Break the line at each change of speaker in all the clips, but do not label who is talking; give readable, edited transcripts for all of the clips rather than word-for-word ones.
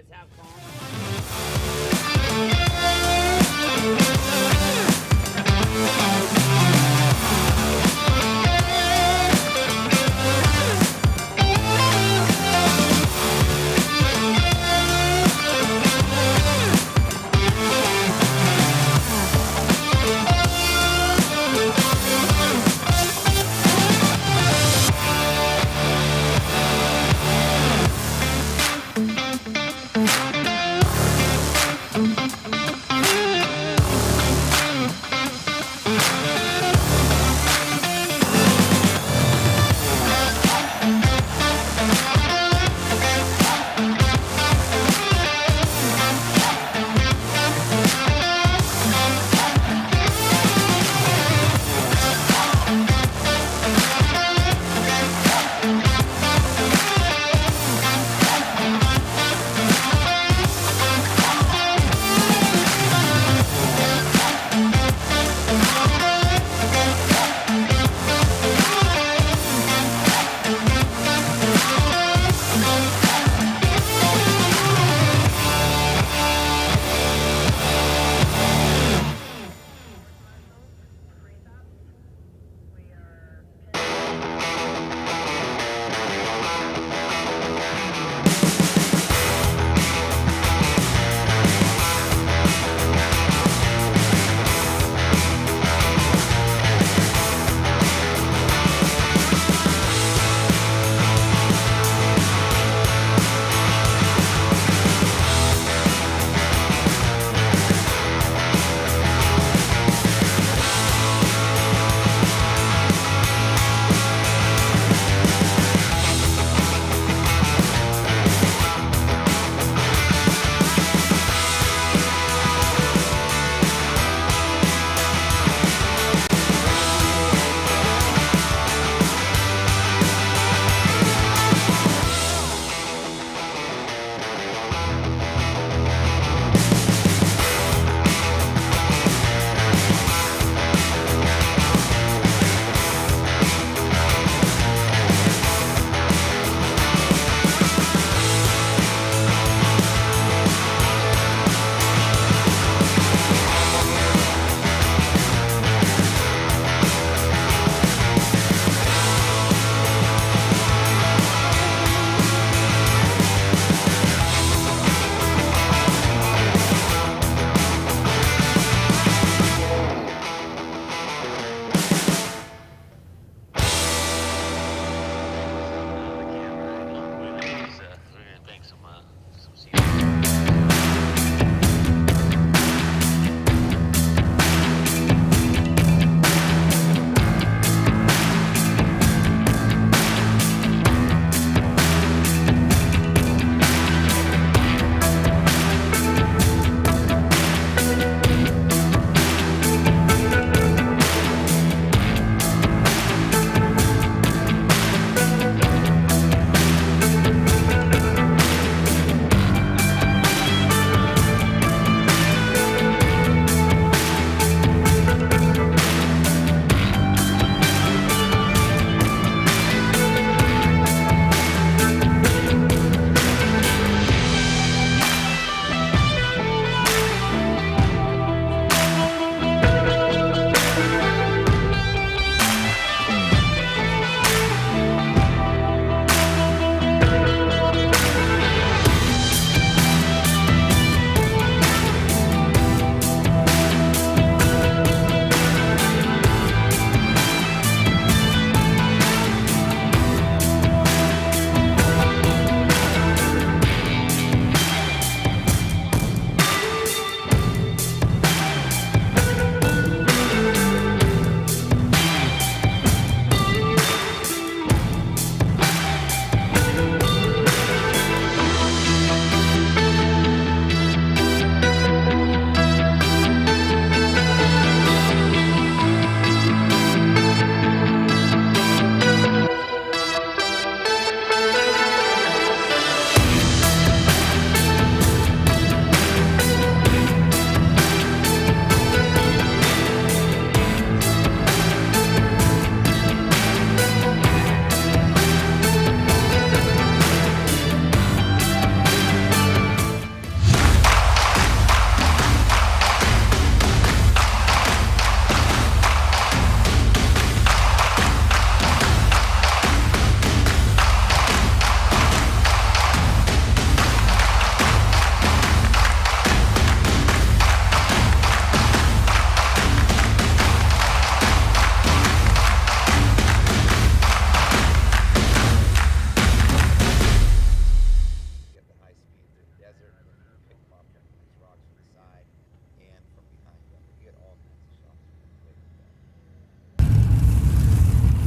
guys have fun.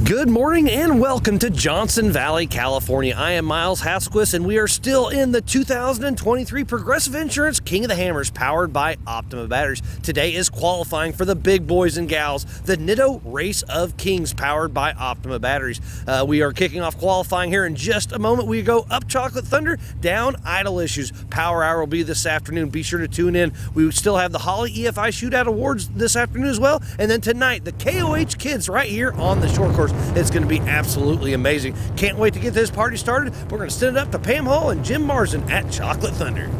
Good morning and welcome to Johnson Valley, California. I am Miles Hasquist and we are still in the 2023 Progressive Insurance King of the Hammers powered by Optima Batteries. Today is qualifying for the big boys and gals, the Nitto Race of Kings powered by Optima Batteries. We are kicking off qualifying here in just a moment. We go up Chocolate Thunder, down Idle Issues. Power Hour will be this afternoon. Be sure to tune in. We still have the Holly EFI Shootout Awards this afternoon as well. And then tonight, the KOH Kids right here on the short course. It's going to be absolutely amazing. Can't wait to get this party started. We're going to send it up to Pam Hall and Jim Marsden at Chocolate Thunder.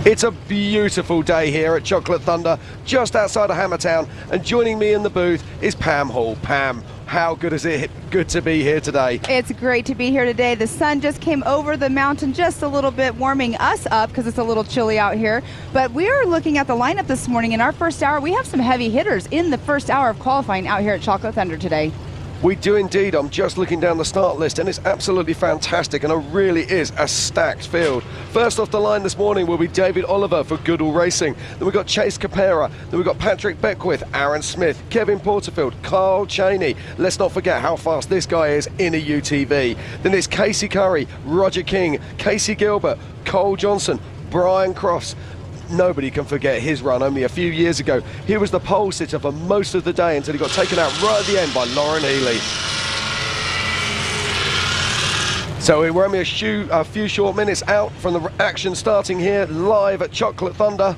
It's a beautiful day here at Chocolate Thunder, just outside of Hammertown, and joining me in the booth is Pam Hall. Pam, how good is it? Good to be here today.
It's great to be here today. The sun just came over the mountain just a little bit, warming us up because it's a little chilly out here. But we are looking at the lineup this morning. In our first hour, we have some heavy hitters in the first hour of qualifying out here at Chocolate Thunder today.
We do indeed. I'm just looking down the start list and it's absolutely fantastic, and it really is a stacked field. First off the line this morning will be David Oliver for Goodall Racing. Then we've got Chase Capera. Then we've got Patrick Beckwith, Aaron Smith, Kevin Porterfield, Carl Cheney. Let's not forget how fast this guy is in a UTV. Then it's Casey Curry, Roger King, Casey Gilbert, Cole Johnson, Brian Crofts. Nobody can forget his run only a few years ago. He was the pole sitter for most of the day until he got taken out right at the end by Lauren Healy. So we're only a few short minutes out from the action starting here live at Chocolate Thunder.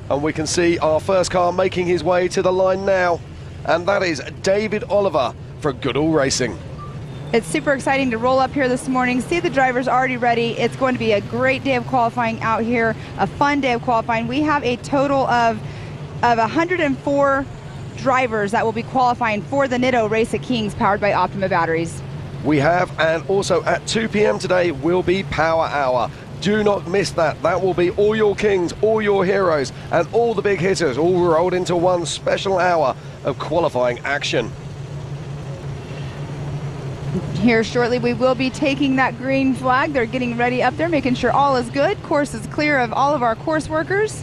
And we can see our first car making his way to the line now. And that is David Oliver for Goodall Racing.
It's super exciting to roll up here this morning, see the drivers already ready. It's going to be a great day of qualifying out here, a fun day of qualifying. We have a total of 104 drivers that will be qualifying for the Nitto Race of Kings powered by Optima Batteries.
We have, and also at 2 p.m. today will be Power Hour. Do not miss that. That will be all your kings, all your heroes, and all the big hitters all rolled into one special hour of qualifying action.
Here shortly we will be taking that green flag. They're getting ready up there, making sure all is good. Course is clear of all of our course workers.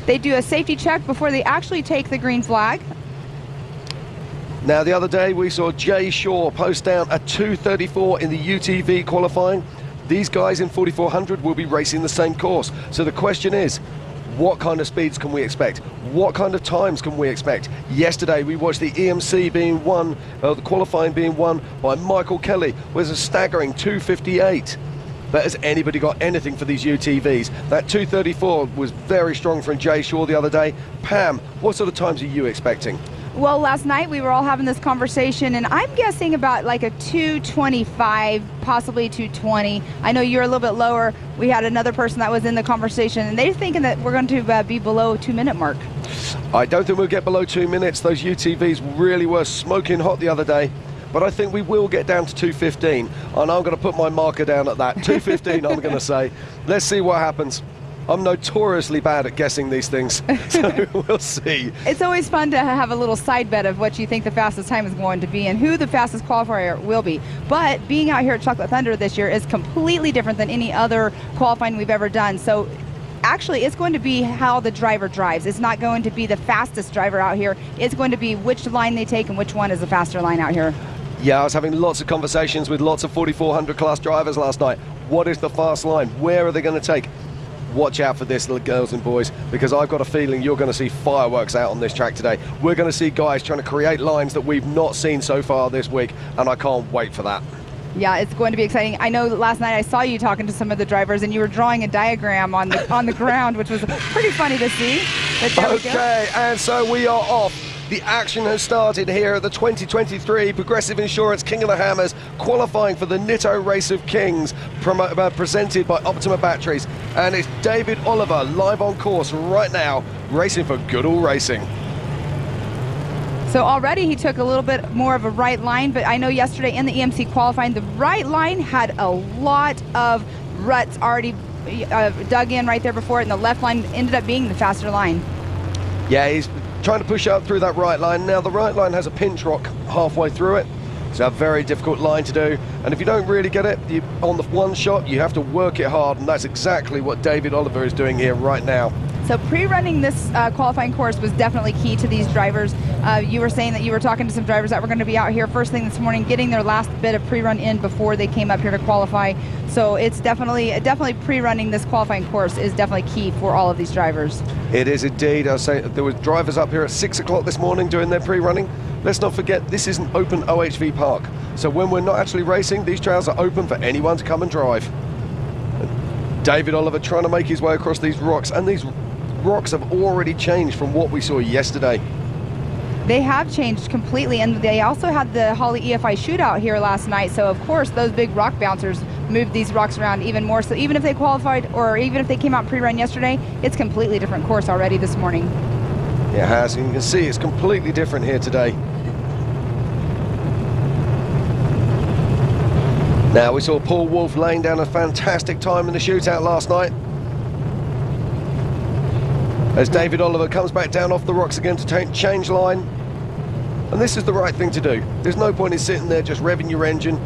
They do a safety check before they actually take the green flag.
Now the other day we saw Jay Shaw post down a 2:34 in the UTV qualifying. These guys in 4400 will be racing the same course. So the question is, what kind of speeds can we expect? What kind of times can we expect? Yesterday we watched the EMC being won, the qualifying being won by Michael Kelly, was a staggering 2:58. But has anybody got anything for these UTVs? That 2:34 was very strong from Jay Shaw the other day. Pam, what sort of times are you expecting?
Well, last night we were all having this conversation, and I'm guessing about like a 2:25, possibly 2:20. I know you're a little bit lower. We had another person that was in the conversation, and they're thinking that we're going to be below 2-minute mark.
I don't think we'll get below 2 minutes. Those UTVs really were smoking hot the other day. But I think we will get down to 2:15, and I'm going to put my marker down at that. 2:15, I'm going to say. Let's see what happens. I'm notoriously bad at guessing these things, so we'll see.
It's always fun to have a little side bet of what you think the fastest time is going to be and who the fastest qualifier will be. But being out here at Chocolate Thunder this year is completely different than any other qualifying we've ever done. So actually, it's going to be how the driver drives. It's not going to be the fastest driver out here. It's going to be which line they take and which one is the faster line out here.
Yeah, I was having lots of conversations with lots of 4400 class drivers last night. What is the fast line? Where are they going to take? Watch out for this, little girls and boys, because I've got a feeling you're going to see fireworks out on this track today. We're going to see guys trying to create lines that we've not seen so far this week, and I can't wait for that.
Yeah, it's going to be exciting. I know that last night I saw you talking to some of the drivers, and you were drawing a diagram on the ground, which was pretty funny to see.
Okay, and so we are off. The action has started here at the 2023 Progressive Insurance King of the Hammers, qualifying for the Nitto Race of Kings, presented by Optima Batteries. And it's David Oliver live on course right now, racing for Goodall Racing.
So already he took a little bit more of a right line, but I know yesterday in the EMC qualifying, the right line had a lot of ruts already dug in right there before it, and the left line ended up being the faster line.
Yeah, he's trying to push out through that right line. Now the right line has a pinch rock halfway through it, It's a very difficult line to do, and if you don't really get it on the one shot, you have to work it hard, and that's exactly what David Oliver is doing here right now.
So pre-running this qualifying course was definitely key to these drivers. You were saying that you were talking to some drivers that were going to be out here first thing this morning, getting their last bit of pre-run in before they came up here to qualify. So it's definitely pre-running this qualifying course is definitely key for all of these drivers.
It is indeed. I'll say there were drivers up here at 6 o'clock this morning doing their pre-running. Let's not forget, this is an open OHV park. So when we're not actually racing, these trails are open for anyone to come and drive. David Oliver trying to make his way across these rocks, and these rocks have already changed from what we saw yesterday.
They have changed completely, and they also had the Holly EFI shootout here last night, so of course those big rock bouncers moved these rocks around even more. So even if they qualified, or even if they came out pre-run yesterday, it's a completely different course already this morning.
It has, and you can see it's completely different here today. Now, we saw Paul Wolf laying down a fantastic time in the shootout last night, as David Oliver comes back down off the rocks again to change line. And this is the right thing to do. There's no point in sitting there just revving your engine,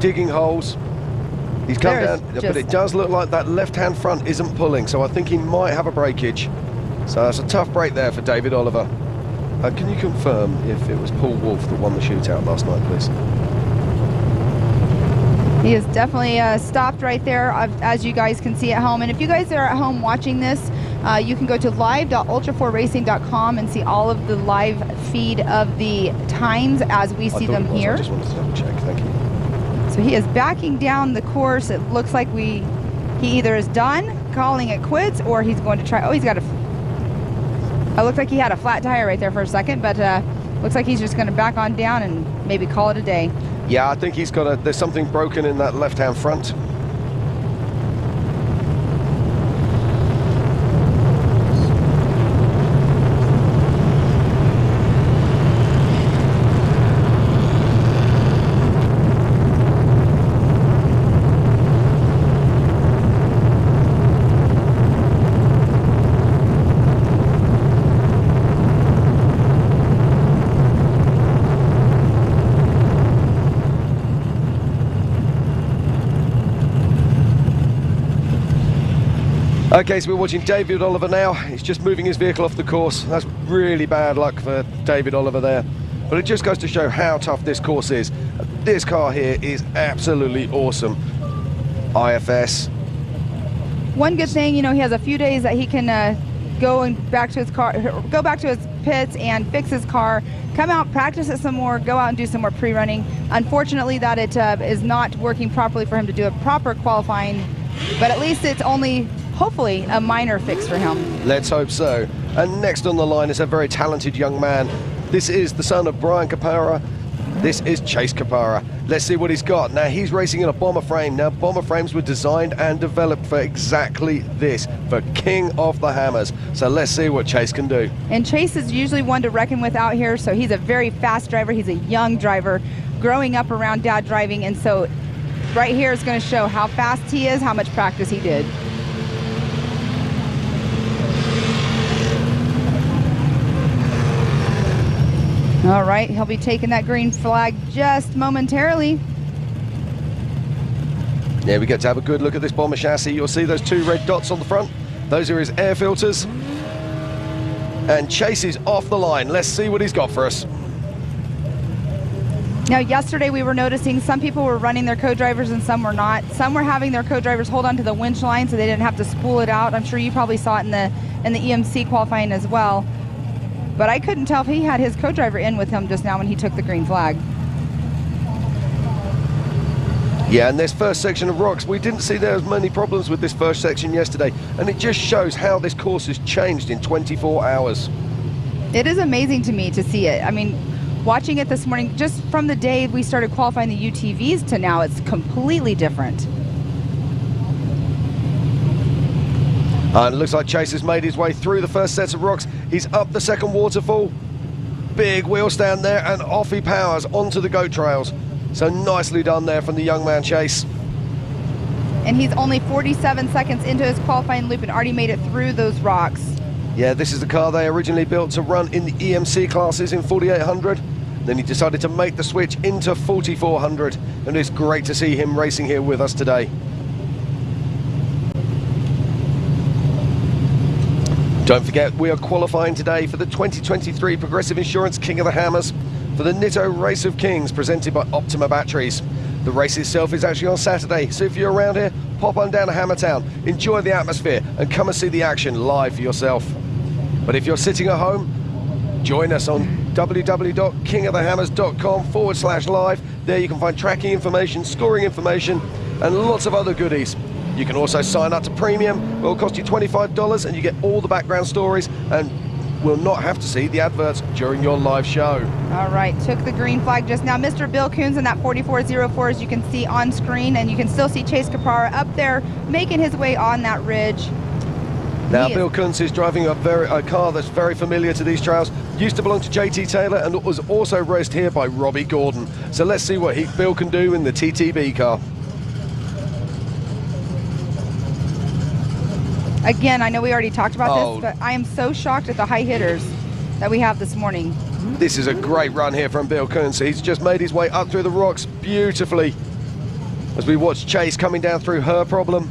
digging holes. He's come down, but it does look like that left-hand front isn't pulling, so I think he might have a breakage. So that's a tough break there for David Oliver. Can you confirm if it was Paul Wolf that won the shootout last night, please?
He is definitely stopped right there, as you guys can see at home. And if you guys are at home watching this, you can go to live.ultra4racing.com and see all of the live feed of the times as we see them here.
I just wanted to double check, thank you.
So he is backing down the course. It looks like he either is done calling it quits, or he's going to try. Oh, he's got it looked like he had a flat tire right there for a second, but looks like he's just going to back on down and maybe call it a day.
Yeah, I think he's got there's something broken in that left-hand front. Okay, so we're watching David Oliver now. He's just moving his vehicle off the course. That's really bad luck for David Oliver there. But it just goes to show how tough this course is. This car here is absolutely awesome. IFS.
One good thing, you know, he has a few days that he can go back to his pits and fix his car, come out, practice it some more, go out and do some more pre-running. Unfortunately, that it is not working properly for him to do a proper qualifying, but at least it's only hopefully a minor fix for him.
Let's hope so. And next on the line is a very talented young man. This is the son of Brian Capara. This is Chase Capara. Let's see what he's got. Now, he's racing in a bomber frame. Now, bomber frames were designed and developed for exactly this, for King of the Hammers. So let's see what Chase can do.
And Chase is usually one to reckon with out here, so he's a very fast driver. He's a young driver, growing up around dad driving, and so right here is going to show how fast he is, how much practice he did. All right, he'll be taking that green flag just momentarily.
Yeah, we get to have a good look at this bomber chassis. You'll see those two red dots on the front. Those are his air filters. And Chase is off the line. Let's see what he's got for us.
Now, yesterday we were noticing some people were running their co-drivers and some were not. Some were having their co-drivers hold onto the winch line so they didn't have to spool it out. I'm sure you probably saw it in the EMC qualifying as well. But I couldn't tell if he had his co-driver in with him just now when he took the green flag.
Yeah, and this first section of rocks, we didn't see there as many problems with this first section yesterday, and it just shows how this course has changed in 24 hours.
It is amazing to me to see it. I mean, watching it this morning, just from the day we started qualifying the UTVs to now, it's completely different.
And it looks like Chase has made his way through the first sets of rocks. He's up the second waterfall. Big wheel stand there, and off he powers onto the goat trails. So nicely done there from the young man, Chase.
And he's only 47 seconds into his qualifying loop and already made it through those rocks.
Yeah, this is the car they originally built to run in the EMC classes in 4800. Then he decided to make the switch into 4400, and it's great to see him racing here with us today. Don't forget, we are qualifying today for the 2023 Progressive Insurance King of the Hammers for the Nitto Race of Kings presented by Optima Batteries. The race itself is actually on Saturday, so if you're around here, pop on down to Hammertown, enjoy the atmosphere and come and see the action live for yourself. But if you're sitting at home, join us on www.kingofthehammers.com/live. There you can find tracking information, scoring information and lots of other goodies. You can also sign up to Premium. It will cost you $25 and you get all the background stories and will not have to see the adverts during your live show.
All right, took the green flag just now. Mr. Bill Coons in that 4404, as you can see on screen, and you can still see Chase Caprara up there making his way on that ridge.
Now, Bill Coons is driving a car that's very familiar to these trails. Used to belong to JT Taylor and was also raced here by Robbie Gordon. So let's see what Bill can do in the TTB car.
Again, I know we already talked about this, but I am so shocked at the high hitters that we have this morning.
This is a great run here from Bill Coons. He's just made his way up through the rocks beautifully as we watch Chase coming down through her problem.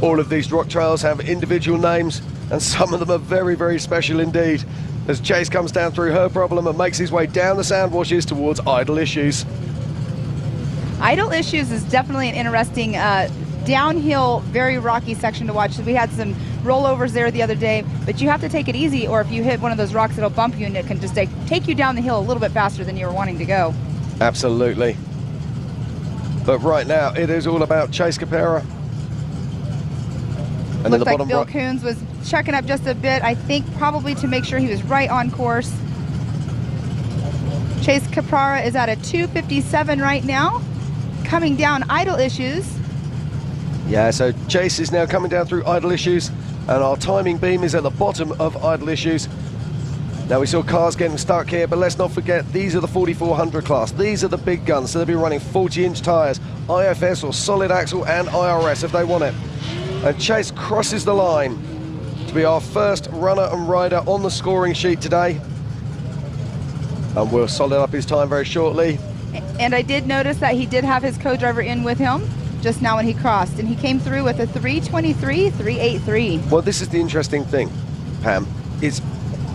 All of these rock trails have individual names and some of them are very, very special indeed. As Chase comes down through her problem and makes his way down the sand washes towards Idle Issues.
Idle Issues is definitely an interesting downhill, very rocky section to watch. We had some rollovers there the other day, but you have to take it easy, or if you hit one of those rocks, it'll bump you and it can just take you down the hill a little bit faster than you were wanting to go.
Absolutely. But right now, it is all about Chase Caprara. And
Looks like Bill Coons was checking up just a bit, I think probably to make sure he was right on course. Chase Caprara is at a 2:57 right now, coming down Idle Issues.
Yeah, so Chase is now coming down through Idle Issues, and our timing beam is at the bottom of Idle Issues. Now we saw cars getting stuck here, but let's not forget these are the 4400 class. These are the big guns, so they'll be running 40-inch tyres, IFS or solid axle and IRS if they want it. And Chase crosses the line to be our first runner and rider on the scoring sheet today. And we'll solid up his time very shortly.
And I did notice that he did have his co-driver in with him just now when he crossed, and he came through with a 3:23.383.
Well, this is the interesting thing, Pam, is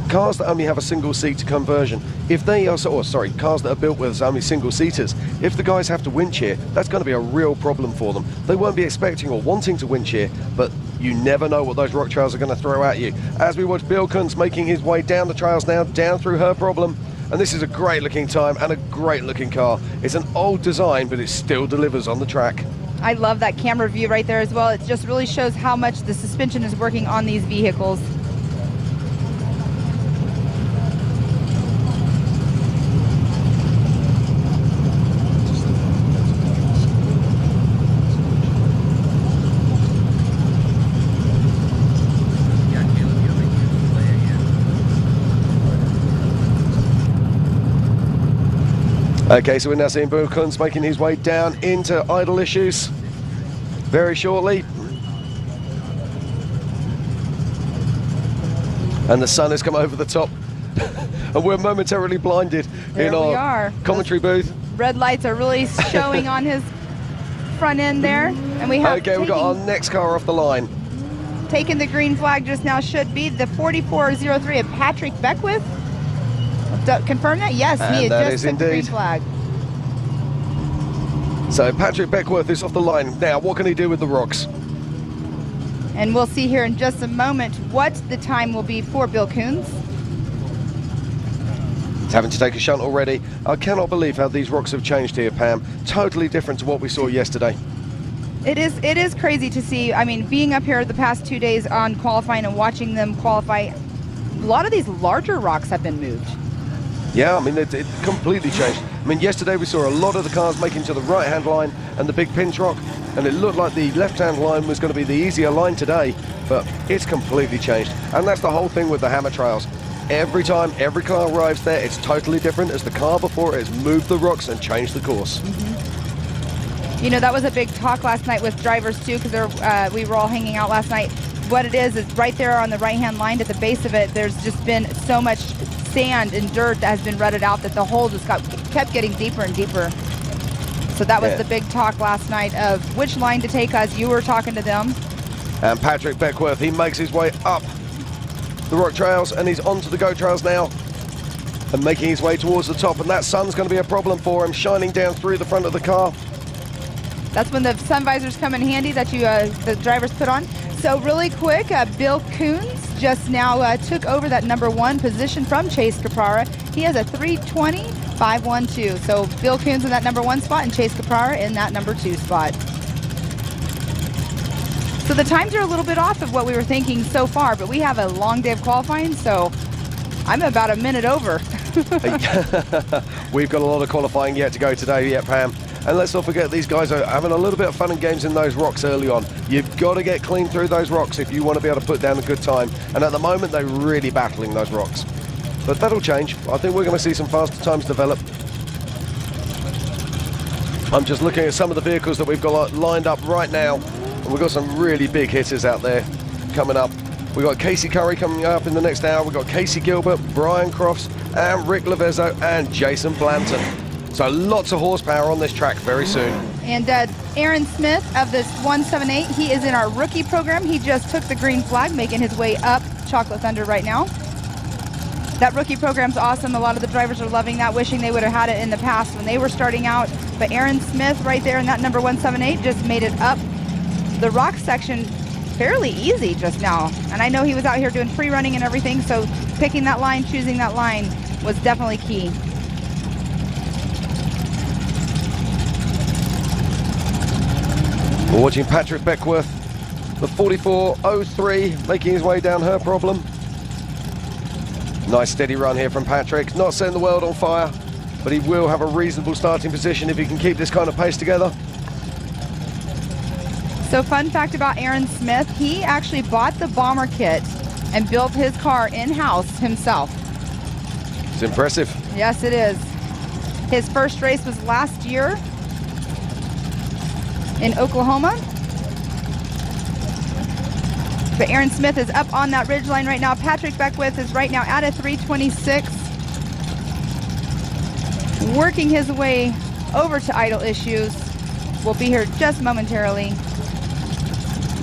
cars that only have a single seat conversion, if they are, cars that are built with only single seaters, if the guys have to winch here, that's going to be a real problem for them. They won't be expecting or wanting to winch here, but you never know what those rock trails are going to throw at you. As we watch Bill Coons making his way down the trails now, down through her problem, and this is a great looking time and a great looking car. It's an old design, but it still delivers on the track.
I love that camera view right there as well. It just really shows how much the suspension is working on these vehicles.
Okay, so we're now seeing Bill Coons making his way down into Idle Issues very shortly. And the sun has come over the top. And we're momentarily blinded in our commentary booth.
Red lights are really showing on his front end there. And we have
we've got our next car off the line.
Taking the green flag just now should be the 4403 of Patrick Beckwith. Confirm that? Yes, he just took the green flag.
So Patrick Beckwith is off the line. Now, what can he do with the rocks?
And we'll see here in just a moment what the time will be for Bill Coons.
He's having to take a shunt already. I cannot believe how these rocks have changed here, Pam. Totally different to what we saw yesterday.
It is crazy to see. I mean, being up here the past 2 days on qualifying and watching them qualify, a lot of these larger rocks have been moved.
Yeah, I mean, it completely changed. I mean, yesterday we saw a lot of the cars making to the right-hand line and the big pinch rock, and it looked like the left-hand line was going to be the easier line today, but it's completely changed. And that's the whole thing with the hammer trails. Every time every car arrives there, it's totally different as the car before it has moved the rocks and changed the course.
You know, that was a big talk last night with drivers too, because we were all hanging out last night. What it is right there on the right-hand line at the base of it, there's just been so much sand and dirt that has been rutted out that the hole just kept getting deeper and deeper. So that was the big talk last night of which line to take us. You were talking to them.
And Patrick Beckworth, he makes his way up the rock trails and he's onto the go trails now and making his way towards the top, and that sun's going to be a problem for him, shining down through the front of the car.
That's when the sun visors come in handy that you the drivers put on. So really quick, Bill Coons just now took over that number 1 position from Chase Caprara. He has a 3:20.512. So Bill Coons in that number 1 spot and Chase Caprara in that number 2 spot. So the times are a little bit off of what we were thinking so far, but we have a long day of qualifying, so I'm about a minute over.
We've got a lot of qualifying yet to go today, Pam. And let's not forget, these guys are having a little bit of fun and games in those rocks early on. You've got to get clean through those rocks if you want to be able to put down a good time. And at the moment, they're really battling those rocks. But that'll change. I think we're going to see some faster times develop. I'm just looking at some of the vehicles that we've got lined up right now. And we've got some really big hitters out there coming up. We've got Casey Curry coming up in the next hour. We've got Casey Gilbert, Brian Crofts, and Rick Lavezzo, and Jason Blanton. So lots of horsepower on this track very soon.
And Aaron Smith of this 178, he is in our rookie program. He just took the green flag, making his way up Chocolate Thunder right now. That rookie program's awesome. A lot of the drivers are loving that, wishing they would have had it in the past when they were starting out. But Aaron Smith right there in that number 178 just made it up the rock section fairly easy just now. And I know he was out here doing free running and everything, so picking that line, choosing that line was definitely key.
We're watching Patrick Beckworth, the 44.03, making his way down her problem. Nice steady run here from Patrick. Not setting the world on fire, but he will have a reasonable starting position if he can keep this kind of pace together.
So fun fact about Aaron Smith, he actually bought the bomber kit and built his car in-house himself.
It's impressive.
Yes, it is. His first race was last year in Oklahoma. But Aaron Smith is up on that ridge line right now. Patrick Beckwith is right now at a 326. Working his way over to idle issues. We'll be here just momentarily.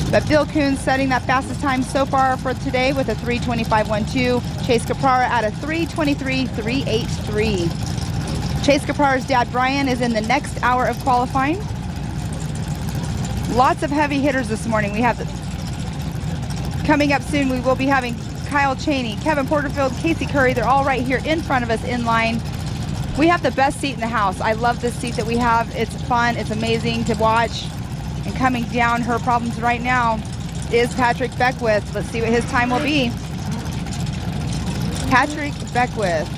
But Bill Coons setting that fastest time so far for today with a 3:25.12. Chase Caprara at a 3:23.383. Chase Caprara's dad, Brian, is in the next hour of qualifying. Lots of heavy hitters this morning. We have coming up soon, we will be having Kyle Cheney, Kevin Porterfield, Casey Curry. They're all right here in front of us in line. We have the best seat in the house. I love this seat that we have. It's fun. It's amazing to watch. And coming down her problems right now is Patrick Beckwith. Let's see what his time will be. Patrick Beckwith.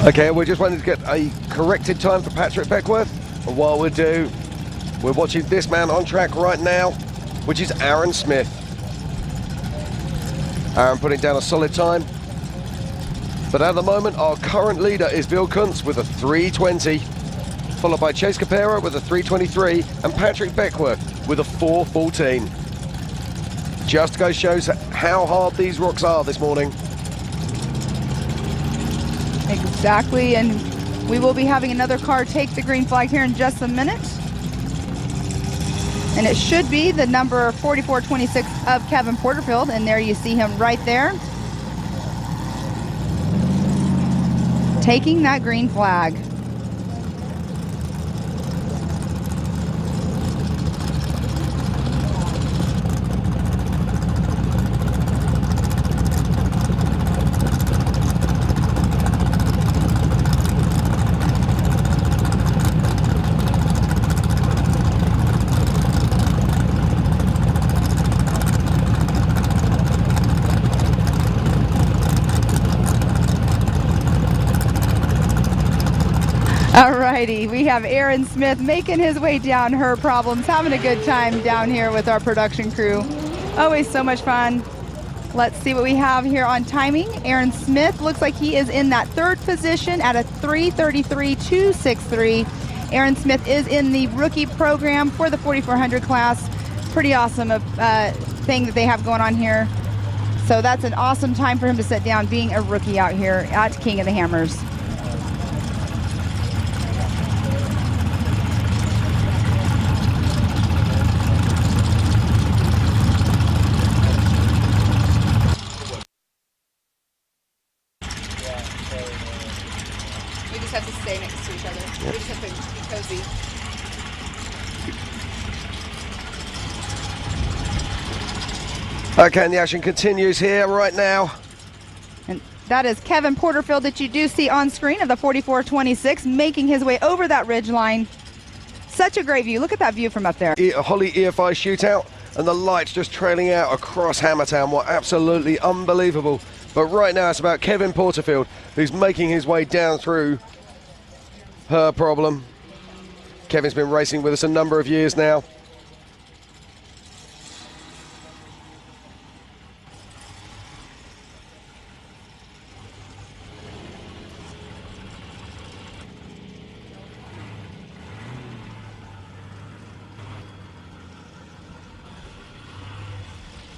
Okay, we're just wanting to get a corrected time for Patrick Beckworth. And while we do, we're watching this man on track right now, which is Aaron Smith. Aaron putting down a solid time. But at the moment, our current leader is Bill Kuntz with a 3:20, followed by Chase Capera with a 3:23, and Patrick Beckworth with a 4:14. Just goes shows how hard these rocks are this morning.
Exactly, and we will be having another car take the green flag here in just a minute. And it should be the number 4426 of Kevin Porterfield, and there you see him right there, taking that green flag. Alrighty, we have Aaron Smith making his way down her problems, having a good time down here with our production crew. Always so much fun. Let's see what we have here on timing. Aaron Smith looks like he is in that third position at a 3:33.263. Aaron Smith is in the rookie program for the 4400 class. Pretty awesome thing that they have going on here. So that's an awesome time for him to sit down being a rookie out here at King of the Hammers.
We just have to stay next to each other. We just have to be cozy.
Okay, and the action continues here right now.
And that is Kevin Porterfield that you do see on screen of the 4426 making his way over that ridge line. Such a great view. Look at that view from up there.
A Holly EFI shootout, and the lights just trailing out across Hammertown were absolutely unbelievable. But right now it's about Kevin Porterfield, who's making his way down through her problem. Kevin's been racing with us a number of years now.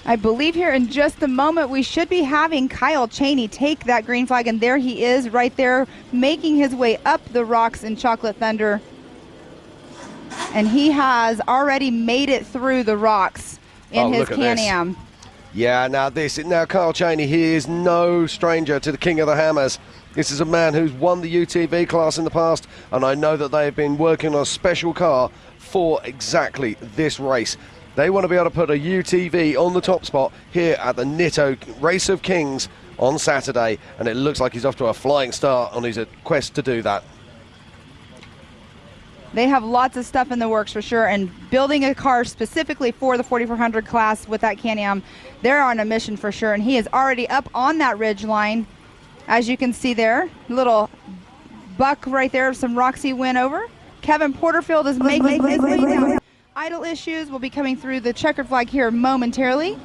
I believe here in just a moment we should be having Kyle Cheney take that green flag, and there he is right there making his way up the rocks in Chocolate Thunder. And he has already made it through the rocks in his Can-Am.
Yeah, now Kyle Cheney, he is no stranger to the King of the Hammers. This is a man who's won the UTV class in the past, and I know that they have been working on a special car for exactly this race. They want to be able to put a UTV on the top spot here at the Nitto Race of Kings on Saturday, and it looks like he's off to a flying start on his quest to do that.
They have lots of stuff in the works for sure, and building a car specifically for the 4400 class with that Can-Am, they're on a mission for sure, and he is already up on that ridge line. As you can see there, little buck right there, some rocks he went over. Kevin Porterfield is making his way down. Idle Issues will be coming through the checkered flag here momentarily.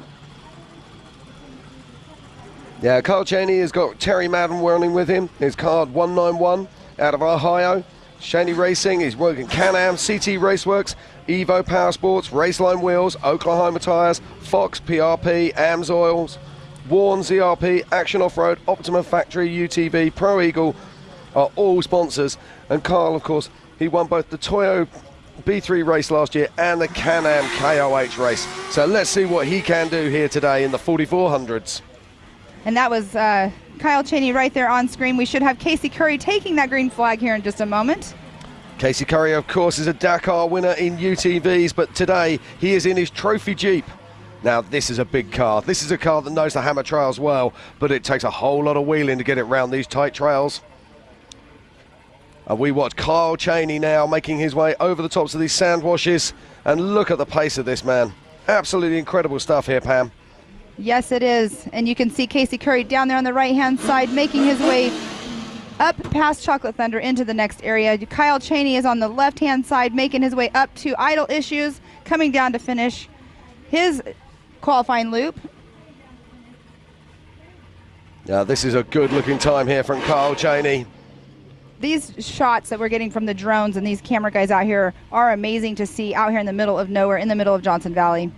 Yeah, Kyle Cheney has got Terry Madden running with him. His card 191 out of Ohio. Cheney Racing is working Can-Am, CT Raceworks, Evo Power Sports, Raceline Wheels, Oklahoma Tires, Fox, PRP, AMS Oils, Warn, ZRP, Action Off-Road, Optima Factory, UTV, Pro Eagle are all sponsors. And Kyle, of course, he won both the Toyo B3 race last year and the Can-Am KOH race. So let's see what he can do here today in the 4400s.
And that was Kyle Cheney right there on screen. We should have Casey Curry taking that green flag here in just a moment.
Casey Curry, of course, is a Dakar winner in UTVs, but today he is in his trophy Jeep. Now, this is a big car. This is a car that knows the Hammer trails well, but it takes a whole lot of wheeling to get it around these tight trails. And we watch Kyle Cheney now making his way over the tops of these sand washes. And look at the pace of this man. Absolutely incredible stuff here, Pam.
Yes, it is. And you can see Casey Curry down there on the right-hand side making his way up past Chocolate Thunder into the next area. Kyle Cheney is on the left-hand side making his way up to Idle Issues, coming down to finish his qualifying loop.
Now, this is a good-looking time here from Kyle Cheney.
These shots that we're getting from the drones and these camera guys out here are amazing to see out here in the middle of nowhere, in the middle of Johnson Valley.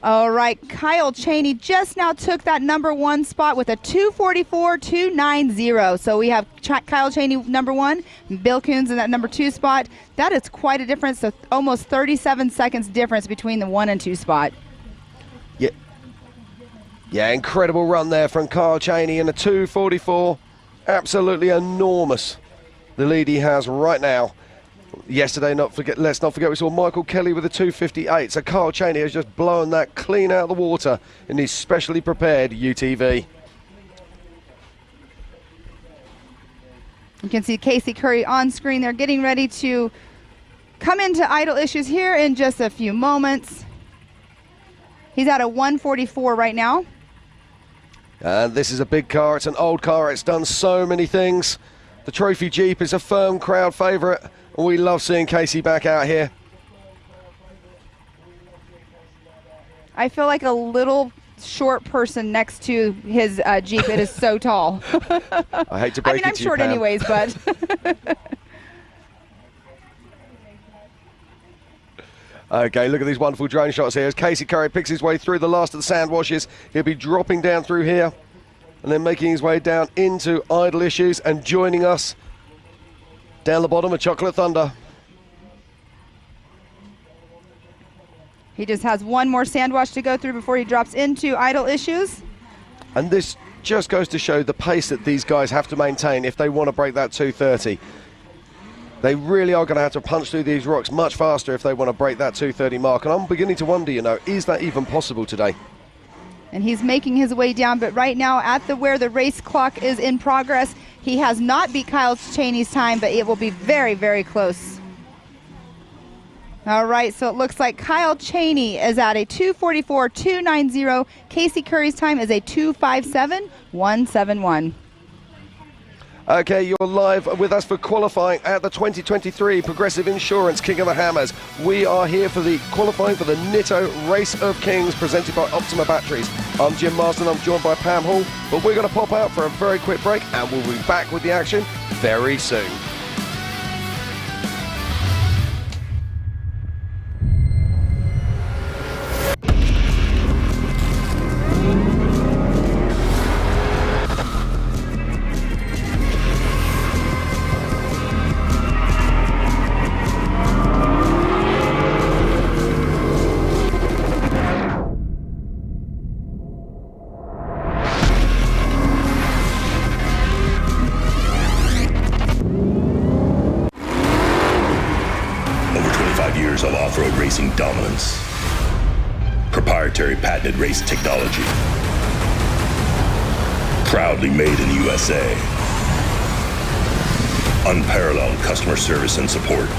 All right, Kyle Cheney just now took that #1 spot with a 2:44.290. So we have Kyle Cheney #1, Bill Coons in that #2 spot. That is quite a difference, so almost 37 seconds difference between the 1 and 2 spot.
Yeah, incredible run there from Kyle Cheney in a 2:44. Absolutely enormous, the lead he has right now. Yesterday, let's not forget, we saw Michael Kelly with a 2:58. So Kyle Cheney has just blown that clean out of the water in his specially prepared UTV.
You can see Casey Curry on screen. They're getting ready to come into Idle Issues here in just a few moments. He's at a 1:44 right now.
And this is a big car. It's an old car. It's done so many things. The Trophy Jeep is a firm crowd favourite. We love seeing Casey back out here.
I feel like a little short person next to his Jeep. It is so tall.
I hate to break it
I'm
to you,
short
Pam.
anyways, but...
Okay, look at these wonderful drone shots here as Casey Curry picks his way through the last of the sand washes. He'll be dropping down through here and then making his way down into Idle Issues and joining us down the bottom of Chocolate Thunder.
He just has one more sand wash to go through before he drops into Idle Issues.
And this just goes to show the pace that these guys have to maintain if they want to break that 230. They really are going to have to punch through these rocks much faster if they want to break that 230 mark. And I'm beginning to wonder, is that even possible today?
And he's making his way down, but right now at where the race clock is in progress, he has not beat Kyle Cheney's time, but it will be very, very close. All right, so it looks like Kyle Cheney is at a 2:44.290. Casey Curry's time is a 2:57.171.
Okay, you're live with us for qualifying at the 2023 Progressive Insurance King of the Hammers. We are here for the qualifying for the Nitto Race of Kings presented by Optima Batteries. I'm Jim Marsden, I'm joined by Pam Hall, but we're going to pop out for a very quick break and we'll be back with the action very soon.
Of off-road racing dominance, proprietary patented race technology, proudly made in the USA, unparalleled customer service and support,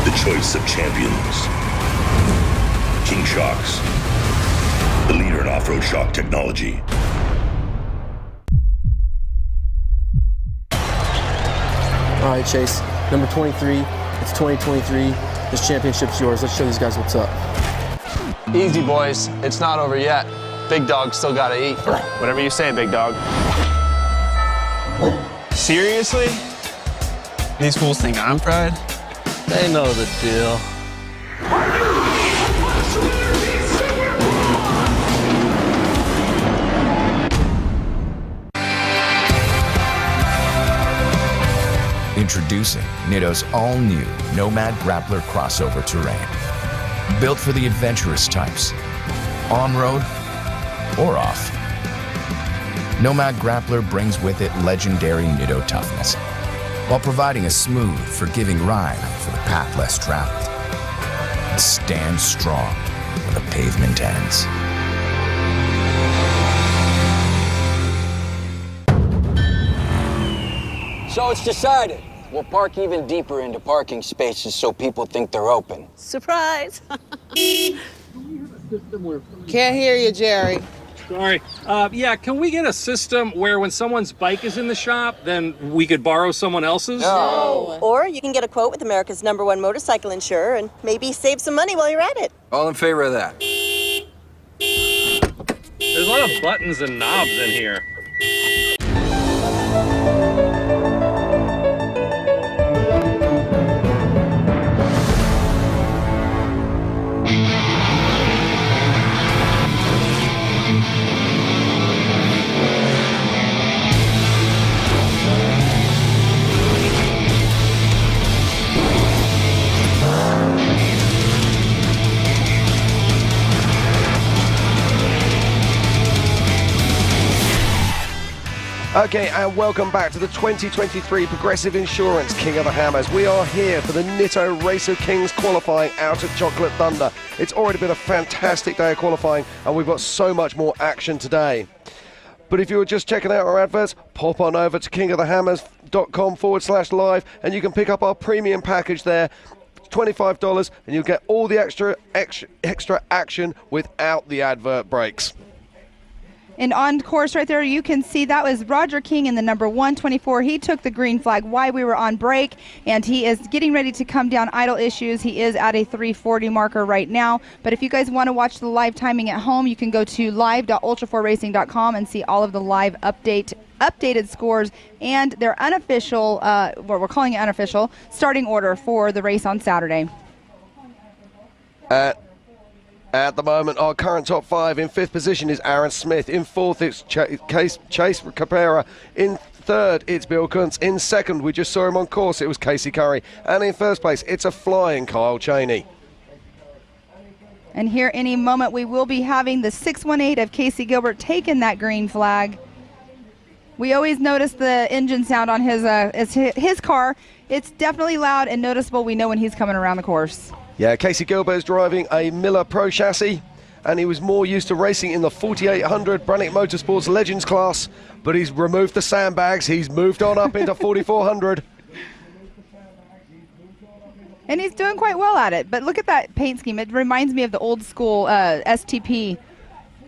the choice of champions, King Shocks, the leader in off-road shock technology.
All right, Chase, number 23, it's 2023, this championship's yours. Let's show these guys what's up.
Easy, boys, it's not over yet. Big dog still gotta eat.
Whatever you say, big dog. Seriously? These fools think I'm pride?
They know the deal.
Introducing Nitto's all-new Nomad Grappler crossover terrain. Built for the adventurous types, on-road or off. Nomad Grappler brings with it legendary Nitto toughness, while providing a smooth, forgiving ride for the path less traveled. It stands strong when the pavement ends.
So it's decided. We'll park even deeper into parking spaces so people think they're open.
Surprise! Can't hear you, Jerry.
Sorry. Yeah, can we get a system where when someone's bike is in the shop, then we could borrow someone else's?
No.
Or you can get a quote with America's #1 motorcycle insurer and maybe save some money while you're at it.
All in favor of that?
There's a lot of buttons and knobs in here.
Okay, and welcome back to the 2023 Progressive Insurance King of the Hammers. We are here for the Nitto Race of Kings qualifying out at Chocolate Thunder. It's already been a fantastic day of qualifying, and we've got so much more action today. But if you were just checking out our adverts, pop on over to kingofthehammers.com/live, and you can pick up our premium package there. $25, and you'll get all the extra action without the advert breaks.
And on course right there, you can see that was Roger King in the number 124. He took the green flag while we were on break, and he is getting ready to come down idle issues. He is at a 340 marker right now. But if you guys want to watch the live timing at home, you can go to live.ultra4racing.com and see all of the live updated scores and their unofficial, what we're calling it unofficial, starting order for the race on Saturday.
At the moment, our current top 5 in 5th position is Aaron Smith. In 4th, it's Chase Capera. In 3rd, it's Bill Kuntz. In 2nd, we just saw him on course, it was Casey Curry. And in 1st place, it's a flying Kyle Cheney.
And here any moment, we will be having the 618 of Casey Gilbert taking that green flag. We always notice the engine sound on his car. It's definitely loud and noticeable. We know when he's coming around the course.
Yeah, Casey Gilbert is driving a Miller Pro chassis, and he was more used to racing in the 4800 Brannick Motorsports Legends class, but he's removed the sandbags. He's moved on up into 4400.
And he's doing quite well at it. But look at that paint scheme. It reminds me of the old school STP.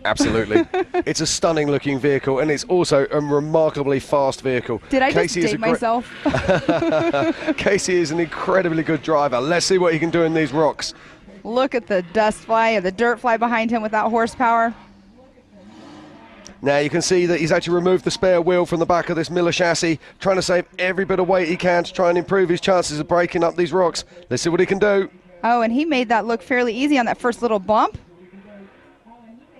Absolutely. It's a stunning looking vehicle, and it's also a remarkably fast vehicle.
Did I just date myself?
Casey is an incredibly good driver. Let's see what he can do in these rocks.
Look at the dust fly and the dirt fly behind him with that horsepower.
Now you can see that he's actually removed the spare wheel from the back of this Miller chassis, trying to save every bit of weight he can to try and improve his chances of breaking up these rocks. Let's see what he can do.
Oh, and he made that look fairly easy on that first little bump.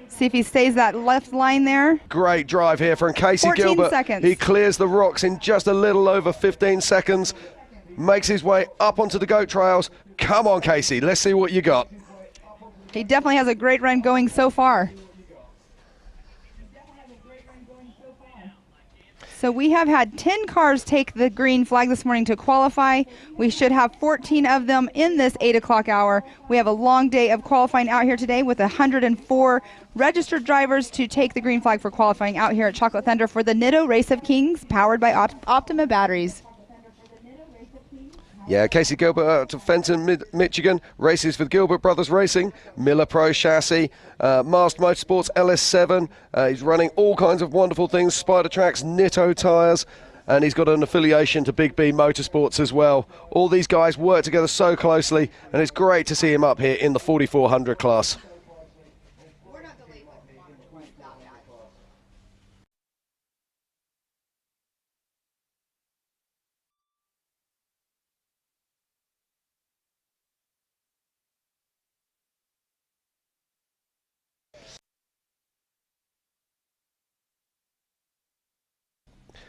See if he stays that left line there.
Great drive here from Casey
14
Gilbert.
seconds.
He clears the rocks in just a little over 15 seconds. Makes his way up onto the goat trails. Come on, Casey. Let's see what you got.
He definitely has a great run going so far. So we have had 10 cars take the green flag this morning to qualify. We should have 14 of them in this 8 o'clock hour. We have a long day of qualifying out here today with 104 registered drivers to take the green flag for qualifying out here at Chocolate Thunder for the Nitto Race of Kings, powered by Optima batteries.
Yeah, Casey Gilbert to Fenton, Michigan, races with Gilbert Brothers Racing, Miller Pro chassis, Mast Motorsports LS7. He's running all kinds of wonderful things, Spider Tracks, Nitto tyres, and he's got an affiliation to Big B Motorsports as well. All these guys work together so closely, and it's great to see him up here in the 4400 class.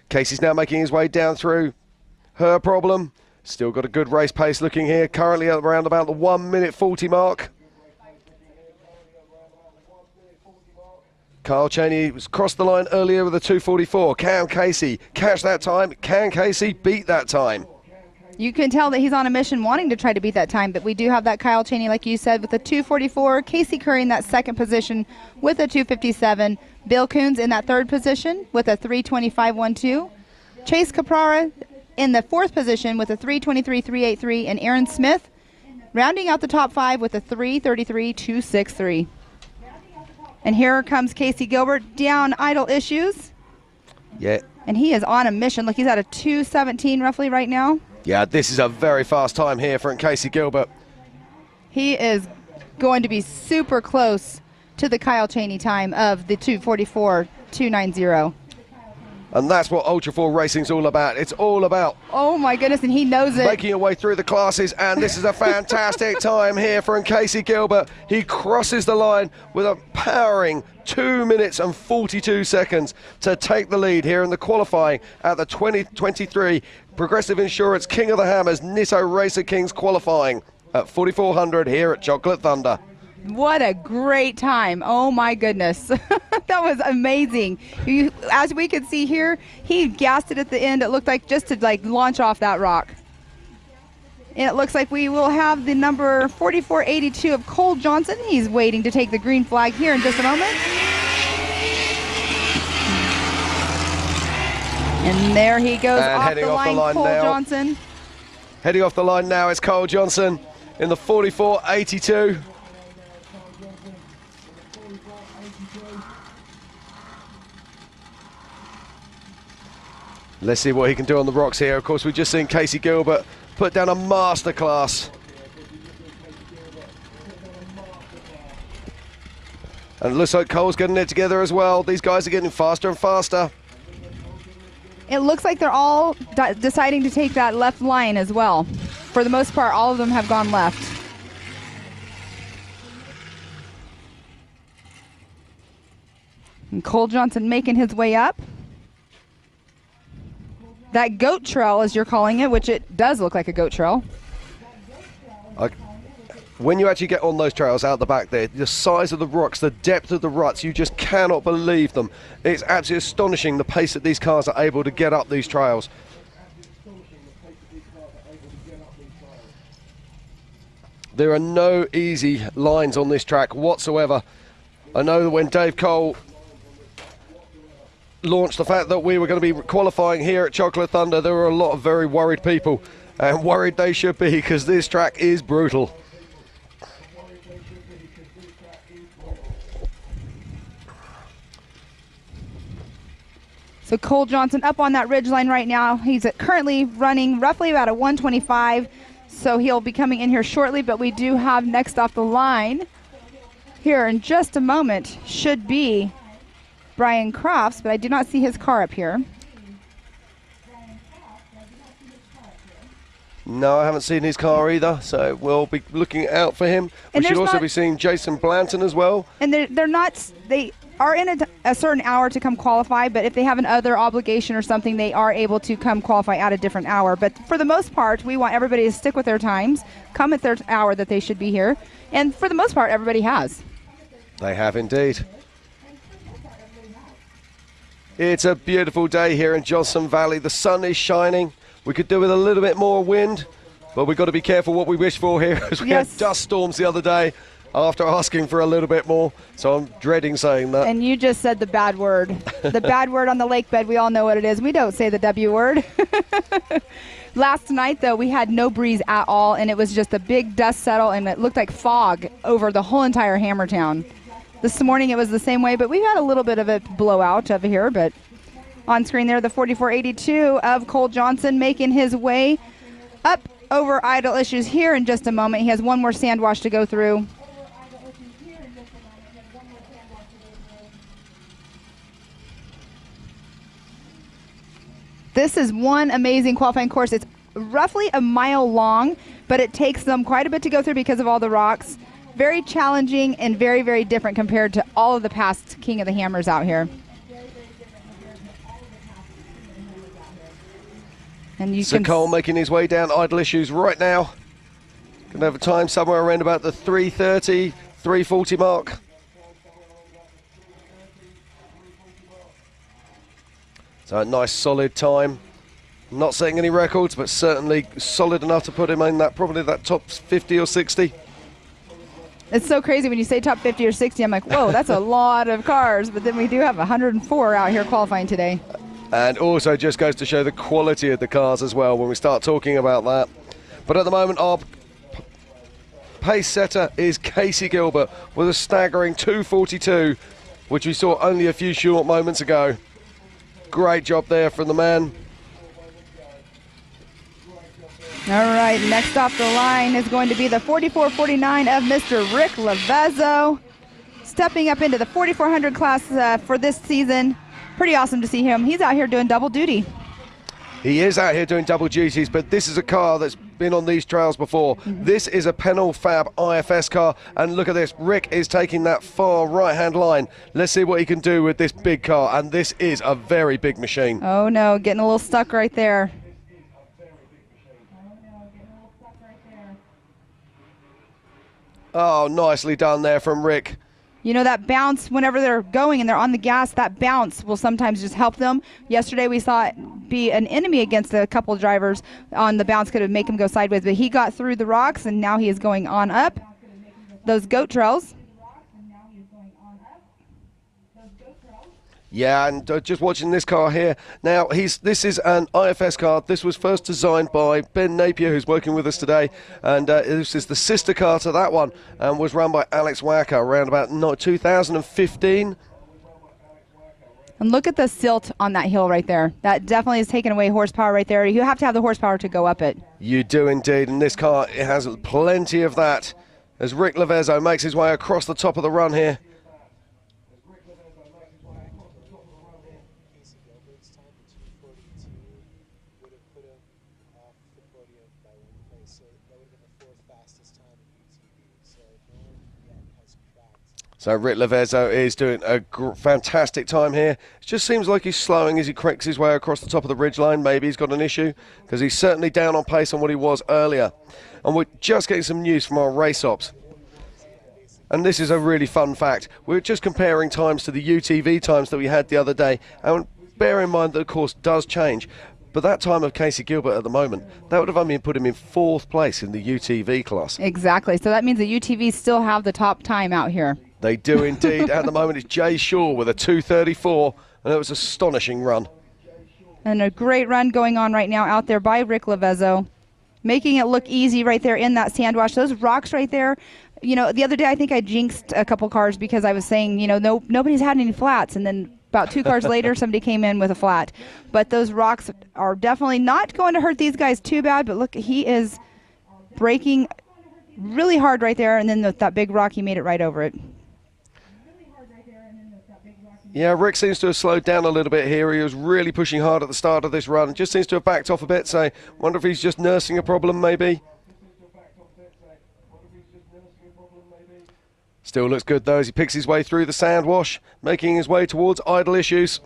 Casey's now making his way down through her problem. Still got a good race pace looking here. Currently at around about the 1 minute 40 mark. Kyle Cheney was crossed the line earlier with a 2:44. Can Casey catch that time? Can Casey beat that time?
You can tell that he's on a mission wanting to try to beat that time, but we do have that Kyle Cheney, like you said, with a 2:44. Casey Curry in that second position with a 2:57. Bill Coons in that third position with a 3:25.12. Chase Caprara in the fourth position with a 3:23.383. And Aaron Smith rounding out the top 5 with a 3:33.263. And here comes Casey Gilbert down idle issues.
Yeah.
And he is on a mission. Look, he's at a 2:17 roughly right now.
Yeah, this is a very fast time here from Casey Gilbert.
He is going to be super close to the Kyle Cheney time of the 2:44.290.
And that's what Ultra 4 Racing's all about. It's all about,
oh my goodness, and he knows it,
making your way through the classes, and this is a fantastic time here from Casey Gilbert. He crosses the line with a powering 2 minutes and 42 seconds to take the lead here in the qualifying at the 2023 Progressive Insurance King of the Hammers Nitto Racer Kings qualifying at 4400 here at Chocolate Thunder.
What a great time. Oh my goodness. That was amazing. As we could see here, he gassed it at the end. It looked like just to launch off that rock. And it looks like we will have the number 4482 of Cole Johnson. He's waiting to take the green flag here in just a moment. And there he goes off the line, Cole Johnson.
Heading off the line now is Cole Johnson in the 4482. Let's see what he can do on the rocks here. Of course, we've just seen Casey Gilbert put down a masterclass. And it looks like Cole's getting it together as well. These guys are getting faster and faster.
It looks like they're all deciding to take that left line as well. For the most part, all of them have gone left. And Cole Johnson making his way up. That goat trail, as you're calling it, which it does look like a goat trail.
When you actually get on those trails out the back there, the size of the rocks, the depth of the ruts, you just cannot believe them. It's absolutely astonishing the pace that these cars are able to get up these trails. There are no easy lines on this track whatsoever. I know that when Dave Cole launched the fact that we were going to be qualifying here at Chocolate Thunder, there were a lot of very worried people, and worried they should be, because this track is brutal.
So Cole Johnson up on that ridge line right now. He's currently running roughly about a 125, so he'll be coming in here shortly, but we do have next off the line here in just a moment should be Brian Crofts, but I do not see his car up here.
No, I haven't seen his car either, so we'll be looking out for him. We should also be seeing Jason Blanton as well.
And they are in a certain hour to come qualify, but if they have another obligation or something, they are able to come qualify at a different hour. But for the most part, we want everybody to stick with their times, come at their hour that they should be here, and for the most part, everybody has.
They have indeed. It's a beautiful day here in Johnson Valley. The sun is shining. We could do with a little bit more wind, but we've got to be careful what we wish for here, as we had dust storms the other day after asking for a little bit more, so I'm dreading saying that.
And you just said the bad word. The bad word on the lake bed, we all know what it is. We don't say the W word. Last night, though, we had no breeze at all, and it was just a big dust settle, and it looked like fog over the whole entire Hammertown. This morning it was the same way, but we had a little bit of a blowout over here, but on screen there, the 4482 of Cole Johnson making his way up over idle issues here in just a moment. He has one more sand wash to go through. This is one amazing qualifying course. It's roughly a mile long, but it takes them quite a bit to go through because of all the rocks. Very challenging and very, very different compared to all of the past King of the Hammers out here. And you can
Cole making his way down idle issues right now. Going to have a time somewhere around about the 3:30, 3:40 mark. So a nice solid time. Not setting any records, but certainly solid enough to put him in that probably that top 50 or 60.
It's so crazy when you say top 50 or 60. I'm like, whoa, that's a lot of cars. But then we do have 104 out here qualifying today.
And also just goes to show the quality of the cars as well when we start talking about that. But at the moment, our pace setter is Casey Gilbert with a staggering 2:42, which we saw only a few short moments ago. Great job there from the man.
All right, next off the line is going to be the 4449 of Mr. Rick Lavezzo. Stepping up into the 4400 class for this season. Pretty awesome to see him. He's out here doing double duty.
He is out here doing double duties, but this is a car that's been on these trails before. This is a Pennell Fab IFS car, and look at this. Rick is taking that far right-hand line. Let's see what he can do with this big car, and this is a very big machine.
Oh, no, getting a little stuck right there.
Oh, nicely done there from Rick.
You know, that bounce, whenever they're going and they're on the gas, that bounce will sometimes just help them. Yesterday we saw it be an enemy against a couple of drivers on the bounce, could have made him go sideways, but he got through the rocks, and now he is going on up those goat trails.
Yeah, and just watching this car here. Now, this is an IFS car. This was first designed by Ben Napier, who's working with us today. And this is the sister car to that one, and was run by Alex Wacker around about 2015.
And look at the silt on that hill right there. That definitely is taking away horsepower right there. You have to have the horsepower to go up it.
You do indeed, and this car, it has plenty of that as Rick Lavezzo makes his way across the top of the run here. So Rick Lavezzo is doing a fantastic time here. It just seems like he's slowing as he cracks his way across the top of the ridgeline. Maybe he's got an issue because he's certainly down on pace on what he was earlier. And we're just getting some news from our race ops. And this is a really fun fact. We're just comparing times to the UTV times that we had the other day. And bear in mind that, of course, does change. But that time of Casey Gilbert at the moment, that would have only put him in 4th place in the UTV class.
Exactly. So that means the UTVs still have the top time out here.
They do indeed. At the moment, it's Jay Shaw with a 2:34, and it was an astonishing run.
And a great run going on right now out there by Rick Lavezzo, making it look easy right there in that sand wash. Those rocks right there, you know, the other day I think I jinxed a couple cars because I was saying, you know, nobody's had any flats, and then about 2 cars later somebody came in with a flat. But those rocks are definitely not going to hurt these guys too bad, but look, he is braking really hard right there, and then with that big rock he made it right over it.
Yeah, Rick seems to have slowed down a little bit here. He was really pushing hard at the start of this run. Just seems to have backed off a bit, so wonder if he's just nursing a problem maybe. Still looks good though as he picks his way through the sand wash, making his way towards idle issues.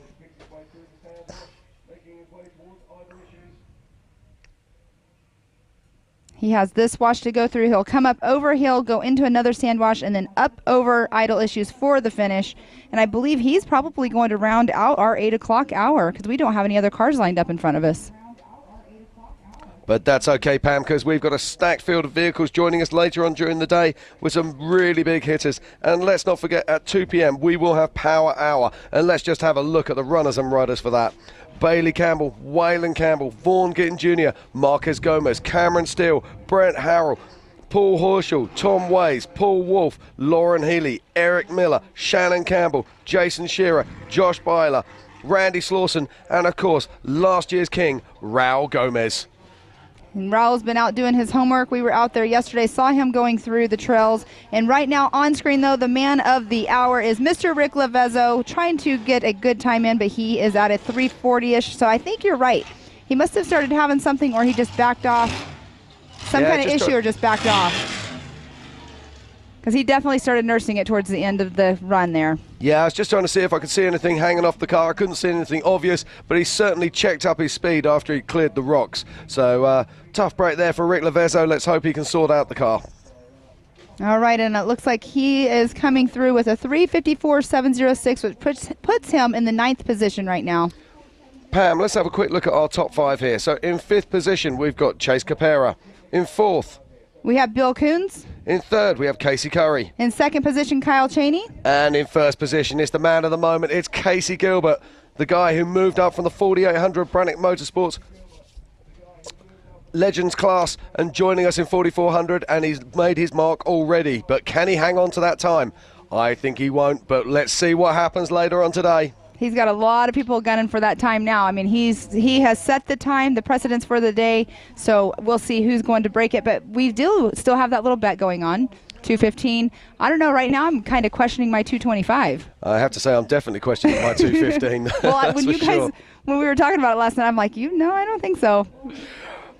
He has this wash to go through. He'll come up over hill, go into another sand wash, and then up over idle issues for the finish. And I believe he's probably going to round out our 8 o'clock hour because we don't have any other cars lined up in front of us.
But that's okay, Pam, because we've got a stacked field of vehicles joining us later on during the day with some really big hitters. And let's not forget, at 2 p.m. we will have Power Hour. And let's just have a look at the runners and riders for that. Bailey Campbell, Waylon Campbell, Vaughn Gittin Jr., Marquez Gomez, Cameron Steele, Brent Harrell, Paul Horschel, Tom Ways, Paul Wolfe, Lauren Healy, Eric Miller, Shannon Campbell, Jason Shearer, Josh Byler, Randy Slauson, and of course, last year's king, Raul Gomez.
And Raul's been out doing his homework. We were out there yesterday, saw him going through the trails. And right now on screen, though, the man of the hour is Mr. Rick Lavezzo, trying to get a good time in, but he is at a 3:40-ish. So I think you're right. He must have started having something, or he just backed off. Some kind of issue or just backed off. Because he definitely started nursing it towards the end of the run there.
Yeah, I was just trying to see if I could see anything hanging off the car. I couldn't see anything obvious, but he certainly checked up his speed after he cleared the rocks. So tough break there for Rick Lavezzo. Let's hope he can sort out the car.
All right, and it looks like he is coming through with a 3:54.706, which puts him in the 9th position right now.
Pam, let's have a quick look at our top 5 here. So in 5th position, we've got Chase Capera. In 4th,
we have Bill Coons.
In 3rd, we have Casey Curry.
In 2nd position, Kyle Cheney.
And in 1st position, it's the man of the moment. It's Casey Gilbert, the guy who moved up from the 4800 Brannick Motorsports Legends class and joining us in 4400, and he's made his mark already. But can he hang on to that time? I think he won't, but let's see what happens later on today.
He's got a lot of people gunning for that time now. I mean, he has set the time, the precedence for the day, so we'll see who's going to break it. But we do still have that little bet going on, 2:15. I don't know, right now I'm kind of questioning my 2:25.
I have to say I'm definitely questioning my 2:15.
Well, when we were talking about it last night, I'm like, I don't think so.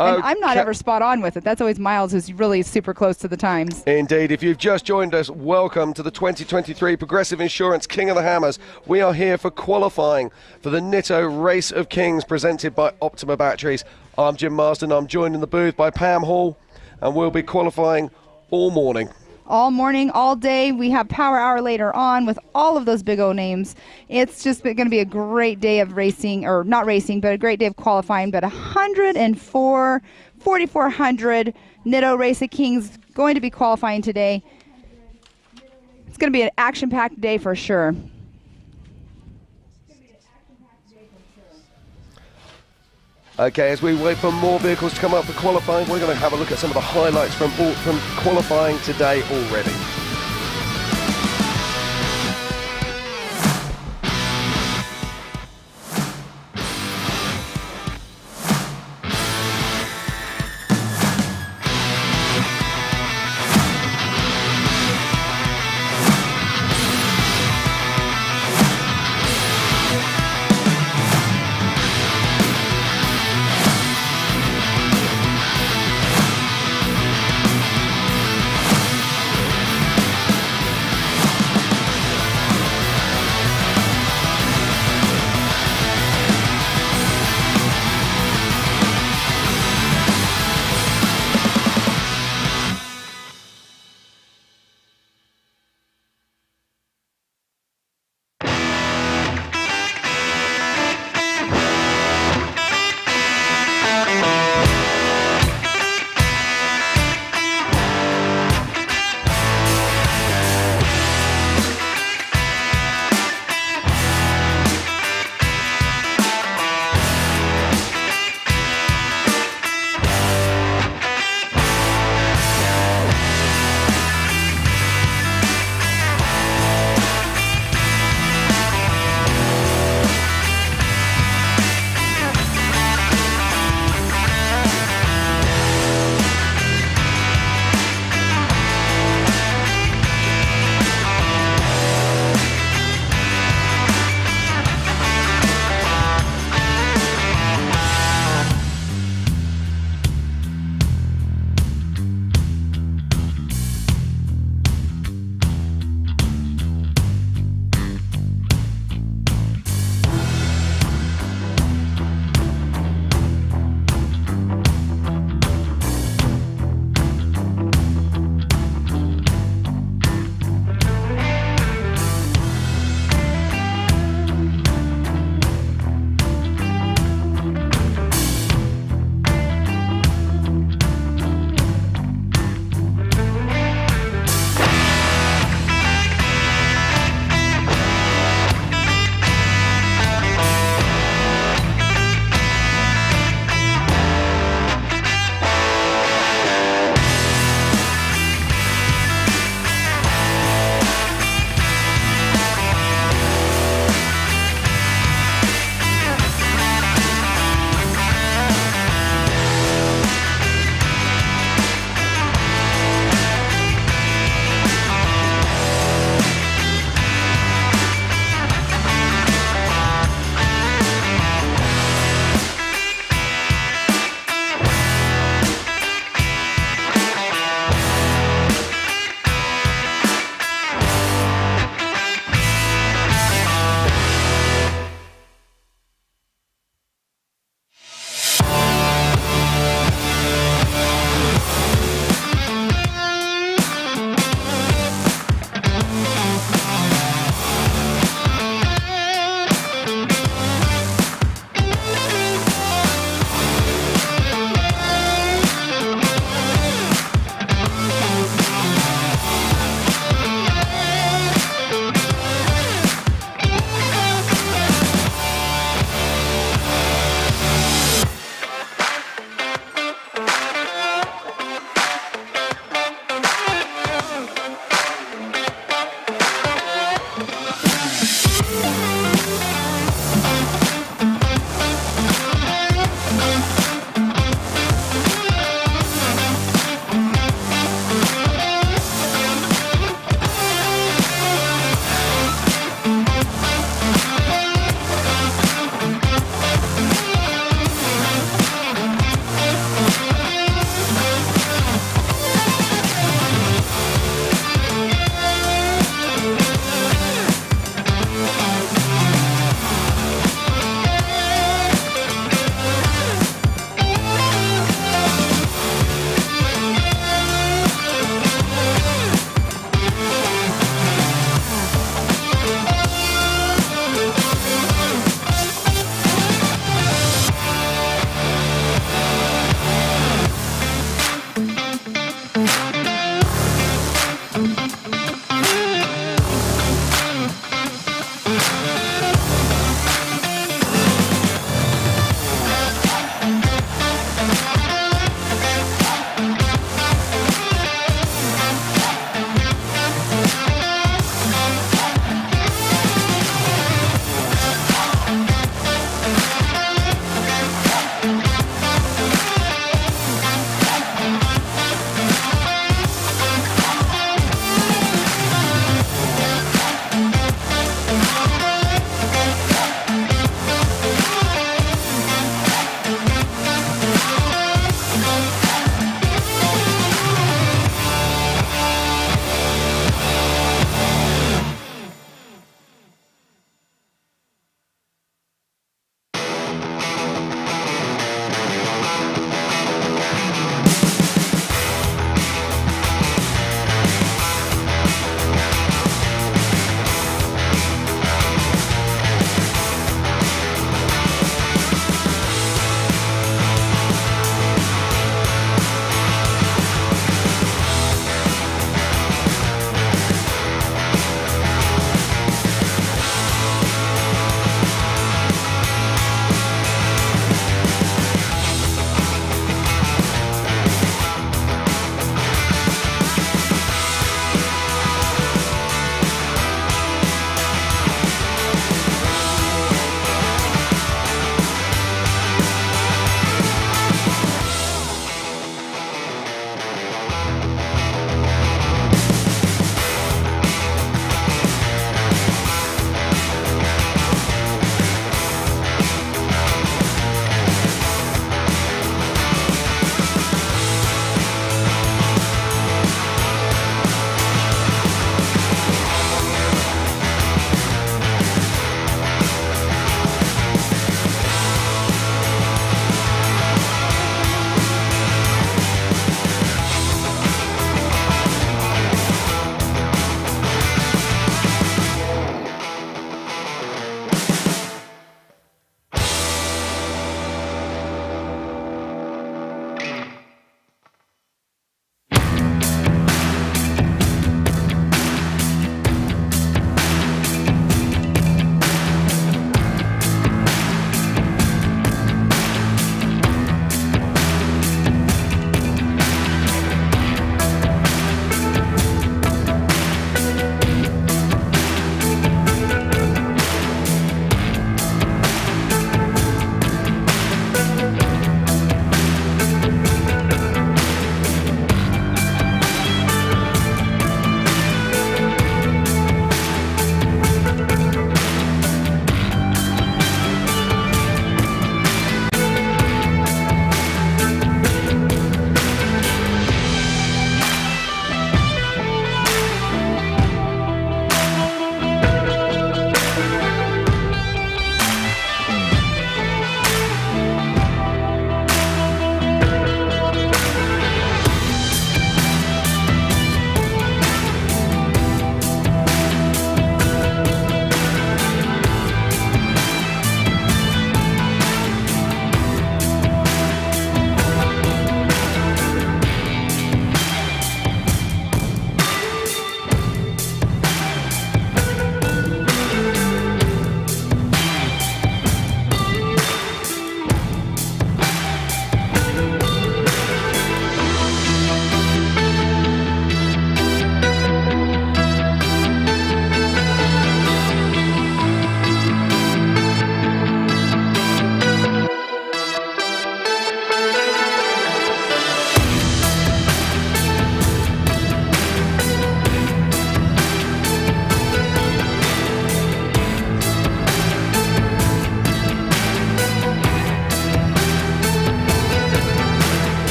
And I'm not ever spot on with it. That's always Miles, who's really super close to the times.
Indeed. If you've just joined us, welcome to the 2023 Progressive Insurance King of the Hammers. We are here for qualifying for the Nitto Race of Kings presented by Optima Batteries. I'm Jim Marsden. I'm joined in the booth by Pam Hall, and we'll be qualifying all morning.
All morning, all day. We have Power Hour later on with all of those big O names. It's just going to be a great day of racing, or not racing, but a great day of qualifying. But 104, 4,400 Nitto Race of Kings going to be qualifying today. It's going to be an action-packed day for sure.
Okay, as we wait for more vehicles to come up for qualifying, we're going to have a look at some of the highlights from qualifying today already.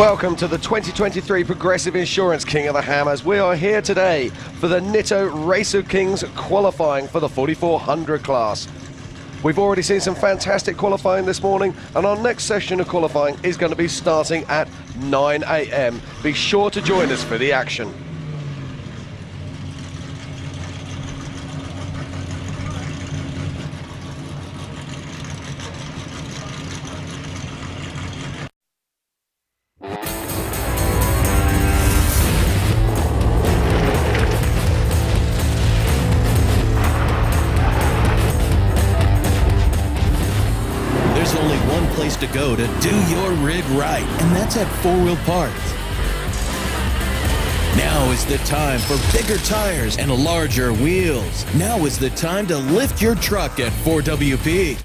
Welcome to the 2023 Progressive Insurance King of the Hammers. We are here today for the Nitto Racer Kings qualifying for the 4400 class. We've already seen some fantastic qualifying this morning, and our next session of qualifying is going to be starting at 9 a.m. Be sure to join us for the action.
There's only one place to go to do your rig right, and that's at 4-Wheel Parts. Now is the time for bigger tires and larger wheels. Now is the time to lift your truck at 4WP.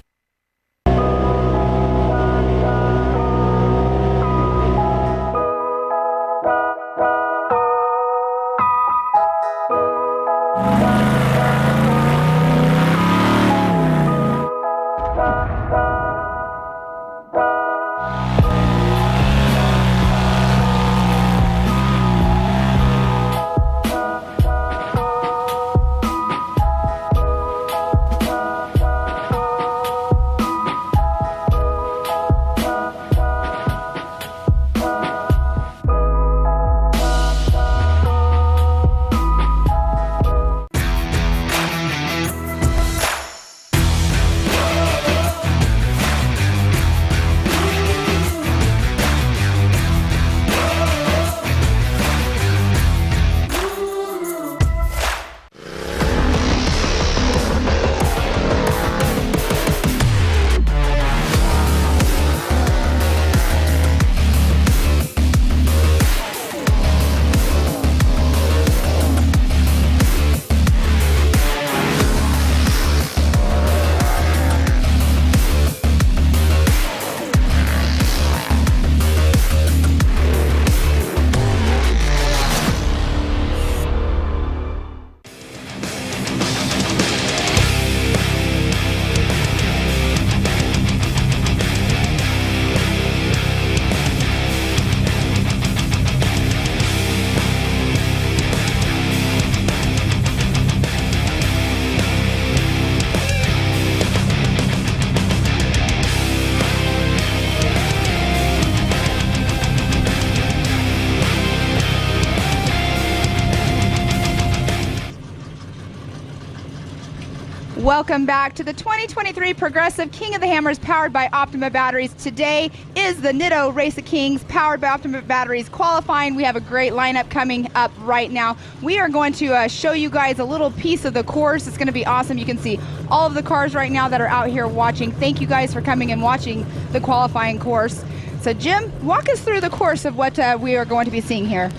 Welcome back to the 2023 Progressive King of the Hammers powered by Optima Batteries. Today is the Nitto Race of Kings powered by Optima Batteries qualifying. We have a great lineup coming up right now. We are going to show you guys a little piece of the course. It's going to be awesome. You can see all of the cars right now that are out here watching. Thank you guys for coming and watching the qualifying course. So Jim, walk us through the course of what we are going to be seeing here.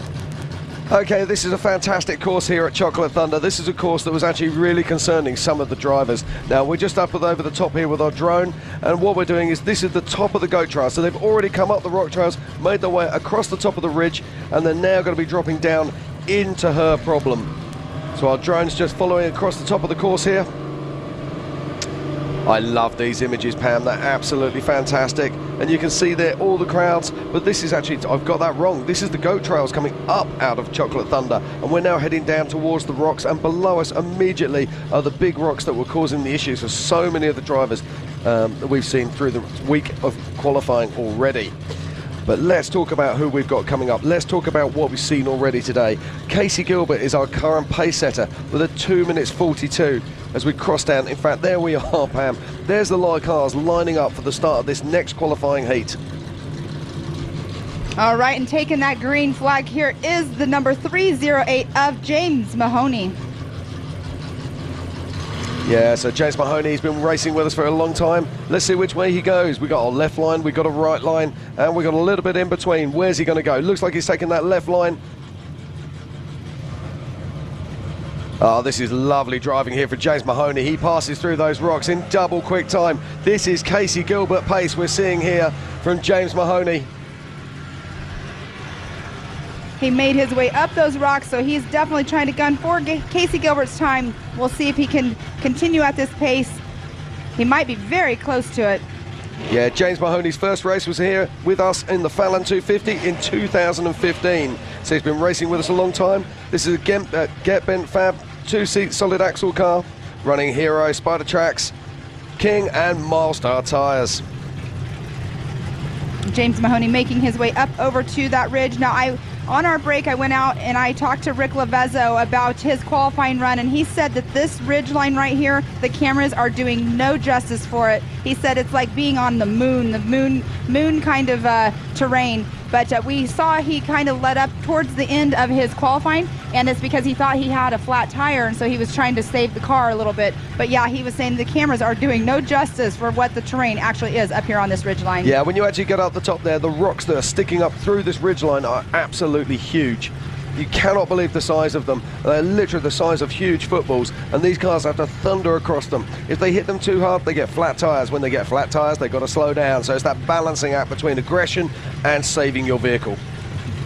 Okay, this is a fantastic course here at Chocolate Thunder. This is a course that was actually really concerning some of the drivers. Now, we're just up over the top here with our drone, and what we're doing is this is the top of the goat trail. So they've already come up the rock trails, made their way across the top of the ridge, and they're now going to be dropping down into her problem. So our drone's just following across the top of the course here. I love these images, Pam. They're absolutely fantastic. And you can see there all the crowds, but this is actually, I've got that wrong. This is the goat trails coming up out of Chocolate Thunder, and we're now heading down towards the rocks, and below us immediately are the big rocks that were causing the issues for so many of the drivers that we've seen through the week of qualifying already. But let's talk about who we've got coming up. Let's talk about what we've seen already today. Casey Gilbert is our current pace setter with a 2 minutes 42 as we cross down. In fact, there we are, Pam. There's the light cars lining up for the start of this next qualifying heat.
All right, and taking that green flag here is the number 308 of James Mahoney.
Yeah, so James Mahoney has been racing with us for a long time. Let's see which way he goes. We got a left line, we got a right line, and we got a little bit in between. Where's he going to go? Looks like he's taking that left line. Oh, this is lovely driving here for James Mahoney. He passes through those rocks in double quick time. This is Casey Gilbert pace we're seeing here from James Mahoney.
He made his way up those rocks, so he's definitely trying to gun for Casey Gilbert's time. We'll see if he can continue at this pace. He might be very close to it.
Yeah, James Mahoney's first race was here with us in the Fallon 250 in 2015. So he's been racing with us a long time. This is a Get Bent Fab 2-seat solid axle car running Hero, Spider Tracks, King and Milestar tyres.
James Mahoney making his way up over to that ridge. Now, on our break, I went out and I talked to Rick Lavezzo about his qualifying run, and he said that this ridge line right here, the cameras are doing no justice for it. He said it's like being on the moon kind of terrain. But we saw he kind of let up towards the end of his qualifying, and it's because he thought he had a flat tire, and so he was trying to save the car a little bit. But yeah, he was saying the cameras are doing no justice for what the terrain actually is up here on this ridge line.
Yeah, when you actually get up the top there, the rocks that are sticking up through this ridge line are absolutely huge. You cannot believe the size of them. They're literally the size of huge footballs, and these cars have to thunder across them. If they hit them too hard, they get flat tires. When they get flat tires, they've got to slow down. So it's that balancing act between aggression and saving your vehicle.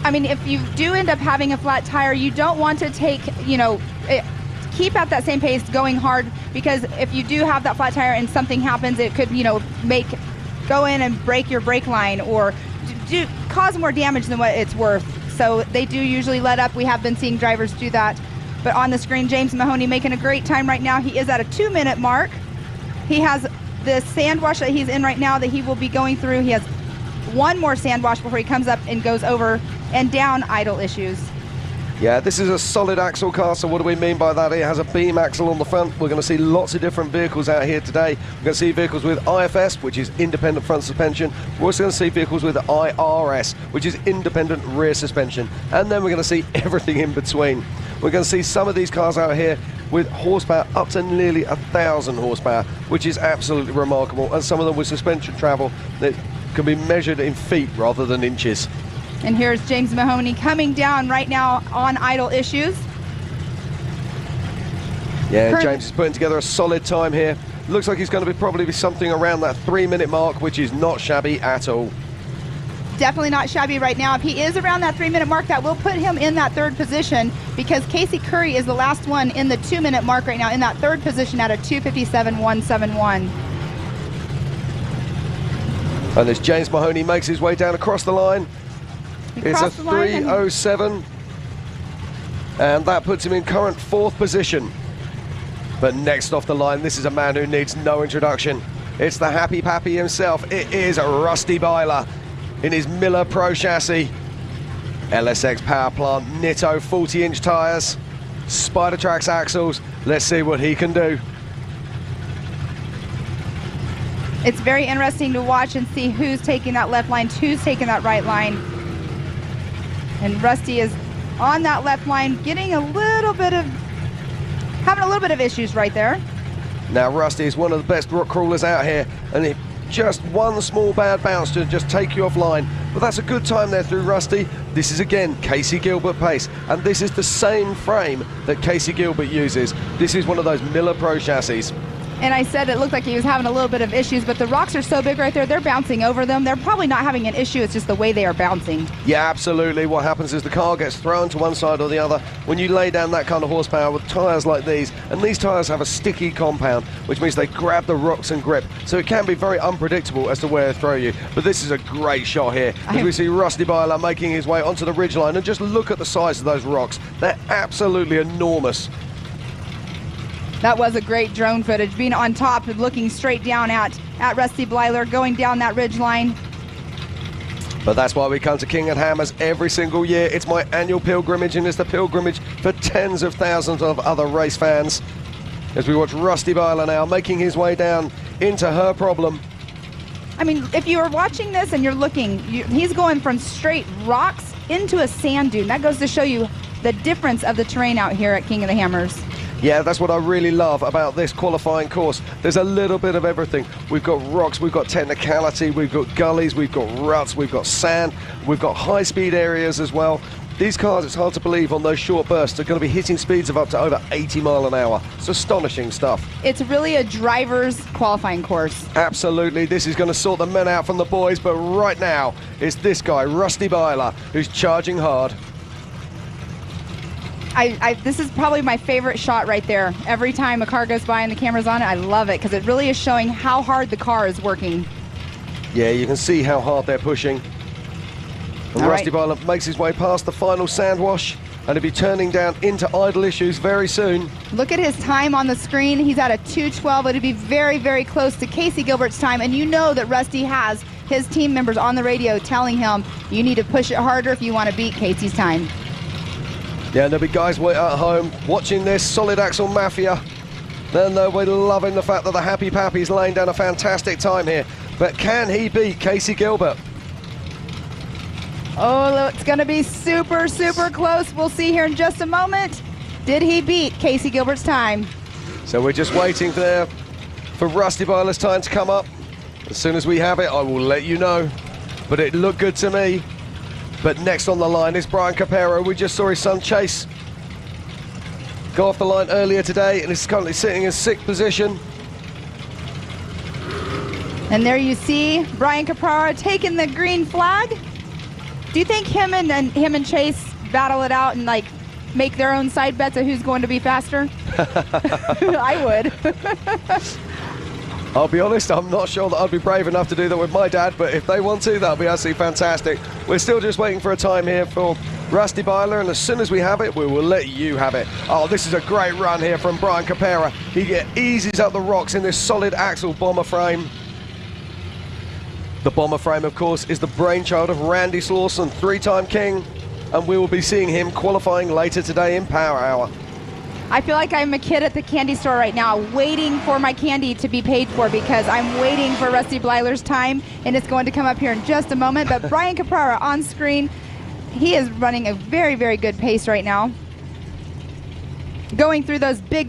I mean, if you do end up having a flat tire, you don't want to take, keep at that same pace going hard, because if you do have that flat tire and something happens, it could, go in and break your brake line or cause more damage than what it's worth. So they do usually let up. We have been seeing drivers do that. But on the screen, James Mahoney making a great time right now. He is at a 2-minute mark. He has the sand wash that he's in right now that he will be going through. He has one more sand wash before he comes up and goes over and down idle issues.
Yeah, this is a solid axle car, so what do we mean by that? It has a beam axle on the front. We're going to see lots of different vehicles out here today. We're going to see vehicles with IFS, which is independent front suspension. We're also going to see vehicles with IRS, which is independent rear suspension. And then we're going to see everything in between. We're going to see some of these cars out here with horsepower up to nearly 1,000 horsepower, which is absolutely remarkable. And some of them with suspension travel that can be measured in feet rather than inches.
And here's James Mahoney coming down right now on idle issues.
Yeah, James is putting together a solid time here. Looks like he's going to probably be something around that 3-minute mark, which is not shabby at all.
Definitely not shabby right now. If he is around that 3-minute mark, that will put him in that third position, because Casey Curry is the last one in the 2-minute mark right now, in that third position at a 2:57.171.
And as James Mahoney makes his way down across the line, it's a 3:07, and that puts him in current 4th position. But next off the line, this is a man who needs no introduction. It's the Happy Pappy himself. It is Rusty Byler in his Miller Pro chassis. LSX power plant, Nitto 40-inch tyres, Spider Tracks axles. Let's see what he can do.
It's very interesting to watch and see who's taking that left line, who's taking that right line. And Rusty is on that left line, having a little bit of issues right there.
Now Rusty is one of the best rock crawlers out here, and just one small bad bounce to just take you offline. But that's a good time there through Rusty. This is again Casey Gilbert pace, and this is the same frame that Casey Gilbert uses. This is one of those Miller Pro chassis.
And I said it looked like he was having a little bit of issues, but the rocks are so big right there, they're bouncing over them. They're probably not having an issue, it's just the way they are bouncing.
Yeah, absolutely. What happens is the car gets thrown to one side or the other when you lay down that kind of horsepower with tyres like these. And these tyres have a sticky compound, which means they grab the rocks and grip. So it can be very unpredictable as to where they throw you. But this is a great shot here, as we see Rusty Byler making his way onto the ridgeline. And just look at the size of those rocks. They're absolutely enormous.
That was a great drone footage, being on top and looking straight down at Rusty Byler, going down that ridge line.
But that's why we come to King and Hammers every single year. It's my annual pilgrimage, and it's the pilgrimage for tens of thousands of other race fans. As we watch Rusty Byler now making his way down into her problem.
I mean, if you are watching this and you're looking, he's going from straight rocks into a sand dune. That goes to show you the difference of the terrain out here at King of the Hammers.
Yeah, that's what I really love about this qualifying course. There's a little bit of everything. We've got rocks, we've got technicality, we've got gullies, we've got ruts, we've got sand, we've got high-speed areas as well. These cars, it's hard to believe, on those short bursts are going to be hitting speeds of up to over 80 miles an hour. It's astonishing stuff.
It's really a driver's qualifying course.
Absolutely. This is going to sort the men out from the boys, but right now it's this guy, Rusty Byler, who's charging hard.
This is probably my favorite shot right there. Every time a car goes by and the camera's on it, I love it, because it really is showing how hard the car is working.
Yeah, you can see how hard they're pushing. And Rusty Byler makes his way past the final sand wash, and he'll be turning down into idle issues very soon.
Look at his time on the screen. He's at a 2:12. It'll be very, very close to Casey Gilbert's time. And you know that Rusty has his team members on the radio telling him, you need to push it harder if you want to beat Casey's time.
Yeah, there'll be guys at home watching this solid axle mafia. Then they'll be loving the fact that the Happy Pappy's laying down a fantastic time here. But can he beat Casey Gilbert?
Oh, it's going to be super, super close. We'll see here in just a moment. Did he beat Casey Gilbert's time?
So we're just waiting there for Rusty Byler's time to come up. As soon as we have it, I will let you know. But it looked good to me. But next on the line is Brian Capero. We just saw his son Chase go off the line earlier today and is currently sitting in 6th position.
And there you see Brian Caprara taking the green flag. Do you think him and Chase battle it out and like make their own side bets of who's going to be faster? I would.
I'll be honest, I'm not sure that I'd be brave enough to do that with my dad, but if they want to, that'll be absolutely fantastic. We're still just waiting for a time here for Rusty Byler, and as soon as we have it, we will let you have it. Oh, this is a great run here from Brian Capera. He eases up the rocks in this solid axle bomber frame. The bomber frame, of course, is the brainchild of Randy Slauson, 3-time king, and we will be seeing him qualifying later today in Power Hour.
I feel like I'm a kid at the candy store right now, waiting for my candy to be paid for because I'm waiting for Rusty Byler's time, and it's going to come up here in just a moment. But Brian Caprara on screen, he is running a very, very good pace right now. Going through those big,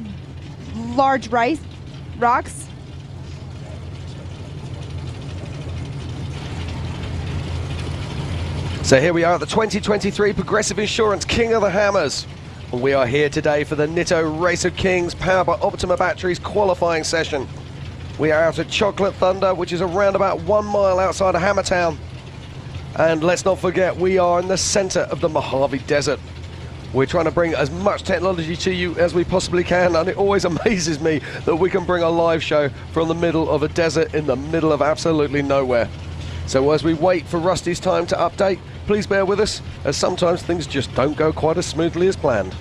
large rocks.
So here we are at the 2023 Progressive Insurance King of the Hammers. We are here today for the Nitto Race of Kings powered by Optima Batteries qualifying session. We are out at Chocolate Thunder, which is around about 1 mile outside of Hammertown. And let's not forget, we are in the center of the Mojave Desert. We're trying to bring as much technology to you as we possibly can, and it always amazes me that we can bring a live show from the middle of a desert in the middle of absolutely nowhere. So as we wait for Rusty's time to update, please bear with us, as sometimes things just don't go quite as smoothly as planned.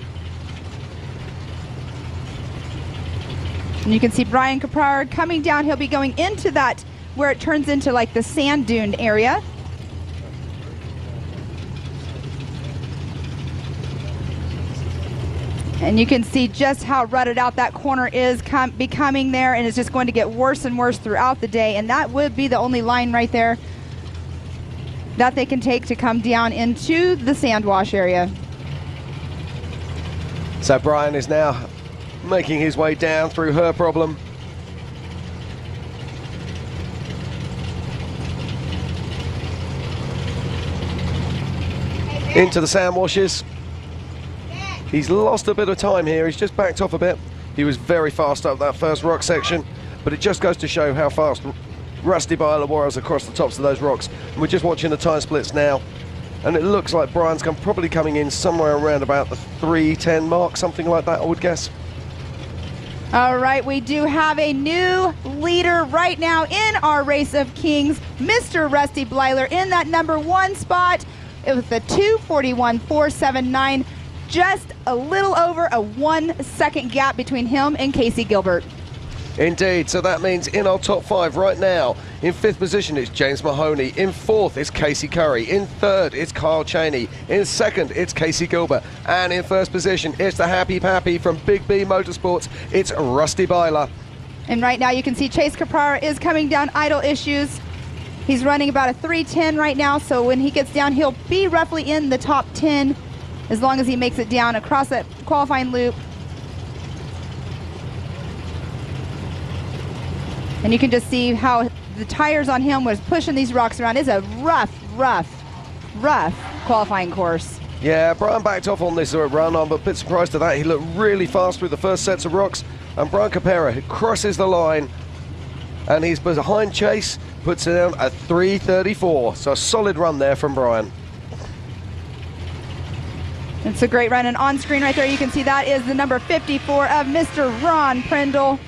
And you can see Brian Caprara coming down. He'll be going into that where it turns into like the sand dune area. And you can see just how rutted out that corner is becoming there, and it's just going to get worse and worse throughout the day. And that would be the only line right there that they can take to come down into the sand wash area.
So Brian is now making his way down through her problem. Into the sand washes. He's lost a bit of time here. He's just backed off a bit. He was very fast up that first rock section, but it just goes to show how fast Rusty Byler was across the tops of those rocks. And we're just watching the time splits now, and it looks like Brian's probably coming in somewhere around about the 3:10 mark, something like that, I would guess.
All right, we do have a new leader right now in our Race of Kings, Mr. Rusty Byler in that #1 spot. It was the 2:41.479, just a little over a 1 second gap between him and Casey Gilbert.
Indeed, so that means in our top 5 right now, in 5th position it's James Mahoney, in 4th it's Casey Curry, in 3rd it's Kyle Cheney, in 2nd it's Casey Gilbert, and in 1st position it's the Happy Pappy from Big B Motorsports, it's Rusty Byler.
And right now you can see Chase Caprara is coming down idle issues. He's running about a 3:10 right now, so when he gets down he'll be roughly in the top 10 as long as he makes it down across that qualifying loop. And you can just see how the tires on him was pushing these rocks around. It's a rough qualifying course.
Yeah, Brian backed off on this run. I'm a bit surprised at that. He looked really fast through the first sets of rocks. And Brian Capera crosses the line, and he's behind Chase, puts it down at 3:34. So a solid run there from Brian.
It's a great run, and on screen right there you can see that is the number 54 of Mr. Ron Prindle.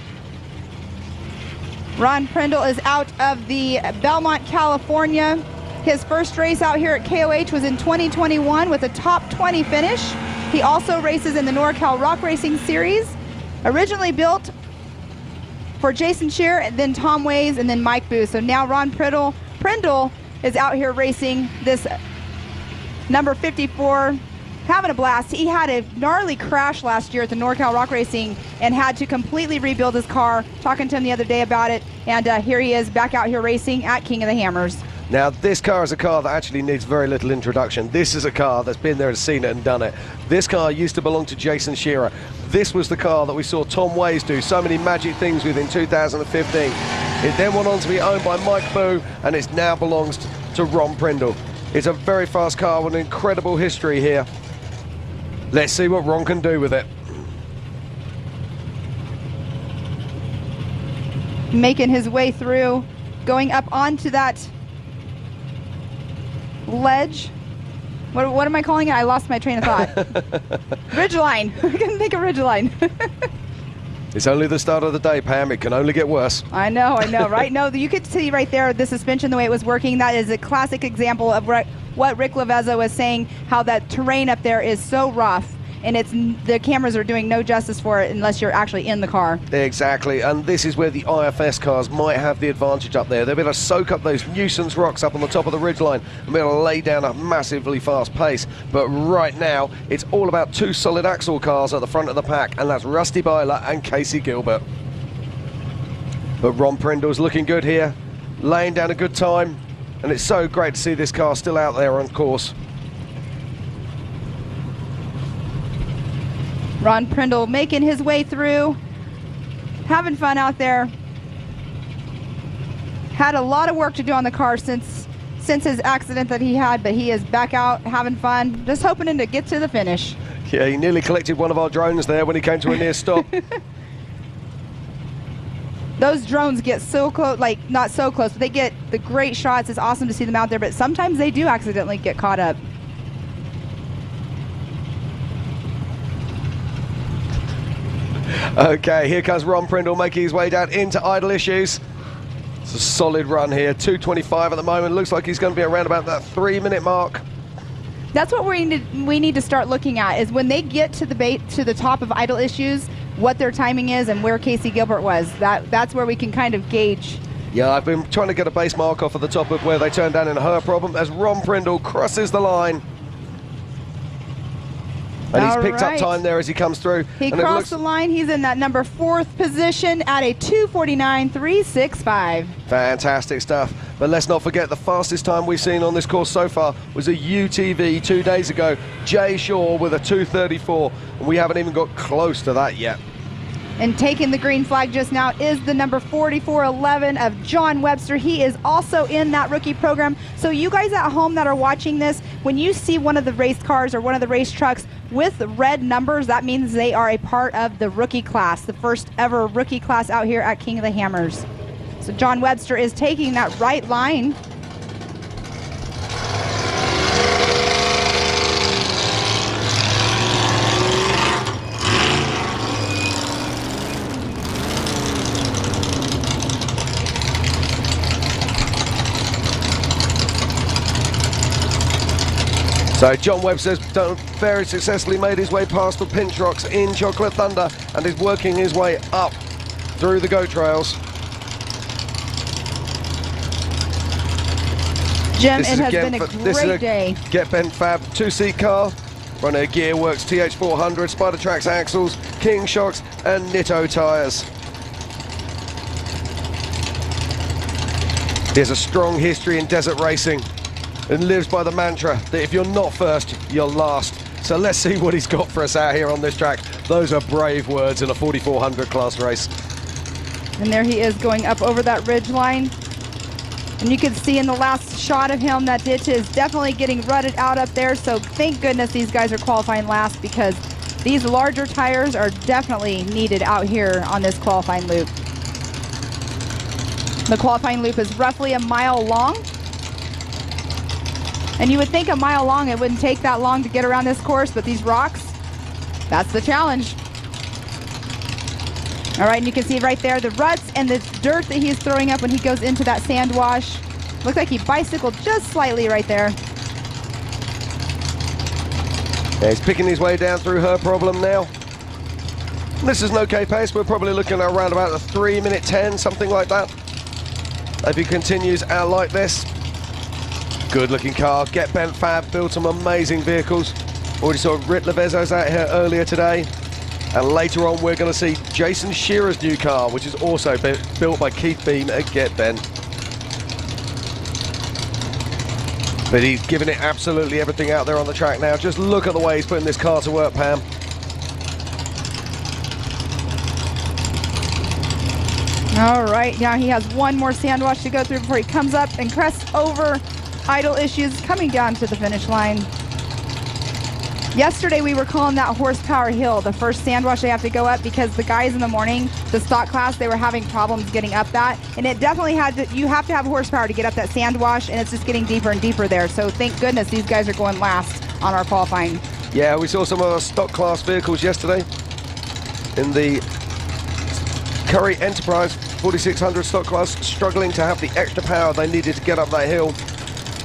Ron Prindle is out of the Belmont, California. His first race out here at KOH was in 2021 with a top 20 finish. He also races in the NorCal Rock Racing Series, originally built for Jason Shear, then Tom Ways, and then Mike Booth. So now Ron Prindle is out here racing this number 54, having a blast. He had a gnarly crash last year at the NorCal Rock Racing and had to completely rebuild his car. Talking to him the other day about it, and here he is back out here racing at King of the Hammers.
Now, this car is a car that actually needs very little introduction. This is a car that's been there and seen it and done it. This car used to belong to Jason Shearer. This was the car that we saw Tom Ways do so many magic things with in 2015. It then went on to be owned by Mike Boo, and it now belongs to Ron Prindle. It's a very fast car with an incredible history here. Let's see what Ron can do with it.
Making his way through, going up onto that ledge. What am I calling it? I lost my train of thought. Ridgeline. I couldn't think of ridgeline.
It's only the start of the day, Pam. It can only get worse.
I know, right? No, you could see right there the suspension, the way it was working. That is a classic example of what Rick Lavezza was saying, how that terrain up there is so rough, and the cameras are doing no justice for it unless you're actually in the car.
Exactly, and this is where the IFS cars might have the advantage up there. They'll be able to soak up those nuisance rocks up on the top of the ridgeline and be able to lay down a massively fast pace. But right now, it's all about two solid axle cars at the front of the pack, and that's Rusty Byler and Casey Gilbert. But Ron Prindle's looking good here, laying down a good time, and it's so great to see this car still out there on course.
Ron Prindle making his way through, having fun out there. Had a lot of work to do on the car since his accident that he had, but he is back out having fun, just hoping to get to the finish.
Yeah, he nearly collected one of our drones there when he came to a near stop.
Those drones get so close, like not so close, but they get the great shots. It's awesome to see them out there, but sometimes they do accidentally get caught up.
Okay, here comes Ron Prindle making his way down into idle issues. It's a solid run here, 2:25 at the moment. Looks like he's going to be around about that 3-minute mark.
That's what we need to start looking at, is when they get to the top of idle issues, what their timing is and where Casey Gilbert was. That's where we can kind of gauge.
Yeah, I've been trying to get a base mark off of the top of where they turned down in her problem as Ron Prindle crosses the line. And he's picked up time there as he comes through.
He crossed the line. He's in that number 4th position at a 2:49.365.
Fantastic stuff. But let's not forget, the fastest time we've seen on this course so far was a UTV 2 days ago. Jay Shaw with a 2:34. And we haven't even got close to that yet.
And taking the green flag just now is the number 4411 of John Webster. He is also in that rookie program. So you guys at home that are watching this, when you see one of the race cars or one of the race trucks with red numbers, that means they are a part of the rookie class, the first ever rookie class out here at King of the Hammers. So John Webster is taking that right line.
So John Webster's very successfully made his way past the pinch rocks in Chocolate Thunder and is working his way up through the goat trails.
Jim, it has been a great day.
Get Bent Fab 2-seat car, running Gearworks TH400, Spider Tracks axles, King shocks and Nitto tyres. He has a strong history in desert racing and lives by the mantra that if you're not first, you're last. So let's see what he's got for us out here on this track. Those are brave words in a 4400 class race.
And there he is going up over that ridge line. And you can see in the last shot of him that ditch is definitely getting rutted out up there. So thank goodness these guys are qualifying last, because these larger tires are definitely needed out here on this qualifying loop. The qualifying loop is roughly a mile long. And you would think a mile long, it wouldn't take that long to get around this course, but these rocks, that's the challenge. All right, and you can see right there the ruts and the dirt that he's throwing up when he goes into that sand wash. Looks like he bicycled just slightly right there.
Yeah, he's picking his way down through her problem now. This is an okay pace. We're probably looking at around about a 3:10, something like that. If he continues out like this. Good looking car. Get Bent Fab built some amazing vehicles. Already saw Rit Levezos out here earlier today. And later on we're going to see Jason Shearer's new car, which is also built by Keith Beam at Get Bent. But he's giving it absolutely everything out there on the track now. Just look at the way he's putting this car to work, Pam.
All right, now he has one more sand wash to go through before he comes up and crests over idle issues, coming down to the finish line. Yesterday we were calling that horsepower hill, the first sand wash they have to go up, because the guys in the morning, the stock class, they were having problems getting up that, and it definitely had to, you have to have horsepower to get up that sand wash, and it's just getting deeper and deeper there. So thank goodness these guys are going last on our qualifying.
Yeah, we saw some of our stock class vehicles yesterday in the Curry Enterprise 4600 stock class, struggling to have the extra power they needed to get up that hill.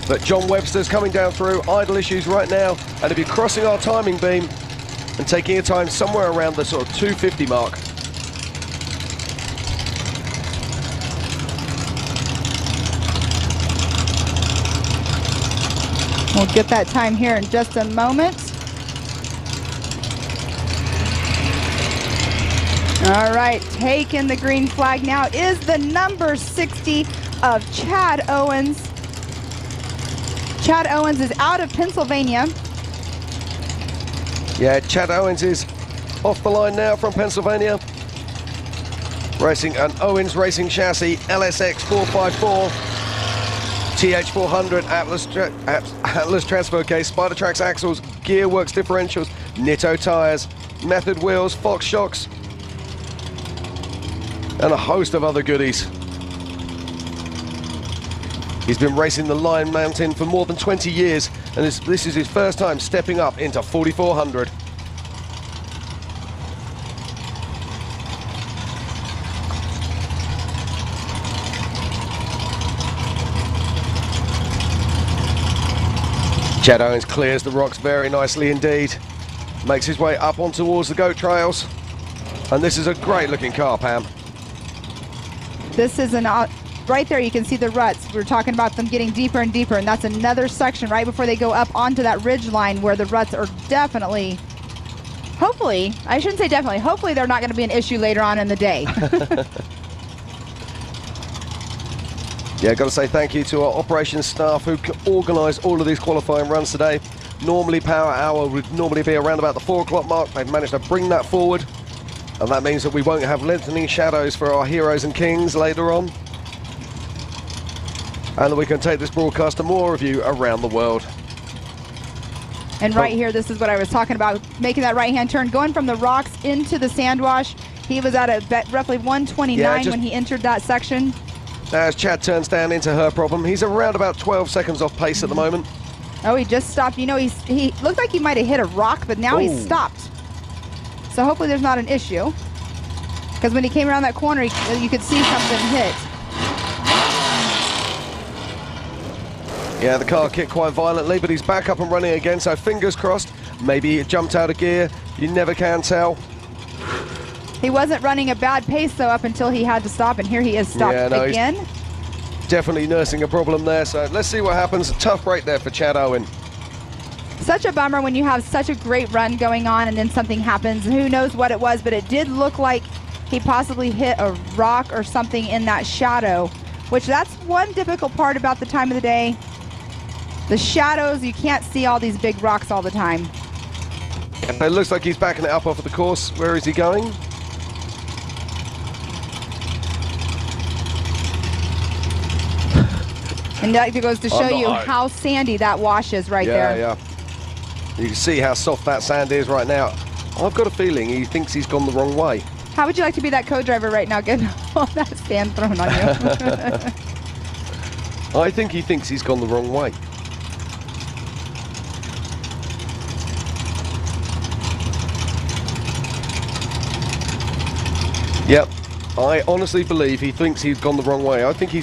But John Webster's coming down through, idle issues right now, and if you're crossing our timing beam and taking a time somewhere around the sort of 250 mark.
We'll get that time here in just a moment. All right, taking the green flag now is the number 60 of Chad Owens. Chad Owens is out of Pennsylvania.
Yeah, Chad Owens is off the line now from Pennsylvania. Racing an Owens Racing chassis, LSX 454, TH400, Atlas transfer case, Spider Tracks axles, Gearworks differentials, Nitto tires, Method wheels, Fox shocks, and a host of other goodies. He's been racing the Lion Mountain for more than 20 years, and this is his first time stepping up into 4400. Chad Owens clears the rocks very nicely indeed. Makes his way up on towards the goat trails. And this is a great looking car, Pam.
This is right there you can see the ruts. We're talking about them getting deeper and deeper, and that's another section right before they go up onto that ridge line where the ruts are definitely, hopefully, I shouldn't say definitely, hopefully they're not going to be an issue later on in the day.
Yeah, got to say thank you to our operations staff who organised all of these qualifying runs today. Normally power hour would normally be around about the 4 o'clock mark. They've managed to bring that forward, and that means that we won't have lengthening shadows for our heroes and kings later on, and that we can take this broadcast to more of you around the world.
And right here, this is what I was talking about, making that right-hand turn, going from the rocks into the sand wash. He was at roughly 129 when he entered that section.
As Chad turns down into her problem, he's around about 12 seconds off pace at the moment.
Oh, he just stopped. You know, he looked like he might have hit a rock, but now he's stopped. So hopefully there's not an issue. Because when he came around that corner, you could see something hit.
Yeah, the car kicked quite violently, but he's back up and running again, so fingers crossed. Maybe it jumped out of gear. You never can tell.
He wasn't running a bad pace, though, up until he had to stop, and here he is stopped again.
Definitely nursing a problem there, so let's see what happens. A tough break there for Chad Owen.
Such a bummer when you have such a great run going on and then something happens. Who knows what it was, but it did look like he possibly hit a rock or something in that shadow, which that's one difficult part about the time of the day. The shadows, you can't see all these big rocks all the time.
It looks like he's backing it up off of the course. Where is he going?
And that goes to show you how sandy that wash is right there.
Yeah. You can see how soft that sand is right now. I've got a feeling he thinks he's gone the wrong way.
How would you like to be that co-driver right now, getting all that sand thrown on you?
I think he thinks he's gone the wrong way. Yep. I honestly believe he thinks he's gone the wrong way. I think he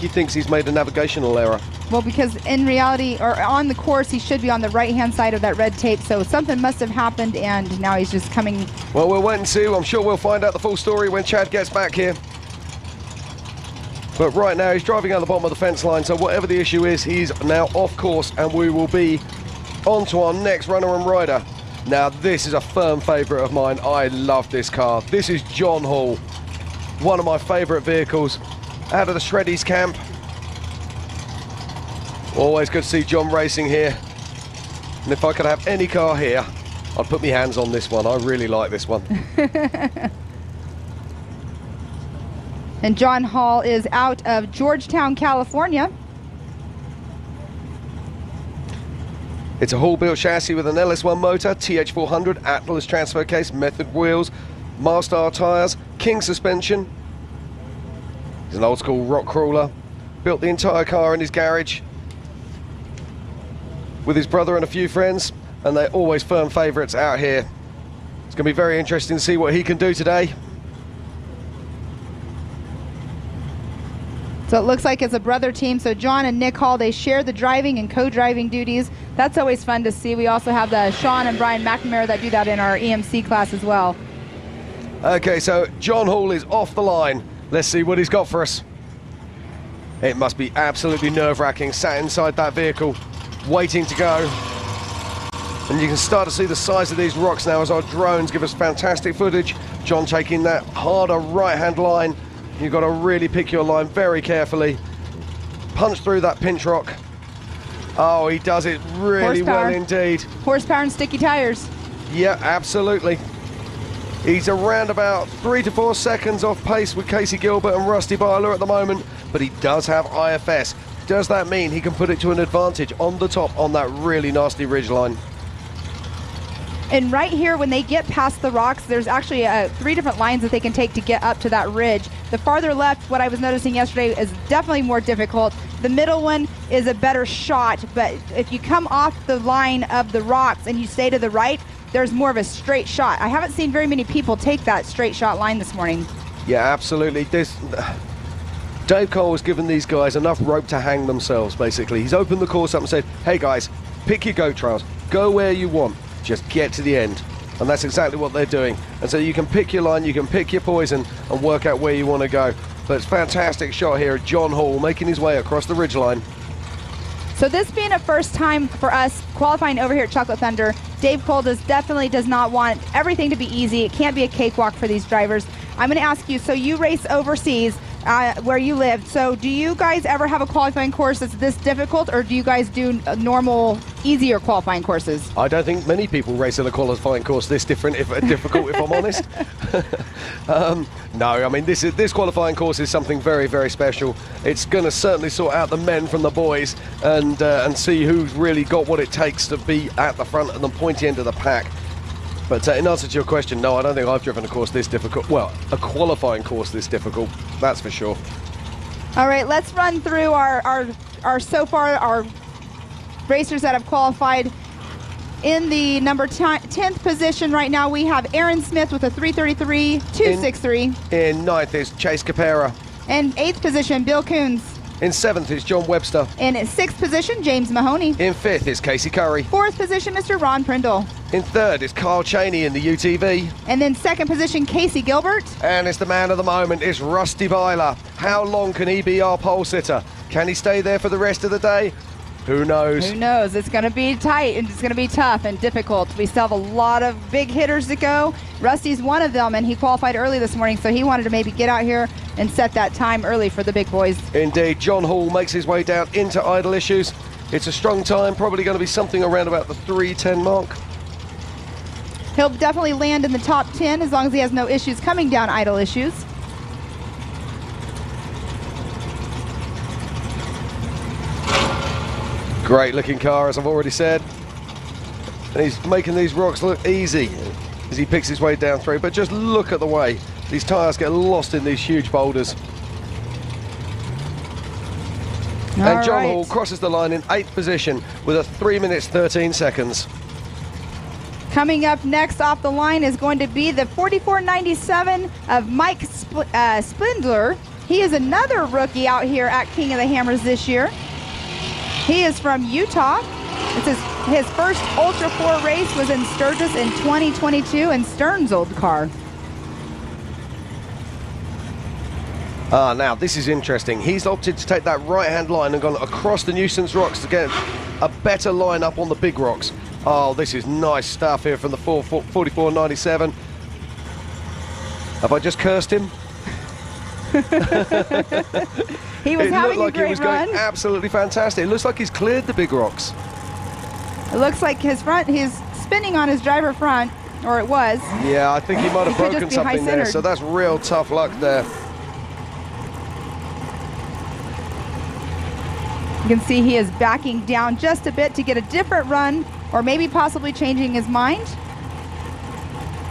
thinks he's made a navigational error.
Well, because in reality, or on the course, he should be on the right-hand side of that red tape. So something must have happened, and now he's just coming.
Well, we'll wait and see. I'm sure we'll find out the full story when Chad gets back here. But right now, he's driving out the bottom of the fence line. So whatever the issue is, he's now off course, and we will be on to our next runner and rider. Now, this is a firm favourite of mine. I love this car. This is John Hall. One of my favourite vehicles out of the Shreddies camp. Always good to see John racing here. And if I could have any car here, I'd put my hands on this one. I really like this one.
And John Hall is out of Georgetown, California.
It's a Hall-built chassis with an LS1 motor, TH400, Atlas transfer case, method wheels, Milestar tyres, King suspension. He's an old-school rock crawler. Built the entire car in his garage with his brother and a few friends, and they're always firm favourites out here. It's going to be very interesting to see what he can do today.
So it looks like it's a brother team. So John and Nick Hall, they share the driving and co-driving duties. That's always fun to see. We also have the Sean and Brian McNamara that do that in our EMC class as well.
Okay, so John Hall is off the line. Let's see what he's got for us. It must be absolutely nerve-wracking, sat inside that vehicle, waiting to go. And you can start to see the size of these rocks now as our drones give us fantastic footage. John taking that harder right-hand line. You've got to really pick your line very carefully. Punch through that pinch rock. Oh, he does it really well indeed.
Horsepower and sticky tires.
Yeah, absolutely. He's around about 3 to 4 seconds off pace with Casey Gilbert and Rusty Byler at the moment, but he does have IFS. Does that mean he can put it to an advantage on the top on that really nasty ridgeline?
And right here, when they get past the rocks, there's actually 3 different lines that they can take to get up to that ridge. The farther left, what I was noticing yesterday, is definitely more difficult. The middle one is a better shot, but if you come off the line of the rocks and you stay to the right, there's more of a straight shot. I haven't seen very many people take that straight shot line this morning.
Yeah, absolutely. Dave Cole has given these guys enough rope to hang themselves, basically. He's opened the course up and said, hey guys, pick your goat trails, go where you want, just get to the end. And that's exactly what they're doing. And so you can pick your line, you can pick your poison and work out where you want to go. But it's a fantastic shot here at John Hall making his way across the ridgeline.
So this being a first time for us qualifying over here at Chocolate Thunder, Dave Cole definitely does not want everything to be easy. It can't be a cakewalk for these drivers. I'm going to ask you, so you race overseas where you live. So do you guys ever have a qualifying course that's this difficult, or do you guys do normal, easier qualifying courses?
I don't think many people race at a qualifying course this difficult, if I'm honest. No, I mean, this qualifying course is something very, very special. It's going to certainly sort out the men from the boys and see who's really got what it takes to be at the front and the pointy end of the pack. But in answer to your question, no, I don't think I've driven a course this difficult. Well, a qualifying course this difficult, that's for sure.
All right, let's run through our so far, our racers that have qualified. In the number 10th position right now, we have Aaron Smith with a 3:33.263.
In 9th is Chase Capera.
In 8th position, Bill Coons.
In 7th is John Webster.
In 6th position, James Mahoney.
In 5th is Casey Curry.
4th position, Mr. Ron Prindle.
In 3rd is Kyle Cheney in the UTV.
And then 2nd position, Casey Gilbert.
And it's the man of the moment, is Rusty Byler. How long can he be our pole sitter? Can he stay there for the rest of the day? Who knows?
Who knows? It's going to be tight and it's going to be tough and difficult. We still have a lot of big hitters to go. Rusty's one of them, and he qualified early this morning, so he wanted to maybe get out here and set that time early for the big boys.
Indeed. John Hall makes his way down into idle issues. It's a strong time, probably going to be something around about the 3:10 mark.
He'll definitely land in the top 10 as long as he has no issues coming down idle issues.
Great looking car, as I've already said. And he's making these rocks look easy as he picks his way down through. But just look at the way these tyres get lost in these huge boulders. And John Hall crosses the line in 8th position with a 3 minutes 13 seconds.
Coming up next off the line is going to be the 4497 of Mike Spindler. He is another rookie out here at King of the Hammers this year. He is from Utah. It's his first Ultra 4 race was in Sturgis in 2022 in Stern's old car.
Now this is interesting. He's opted to take that right-hand line and gone across the nuisance rocks to get a better line up on the big rocks. Oh, this is nice stuff here from the 4497. Have I just cursed him?
He was having
like
a great
he was
run.
going absolutely fantastic. It looks like he's cleared the big rocks.
It looks like he's spinning on his driver front, or it was.
Yeah, I think he might have
He could
broken
just be
something there,
high-centered.
so that's real tough luck there.
You can see he is backing down just a bit to get a different run, or maybe possibly changing his mind.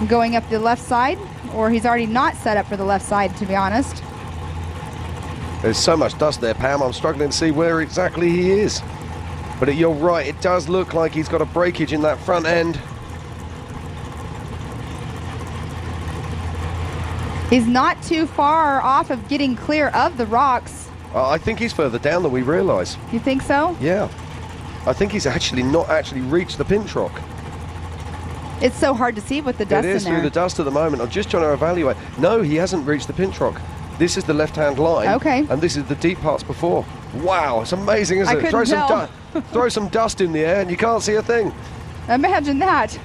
Going up the left side, or he's already not set up for the left side, to be honest.
There's so much dust there, Pam. I'm struggling to see where exactly he is. But you're right, it does look like he's got a breakage in that front end.
He's not too far off of getting clear of the rocks.
I think he's further down than we realise.
You think so?
Yeah. I think he's not actually reached the pinch rock.
It's so hard to see with the dust
It is
in there.
through the dust at the moment. I'm just trying to evaluate. No, he hasn't reached the pinch rock. This is the left-hand line.
Okay.
And this is the deep parts before. Wow, it's amazing, isn't
I
it?
couldn't tell.
Throw some dust in the air and you can't see a thing.
Imagine that.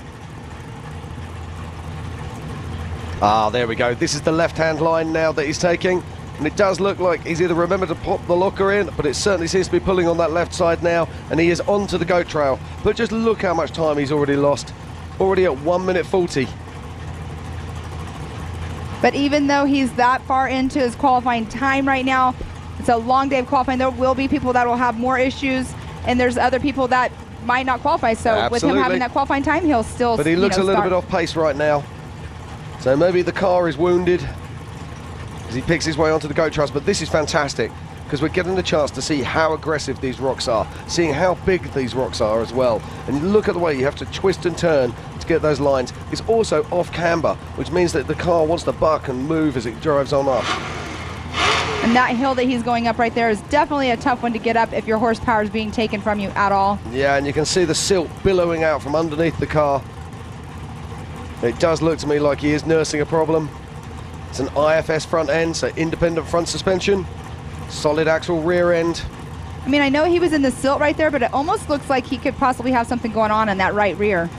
There we go. This is the left-hand line now that he's taking. And it does look like he's either remembered to pop the locker in, but it certainly seems to be pulling on that left side now, and he is onto the goat trail. But just look how much time he's already lost. Already at 1 minute 40.
But even though he's that far into his qualifying time right now, it's a long day of qualifying. There will be people that will have more issues, and there's other people that might not qualify. So with him having that qualifying time, he'll still.
But he looks a little bit off pace right now. So maybe the car is wounded as he picks his way onto the goat trails. But this is fantastic because we're getting the chance to see how aggressive these rocks are, seeing how big these rocks are as well. And look at the way you have to twist and turn to get those lines. It's also off camber, which means that the car wants to buck and move as it drives on up.
And that hill that he's going up right there is definitely a tough one to get up if your horsepower is being taken from you at all.
Yeah, and you can see the silt billowing out from underneath the car. It does look to me like he is nursing a problem. It's an IFS front end, so independent front suspension, solid axle rear end.
I mean, I know he was in the silt right there, but it almost looks like he could possibly have something going on in that right rear.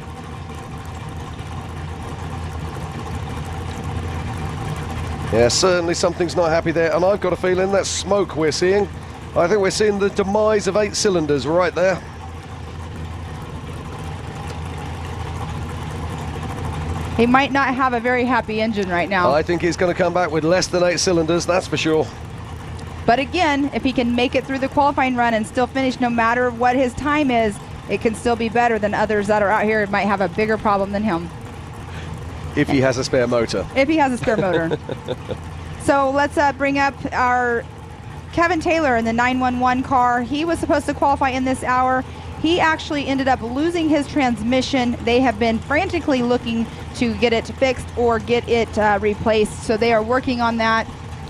Yeah, certainly something's not happy there, and I've got a feeling that's smoke we're seeing. I think we're seeing the demise of 8 cylinders right there.
He might not have a very happy engine right now.
I think he's going to come back with less than 8 cylinders, that's for sure.
But again, if he can make it through the qualifying run and still finish no matter what his time is, it can still be better than others that are out here. It might have a bigger problem than him.
If he has a spare motor.
If he has a spare motor. So let's bring up our Kevin Taylor in the 911 car. He was supposed to qualify in this hour. He actually ended up losing his transmission. They have been frantically looking to get it fixed or get it replaced. So they are working on that.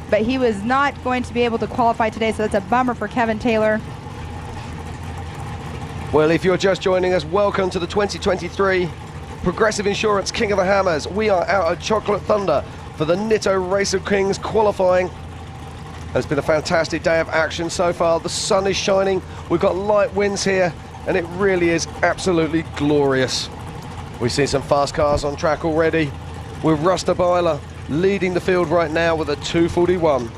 But he was not going to be able to qualify today, so that's a bummer for Kevin Taylor.
Well, if you're just joining us, welcome to the 2023 Progressive Insurance King of the Hammers. We are out at Chocolate Thunder for the Nitto Race of Kings qualifying. It's been a fantastic day of action so far. The sun is shining. We've got light winds here, and it really is absolutely glorious. We've seen some fast cars on track already, with Rusta Byler leading the field right now with a 241.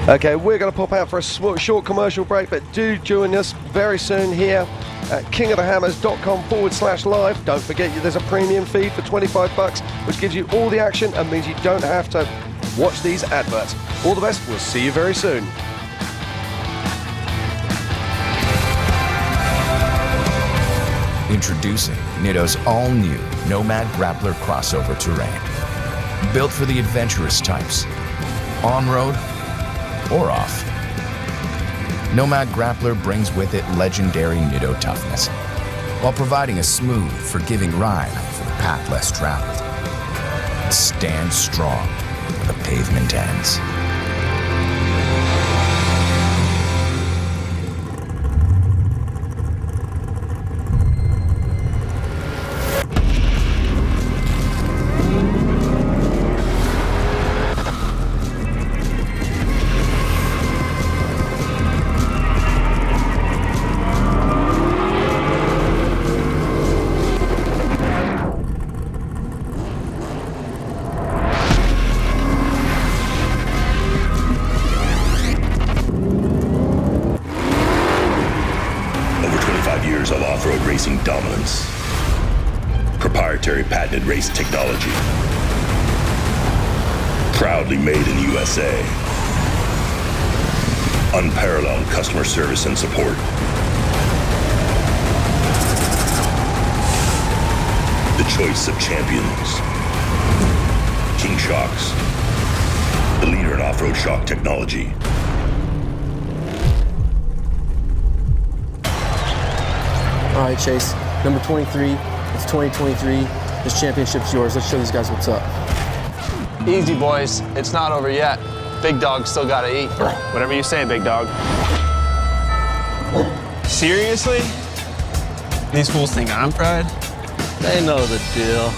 Okay, we're going to pop out for a short commercial break, but do join us very soon here at kingofthehammers.com/live. Don't forget, there's a premium feed for $25, which gives you all the action and means you don't have to watch these adverts. All the best. We'll see you very soon.
Introducing Nitto's all-new Nomad Grappler crossover terrain. Built for the adventurous types, on-road or off. Nomad Grappler brings with it legendary Nitto toughness, while providing a smooth, forgiving ride for the path less traveled. Stand strong where the pavement ends.
Years of off-road racing dominance. Proprietary patented race technology. Proudly made in USA. Unparalleled customer service and support. The choice of champions. King Shocks. The leader in off-road shock technology.
All right, Chase, number 23, it's 2023. This championship's yours. Let's show these guys what's up.
Easy, boys. It's not over yet. Big dog still gotta eat.
Whatever you say, big dog. Seriously? These fools think I'm fried?
They know the deal.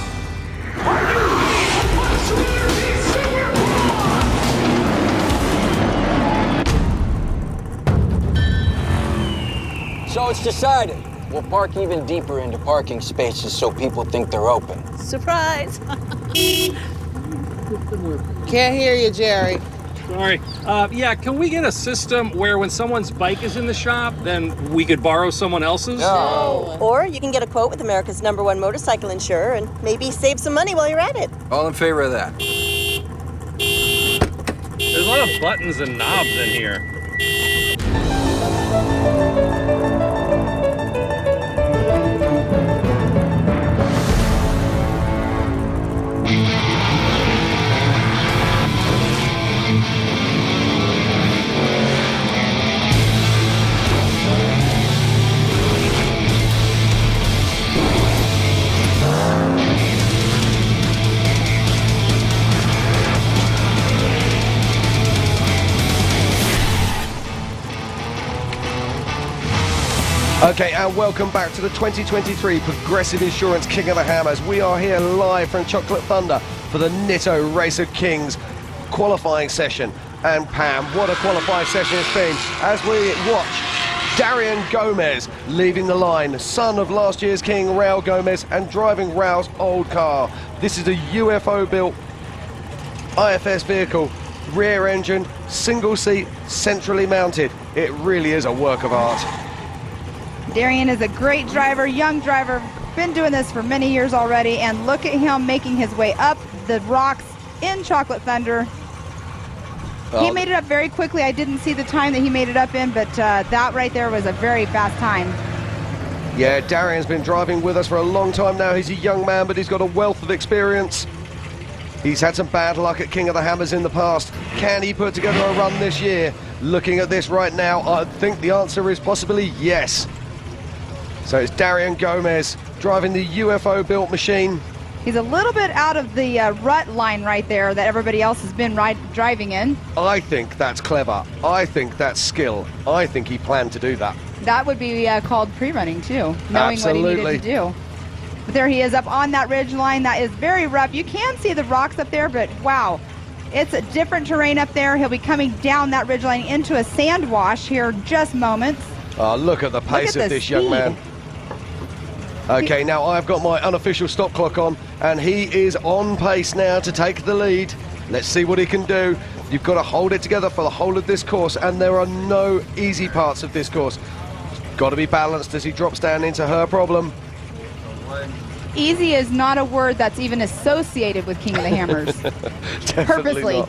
So it's decided. We'll park even deeper into parking spaces so people think they're open.
Surprise! Can't hear you, Jerry.
Sorry. Yeah, can we get a system where when someone's bike is in the shop, then we could borrow someone else's?
No. Or you can get a quote with America's #1 motorcycle insurer and maybe save some money while you're at it.
All in favor of that?
There's a lot of buttons and knobs in here.
Okay, and welcome back to the 2023 Progressive Insurance King of the Hammers. We are here live from Chocolate Thunder for the Nitto Race of Kings qualifying session. And Pam, what a qualifying session it's been as we watch Darian Gomez leaving the line, son of last year's King Raul Gomez, and driving Raul's old car. This is a UFO-built IFS vehicle, rear engine, single seat, centrally mounted. It really is a work of art.
Darian is a great driver, young driver, been doing this for many years already, and look at him making his way up the rocks in Chocolate Thunder. He made it up very quickly. I didn't see the time that he made it up in, but that right there was a very fast time.
Yeah, Darian's been driving with us for a long time now. He's a young man, but he's got a wealth of experience. He's had some bad luck at King of the Hammers in the past. Can he put together a run this year? Looking at this right now, I think the answer is possibly yes. So it's Darian Gomez driving the UFO-built machine.
He's a little bit out of the rut line right there that everybody else has been driving in.
I think that's clever. I think that's skill. I think he planned to do that.
That would be called pre-running too, knowing
Absolutely.
what he needed to do. But there he is up on that ridge line. That is very rough. You can see the rocks up there, but wow, it's a different terrain up there. He'll be coming down that ridge line into a sand wash here in just moments.
Oh, look at the pace of this young man. Okay, now I've got my unofficial stop clock on, and he is on pace now to take the lead. Let's see what he can do. You've got to hold it together for the whole of this course, and there are no easy parts of this course. Got to be balanced as he drops down into her problem.
Easy is not a word that's even associated with King of the Hammers. Purposely.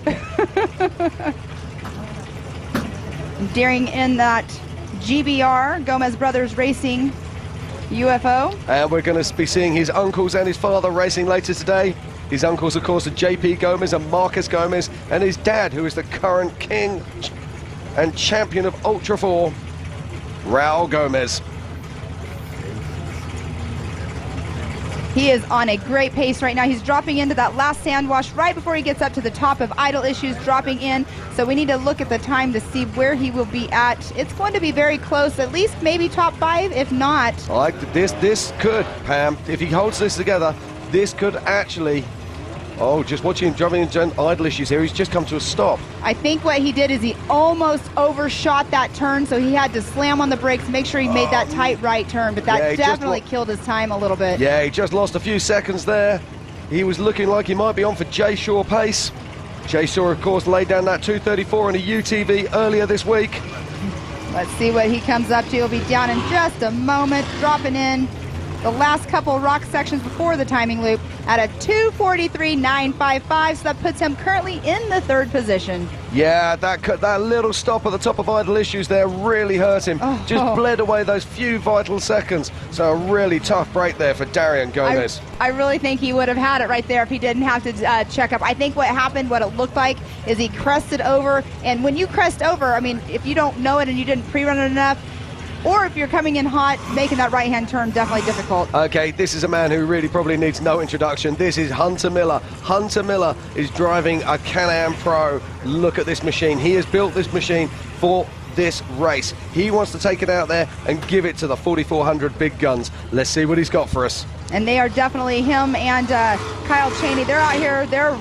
Daring in that GBR, Gomez Brothers Racing UFO.
And we're going to be seeing his uncles and his father racing later today. His uncles, of course, are JP Gomez and Marcus Gomez, and his dad, who is the current king and champion of Ultra 4, Raul Gomez.
He is on a great pace right now. He's dropping into that last sand wash right before he gets up to the top of Idle Issues, dropping in. So we need to look at the time to see where he will be at. It's going to be very close, at least maybe top 5, if not.
I like this. This could, Pam, if he holds this together, this could actually... Oh, just watching him driving into Idle Issues here. He's just come to a stop.
I think what he did is he almost overshot that turn, so he had to slam on the brakes, make sure he made that tight right turn, but that definitely killed his time a little bit.
Yeah, he just lost a few seconds there. He was looking like he might be on for Jay Shaw pace. Jay Shaw, of course, laid down that 234 in a UTV earlier this week.
Let's see what he comes up to. He'll be down in just a moment, dropping in the last couple rock sections before the timing loop at a 2:43.955, so that puts him currently in the 3rd position.
Yeah, that little stop at the top of Idle Issues there really hurt him. Just bled away those few vital seconds. So a really tough break there for Darian Gomez.
I really think he would have had it right there if he didn't have to check up. I think what happened, what it looked like, is he crested over, and when you crest over, I mean, if you don't know it and you didn't pre-run it enough, or if you're coming in hot, making that right-hand turn definitely difficult.
Okay, this is a man who really probably needs no introduction. This is Hunter Miller. Hunter Miller is driving a Can-Am Pro. Look at this machine. He has built this machine for this race. He wants to take it out there and give it to the 4400 big guns. Let's see what he's got for us.
And they are definitely, him and Kyle Cheney, they're out here, they're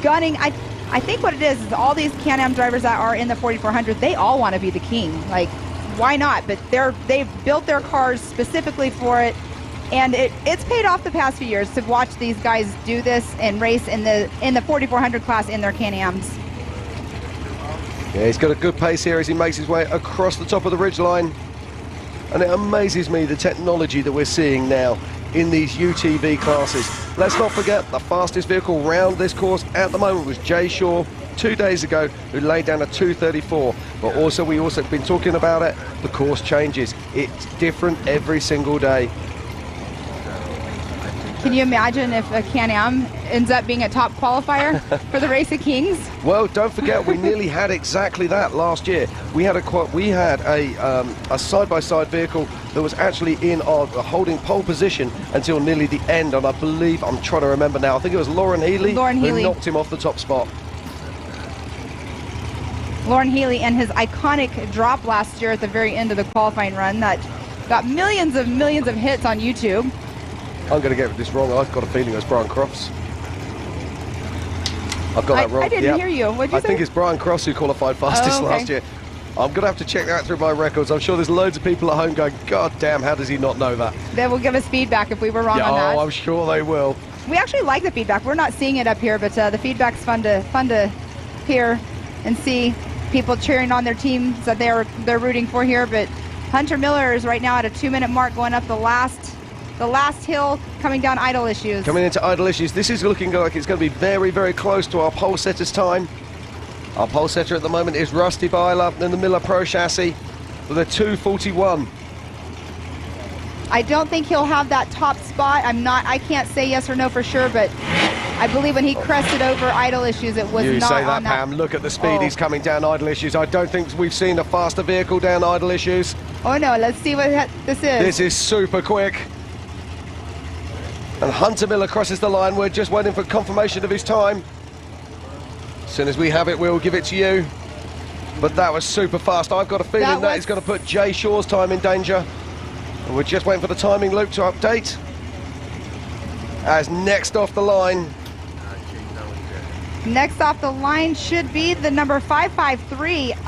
gunning. I think what it is all these Can-Am drivers that are in the 4400, they all want to be the king. Like, why not? But they've built their cars specifically for it, and it's paid off the past few years to watch these guys do this and race in the 4400 class in their Can-Ams.
Yeah, he's got a good pace here as he makes his way across the top of the ridgeline, and it amazes me the technology that we're seeing now in these UTV classes. Let's not forget the fastest vehicle round this course at the moment was Jay Shaw 2 days ago, who laid down a 234. But also, we also been talking about it, the course changes. It's different every single day.
Can you imagine if a Can-Am ends up being a top qualifier for the Race of Kings?
Well, don't forget, we nearly had exactly that last year. We had a side-by-side vehicle that was actually in our holding pole position until nearly the end, and I believe, I'm trying to remember now, I think it was Lauren Healy who knocked him off the top spot.
Lauren Healy and his iconic drop last year at the very end of the qualifying run that got millions of hits on YouTube.
I'm going to get this wrong. I've got a feeling it was Brian Crofts. I've got that wrong.
I didn't hear you. What'd you say?
I think it's Brian Crofts who qualified fastest last year. I'm going to have to check that through my records. I'm sure there's loads of people at home going, God damn, how does he not know that?
They will give us feedback if we were wrong on that.
Oh, I'm sure they will.
We actually like the feedback. We're not seeing it up here, but the feedback's fun to hear and see people cheering on their teams that they're rooting for here. But Hunter Miller is right now at a 2-minute mark, going up the last hill, coming down Idle Issues.
Coming into Idle Issues, this is looking like it's going to be very, very close to our pole setter's time. Our pole setter at the moment is Rusty Byler in the Miller Pro chassis with a 2:41.
I don't think he'll have that top spot. I can't say yes or no for sure, but I believe when he crested over Idle Issues, it was
you
not
say that,
on that.
Pam. Look at the speed he's coming down Idle Issues. I don't think we've seen a faster vehicle down Idle Issues.
Oh no, let's see what this is.
This is super quick. And Hunter Miller crosses the line. We're just waiting for confirmation of his time. As soon as we have it, we'll give it to you. But that was super fast. I've got a feeling that is going to put Jay Shaw's time in danger. And we're just waiting for the timing loop to update. As next off the line.
Next off the line should be the number 553 of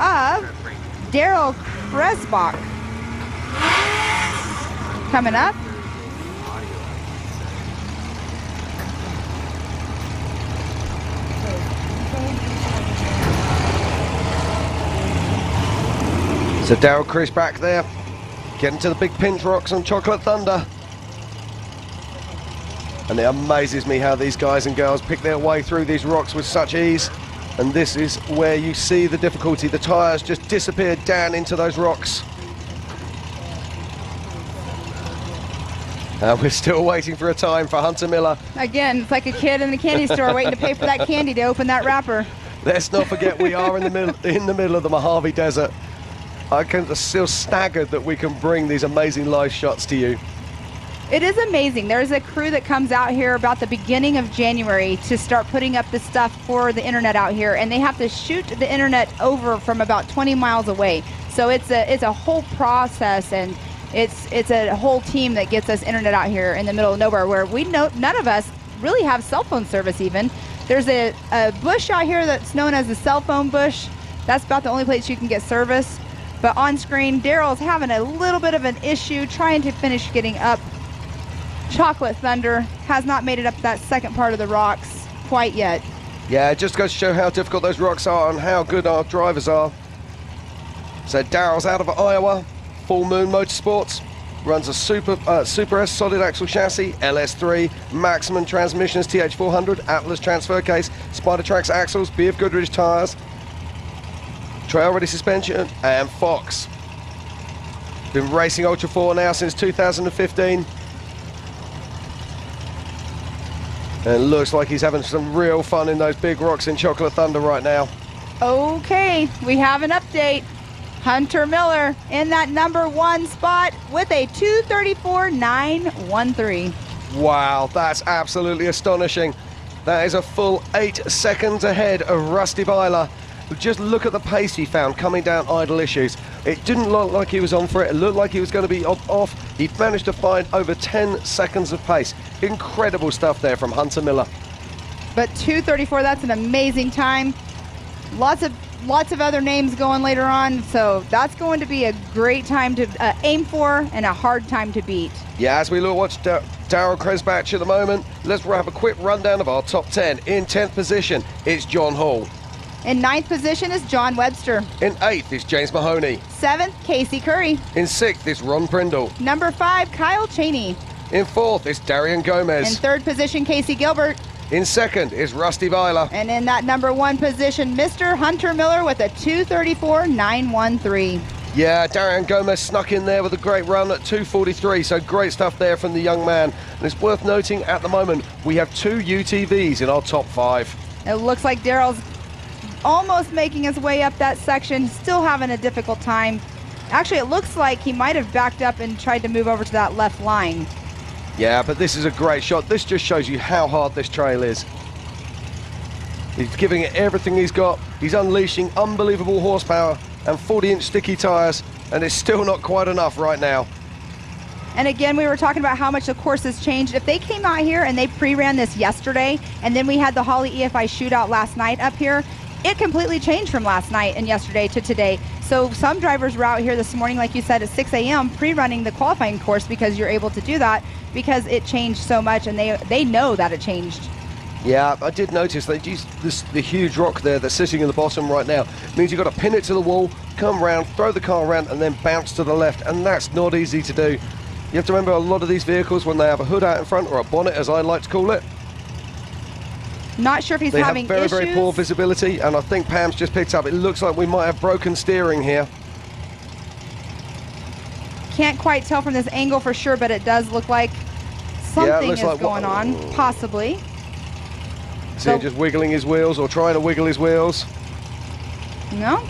Daryl Kresbach. Coming up.
So Daryl Chris back there, getting to the big pinch rocks on Chocolate Thunder. And it amazes me how these guys and girls pick their way through these rocks with such ease. And this is where you see the difficulty. The tyres just disappeared down into those rocks. We're still waiting for a time for Hunter Miller.
Again, it's like a kid in the candy store waiting to pay for that candy to open that wrapper.
Let's not forget we are in the middle of the Mojave Desert. I'm still staggered that we can bring these amazing live shots to you.
It is amazing. There's a crew that comes out here about the beginning of January to start putting up the stuff for the internet out here, and they have to shoot the internet over from about 20 miles away. So it's a whole process, and it's a whole team that gets us internet out here in the middle of nowhere, where we know none of us really have cell phone service even. There's a bush out here that's known as the cell phone bush. That's about the only place you can get service. But on screen, Daryl's having a little bit of an issue trying to finish getting up. Chocolate Thunder has not made it up that second part of the rocks quite yet.
Yeah, it just goes to show how difficult those rocks are and how good our drivers are. So Daryl's out of Iowa, Full Moon Motorsports, runs a Super S solid axle chassis, LS3, maximum transmissions, TH400, Atlas transfer case, Spider Trax axles, BF Goodrich tyres, Trail Ready suspension, and Fox. Been racing Ultra 4 now since 2015. And it looks like he's having some real fun in those big rocks in Chocolate Thunder right now.
Okay, we have an update. Hunter Miller in that number 1 spot with a 2:34.913.
Wow, that's absolutely astonishing. That is a full 8 seconds ahead of Rusty Byler. Just look at the pace he found coming down idle issues. It didn't look like he was on for it. It looked like he was going to be off. He managed to find over 10 seconds of pace. Incredible stuff there from Hunter Miller.
But 2:34, that's an amazing time. Lots of other names going later on, so that's going to be a great time to aim for and a hard time to beat.
Yeah, as we watch Daryl Kresbach at the moment, let's have a quick rundown of our top 10. In 10th position, it's John Hall.
In 9th position is John Webster.
In 8th is James Mahoney.
7th, Casey Curry.
In 6th is Ron Prindle.
Number 5, Kyle Cheney.
In 4th is Darian Gomez.
In 3rd position, Casey Gilbert.
In 2nd is Rusty Byler.
And in that number 1 position, Mr. Hunter Miller with a 2:34.913.
Yeah, Darian Gomez snuck in there with a great run at 2:43, so great stuff there from the young man. And it's worth noting at the moment, we have 2 UTVs in our top 5.
It looks like Daryl's almost making his way up that section, still having a difficult time. Actually, it looks like he might have backed up and tried to move over to that left line.
Yeah, but this is a great shot. This just shows you how hard this trail is. He's giving it everything he's got. He's unleashing unbelievable horsepower and 40-inch sticky tires, and it's still not quite enough right now.
And again, we were talking about how much the course has changed. If they came out here and they pre-ran this yesterday, and then we had the Holly EFI shootout last night up here, it completely changed from last night and yesterday to today. So some drivers were out here this morning, like you said, at 6 a.m. pre-running the qualifying course because you're able to do that because it changed so much, and they know that it changed.
Yeah, I did notice they used the huge rock there that's sitting in the bottom right now. It means you've got to pin it to the wall, come round, throw the car around, and then bounce to the left, and that's not easy to do. You have to remember a lot of these vehicles, when they have a hood out in front, or a bonnet as I like to call it,
Not sure if he's having
issues. They have very,
issues.
very poor visibility, and I think Pam's just picked up. It looks like we might have broken steering here.
Can't quite tell from this angle for sure, but it does look like something is
like
going on, possibly.
See him just wiggling his wheels or trying to wiggle his wheels.
No,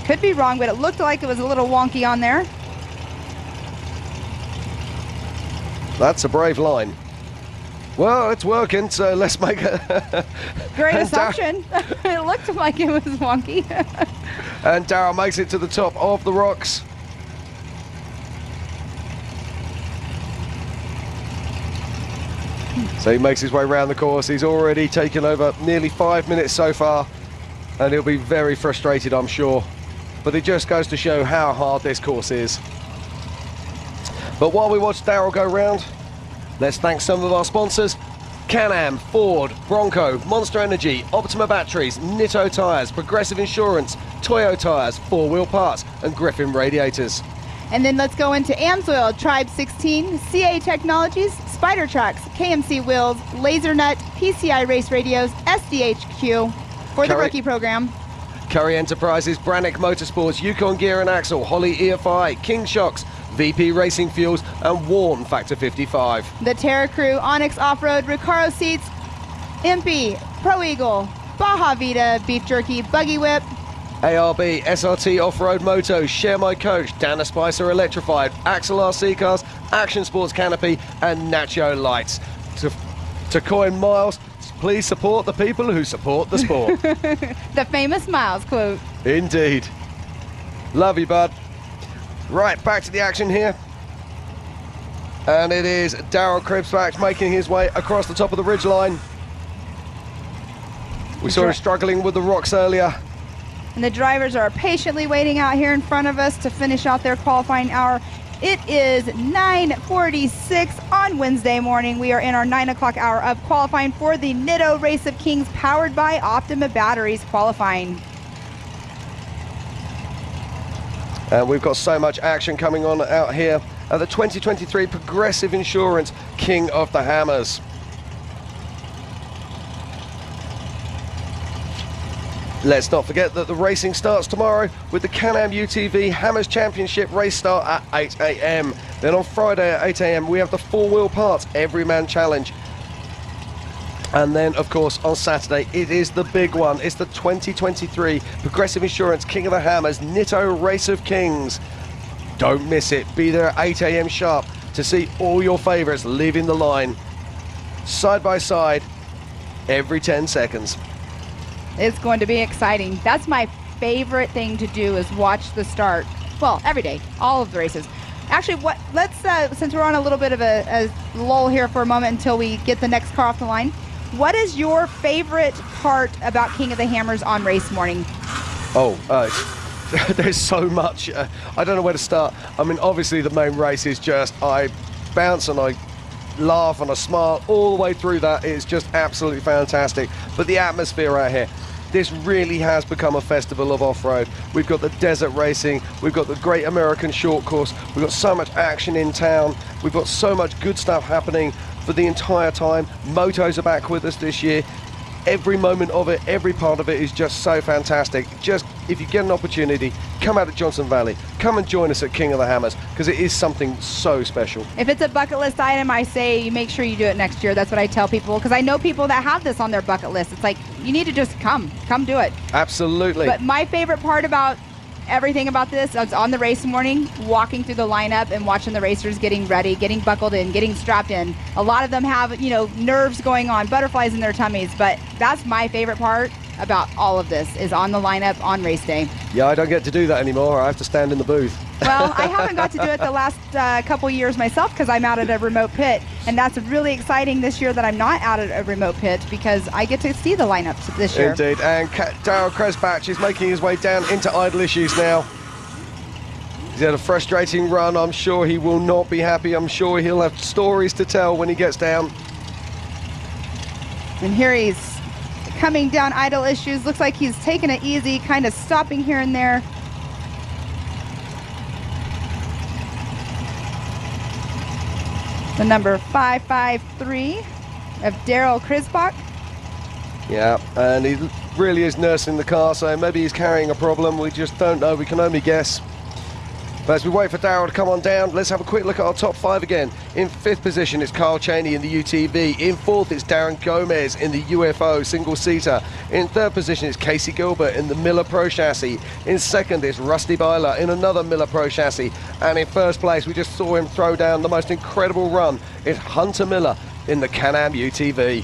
could be wrong, but it looked like it was a little wonky on there.
That's a brave line. Well, it's working, so let's make a
great assumption. It looked like it was wonky.
And Darryl makes it to the top of the rocks. So he makes his way around the course. He's already taken over nearly 5 minutes so far, and he'll be very frustrated, I'm sure. But it just goes to show how hard this course is. But while we watch Darryl go round, let's thank some of our sponsors: Can-Am, Ford, Bronco, Monster Energy, Optima Batteries, Nitto Tyres, Progressive Insurance, Toyo Tyres, 4 Wheel Parts, and Griffin Radiators.
And then let's go into Amsoil, Tribe 16, CA Technologies, Spider Trax, KMC Wheels, Laser Nut, PCI Race Radios, SDHQ for the rookie program.
Curry Enterprises, Brannick Motorsports, Yukon Gear and Axle, Holly EFI, King Shocks, VP Racing Fuels, and Warn Factor 55.
The Terra Crew, Onyx Off-Road, Recaro Seats, Impy, Pro Eagle, Baja Vita, Beef Jerky, Buggy Whip,
ARB, SRT Off-Road Moto, Share My Coach, Dana Spicer Electrified, Axel RC Cars, Action Sports Canopy, and Nacho Lights. To coin Miles, please support the people who support the sport.
the famous Miles quote.
Indeed. Love you, bud. Right, back to the action here. And it is Daryl Krebsbach making his way across the top of the ridgeline. We saw him struggling with the rocks earlier.
And the drivers are patiently waiting out here in front of us to finish out their qualifying hour. It is 9:46 on Wednesday morning. We are in our 9 o'clock hour of qualifying for the Nitto Race of Kings powered by Optima Batteries qualifying.
And we've got so much action coming on out here at the 2023 Progressive Insurance King of the Hammers. Let's not forget that the racing starts tomorrow with the Can-Am UTV Hammers Championship race start at 8 a.m. Then on Friday at 8 a.m. we have the four-wheel parts Everyman Challenge. And then, of course, on Saturday, it is the big one. It's the 2023 Progressive Insurance King of the Hammers Nitto Race of Kings. Don't miss it. Be there at 8 a.m. sharp to see all your favourites leaving the line. Side by side, every 10 seconds.
It's going to be exciting. That's my favorite thing to do is watch the start. Well, every day, all of the races. Actually, let's since we're on a little bit of a lull here for a moment until we get the next car off the line. What is your favorite part about King of the Hammers on race morning?
There's so much. I don't know where to start. I mean, obviously the main race is just I bounce and I laugh and I smile all the way through that. It's just absolutely fantastic. But the atmosphere out here, this really has become a festival of off-road. We've got the desert racing, we've got the Great American Short Course, we've got so much action in town, we've got so much good stuff happening for the entire time. Motos are back with us this year. Every moment of it, every part of it is just so fantastic. Just, if you get an opportunity, come out to Johnson Valley. Come and join us at King of the Hammers, because it is something so special.
If it's a bucket list item, I say you make sure you do it next year. That's what I tell people, because I know people that have this on their bucket list. It's like, you need to just come do it.
Absolutely.
But my favorite part about everything about this is on the race morning, walking through the lineup and watching the racers getting ready, getting buckled in, getting strapped in. A lot of them have, nerves going on, butterflies in their tummies, but that's my favorite part about all of this is on the lineup on race day.
Yeah, I don't get to do that anymore. I have to stand in the booth.
Well, I haven't got to do it the last couple years myself because I'm out at a remote pit, and that's really exciting this year that I'm not out at a remote pit because I get to see the lineups this year.
Indeed, and Daryl Krebsbach is making his way down into idle issues now. He's had a frustrating run. I'm sure he will not be happy. I'm sure he'll have stories to tell when he gets down.
And here he's coming down idle issues. Looks like he's taking it easy, kind of stopping here and there. The number 553 of Daryl Krebsbach.
Yeah, and he really is nursing the car, so maybe he's carrying a problem. We just don't know. We can only guess. But as we wait for Daryl to come on down, let's have a quick look at our top five again. In fifth position is Carl Cheney in the UTV. In fourth is Darren Gomez in the UFO single-seater. In third position is Casey Gilbert in the Miller Pro Chassis. In second is Rusty Byler in another Miller Pro Chassis. And in first place, we just saw him throw down the most incredible run. It's Hunter Miller in the Can-Am UTV.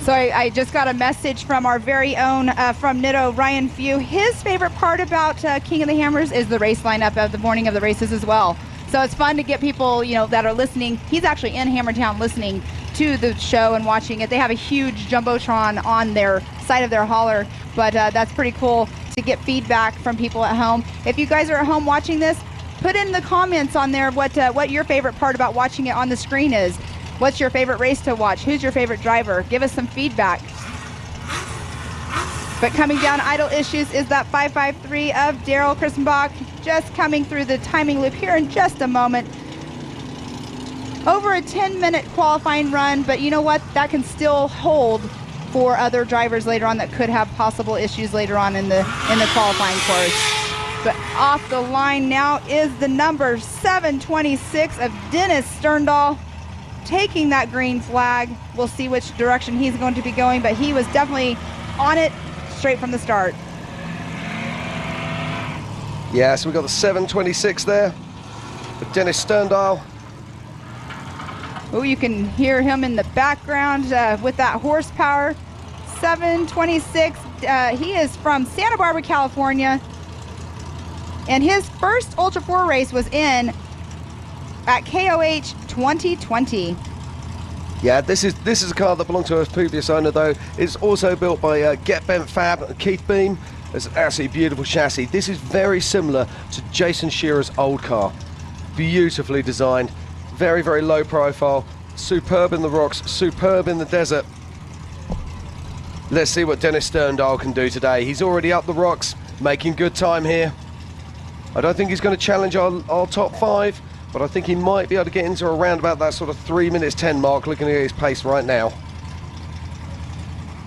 So I just got a message from our very own from Nitto, Ryan Few. His favorite part about King of the Hammers is the race lineup of the morning of the races as well. So it's fun to get people, that are listening. He's actually in Hammertown listening to the show and watching it. They have a huge Jumbotron on their side of their hauler, but that's pretty cool to get feedback from people at home. If you guys are at home watching this, put in the comments on there what your favorite part about watching it on the screen is. What's your favorite race to watch? Who's your favorite driver? Give us some feedback. But coming down idle issues is that 553 of Daryl Krebsbach, just coming through the timing loop here in just a moment. Over a 10-minute qualifying run, but you know what? That can still hold for other drivers later on that could have possible issues later on in the qualifying course. But off the line now is the number 726 of Dennis Sterndal, taking that green flag. We'll see which direction he's going to be going, but he was definitely on it straight from the start.
Yeah, so we've got the 726 there with Dennis Sterndal.
Oh, you can hear him in the background with that horsepower. 726, he is from Santa Barbara, California. And his first Ultra 4 race was in at KOH 2020.
Yeah, this is a car that belonged to a previous owner, though. It's also built by Get Bent Fab and Keith Beam. It's an absolutely beautiful chassis. This is very similar to Jason Shearer's old car. Beautifully designed, very, very low profile, superb in the rocks, superb in the desert. Let's see what Dennis Sterndal can do today. He's already up the rocks, making good time here. I don't think he's going to challenge our top 5, but I think he might be able to get into around about that sort of 3 minutes 10 mark, looking at his pace right now.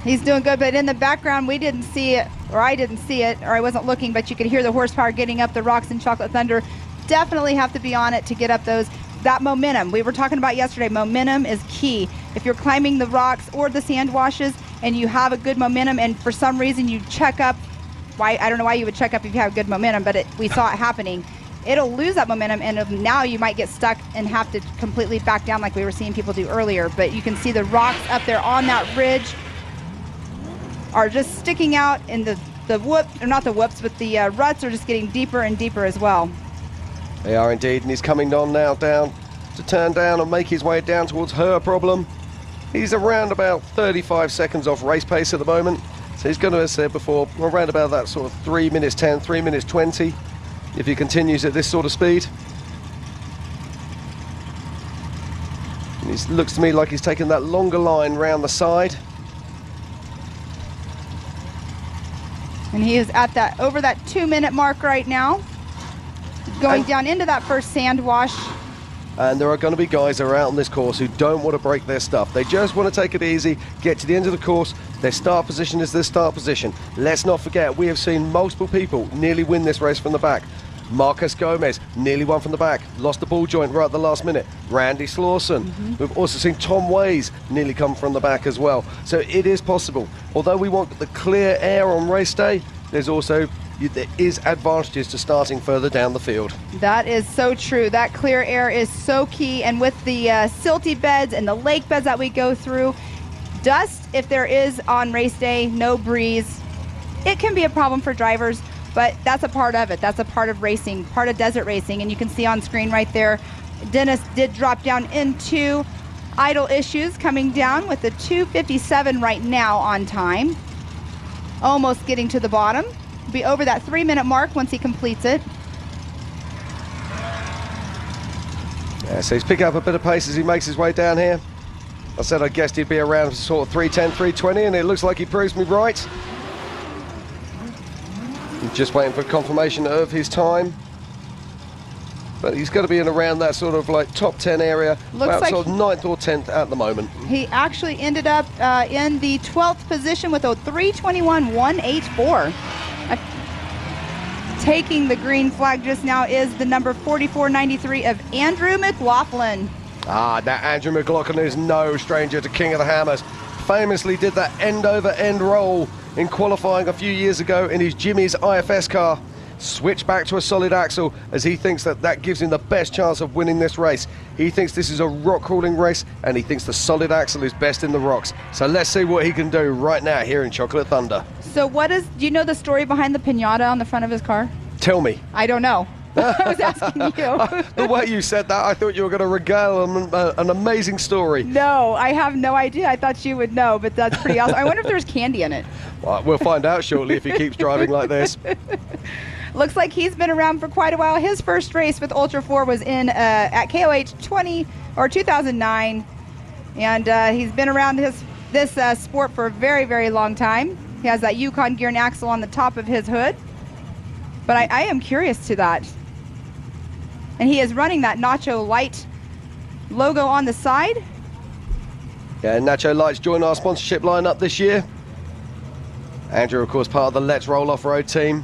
He's doing good, but in the background, we didn't see it, or I didn't see it, or I wasn't looking, but you could hear the horsepower getting up the rocks in Chocolate Thunder. Definitely have to be on it to get up that momentum. We were talking about yesterday, momentum is key. If you're climbing the rocks or the sand washes and you have a good momentum and for some reason you check up, I don't know why you would check up if you have good momentum, but we saw it happening. It'll lose that momentum, and now you might get stuck and have to completely back down like we were seeing people do earlier. But you can see the rocks up there on that ridge are just sticking out, and the whoops, or not the whoops, but the ruts are just getting deeper and deeper as well.
They are indeed, and he's coming on now down to turn down and make his way down towards her problem. He's around about 35 seconds off race pace at the moment. So he's going to, as I said before, around about that sort of 3 minutes 10, 3 minutes 20, if he continues at this sort of speed. And it looks to me like he's taking that longer line round the side.
And he is at that, over that 2 minute mark right now. Going down into that first sand wash.
And there are going to be guys that are out on this course who don't want to break their stuff. They just want to take it easy, get to the end of the course. Their start position is their start position. Let's not forget, we have seen multiple people nearly win this race from the back. Marcus Gomez nearly won from the back, lost the ball joint right at the last minute. Randy Slauson. We've also seen Tom Ways nearly come from the back as well. So it is possible. Although we want the clear air on race day, there is advantages to starting further down the field.
That is so true. That clear air is so key. And with the silty beds and the lake beds that we go through, dust, if there is on race day, no breeze, it can be a problem for drivers, but that's a part of it. That's a part of racing, part of desert racing. And you can see on screen right there, Dennis did drop down into idle issues, coming down with the 2:57 right now on time. Almost getting to the bottom. Be over that 3 minute mark once he completes it.
Yeah, so he's picking up a bit of pace as he makes his way down here. I said I guessed he'd be around sort of 3:10, 3:20, and it looks like he proves me right. He's just waiting for confirmation of his time. But he's got to be in around that sort of like top 10 area, about sort of 9th or 10th at the moment.
He actually ended up in the 12th position with a 3:21.184. Taking the green flag just now is the number 4493 of Andrew McLaughlin.
That Andrew McLaughlin is no stranger to King of the Hammers. Famously did that end-over-end roll in qualifying a few years ago in his Jimmy's IFS car. Switch back to a solid axle as he thinks that gives him the best chance of winning this race. He thinks this is a rock crawling race, and he thinks the solid axle is best in the rocks. So let's see what he can do right now here in Chocolate Thunder.
So do you know the story behind the piñata on the front of his car?
Tell me.
I don't know. I was asking you.
The way you said that, I thought you were going to regale an amazing story.
No, I have no idea. I thought you would know, but that's pretty awesome. I wonder if there's candy in it.
Well, we'll find out shortly if he keeps driving like this.
Looks like he's been around for quite a while. His first race with Ultra 4 was in at KOH 2009, and he's been around this sport for a very, very long time. He has that Yukon gear and axle on the top of his hood, but I am curious to that. And he is running that Nacho Light logo on the side.
Yeah, Nacho Light's joined our sponsorship lineup this year. Andrew, of course, part of the Let's Roll Off-Road team.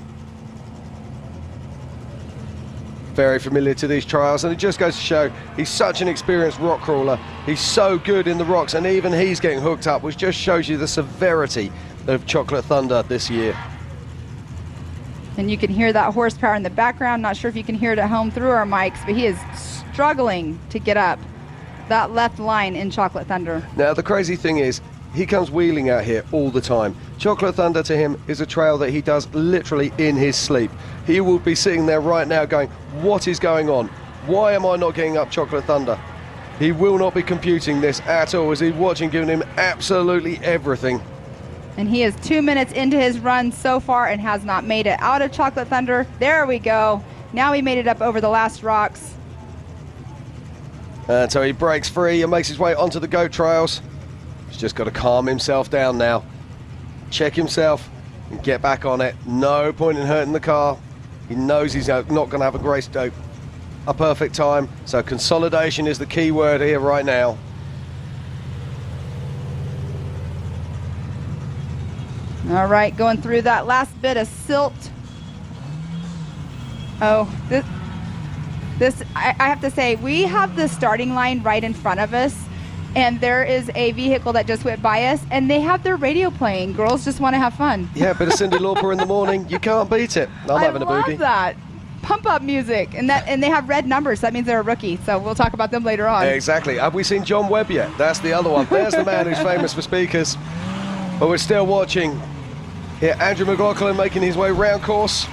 very familiar to these trials, and it just goes to show he's such an experienced rock crawler. He's so good in the rocks, and even he's getting hooked up, which just shows you the severity of Chocolate Thunder this year.
And you can hear that horsepower in the background. Not sure if you can hear it at home through our mics, but he is struggling to get up that left line in Chocolate Thunder.
Now, the crazy thing is, he comes wheeling out here all the time. Chocolate Thunder to him is a trail that he does literally in his sleep. He will be sitting there right now going, what is going on? Why am I not getting up Chocolate Thunder? He will not be computing this at all, as he's watching, giving him absolutely everything.
And he is 2 minutes into his run so far and has not made it out of Chocolate Thunder. There we go. Now he made it up over the last rocks.
And so he breaks free and makes his way onto the goat trails. He's just got to calm himself down now. Check himself and get back on it. No point in hurting the car. He knows he's not going to have a perfect time. So consolidation is the key word here right now.
All right, going through that last bit of silt. Oh, I have to say, we have the starting line right in front of us, and there is a vehicle that just went by us, and they have their radio playing. Girls just want to have fun.
Yeah, bit of Cyndi Lauper in the morning. You can't beat it. I'm having a boogie.
I love that. Pump up music, and they have red numbers. That means they're a rookie, so we'll talk about them later on.
Exactly. Have we seen John Webb yet? That's the other one. There's the man who's famous for speakers. But we're still watching. Here, Andrew McLaughlin making his way round course.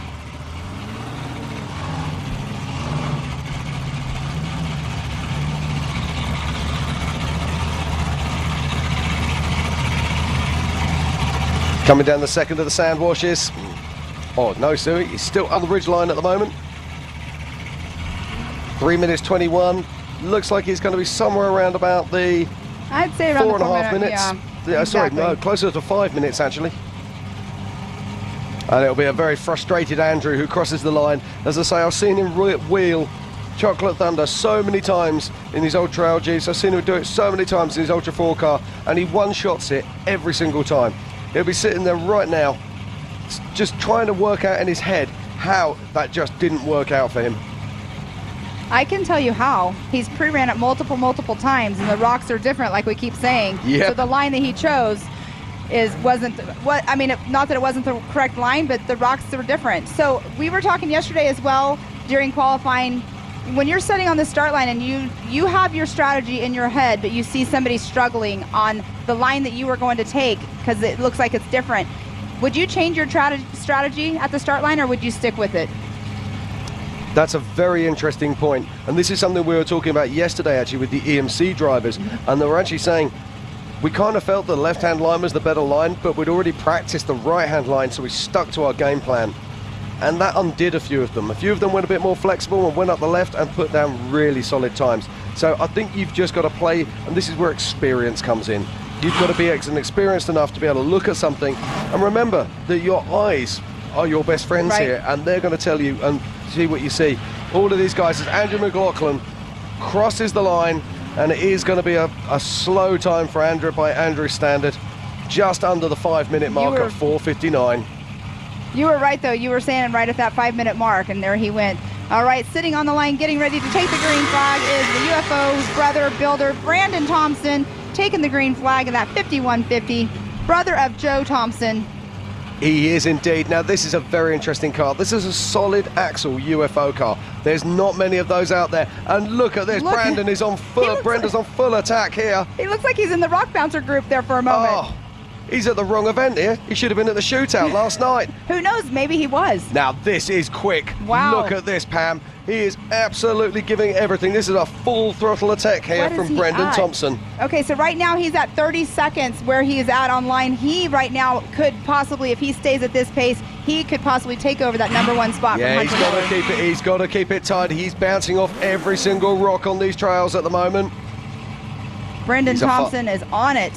Coming down the second of the sand washes. Oh, no, Suey, he's still on the ridge line at the moment. 3 minutes 21. Looks like he's going to be somewhere around about the
I'd say around
4.5 minutes.
Yeah,
Sorry,
exactly.
no, closer to 5 minutes actually. And it'll be a very frustrated Andrew who crosses the line. As I say, I've seen him wheel Chocolate Thunder so many times in his old Trail Jeeps. I've seen him do it so many times in his Ultra 4 car, and he one-shots it every single time. He'll be sitting there right now, just trying to work out in his head how that just didn't work out for him.
I can tell you how. He's pre-ran it multiple times, and the rocks are different, like we keep saying.
Yep.
So the line that he chose wasn't what I mean. Not that it wasn't the correct line, but the rocks were different. So we were talking yesterday as well during qualifying. When you're sitting on the start line and you have your strategy in your head, but you see somebody struggling on the line that you were going to take because it looks like it's different, would you change your strategy at the start line, or would you stick with it?
That's a very interesting point, and this is something we were talking about yesterday actually with the EMC drivers, and they were actually saying we kind of felt the left-hand line was the better line, but we'd already practiced the right-hand line, so we stuck to our game plan. And that undid a few of them. A few of them went a bit more flexible and went up the left and put down really solid times. So I think you've just got to play, and this is where experience comes in. You've got to be experienced enough to be able to look at something and remember that your eyes are your best friends
right
here, and they're going to tell you and see what you see. All of these guys, as Andrew McLaughlin crosses the line, and it is going to be a slow time for Andrew by Andrew's standard, just under the 5-minute mark at 4:59.
You were right, though. You were saying right at that 5-minute mark, and there he went. All right, sitting on the line, getting ready to take the green flag is the UFO's brother builder, Brandon Thompson, taking the green flag in that 5150, brother of Joe Thompson.
He is indeed. Now, this is a very interesting car. This is a solid axle UFO car. There's not many of those out there. And look at this.
Look,
Brandon is on full. Brenda's on full attack here.
He looks like he's in the Rock Bouncer group there for a moment.
Oh, he's at the wrong event here. He should have been at the shootout last night.
Who knows? Maybe he was.
Now, this is quick.
Wow.
Look at this, Pam. He is absolutely giving everything. This is a full throttle attack here from Brendan Thompson.
Okay, so right now he's at 30 seconds where he is at online. He right now could possibly, if he stays at this pace, he could possibly take over that #1 spot.
Yeah,
from
he's got to keep it. He's got to keep it tight. He's bouncing off every single rock on these trails at the moment.
Brendan Thompson is on it.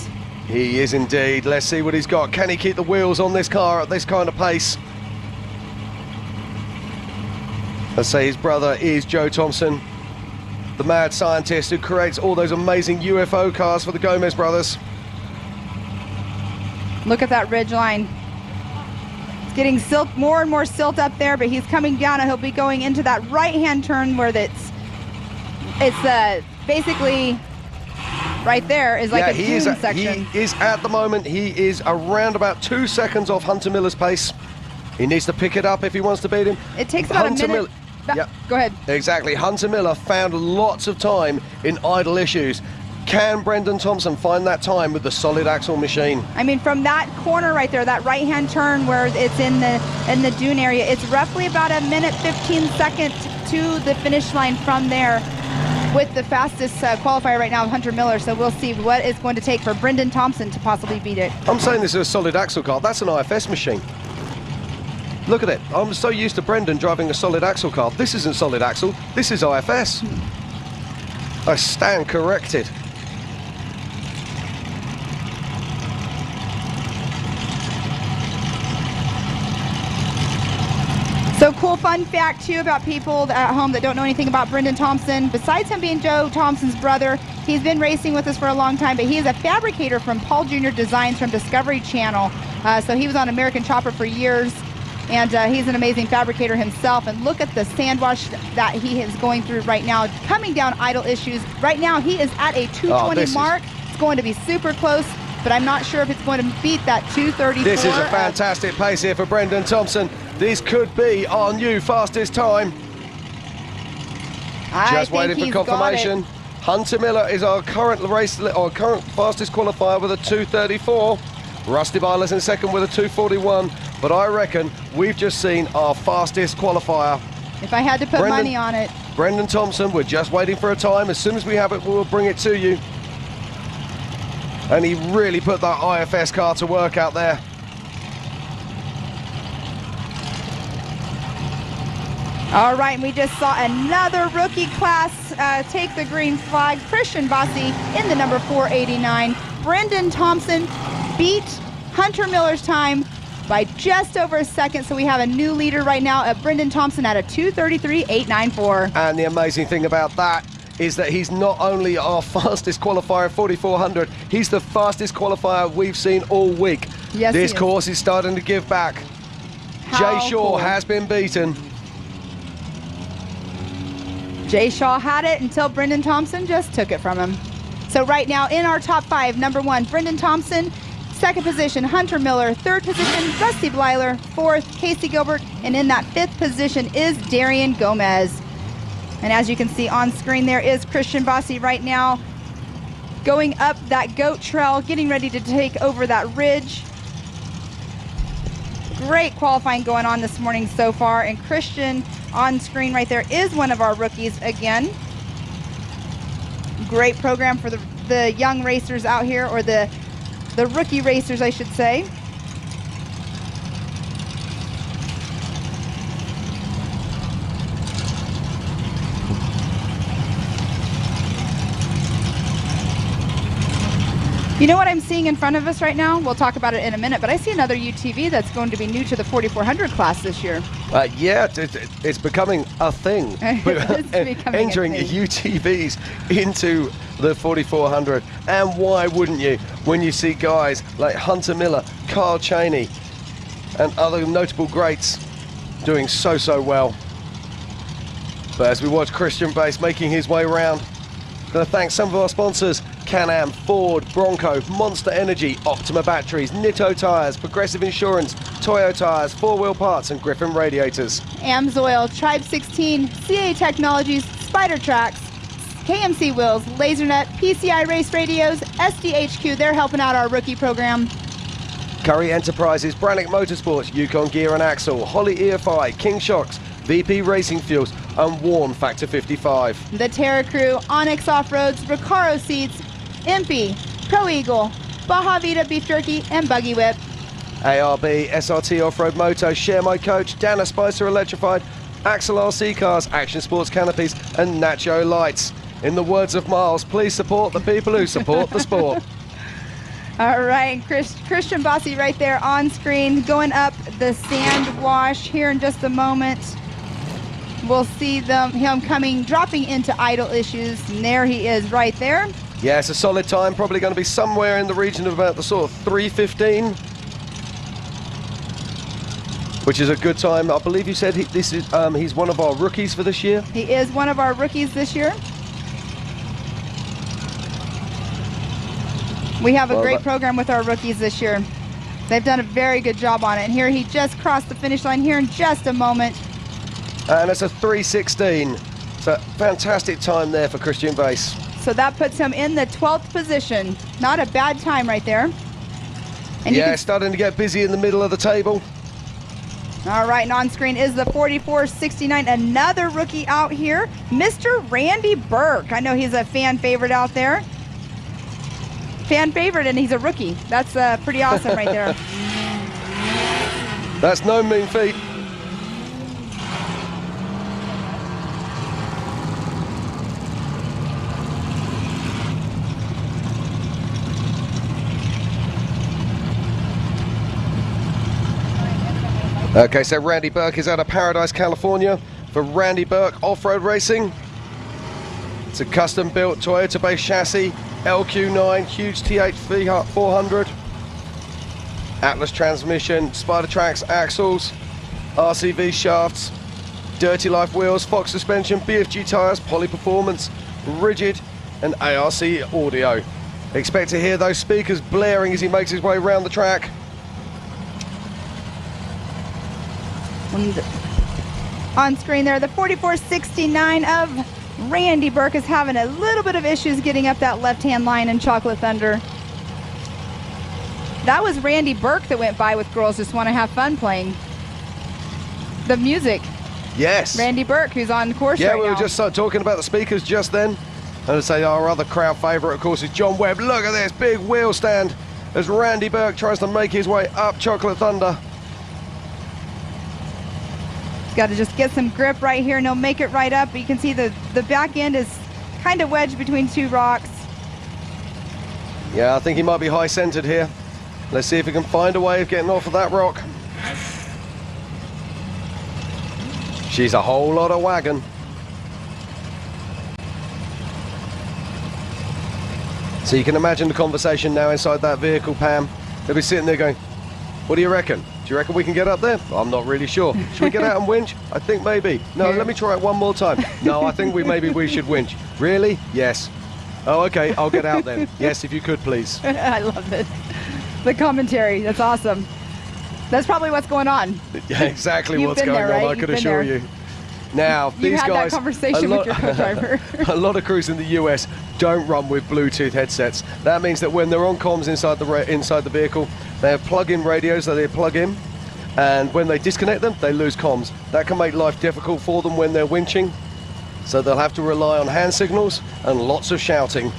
He is indeed. Let's see what he's got. Can he keep the wheels on this car at this kind of pace? Let's say his brother is Joe Thompson, the mad scientist who creates all those amazing UFO cars for the Gomez brothers.
Look at that ridge line. It's Getting silt, more and more silt up there, but he's coming down and he'll be going into that right-hand turn where it's basically right there is like a dune section.
He is at the moment, he is around about 2 seconds off Hunter Miller's pace. He needs to pick it up if he wants to beat him.
It takes about a minute.
Yep.
Go ahead.
Exactly. Hunter Miller found lots of time in idle issues. Can Brendan Thompson find that time with the solid axle machine?
I mean, from that corner right there, that right-hand turn where it's in the dune area, it's roughly about a minute 15 seconds to the finish line from there, with the fastest qualifier right now, Hunter Miller. So we'll see what it's going to take for Brendan Thompson to possibly beat it.
I'm saying this is a solid axle car. That's an IFS machine. Look at it. I'm so used to Brendan driving a solid axle car. This isn't solid axle. This is IFS. I stand corrected.
So cool fun fact too about people at home that don't know anything about Brendan Thompson. Besides him being Joe Thompson's brother, he's been racing with us for a long time, but he is a fabricator from Paul Jr. Designs from Discovery Channel. So he was on American Chopper for years, and he's an amazing fabricator himself. And look at the sand wash that he is going through right now, coming down idle issues. Right now he is at a 220 mark. It's going to be super close, but I'm not sure if it's going to beat that 234.
This is a fantastic pace here for Brendan Thompson. This could be our new fastest time. Just waiting for confirmation. Hunter Miller is our current fastest qualifier with a 234. Rusty Byler's in second with a 241. But I reckon we've just seen our fastest qualifier.
If I had to put money on it.
Brendan Thompson, we're just waiting for a time. As soon as we have it, we'll bring it to you. And he really put that IFS car to work out there.
All right, and we just saw another rookie class take the green flag. Christian Bossi in the number 489. Brendan Thompson beat Hunter Miller's time by just over a second. So we have a new leader right now at Brendan Thompson at a 2:33.894.
And the amazing thing about that is that he's not only our fastest qualifier at 4,400, he's the fastest qualifier we've seen all week.
Yes,
this course is starting to give back. Jay Shaw has been beaten.
Jay Shaw had it until Brendan Thompson just took it from him. So right now in our top five, number one, Brendan Thompson. Second position, Hunter Miller. Third position, Rusty Blyler. Fourth, Casey Gilbert. And in that fifth position is Darian Gomez. And as you can see on screen, there is Christian Bossi right now going up that goat trail, getting ready to take over that ridge. Great qualifying going on this morning so far. And Christian on screen right there is one of our rookies again. Great program for the young racers out here, or the rookie racers, I should say. You know what I'm seeing in front of us right now? We'll talk about it in a minute, but I see another UTV that's going to be new to the 4,400 class this year.
Yeah, it's becoming a thing.
It's becoming
entering
a thing.
UTVs into the 4,400. And why wouldn't you when you see guys like Hunter Miller, Carl Cheney, and other notable greats doing so well. But as we watch Christian Base making his way around, I'm going to thank some of our sponsors: Can-Am, Ford, Bronco, Monster Energy, Optima Batteries, Nitto Tires, Progressive Insurance, Toyo Tires, 4-Wheel Parts, and Griffin Radiators.
AMSOIL, Tribe 16, CA Technologies, Spider Tracks, KMC Wheels, LaserNet, PCI Race Radios, SDHQ, they're helping out our rookie program.
Curry Enterprises, Brannick Motorsports, Yukon Gear and Axle, Holly EFI, King Shocks, VP Racing Fuels, and Warn Factor 55.
The Terra Crew, Onyx Off-Roads, Recaro Seats, Impy, Pro Eagle, Baja Vita Beef Jerky, and Buggy Whip.
ARB, SRT Off-Road Moto, Share My Coach, Dana Spicer Electrified, Axel RC Cars, Action Sports Canopies, and Nacho Lights. In the words of Miles, please support the people who support the sport.
All right, Christian Bossi right there on screen, going up the sand wash here in just a moment. We'll see him dropping into idle issues, and there he is right there.
Yeah, it's a solid time, probably going to be somewhere in the region of about the sort of 3:15. which is a good time. I believe you said he's one of our rookies for this year.
He is one of our rookies this year. We have a great program with our rookies this year. They've done a very good job on it. And here he just crossed the finish line here in just a moment.
And it's a 3:16. So fantastic time there for Christian Bass.
So that puts him in the 12th position. Not a bad time right there. And
yeah, starting to get busy in the middle of the table.
All right, and on screen is the 44.69. Another rookie out here, Mr. Randy Burke. I know he's a fan favorite out there. Fan favorite, and he's a rookie. That's pretty awesome right there.
That's no mean feat. Okay, so Randy Burke is out of Paradise, California for Randy Burke Off-Road Racing. It's a custom-built Toyota-based chassis, LQ9, huge TH 400, Atlas transmission, Spider Tracks axles, RCV shafts, Dirty Life wheels, Fox suspension, BFG tyres, Poly Performance, rigid, and ARC audio. Expect to hear those speakers blaring as he makes his way around the track.
On screen there, the 44.69 of Randy Burke is having a little bit of issues getting up that left-hand line in Chocolate Thunder. That was Randy Burke that went by with Girls Just Want to Have Fun playing the music.
Yes.
Randy Burke, who's on course right now.
Yeah, we were just talking about the speakers just then. And to say our other crowd favourite, of course, is John Webb. Look at this big wheel stand as Randy Burke tries to make his way up Chocolate Thunder.
Got to just get some grip right here, and he'll make it right up. But you can see the back end is kind of wedged between two rocks.
Yeah, I think he might be high-centered here. Let's see if he can find a way of getting off of that rock. She's a whole lot of wagon. So you can imagine the conversation now inside that vehicle, Pam. They'll be sitting there going, what do you reckon? Do you reckon we can get up there? I'm not really sure. Should we get out and winch? I think maybe. No, let me try it one more time. No, I think maybe we should winch. Really? Yes. Oh, okay, I'll get out then. Yes, if you could, please.
I love it. The commentary, that's awesome. That's probably what's going on.
Yeah, exactly what's going on, I could assure you. Now, these guys,
that conversation with your co-driver.
A lot of crews in the US don't run with Bluetooth headsets. That means that when they're on comms inside the vehicle, they have plug-in radios that they plug in, and when they disconnect them, they lose comms. That can make life difficult for them when they're winching, so they'll have to rely on hand signals and lots of shouting.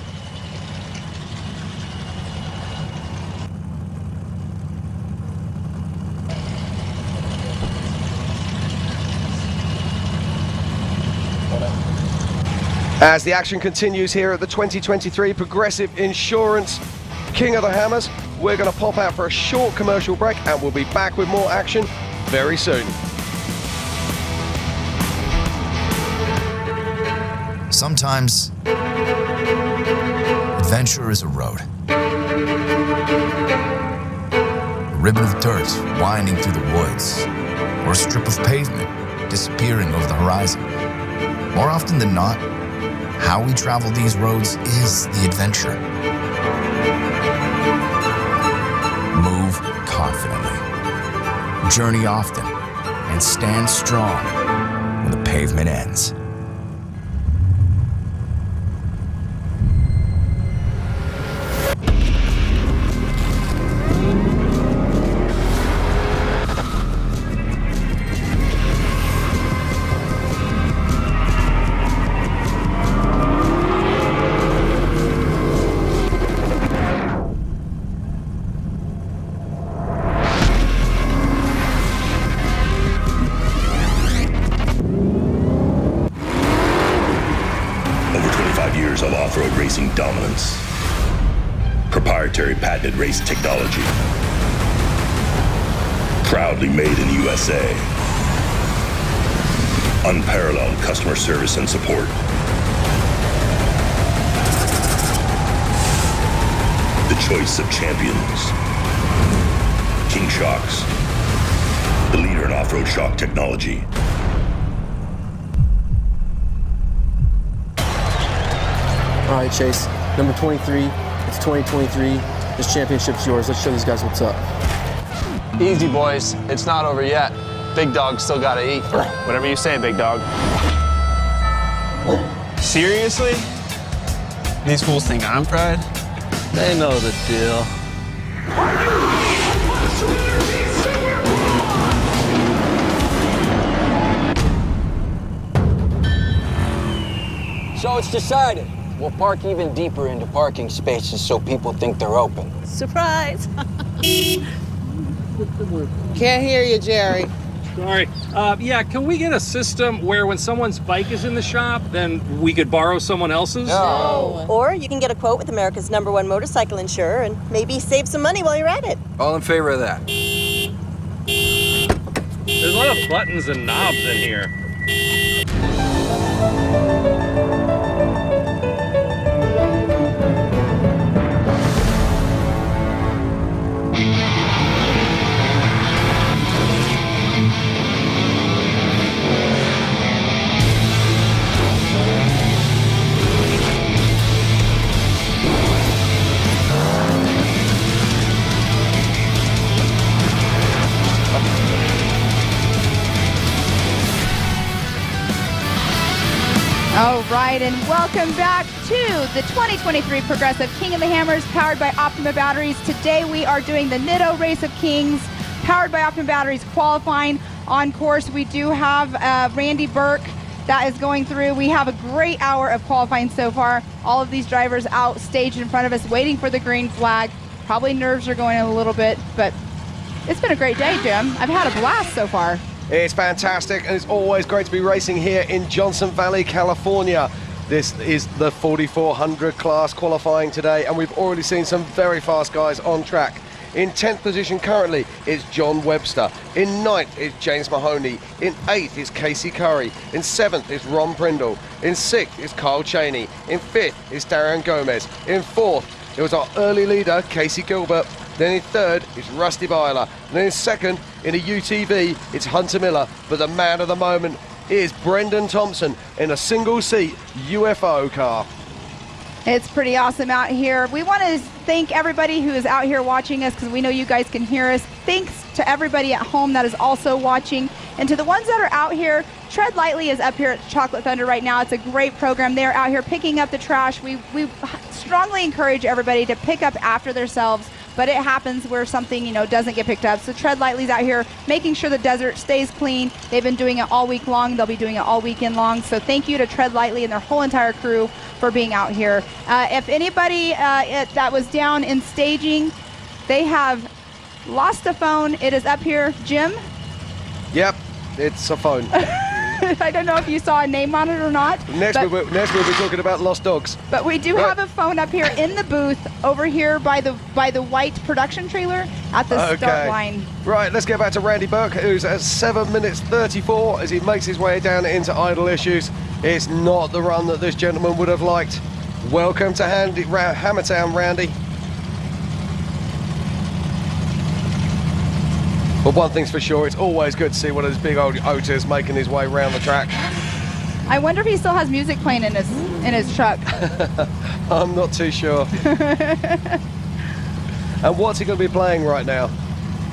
As the action continues here at the 2023 Progressive Insurance King of the Hammers, we're going to pop out for a short commercial break, and we'll be back with more action very soon.
Sometimes, adventure is a road. A ribbon of dirt winding through the woods, or a strip of pavement disappearing over the horizon. More often than not, how we travel these roads is the adventure. Move confidently, journey often, and stand strong when the pavement ends.
Of off-road racing dominance, proprietary patented race technology, proudly made in the USA, unparalleled customer service and support. The choice of champions, King Shocks, the leader in off-road shock technology.
All right, Chase. Number 23, it's 2023. This championship's yours. Let's show these guys what's up.
Easy, boys. It's not over yet. Big dog still gotta eat.
Whatever you say, big dog. Seriously? These fools think I'm pride?
They know the deal.
So it's decided. We'll park even deeper into parking spaces so people think they're open.
Surprise! Can't hear you, Jerry.
Sorry. Yeah, can we get a system where when someone's bike is in the shop, then we could borrow someone else's?
No. Or you can get a quote with America's #1 motorcycle insurer and maybe save some money while you're at it.
All in favor of that?
There's a lot of buttons and knobs in here.
All right, and welcome back to the 2023 Progressive King of the Hammers powered by Optima Batteries. Today we are doing the Nitto Race of Kings powered by Optima Batteries qualifying. On course, we do have Randy Burke that is going through. We have a great hour of qualifying so far. All of these drivers out staged in front of us waiting for the green flag. Probably nerves are going a little bit, but it's been a great day, Jim. I've had a blast so far.
It's fantastic, and it's always great to be racing here in Johnson Valley, California. This is the 4400 class qualifying today, and we've already seen some very fast guys on track. In 10th position currently is John Webster. In 9th is James Mahoney. In 8th is Casey Curry. In 7th is Ron Prindle. In 6th is Kyle Cheney. In 5th is Darren Gomez. In 4th, it was our early leader, Casey Gilbert. Then in 3rd, it's Rusty Byler. And then in 2nd, in a UTV, it's Hunter Miller. But the man of the moment is Brendan Thompson in a single-seat UFO car.
It's pretty awesome out here. We want to thank everybody who is out here watching us because we know you guys can hear us. Thanks to everybody at home that is also watching. And to the ones that are out here, Tread Lightly is up here at Chocolate Thunder right now. It's a great program. They're out here picking up the trash. We strongly encourage everybody to pick up after themselves, but it happens where something, doesn't get picked up. So Tread Lightly's out here making sure the desert stays clean. They've been doing it all week long. They'll be doing it all weekend long. So thank you to Tread Lightly and their whole entire crew for being out here. If anybody that was down in staging, they have lost a phone. It is up here. Jim?
Yep, it's a phone.
I don't know if you saw a name on it or not.
Next we'll be talking about lost dogs.
But we do have a phone up here in the booth over here by the white production trailer at the start line.
Right, let's get back to Randy Burke, who's at 7 minutes 34 as he makes his way down into idle issues. It's not the run that this gentleman would have liked. Welcome to Hammertown, Randy. But one thing's for sure, it's always good to see one of those big old Otis making his way around the track.
I wonder if he still has music playing in his truck.
I'm not too sure. And what's he going to be playing right now?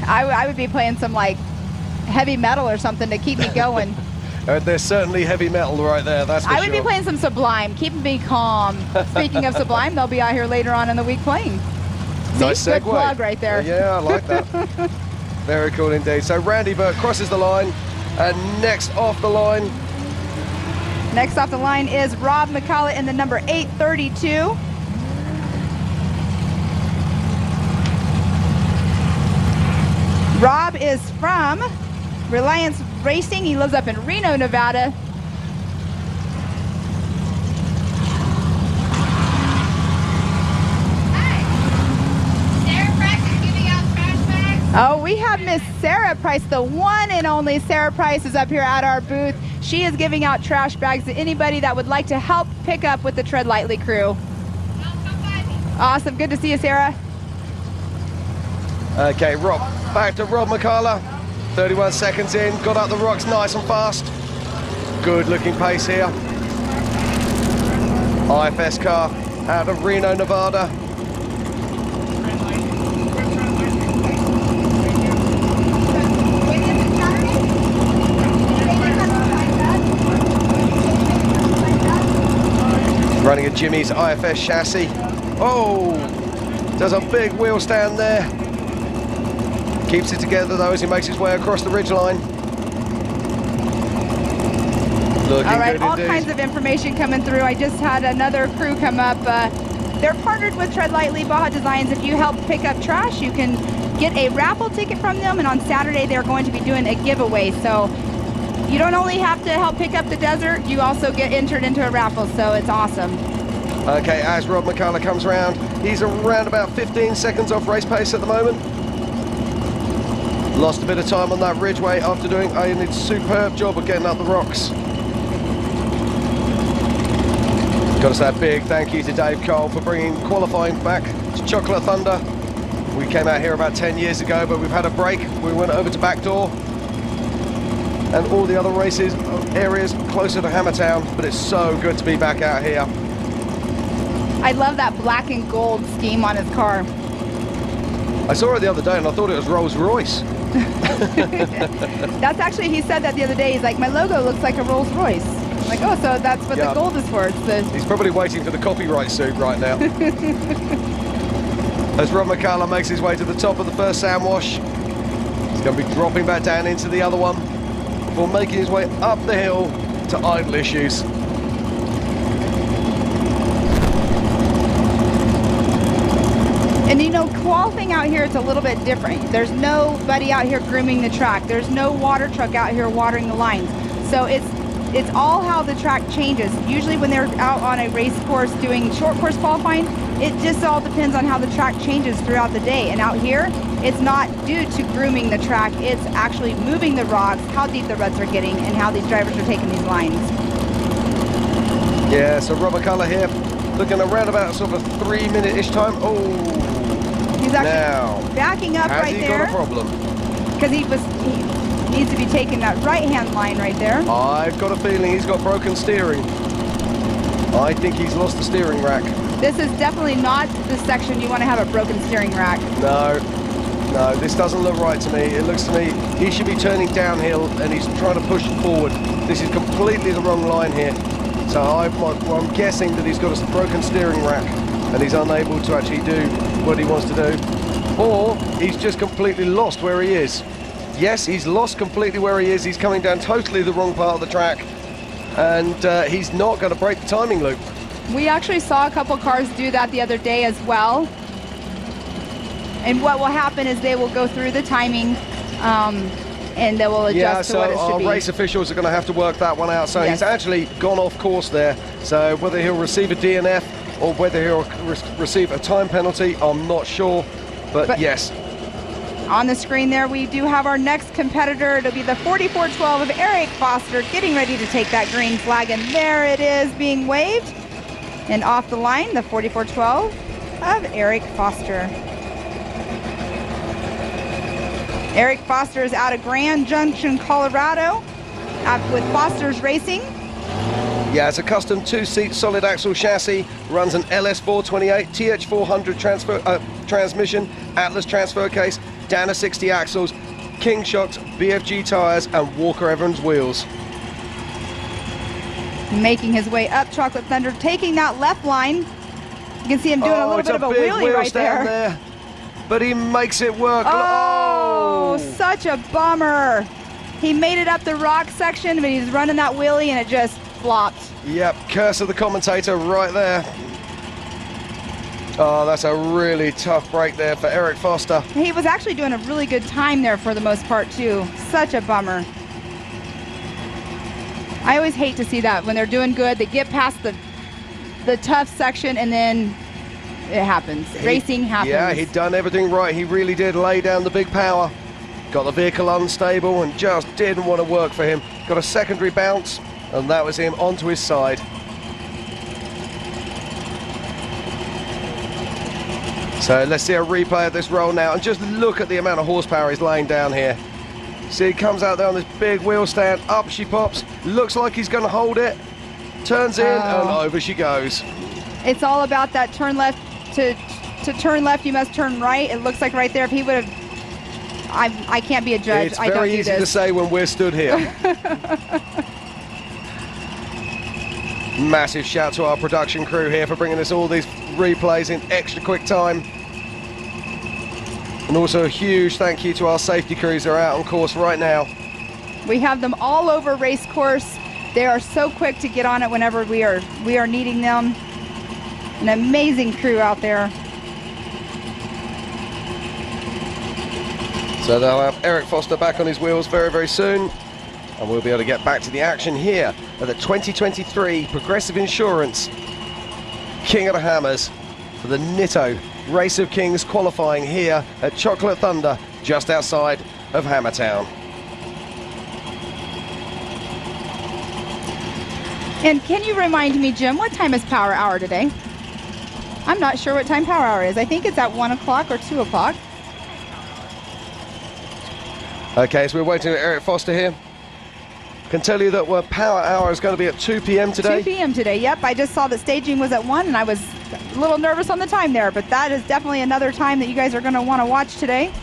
I would be playing some heavy metal or something to keep me going.
There's certainly heavy metal right there, that's for sure.
I would be playing some Sublime, keeping me calm. Speaking of Sublime, they'll be out here later on in the week playing.
Nice
See,
segue.
Good plug right there.
Yeah, I like that. Very cool indeed. So Randy Burke crosses the line, and next off the line
is Rob McCullough in the number 832. Rob is from Reliance Racing. He lives up in Reno, Nevada. Oh, we have Miss Sarah Price, the one and only Sarah Price is up here at our booth. She is giving out trash bags to anybody that would like to help pick up with the Tread Lightly crew. Awesome, good to see you, Sarah.
Okay, Rob, back to Rob McCullough. 31 seconds in, got up the rocks nice and fast. Good looking pace here. IFS car out of Reno, Nevada. Running a Jimmy's IFS chassis. Oh, does a big wheel stand there. Keeps it together though as he makes his way across the ridgeline. Looking
all right,
good
all
indeed.
kinds of information coming through. I just had another crew come up. They're partnered with Tread Lightly Baja Designs. If you help pick up trash, you can get a raffle ticket from them, and on Saturday they're going to be doing a giveaway. So you don't only have to help pick up the desert, you also get entered into a raffle, so it's awesome.
Okay, as Rob McCullough comes around, he's around about 15 seconds off race pace at the moment. Lost a bit of time on that ridgeway after doing a superb job of getting up the rocks. Got to say a big thank you to Dave Cole for bringing qualifying back to Chocolate Thunder. We came out here about 10 years ago, but we've had a break. We went over to Backdoor and all the other races, areas closer to Hammertown, but it's so good to be back out here.
I love that black and gold scheme on his car.
I saw it the other day and I thought it was Rolls Royce.
That's actually, he said that the other day. He's like, my logo looks like a Rolls Royce. I'm like, oh, so that's what the gold is for. It's the...
He's probably waiting for the copyright suit right now. As Rob McCullough makes his way to the top of the first sandwash, he's going to be dropping back down into the other one before making his way up the hill to idle issues.
And you know, qualifying out here, it's a little bit different. There's nobody out here grooming the track. There's no water truck out here watering the lines. So it's all how the track changes. Usually when they're out on a race course doing short course qualifying, it just all depends on how the track changes throughout the day. And out here, it's not due to grooming the track. It's actually moving the rocks, how deep the ruts are getting, and how these drivers are taking these lines.
Yeah, so Rob McCullough here, looking around about sort of a 3-minute-ish time. Oh,
he's actually
now,
backing up right there.
Has he got a problem?
Because he needs to be taking that right-hand line right there.
I've got a feeling he's got broken steering. I think he's lost the steering rack.
This is definitely not the section you want to have a broken steering rack.
No, this doesn't look right to me. It looks to me he should be turning downhill and he's trying to push forward. This is completely the wrong line here. So I'm guessing that he's got a broken steering rack and he's unable to actually do what he wants to do. Or he's just completely lost where he is. Yes, he's lost completely where he is. He's coming down totally the wrong part of the track. And he's not going to break the timing loop.
We actually saw a couple cars do that the other day as well. And what will happen is they will go through the timing and they will adjust to what it should be.
Our race officials are going to have to work that one out. So he's actually gone off course there. So whether he'll receive a DNF or whether he'll receive a time penalty, I'm not sure. But yes.
On the screen there, we do have our next competitor. It'll be the 4412 of Eric Foster getting ready to take that green flag. And there it is being waved. And off the line, the 4412 of Eric Foster. Eric Foster is out of Grand Junction, Colorado, with Foster's Racing.
Yeah, it's a custom 2-seat solid axle chassis, runs an LS428 TH400 transmission, Atlas transfer case, Dana 60 axles, King Shocks, BFG tyres, and Walker Evans wheels.
Making his way up Chocolate Thunder, taking that left line. You can see him doing a little bit of a wheelie right there.
But he makes it work.
Oh, such a bummer. He made it up the rock section, but he's running that wheelie and it just flopped.
Yep, curse of the commentator right there. Oh, that's a really tough break there for Eric Foster.
He was actually doing a really good time there for the most part too. Such a bummer. I always hate to see that when they're doing good, they get past the tough section and then it happens. Racing happens.
Yeah, he'd done everything right. He really did lay down the big power. Got the vehicle unstable and just didn't want to work for him. Got a secondary bounce and that was him onto his side. So let's see a replay of this roll now and just look at the amount of horsepower he's laying down here. See, he comes out there on this big wheel stand. Up she pops. Looks like he's going to hold it. Turns in and over she goes.
It's all about that turn left. To turn left, you must turn right. It looks like right there, if he would have... I can't be a judge.
It's very easy to say when we're stood here. Massive shout to our production crew here for bringing us all these replays in extra quick time. And also a huge thank you to our safety crews that are out on course right now.
We have them all over race course. They are so quick to get on it whenever we are needing them. An amazing crew out there.
So they'll have Eric Foster back on his wheels very, very soon. And we'll be able to get back to the action here at the 2023 Progressive Insurance King of the Hammers for the Nitto Race of Kings qualifying here at Chocolate Thunder, just outside of Hammertown.
And can you remind me, Jim, what time is Power Hour today? I'm not sure what time Power Hour is. I think it's at 1 o'clock or 2 o'clock.
Okay, so we're waiting for Eric Foster here. Can tell you that Power Hour is going to be at 2 p.m. today.
2 p.m. today, yep. I just saw that staging was at 1, and I was a little nervous on the time there, but that is definitely another time that you guys are going to want to watch today.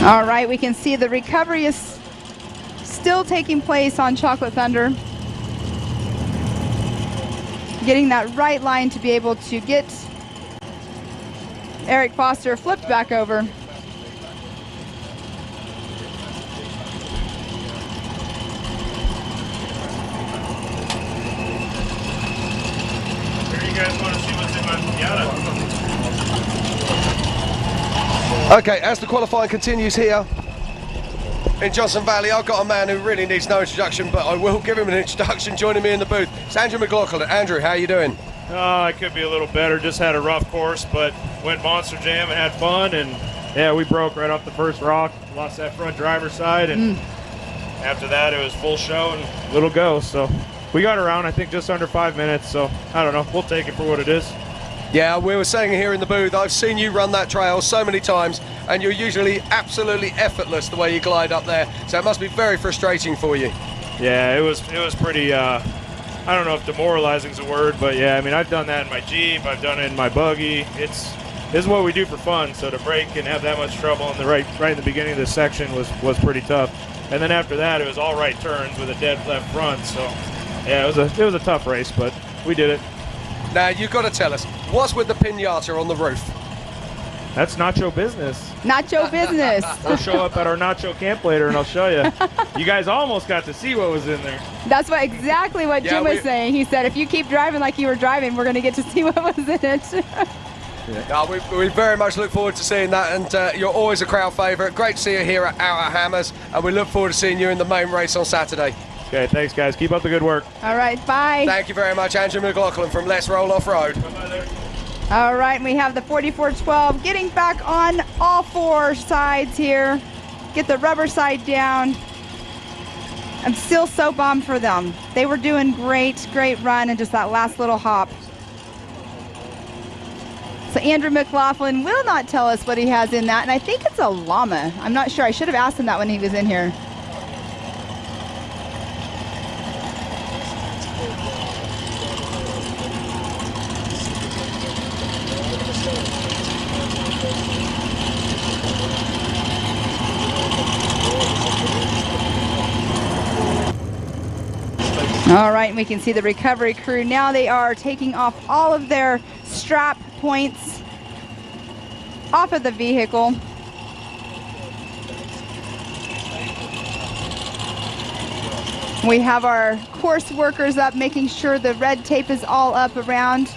All right, we can see the recovery is still taking place on Chocolate Thunder. Getting that right line to be able to get Eric Foster flipped back over.
Here, you guys want to see what's in my Miata?
Okay, as the qualifying continues here in Johnson Valley, I've got a man who really needs no introduction, but I will give him an introduction. Joining me in the booth, it's Andrew McLaughlin. Andrew, how are you doing?
I could be a little better. Just had a rough course, but went Monster Jam and had fun. And yeah, we broke right off the first rock. Lost that front driver's side, and after that, it was full show and little go. So we got around, I think, just under 5 minutes. So I don't know. We'll take it for what it is.
Yeah, we were saying here in the booth, I've seen you run that trail so many times, and you're usually absolutely effortless the way you glide up there. So it must be very frustrating for you.
Yeah, it was pretty, I don't know if demoralizing is a word, but yeah, I mean, I've done that in my Jeep, I've done it in my buggy. This is what we do for fun, so to break and have that much trouble in the right in the beginning of this section was pretty tough. And then after that, it was all right turns with a dead left front, so yeah, it was a tough race, but we did it.
Now, you've got to tell us, what's with the piñata on the roof?
That's nacho business.
Nacho business.
We'll show up at our nacho camp later and I'll show you. You guys almost got to see what was in there.
That's exactly what Jim was saying. He said, if you keep driving like you were driving, we're going to get to see what was in it.
We very much look forward to seeing that, and you're always a crowd favourite. Great to see you here at Our Hammers, and we look forward to seeing you in the main race on Saturday.
Okay, thanks guys. Keep up the good work.
All right, bye.
Thank you very much, Andrew McLaughlin from Let's Roll Off-Road.
All right, and we have the 4412 getting back on all four sides here. Get the rubber side down. I'm still so bummed for them. They were doing great run, and just that last little hop. So Andrew McLaughlin will not tell us what he has in that, and I think it's a llama. I'm not sure. I should have asked him that when he was in here. All right, and we can see the recovery crew. Now they are taking off all of their strap points off of the vehicle. We have our course workers up, making sure the red tape is all up around.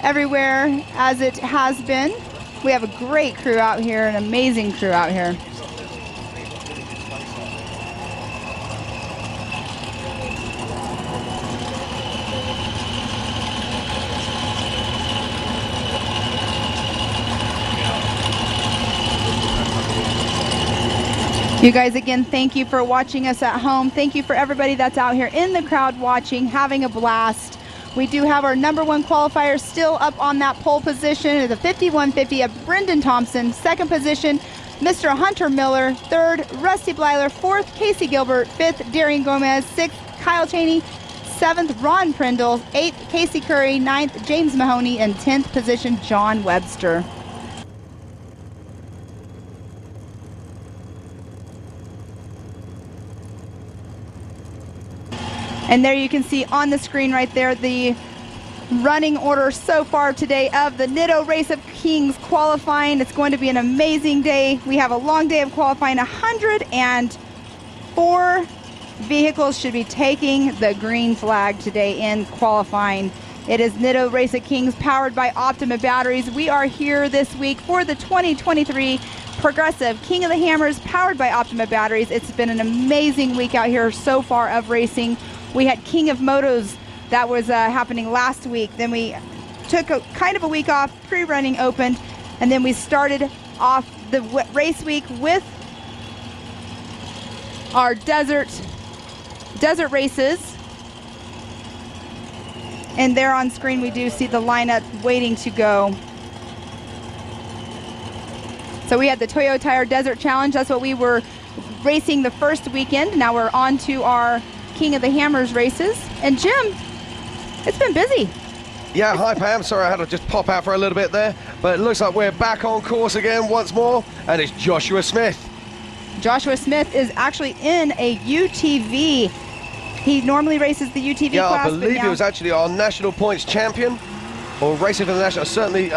everywhere as it has been. We have a great crew out here, an amazing crew out here. You guys, again, thank you for watching us at home. Thank you for everybody that's out here in the crowd watching, having a blast. We do have our #1 qualifier still up on that pole position. It's a 51.50 of Brendan Thompson. Second position, Mr. Hunter Miller. Third, Rusty Blyler. Fourth, Casey Gilbert. Fifth, Darian Gomez. Sixth, Kyle Cheney. Seventh, Ron Prindle. Eighth, Casey Curry. Ninth, James Mahoney. And 10th position, John Webster. And there you can see on the screen right there the running order so far today of the Nitto Race of Kings qualifying. It's going to be an amazing day. We have a long day of qualifying. 104 vehicles should be taking the green flag today in qualifying. It is Nitto Race of Kings powered by Optima batteries. We are here this week for the 2023 Progressive King of the Hammers powered by Optima batteries. It's been an amazing week out here so far of racing. We had King of Motos that was happening last week. Then we took kind of a week off, pre-running opened, and then we started off the race week with our desert races. And there on screen we do see the lineup waiting to go. So we had the Toyo Tire Desert Challenge. That's what we were racing the first weekend. Now we're on to our King of the Hammers races. And Jim, it's been busy.
Yeah, hi Pam. Sorry I had to just pop out for a little bit there. But it looks like we're back on course again once more. And it's Joshua Smith.
Joshua Smith is actually in a UTV. He normally races the UTV class.
Yeah, I believe he was actually our national points champion. Or racing for the national. Certainly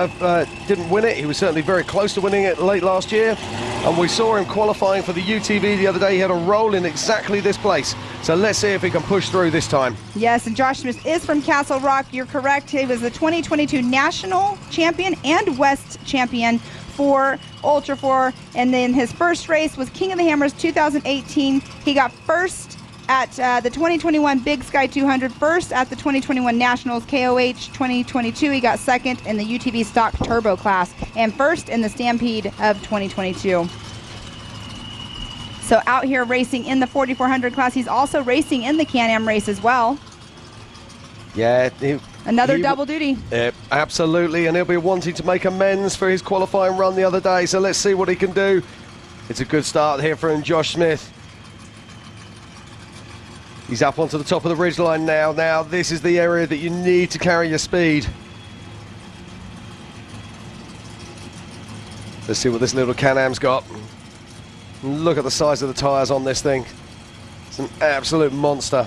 didn't win it. He was certainly very close to winning it late last year. And we saw him qualifying for the UTV the other day. He had a roll in exactly this place. So let's see if he can push through this time.
Yes, and Josh Smith is from Castle Rock. You're correct. He was the 2022 national champion and West champion for Ultra 4. And then his first race was King of the Hammers 2018. He got first at the 2021 Big Sky 200, first at the 2021 Nationals KOH 2022. He got second in the UTV Stock Turbo class and first in the Stampede of 2022. So out here racing in the 4400 class. He's also racing in the Can-Am race as well.
Yeah.
Another double duty.
Absolutely, and he'll be wanting to make amends for his qualifying run the other day. So let's see what he can do. It's a good start here from Josh Smith. He's up onto the top of the ridgeline now. Now, this is the area that you need to carry your speed. Let's see what this little Can-Am's got. Look at the size of the tyres on this thing. It's an absolute monster.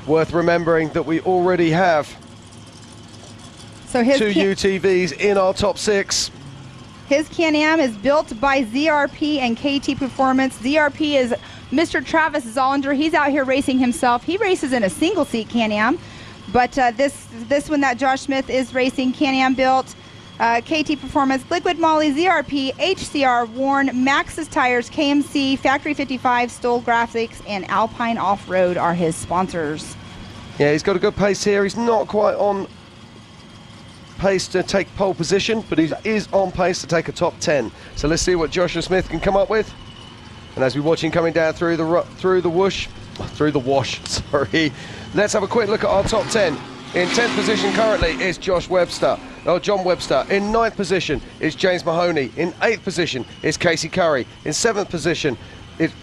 Worth remembering that we already have
so his
2 UTVs in our top 6.
His Can-Am is built by ZRP and KT Performance. ZRP is Mr. Travis Zollander. He's out here racing himself. He races in a single seat Can-Am, but this one that Josh Smith is racing, Can-Am built, KT Performance, Liquid Moly, ZRP, HCR, Warn, Maxxis Tires, KMC, Factory 55, Stoll Graphics, and Alpine Off-Road are his sponsors.
Yeah, he's got a good pace here. He's not quite on pace to take pole position, but he is on pace to take a top 10. So let's see what Joshua Smith can come up with. And as we watch him coming down through the wash, sorry, let's have a quick look at our top 10. In 10th position currently is John Webster. In 9th position is James Mahoney. In 8th position is Casey Curry. In 7th position is...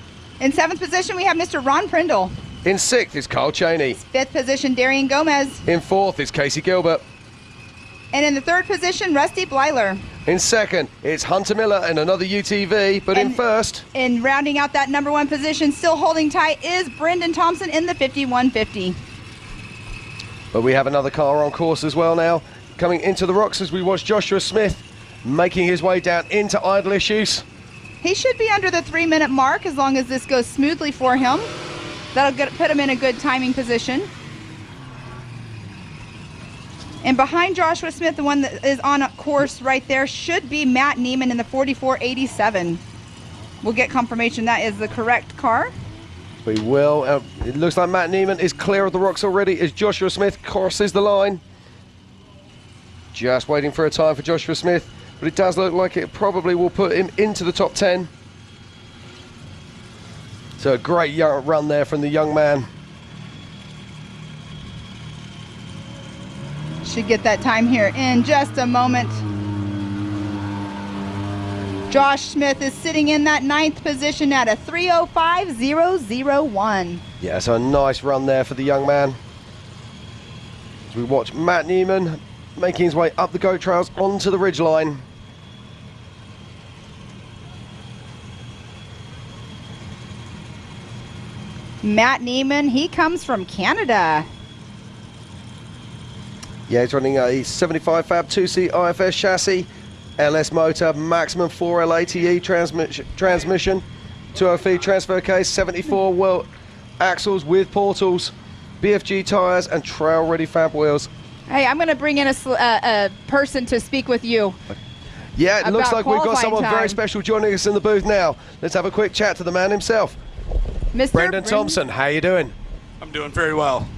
In 7th position we have Mr. Ron Prindle.
In 6th is Kyle Cheney.
5th position, Darian Gomez.
In 4th is Casey Gilbert.
And in the 3rd position, Rusty Blyler.
In 2nd, it's Hunter Miller in another UTV, but in 1st...
And rounding out that number 1 position, still holding tight, is Brendan Thompson in the 5150.
But we have another car on course as well now, coming into the rocks as we watch Joshua Smith making his way down into idle issues.
He should be under the 3-minute mark as long as this goes smoothly for him. That'll put him in a good timing position. And behind Joshua Smith, the one that is on a course right there, should be Matt Neiman in the 4487. We'll get confirmation that is the correct car.
We will. It looks like Matt Neiman is clear of the rocks already as Joshua Smith crosses the line. Just waiting for a time for Joshua Smith, but it does look like it probably will put him into the top 10. So a great young run there from the young man.
Should get that time here in just a moment. Josh Smith is sitting in that 9th position at a 3:05.001.
Yeah, so a nice run there for the young man. As we watch Matt Neiman making his way up the goat trails onto the ridgeline.
Matt Neiman, he comes from Canada.
Yeah, he's running a 75 Fab 2C IFS chassis, LS motor, maximum 4L ATE transmission, 205 transfer case, 74 world axles with portals, BFG tyres and trail ready fab wheels.
Hey, I'm going to bring in a person to speak with you.
Yeah, it looks like we've got someone
time.
very special joining us in the booth now. Let's have a quick chat to the man himself.
Mr.
Brendan Thompson, how you doing?
I'm doing very well.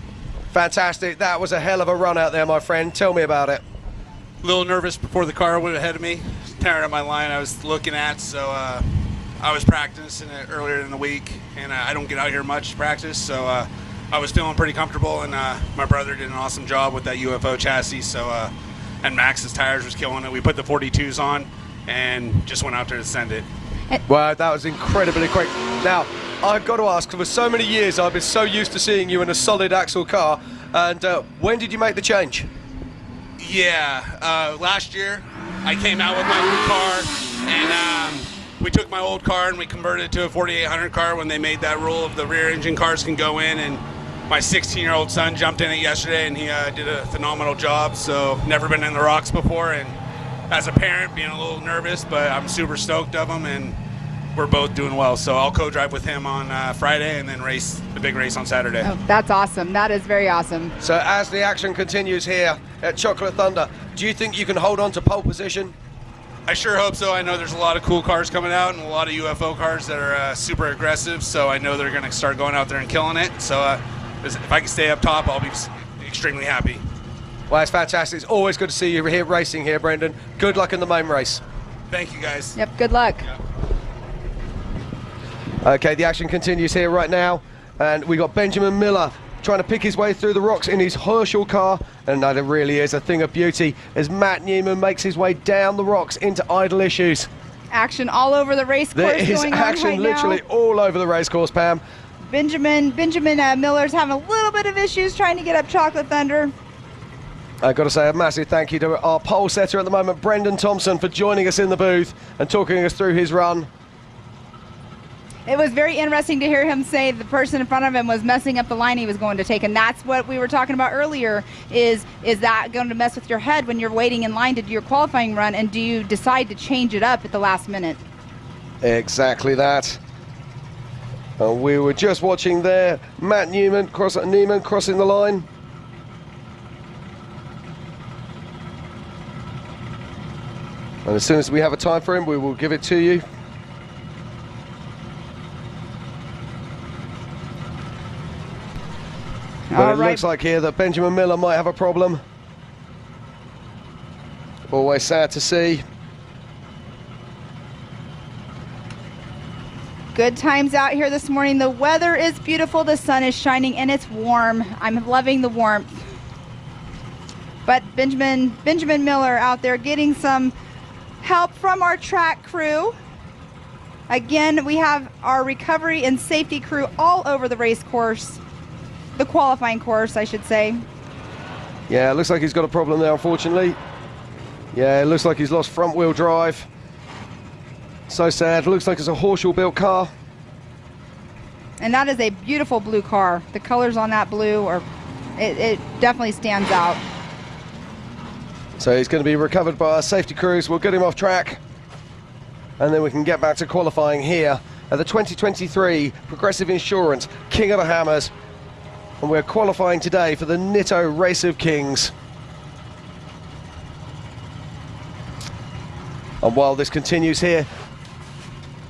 Fantastic. That was a hell of a run out there, my friend. Tell me about it.
A little nervous before the car went ahead of me. Tearing up my line I was looking at, so I was practicing it earlier in the week, and I don't get out here much to practice, so I was feeling pretty comfortable, and my brother did an awesome job with that UFO chassis, so and Max's tires was killing it. We put the 42s on and just went out there to send it.
Wow, that was incredibly quick. Now, I've got to ask, for so many years I've been so used to seeing you in a solid axle car, and when did you make the change?
Yeah, last year I came out with my new car, and we took my old car and we converted it to a 4800 car when they made that rule of the rear engine cars can go in, and my 16-year-old son jumped in it yesterday and he did a phenomenal job, so never been in the rocks before, and as a parent being a little nervous, but I'm super stoked of him, and we're both doing well, so I'll co-drive with him on Friday and then race the big race on Saturday.
Oh, that's awesome. That is very awesome.
So as the action continues here at Chocolate Thunder, do you think you can hold on to pole position?
I sure hope so. I know there's a lot of cool cars coming out and a lot of UFO cars that are super aggressive, so I know they're going to start going out there and killing it. So if I can stay up top, I'll be extremely happy.
Well, it's fantastic. It's always good to see you here racing here, Brendan. Good luck in the main race.
Thank you, guys.
Yep, good luck.
Yeah.
Okay, the action continues here right now, and we got Benjamin Miller trying to pick his way through the rocks in his Herschel car, and that really is a thing of beauty as Matt Neiman makes his way down the rocks into Idle Issues.
Action all over the race course
There is
going
action
on right
literally
now.
all over the race course, Pam.
Benjamin Miller's having a little bit of issues trying to get up Chocolate Thunder.
I've got to say a massive thank you to our pole setter at the moment, Brendan Thompson, for joining us in the booth and talking us through his run.
It was very interesting to hear him say the person in front of him was messing up the line he was going to take, and that's what we were talking about earlier, is that going to mess with your head when you're waiting in line to do your qualifying run, and do you decide to change it up at the last minute?
Exactly that. And we were just watching there, Matt Neiman crossing the line. And as soon as we have a time for him, we will give it to you. But it looks like here that Benjamin Miller might have a problem. Always sad to see.
Good times out here this morning. The weather is beautiful, the sun is shining, and it's warm. I'm loving the warmth. But Benjamin Miller out there getting some help from our track crew. Again, we have our recovery and safety crew all over the race course. The qualifying course, I should say.
Yeah, it looks like he's got a problem there, unfortunately. Yeah, it looks like he's lost front wheel drive. So sad. Looks like it's a Horschel built car.
And that is a beautiful blue car. The colors on that blue it definitely stands out.
So he's going to be recovered by our safety crews. We'll get him off track, and then we can get back to qualifying here at the 2023 Progressive Insurance King of the Hammers. And we're qualifying today for the Nitto Race of Kings. And while this continues here,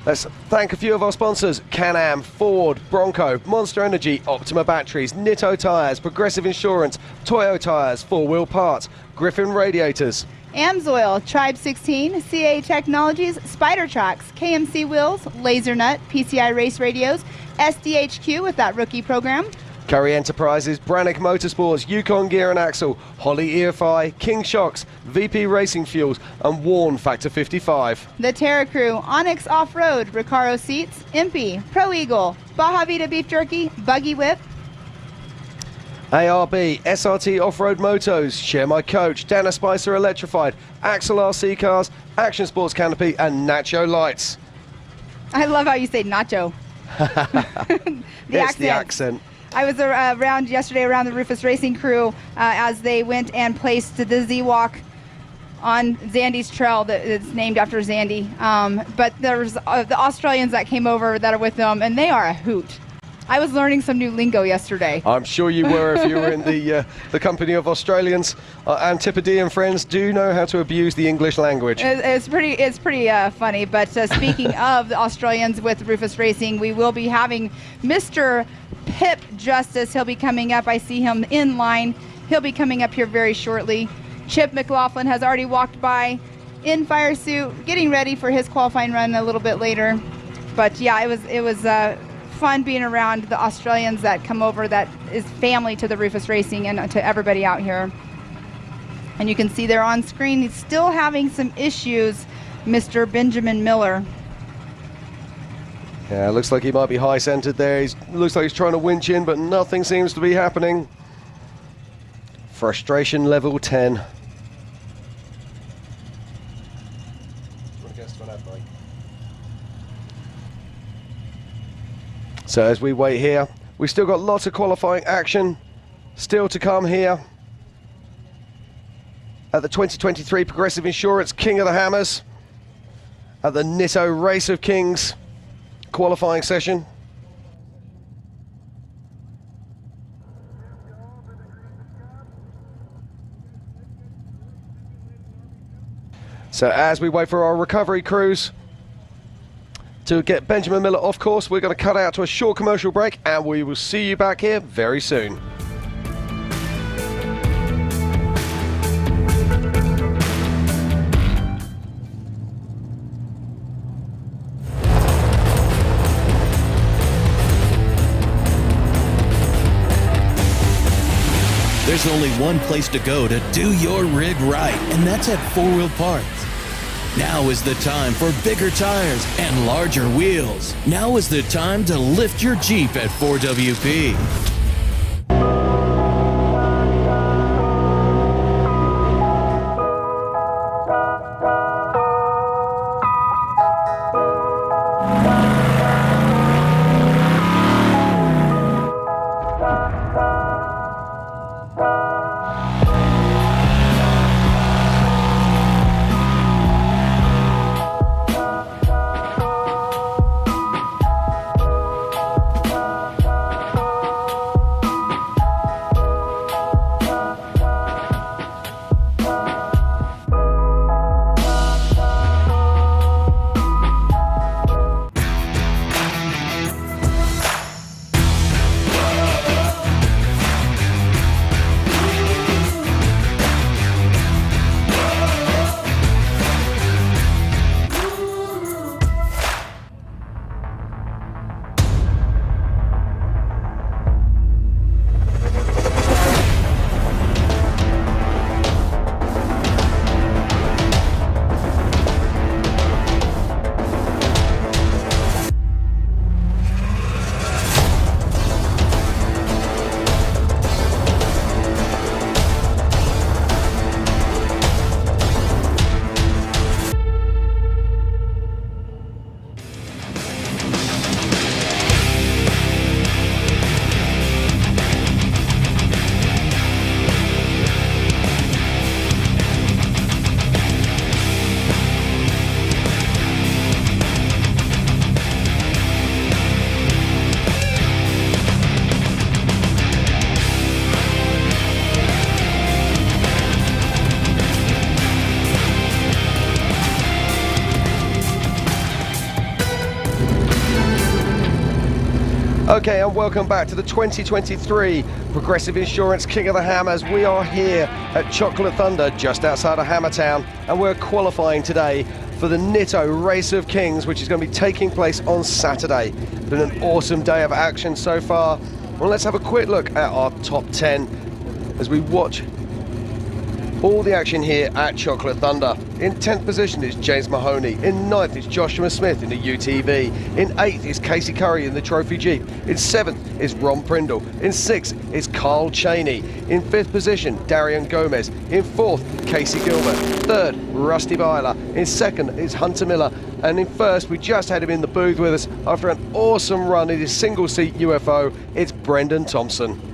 let's thank a few of our sponsors: Can-Am, Ford, Bronco, Monster Energy, Optima Batteries, Nitto Tires, Progressive Insurance, Toyo Tires, 4-Wheel Parts, Griffin Radiators,
Amsoil, Tribe 16, CA Technologies, Spider Tracks, KMC Wheels, Laser Nut, PCI Race Radios, SDHQ with that rookie program,
Curry Enterprises, Brannick Motorsports, Yukon Gear and Axle, Holly EFI, King Shocks, VP Racing Fuels, and Warn Factor 55.
The Terra Crew, Onyx Off-Road, Recaro Seats, Impy, Pro Eagle, Baja Vida Beef Jerky, Buggy Whip,
ARB, SRT Off-Road Motos, Share My Coach, Dana Spicer Electrified, Axel RC Cars, Action Sports Canopy, and Nacho Lights.
I love how you say nacho.
It's the accent.
I was around yesterday around the Rufus Racing crew as they went and placed the Z-Walk on Zandy's trail that is named after Zandy. But there's the Australians that came over that are with them, and they are a hoot. I was learning some new lingo yesterday.
I'm sure you were if you were in the company of Australians. Antipodean friends do know how to abuse the English language.
It's pretty funny. But speaking of the Australians with Rufus Racing, we will be having Mr. Pip Justice. He'll be coming up. I see him in line. He'll be coming up here very shortly. Chip McLaughlin has already walked by in fire suit, getting ready for his qualifying run a little bit later. But yeah, it was fun being around the Australians that come over, that is family to the Rufus Racing and to everybody out here. And you can see there on screen, he's still having some issues, Mr. Benjamin Miller.
Yeah, it looks like he might be high centered there. Looks like he's trying to winch in, but nothing seems to be happening. Frustration level 10. So as we wait here, we've still got lots of qualifying action still to come here at the 2023 Progressive Insurance King of the Hammers, at the Nitto Race of Kings qualifying session. So as we wait for our recovery crews to get Benjamin Miller off course, we're going to cut out to a short commercial break, and we will see you back here very soon.
There's only one place to go to do your rig right, and that's at 4-Wheel Parts. Now is the time for bigger tires and larger wheels. Now is the time to lift your Jeep at 4WP.
Okay, and welcome back to the 2023 Progressive Insurance King of the Hammers. We are here at Chocolate Thunder, just outside of Hammertown, and we're qualifying today for the Nitto Race of Kings, which is going to be taking place on Saturday. Been an awesome day of action so far. Well, let's have a quick look at our top 10 as we watch all the action here at Chocolate Thunder. In 10th position is James Mahoney. In 9th is Joshua Smith in the UTV. In 8th is Casey Curry in the Trophy Jeep. In 7th is Ron Prindle. In 6th is Carl Cheney. In 5th position, Darian Gomez. In 4th, Casey Gilbert. 3rd, Rusty Byler. In 2nd is Hunter Miller. And in 1st, we just had him in the booth with us after an awesome run in his single-seat UFO. It's Brendan Thompson.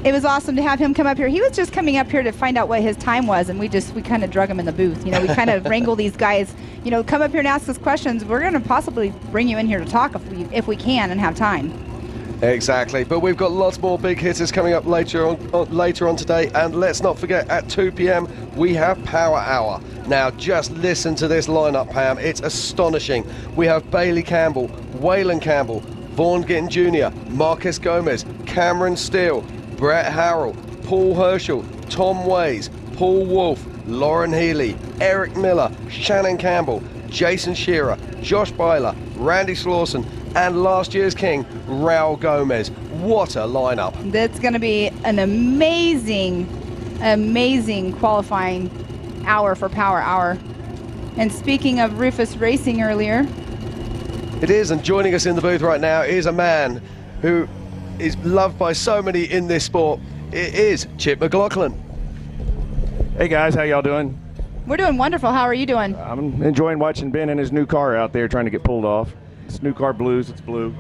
It was awesome to have him come up here. He was just coming up here to find out what his time was, and we kind of drug him in the booth. You know, we kind of wrangle these guys. You know, come up here and ask us questions. We're going to possibly bring you in here to talk if we can and have time.
Exactly, but we've got lots more big hitters coming up later on today, and let's not forget at 2 p.m. we have Power Hour. Now just listen to this lineup, Pam. It's astonishing. We have Bailey Campbell, Waylon Campbell, Vaughn Gittin Jr., Marcus Gomez, Cameron Steele, Brett Harrell, Paul Herschel, Tom Ways, Paul Wolfe, Lauren Healy, Eric Miller, Shannon Campbell, Jason Shearer, Josh Byler, Randy Slauson, and last year's king, Raul Gomez. What a lineup.
That's going to be an amazing qualifying hour for Power Hour. And speaking of Rufus Racing earlier.
It is, and joining us in the booth right now is a man who is loved by so many in this sport. It is Chip McLaughlin.
Hey guys, how y'all doing?
We're doing wonderful. How are you doing?
I'm enjoying watching Ben and his new car out there trying to get pulled off. It's new car blues, it's blue.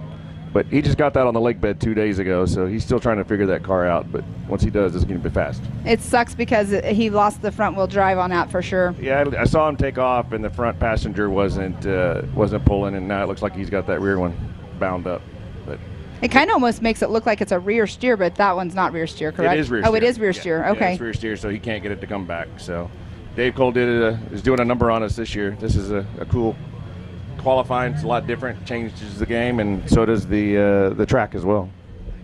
But he just got that on the lake bed 2 days ago, so he's still trying to figure that car out. But once he does, it's going to be fast.
It sucks because he lost the front wheel drive on that for sure.
Yeah, I saw him take off, and the front passenger wasn't pulling, and now it looks like he's got that rear one bound up. But
it kind of almost makes it look like it's a rear steer, but that one's not rear steer, correct?
It is rear steer.
Oh, it is rear steer. Okay.
Yeah, it's rear steer, so he can't get it to come back. So Dave Cole is doing a number on us this year. This is a cool qualifying. It's a lot different, changes the game, and so does the track as well.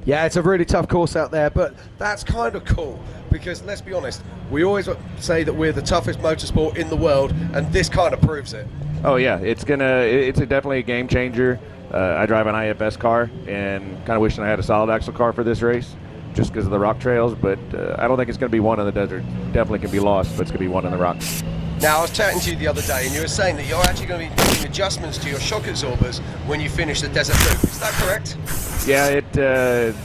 Yeah, it's a really tough course out there, but that's kind of cool because let's be honest, we always say that we're the toughest motorsport in the world, and this kind of proves it.
Oh yeah, it's definitely a game changer. I drive an IFS car, and kind of wishing I had a solid axle car for this race, just because of the rock trails. But I don't think it's going to be one in the desert. Definitely can be lost, but it's going to be one in the rocks.
Now, I was chatting to you the other day, and you were saying that you're actually going to be making adjustments to your shock absorbers when you finish the desert loop. Is that correct?
Yeah,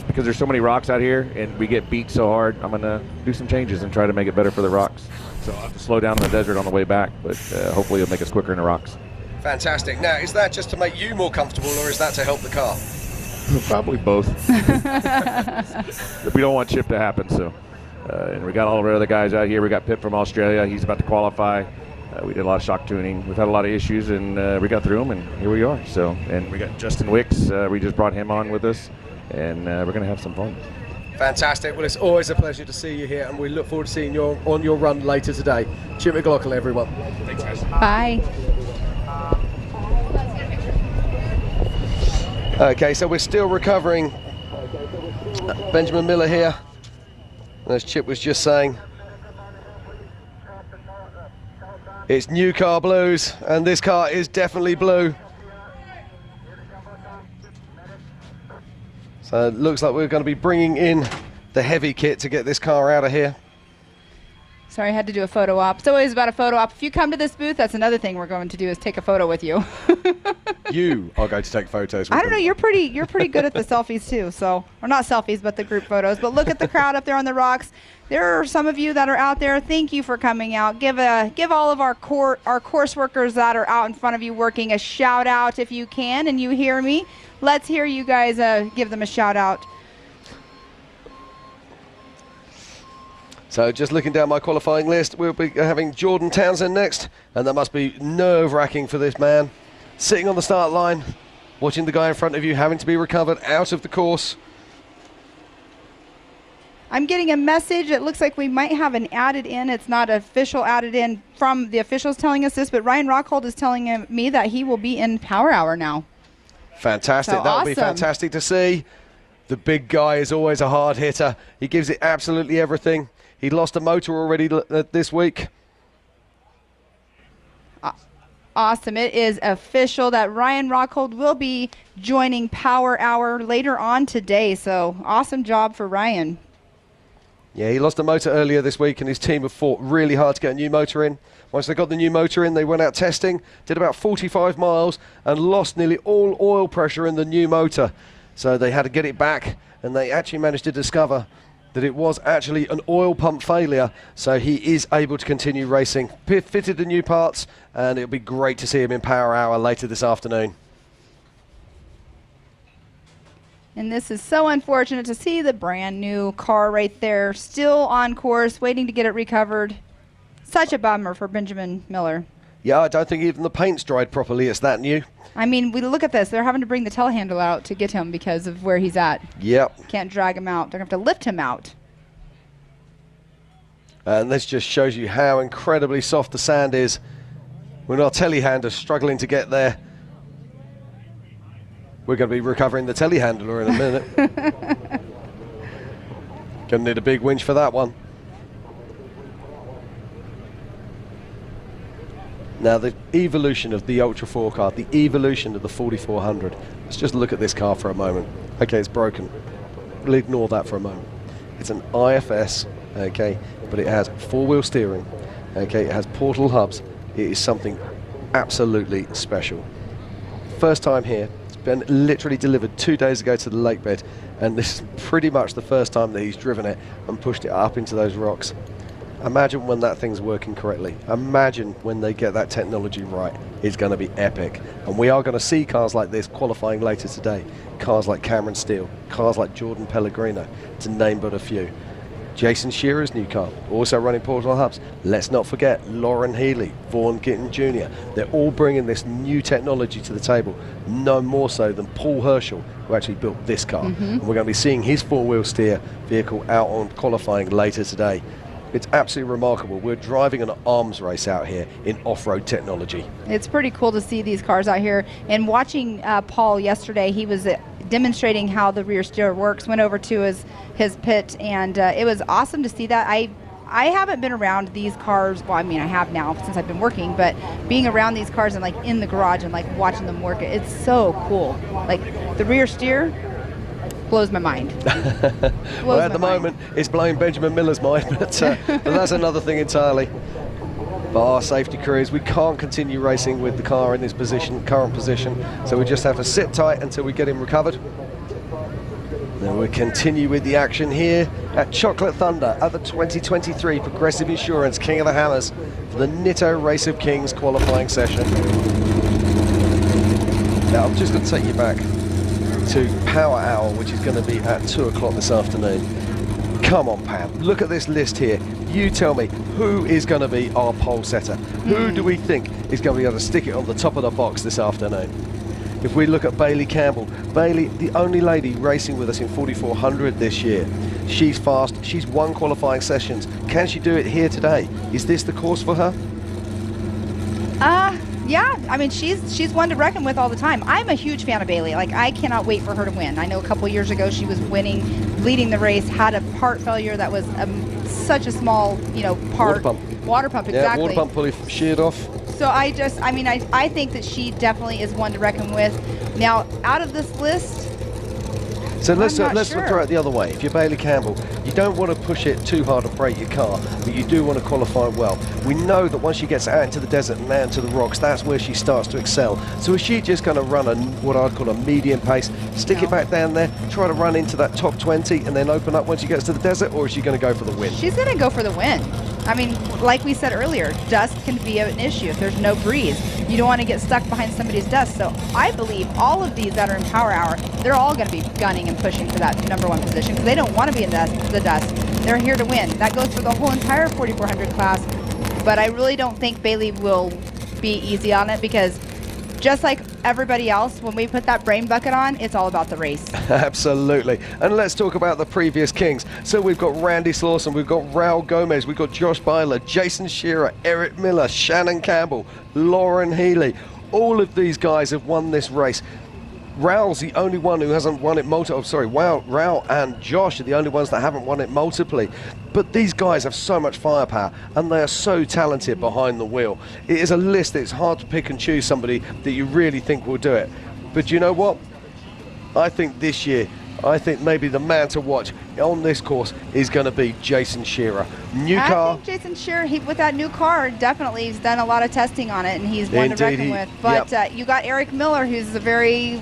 because there's so many rocks out here, and we get beat so hard, I'm going to do some changes and try to make it better for the rocks. So I'll have to slow down in the desert on the way back, but hopefully it'll make us quicker in the rocks.
Fantastic. Now, is that just to make you more comfortable, or is that to help the car?
Probably both. We don't want Chip to happen, so. And we got all of our other guys out here. We got Pip from Australia. He's about to qualify. We did a lot of shock tuning. We've had a lot of issues, and we got through them, and here we are. So, and we got Justin Wicks. We just brought him on with us, and we're going to have some fun.
Fantastic. Well, it's always a pleasure to see you here, and we look forward to seeing you on your run later today. Chip McLaughlin, everyone.
Thanks, guys.
Bye.
Okay, so we're still recovering. Benjamin Miller here. As Chip was just saying, it's new car blues, and this car is definitely blue. So it looks like we're going to be bringing in the heavy kit to get this car out of here.
Sorry, I had to do a photo op. It's always about a photo op. If you come to this booth, that's another thing we're going to do is take a photo with you.
You are going to take photos with
I don't know.
them.
You're pretty good at the selfies too. So, or not selfies, but the group photos. But look at the crowd up there on the rocks. There are some of you that are out there. Thank you for coming out. Give all of our course workers that are out in front of you working a shout out if you can, and you hear me. Let's hear you guys give them a shout out.
So just looking down my qualifying list, we'll be having Jordan Townsend next, and that must be nerve-wracking for this man. Sitting on the start line, watching the guy in front of you having to be recovered out of the course.
I'm getting a message. It looks like we might have an added in. It's not official added in from the officials telling us this, but Ryan Rockhold is telling me that he will be in Power Hour now.
Fantastic.
So
That'll be
awesome.
fantastic to see. The big guy is always a hard hitter. He gives it absolutely everything. He lost a motor already this week.
Awesome. It is official that Ryan Rockhold will be joining Power Hour later on today. So awesome job for Ryan.
Yeah, he lost a motor earlier this week, and his team have fought really hard to get a new motor in. Once they got the new motor in, they went out testing, did about 45 miles, and lost nearly all oil pressure in the new motor. So they had to get it back, and they actually managed to discover that it was actually an oil pump failure. So he is able to continue racing. Fitted the new parts, and it'll be great to see him in Power Hour later this afternoon.
And this is so unfortunate to see the brand new car right there, still on course, waiting to get it recovered. Such a bummer for Benjamin Miller.
Yeah, I don't think even the paint's dried properly. It's that new.
I mean, we look at this. They're having to bring the telehandler out to get him because of where he's at.
Yep.
Can't drag him out. They're going to have to lift him out.
And this just shows you how incredibly soft the sand is when our telehandler's struggling to get there. We're going to be recovering the telehandler in a minute. Going to need a big winch for that one. Now, the evolution of the Ultra 4 car, the evolution of the 4400. Let's just look at this car for a moment. Okay, it's broken. We'll ignore that for a moment. It's an IFS, okay, but it has four-wheel steering. Okay, it has portal hubs. It is something absolutely special. First time here. It's been literally delivered 2 days ago to the lake bed, and this is pretty much the first time that he's driven it and pushed it up into those rocks. Imagine when that thing's working correctly. Imagine when they get that technology right. It's going to be epic. And we are going to see cars like this qualifying later today. Cars like Cameron Steele, cars like Jordan Pellegrino, to name but a few. Jason Shearer's new car, also running portal hubs. Let's not forget Lauren Healy, Vaughan Gittin Jr. They're all bringing this new technology to the table, no more so than Paul Herschel, who actually built this car. And we're going to be seeing his four-wheel steer vehicle out on qualifying later today. It's absolutely remarkable. We're driving an arms race out here in off-road technology.
It's pretty cool to see these cars out here. And watching Paul yesterday, he was demonstrating how the rear steer works, went over to his pit, and it was awesome to see that. I haven't been around these cars, well, I mean, I have now since I've been working, but being around these cars and like in the garage and like watching them work, it's so cool. Like the rear steer blows my mind.
Well, at the moment, it's blowing Benjamin Miller's mind, but that's another thing entirely. But our safety crews, we can't continue racing with the car in this current position, so we just have to sit tight until we get him recovered. Then we'll continue with the action here at Chocolate Thunder at the 2023 Progressive Insurance King of the Hammers for the Nitto Race of Kings qualifying session. Now, I'm just going to take you back to Power Hour, which is going to be at 2 o'clock this afternoon. Come on, Pam, look at this list here. You tell me, who is going to be our pole setter? Who do we think is going to be able to stick it on the top of the box this afternoon? If we look at Bailey Campbell, Bailey, the only lady racing with us in 4400 this year. She's fast, she's won qualifying sessions. Can she do it here today? Is this the course for her?
Yeah, I mean, she's one to reckon with all the time. I'm a huge fan of Bailey. Like, I cannot wait for her to win. I know a couple years ago she was leading the race, had a part failure that was such a small, part. Water pump, exactly.
Yeah, water pump pulley sheared off.
So I think that she definitely is one to reckon with. Now, out of this list,
so let's throw it the other way. If you're Bailey Campbell, you don't want to push it too hard to break your car, but you do want to qualify well. We know that once she gets out into the desert and out into the rocks, that's where she starts to excel. So is she just going to run what I'd call a medium pace, stick it back down there, try to run into that top 20 and then open up once she gets to the desert, or is she going to go for the win?
She's going to go for the win. I mean, like we said earlier, dust can be an issue if there's no breeze. You don't want to get stuck behind somebody's dust. So I believe all of these that are in Power Hour, they're all going to be gunning and pushing for that #1 position because they don't want to be in the dust. They're here to win. That goes for the whole entire 4400 class. But I really don't think Bailey will be easy on it because just like everybody else, when we put that brain bucket on, it's all about the race.
Absolutely. And let's talk about the previous kings. So we've got Randy Slauson, we've got Raul Gomez, we've got Josh Byler, Jason Shearer, Eric Miller, Shannon Campbell, Lauren Healy. All of these guys have won this race. Raul's the only one who hasn't won it Raul and Josh are the only ones that haven't won it multiply. But these guys have so much firepower and they are so talented behind the wheel. It is a list that it's hard to pick and choose somebody that you really think will do it. But you know what? I think this year, I think maybe the man to watch on this course is going to be Jason Shearer. New car.
I think Jason Shearer, with that new car, definitely he's done a lot of testing on it, and he's one to reckon with. But you got Eric Miller, who's a very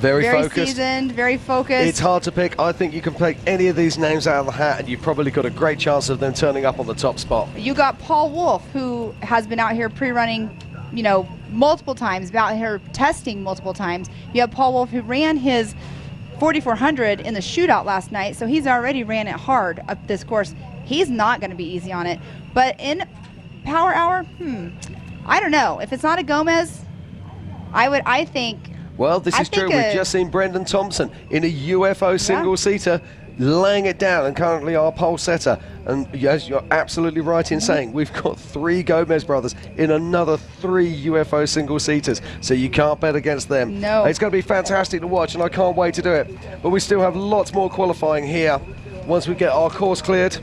focused,
seasoned, very focused.
It's hard to pick. I think you can pick any of these names out of the hat, and you've probably got a great chance of them turning up on the top spot.
You got Paul Wolf, who has been out here pre-running, you know, multiple times, out here testing multiple times. You have Paul Wolf, who ran his 4400 in the shootout last night, so he's already ran it hard up this course. He's not going to be easy on it. But in Power Hour, I don't know. If it's not a Gomez, I think.
Well, this is true. We've just seen Brendan Thompson in a UFO single-seater laying it down, and currently our pole setter. And yes, you're absolutely right in saying we've got 3 Gomez brothers in another 3 UFO single-seaters, so you can't bet against them.
No.
It's going to be fantastic to watch, and I can't wait to do it. But we still have lots more qualifying here once we get our course cleared.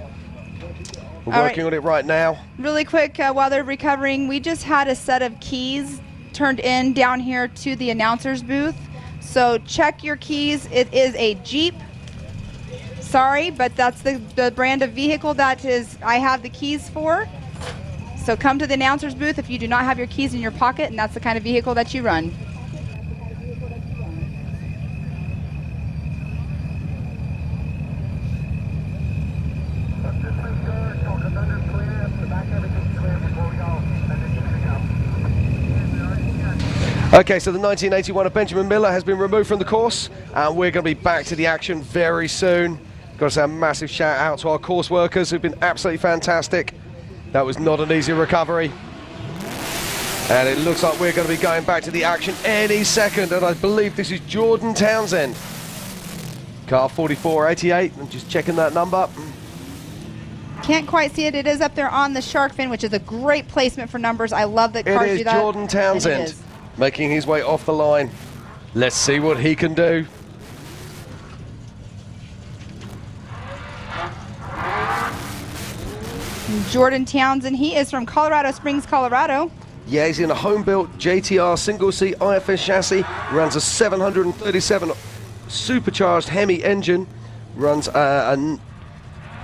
We're working on it right now.
Really quick, while they're recovering, we just had a set of keys turned in down here to the announcer's booth. So check your keys. It is a Jeep. Sorry, but that's the brand of vehicle that I have the keys for. So come to the announcer's booth if you do not have your keys in your pocket, and that's the kind of vehicle that you run.
Okay, so the 1981 of Benjamin Miller has been removed from the course, and we're going to be back to the action very soon. Got to say a massive shout out to our course workers who've been absolutely fantastic. That was not an easy recovery. And it looks like we're going to be going back to the action any second, and I believe this is Jordan Townsend. Car 4488, I'm just checking that number.
Can't quite see it. It is up there on the shark fin, which is a great placement for numbers. I love that cars do that.
It is Jordan Townsend making his way off the line. Let's see what he can do.
Jordan Townsend, he is from Colorado Springs, Colorado.
Yeah, he's in a home-built JTR single-seat IFS chassis, runs a 737 supercharged Hemi engine, runs an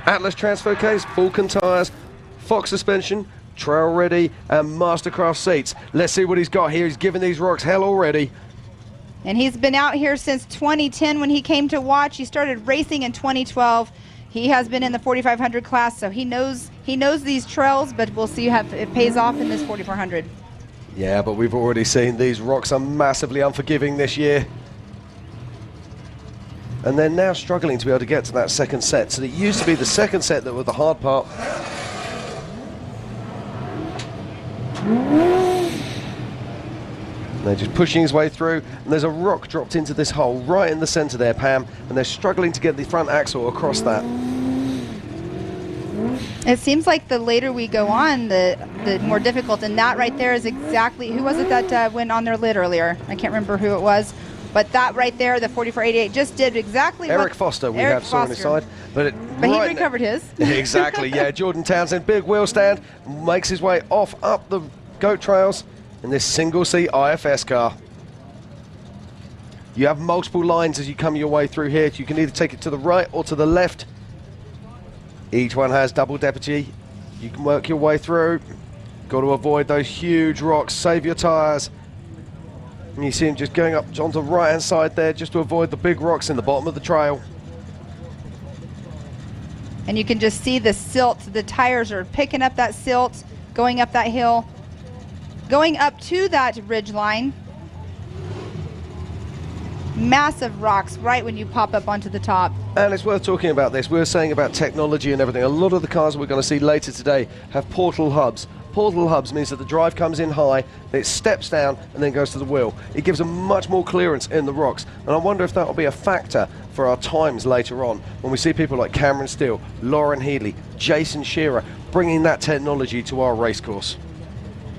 Atlas transfer case, Vulcan tyres, Fox suspension, trail ready, and Mastercraft seats. Let's see what he's got here. He's given these rocks hell already.
And he's been out here since 2010 when he came to watch. He started racing in 2012. He has been in the 4500 class, so he knows these trails, but we'll see if it pays off in this 4400.
Yeah, but we've already seen these rocks are massively unforgiving this year. And they're now struggling to be able to get to that second set. So it used to be the second set that was the hard part. And they're just pushing his way through, and there's a rock dropped into this hole right in the center there, Pam, and they're struggling to get the front axle across that.
It seems like the later we go on, the more difficult, and that right there is exactly, who was it that went on their lid earlier? I can't remember who it was, but that right there, the 4488, just did exactly
Eric Foster, we have saw on his side. But
he recovered his.
Exactly, yeah. Jordan Townsend, big wheel stand, makes his way off up the goat trails in this single-seat IFS car. You have multiple lines as you come your way through here. You can either take it to the right or to the left. Each one has double deputy. You can work your way through. Got to avoid those huge rocks, save your tyres. And you see him just going up onto the right-hand side there just to avoid the big rocks in the bottom of the trail.
And you can just see the silt. The tires are picking up that silt, going up that hill, going up to that ridge line. Massive rocks right when you pop up onto the top.
And it's worth talking about this. We were saying about technology and everything. A lot of the cars we're going to see later today have portal hubs. Portal hubs means that the drive comes in high, it steps down and then goes to the wheel. It gives them much more clearance in the rocks. And I wonder if that will be a factor for our times later on when we see people like Cameron Steele, Lauren Healy, Jason Shearer bringing that technology to our race course.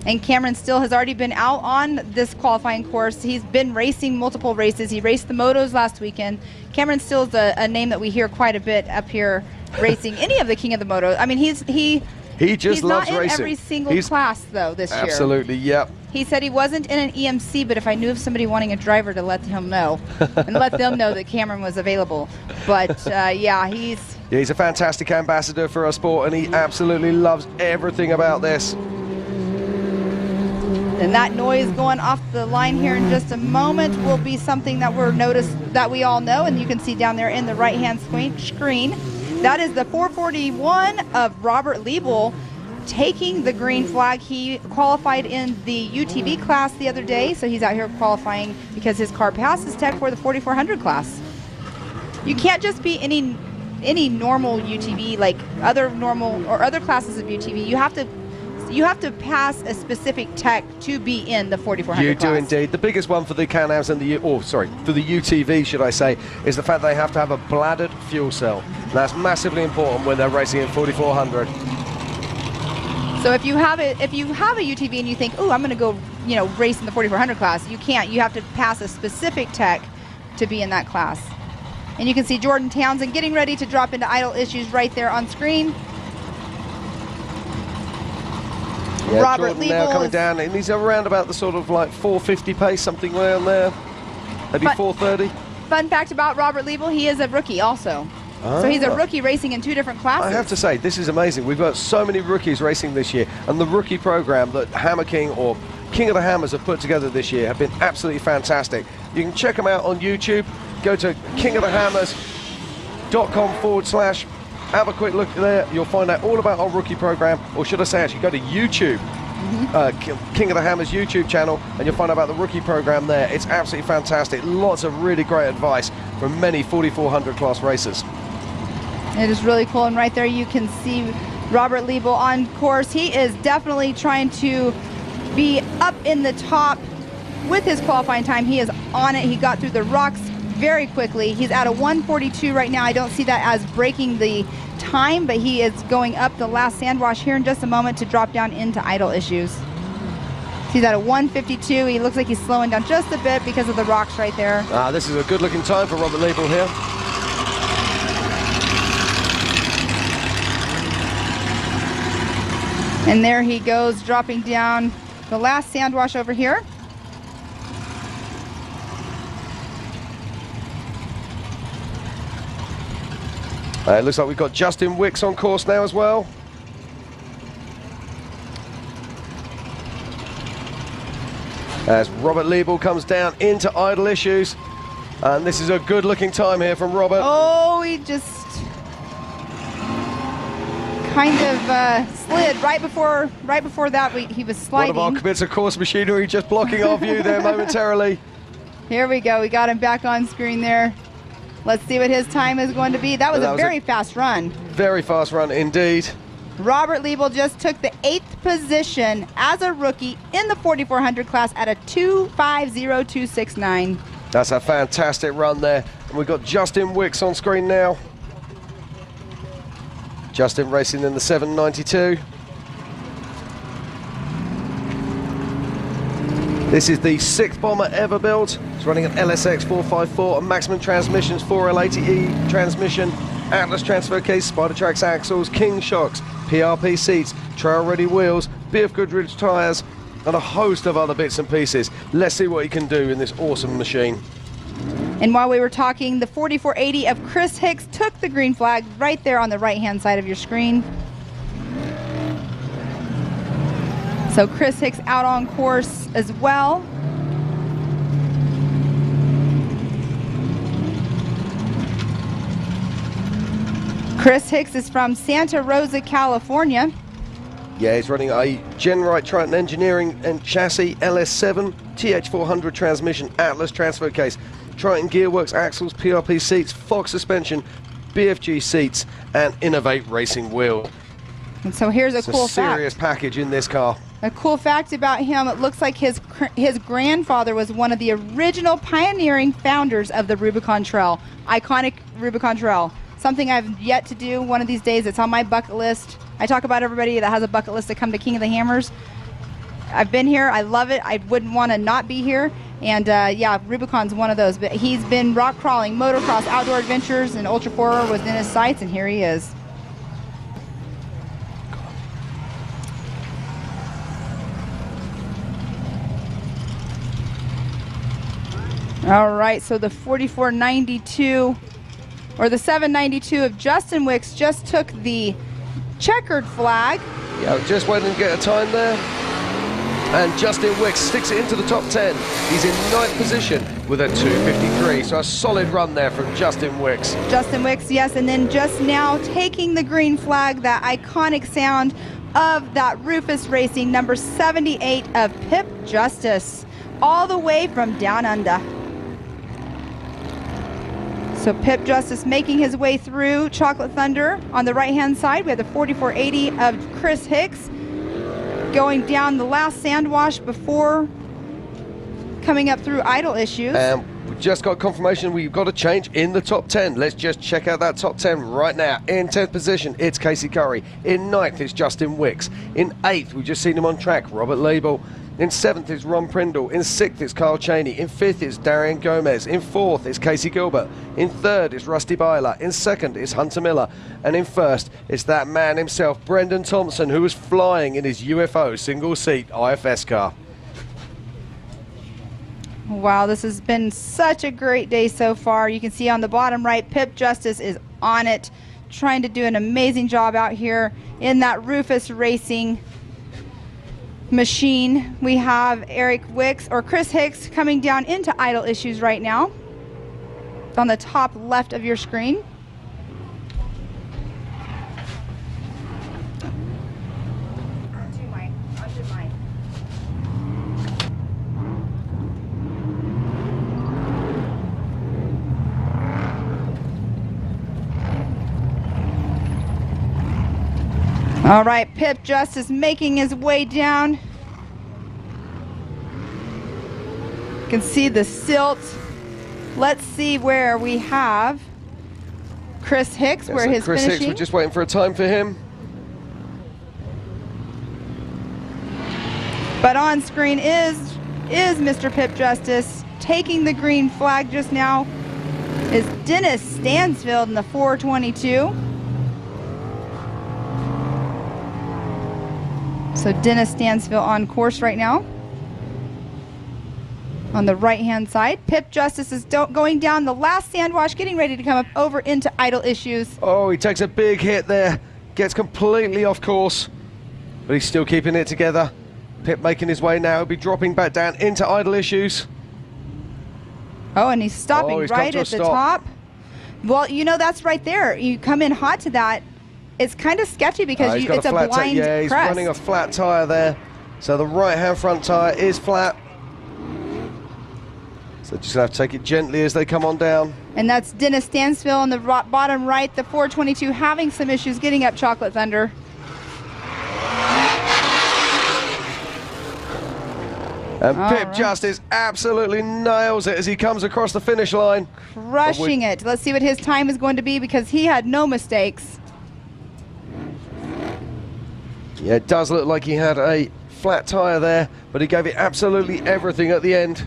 And Cameron Steele has already been out on this qualifying course. He's been racing multiple races. He raced the motos last weekend. Cameron Steele is a name that we hear quite a bit up here racing any of the King of the Motos. I mean, he just
loves
not in
racing.
Every single class, though, this year.
Absolutely, yep.
He said he wasn't in an EMC, but if I knew of somebody wanting a driver to let him know and let them know that Cameron was available. But, yeah, he's
a fantastic ambassador for our sport, and he absolutely loves everything about this.
And that noise going off the line here in just a moment will be something that that we all know, and you can see down there in the right-hand screen. That is the 441 of Robert Liebel taking the green flag. He qualified in the UTV class the other day, so he's out here qualifying because his car passes tech for the 4400 class. You can't just be any normal UTV like other normal or other classes of UTV. You have to pass a specific tech to be in the 4400
You
class.
do indeed. The biggest one for the Can-Ams and for the UTV, should I say, is the fact they have to have a bladdered fuel cell. That's massively important when they're racing in 4400.
So if you have a UTV and you think, oh, I'm going to go, race in the 4400 class, you can't. You have to pass a specific tech to be in that class. And you can see Jordan Townsend getting ready to drop into idle issues right there on screen.
Yeah,
Robert
Jordan now coming down, and he's around about the sort of like 450 pace, something around there, maybe 430.
Fun fact about Robert Liebel, he is a rookie also. So he's a rookie racing in 2 different classes.
I have to say, this is amazing. We've got so many rookies racing this year, and the rookie program that Hammer King or King of the Hammers have put together this year have been absolutely fantastic. You can check them out on YouTube. Go to kingofthehammers.com/. Have a quick look there. You'll find out all about our rookie program, or should I say, actually go to YouTube, King of the Hammers YouTube channel, and you'll find out about the rookie program there. It's absolutely fantastic. Lots of really great advice from many 4400 class racers.
It is really cool, and right there you can see Robert Liebel on course. He is definitely trying to be up in the top with his qualifying time. He is on it. He got through the rocks very quickly. He's at a 1:42 right now. I don't see that as breaking the time, but he is going up the last sand wash here in just a moment to drop down into idle issues. He's at a 1:52. He looks like he's slowing down just a bit because of the rocks right there.
This is a good looking time for Robert Liebel here.
And there he goes, dropping down the last sand wash over here.
It looks like we've got Justin Wicks on course now as well. As Robert Liebel comes down into idle issues. And this is a good looking time here from Robert.
Oh, he just kind of slid right before that. He was sliding.
One of our commits of course machinery just blocking our view there momentarily.
Here we go. We got him back on screen there. Let's see what his time is going to be. That was a very fast run. Very
fast run indeed.
Robert Liebel just took the 8th position as a rookie in the 4400 class at a 2:50.269.
That's a fantastic run there. And we've got Justin Wicks on screen now. Justin racing in the 792. This is the 6th bomber ever built. It's running an LSX 454, a maximum transmissions 4L80E transmission, Atlas transfer case, Spider Trax axles, King shocks, PRP seats, trail ready wheels, BF Goodrich tyres, and a host of other bits and pieces. Let's see what he can do in this awesome machine.
And while we were talking, the 4480 of Chris Hicks took the green flag right there on the right-hand side of your screen. So Chris Hicks out on course as well. Chris Hicks is from Santa Rosa, California.
Yeah, he's running a Genrite Triton Engineering and Chassis LS7, TH400 transmission, Atlas transfer case, Triton Gearworks axles, PRP seats, Fox suspension, BFG seats, and Innovate racing wheel.
And so here's a cool fact.
Serious package in this car.
A cool fact about him, it looks like his grandfather was one of the original pioneering founders of the Rubicon Trail. Iconic Rubicon Trail. Something I've yet to do one of these days. It's on my bucket list. I talk about everybody that has a bucket list to come to King of the Hammers. I've been here. I love it. I wouldn't want to not be here. And yeah, Rubicon's one of those. But he's been rock crawling, motocross, outdoor adventures, and Ultra 4 was in his sights, and here he is. All right, so the 4492 or the 792 of Justin Wicks just took the checkered flag.
Yeah, just waiting to get a time there. And Justin Wicks sticks it into the top 10. He's in 9th position with a 2:53. So a solid run there from Justin Wicks.
Justin Wicks, yes, and then just now taking the green flag, that iconic sound of that Rufus Racing, number 78 of Pip Justice, all the way from down under. So Pip Justice making his way through Chocolate Thunder. On the right-hand side, we have the 4480 of Chris Hicks going down the last sand wash before coming up through idle issues.
We just got confirmation we've got a change in the top 10. Let's just check out that top 10 right now. In 10th position, it's Casey Curry. In 9th, it's Justin Wicks. In 8th, we've just seen him on track, Robert Label. In 7th is Ron Prindle. In 6th is Kyle Cheney. In 5th is Darian Gomez. In 4th is Casey Gilbert. In 3rd is Rusty Byler. In 2nd is Hunter Miller. And in 1st is that man himself, Brendan Thompson, who was flying in his UFO single-seat IFS car.
Wow, this has been such a great day so far. You can see on the bottom right, Pip Justice is on it, trying to do an amazing job out here in that Rufus Racing machine. We have Eric Wicks or Chris Hicks coming down into idle issues right now. It's on the top left of your screen. All right, Pip Justice making his way down. You can see the silt. Let's see where we have Chris Hicks, where his
Chris
finishing.
Hicks, we're just waiting for a time for him.
But on screen is Mr. Pip Justice. Taking the green flag just now is Dennis Stansfield in the 422. So Dennis Stansfield on course right now. On the right-hand side, Pip Justice is going down the last sand wash, getting ready to come up over into idle issues.
Oh, he takes a big hit there. Gets completely off course. But he's still keeping it together. Pip making his way now. He'll be dropping back down into idle issues.
Oh, and he's stopping
he's
right at the top. Well, you know, that's right there. You come in hot to that. It's kind of sketchy because it's a blind
Yeah, he's
crest.
running a flat tyre there. So the right-hand front tyre is flat. So just going to have to take it gently as they come on down.
And that's Dennis Stansfield on the bottom right, the 422, having some issues getting up Chocolate Thunder.
And Pip Justice absolutely nails it as he comes across the finish line.
Crushing it. Let's see what his time is going to be because he had no mistakes.
Yeah, it does look like he had a flat tyre there, but he gave it absolutely everything at the end.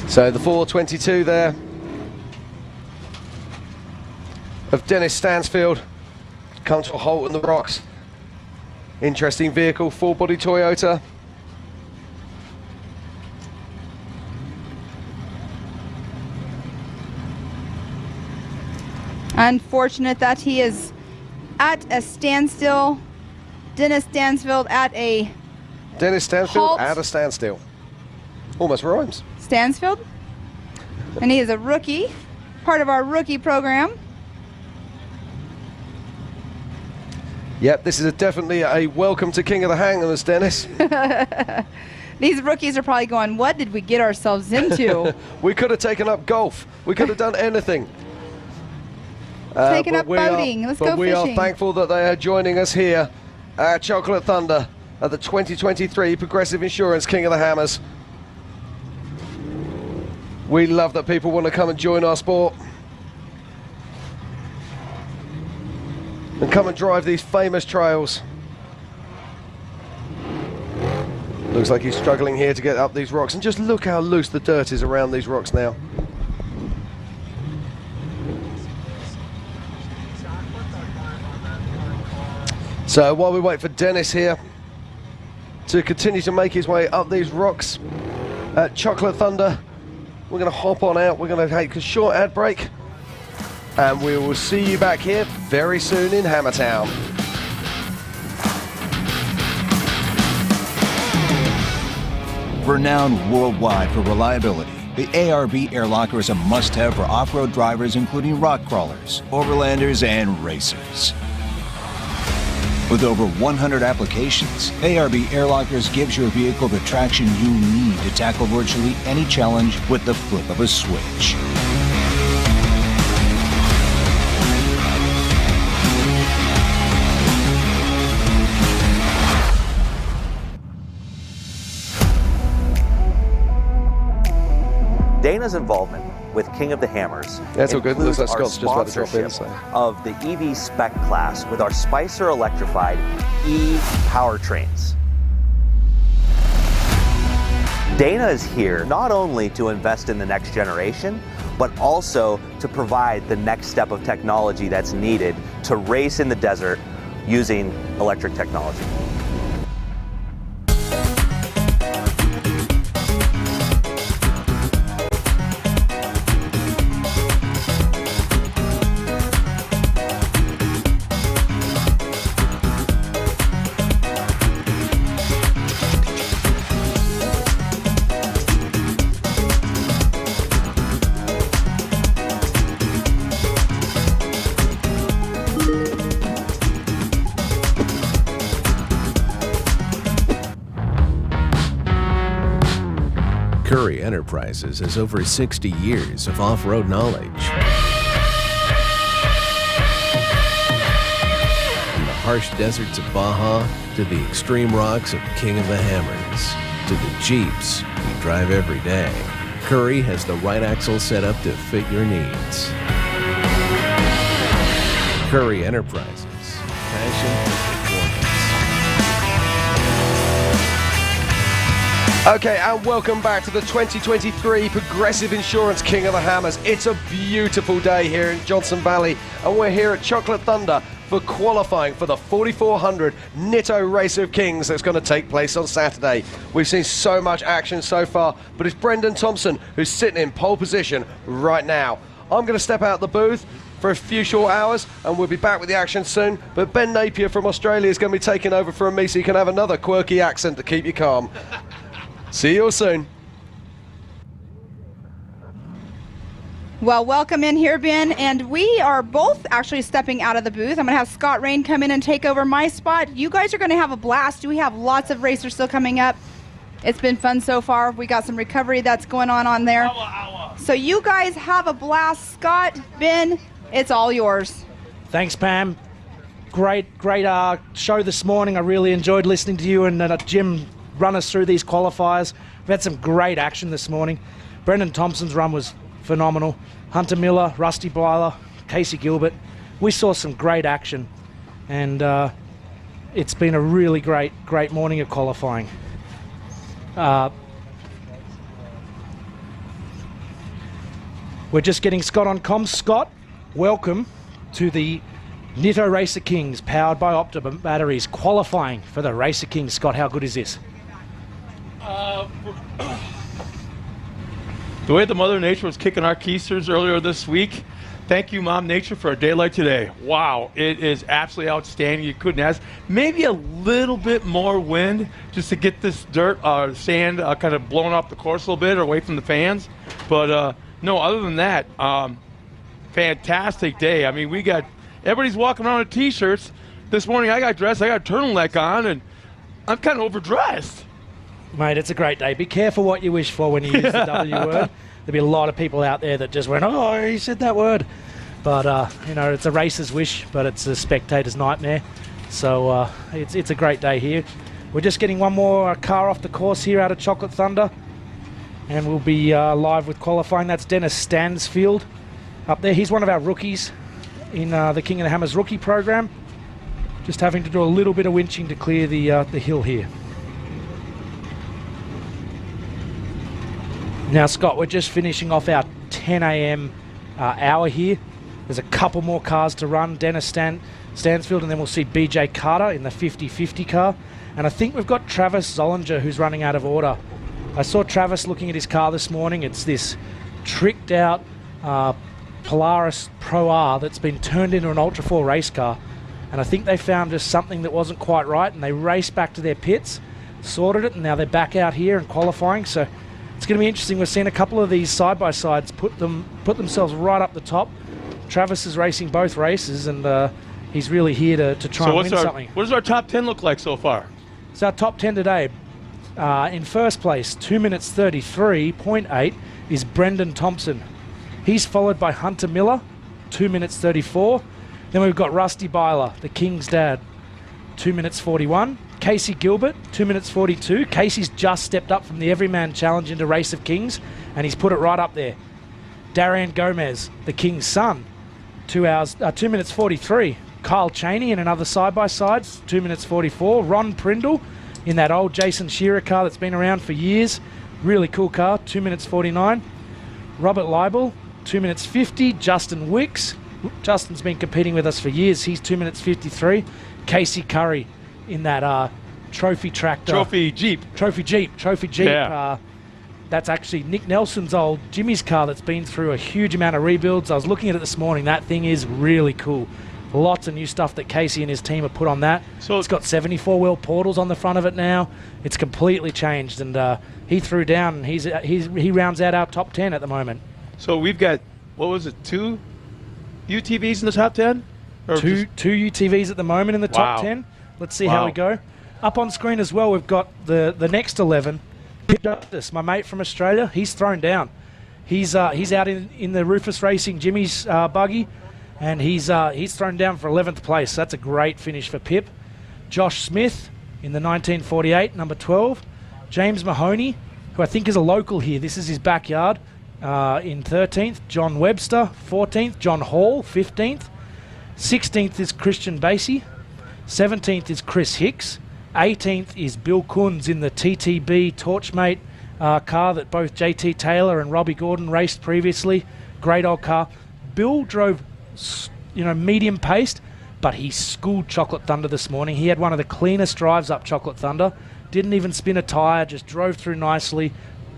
So the 422 there of Dennis Stansfield comes to a halt in the rocks. Interesting vehicle, full-body Toyota.
Unfortunate that he is at a standstill. Dennis Stansfield at a
Dennis Stansfield
halt.
at a standstill. Almost rhymes.
Stansfield. And he is a rookie, part of our rookie program.
Yep, this is definitely a welcome to King of the Hangers, Dennis.
These rookies are probably going, what did we get ourselves into?
We could have taken up golf. We could have done anything.
Taking up boating. Let's go fishing.
We are thankful that they are joining us here at Chocolate Thunder at the 2023 Progressive Insurance King of the Hammers. We love that people want to come and join our sport and come and drive these famous trails. Looks like he's struggling here to get up these rocks, and just look how loose the dirt is around these rocks now. So while we wait for Dennis here to continue to make his way up these rocks at Chocolate Thunder, we're going to hop on out. We're going to take a short ad break, and we will see you back here very soon in Hammertown.
Renowned worldwide for reliability, the ARB air locker is a must-have for off-road drivers, including rock crawlers, overlanders, and racers. With over 100 applications, ARB air lockers gives your vehicle the traction you need to tackle virtually any challenge with the flip of a switch.
Dana's involvement with King of the Hammers
That's all good. Looks like
includes our
Scott's just about to drop in,
sponsorship of the EV Spec class with our Spicer electrified e-powertrains. Dana is here not only to invest in the next generation, but also to provide the next step of technology that's needed to race in the desert using electric technology.
Curry Enterprises has over 60 years of off-road knowledge. From the harsh deserts of Baja to the extreme rocks of King of the Hammers to the Jeeps we drive every day, Curry has the right axle set up to fit your needs. Curry Enterprises. Passion for performance.
Okay, and welcome back to the 2023 Progressive Insurance King of the Hammers. It's a beautiful day here in Johnson Valley, and we're here at Chocolate Thunder for qualifying for the 4400 Nitto Race of Kings that's going to take place on Saturday. We've seen so much action so far, but it's Brendan Thompson who's sitting in pole position right now. I'm going to step out the booth for a few short hours, and we'll be back with the action soon. But Ben Napier from Australia is going to be taking over from me, so you can have another quirky accent to keep you calm. See you all soon.
Well, welcome in here, Ben, and we are both actually stepping out of the booth. I'm going to have Scott Rain come in and take over my spot. You guys are going to have a blast. We have lots of racers still coming up. It's been fun so far. We got some recovery that's going on there. So you guys have a blast. Scott, Ben, it's all yours.
Thanks, Pam. Great show this morning. I really enjoyed listening to you and Jim run us through these qualifiers. We've had some great action this morning. Brendan Thompson's run was phenomenal. Hunter Miller, Rusty Byler, Casey Gilbert. We saw some great action, and it's been a really great morning of qualifying. We're just getting Scott on comms. Scott, welcome to the Nitto Racer Kings, powered by Optima batteries, qualifying for the Racer Kings. Scott, how good is this?
The way the Mother Nature was kicking our keisters earlier this week, thank you, Mom Nature, for a day like today. Wow, it is absolutely outstanding. You couldn't ask. Maybe a little bit more wind just to get this dirt, sand kind of blown off the course a little bit or away from the fans. But no, other than that, fantastic day. I mean, everybody's walking around in T-shirts. This morning I got dressed, I got a turtleneck on, and I'm kind of overdressed.
Mate, it's a great day. Be careful what you wish for when you use the W word. There'll be a lot of people out there that just went, oh, he said that word. But, it's a racer's wish, but it's a spectator's nightmare. So it's a great day here. We're just getting one more car off the course here out of Chocolate Thunder. and we'll be live with qualifying. That's Dennis Stansfield up there. He's one of our rookies in the King of the Hammers rookie program. Just having to do a little bit of winching to clear the hill here. Now, Scott, we're just finishing off our 10 a.m. Hour here. There's a couple more cars to run. Dennis Stansfield, and then we'll see BJ Carter in the 50-50 car. And I think we've got Travis Zollinger, who's running out of order. I saw Travis looking at his car this morning. It's this tricked out Polaris Pro R that's been turned into an Ultra 4 race car. And I think they found just something that wasn't quite right, and they raced back to their pits, sorted it, and now they're back out here and qualifying. So it's going to be interesting. We're seeing a couple of these side-by-sides put themselves right up the top. Travis is racing both races, and he's really here to try and win something.
What does our top 10 look like so far?
So our top 10 today, in first place, 2 minutes 33.8, is Brendan Thompson. He's followed by Hunter Miller, 2 minutes 34. Then we've got Rusty Byler, the King's dad, 2 minutes 41. Casey Gilbert, 2 minutes 42. Casey's just stepped up from the Everyman Challenge into Race of Kings, and he's put it right up there. Darian Gomez, the King's son, 2 minutes 43. Kyle Cheney in another side-by-side, 2 minutes 44. Ron Prindle in that old Jason Shearer car that's been around for years. Really cool car, 2 minutes 49. Robert Leibel, 2 minutes 50. Justin Wicks. Justin's been competing with us for years. He's 2 minutes 53. Casey Curry in that trophy tractor.
Trophy Jeep.
Yeah. That's actually Nick Nelson's old Jimmy's car that's been through a huge amount of rebuilds. I was looking at it this morning. That thing is really cool. Lots of new stuff that Casey and his team have put on that. So it's got 74-wheel portals on the front of it now. It's completely changed, and he threw down, and he rounds out our top 10 at the moment.
So we've got, what was it, 2 UTVs in the top 10? Or
two UTVs at the moment in the top 10. Let's see how we go. Up on screen as well, we've got the next 11. Pip Justice, my mate from Australia, he's thrown down. He's out in the Rufus Racing Jimmy's buggy, and he's thrown down for 11th place. That's a great finish for Pip. Josh Smith in the 1948, number 12. James Mahoney, who I think is a local here. This is his backyard, in 13th. John Webster, 14th. John Hall, 15th. 16th is Christian Basie. 17th is Chris Hicks. 18th is Bill Kunz in the TTB Torchmate car that both JT Taylor and Robbie Gordon raced previously. Great old car. Bill drove, medium paced, but he schooled Chocolate Thunder this morning. He had one of the cleanest drives up Chocolate Thunder. Didn't even spin a tyre, just drove through nicely,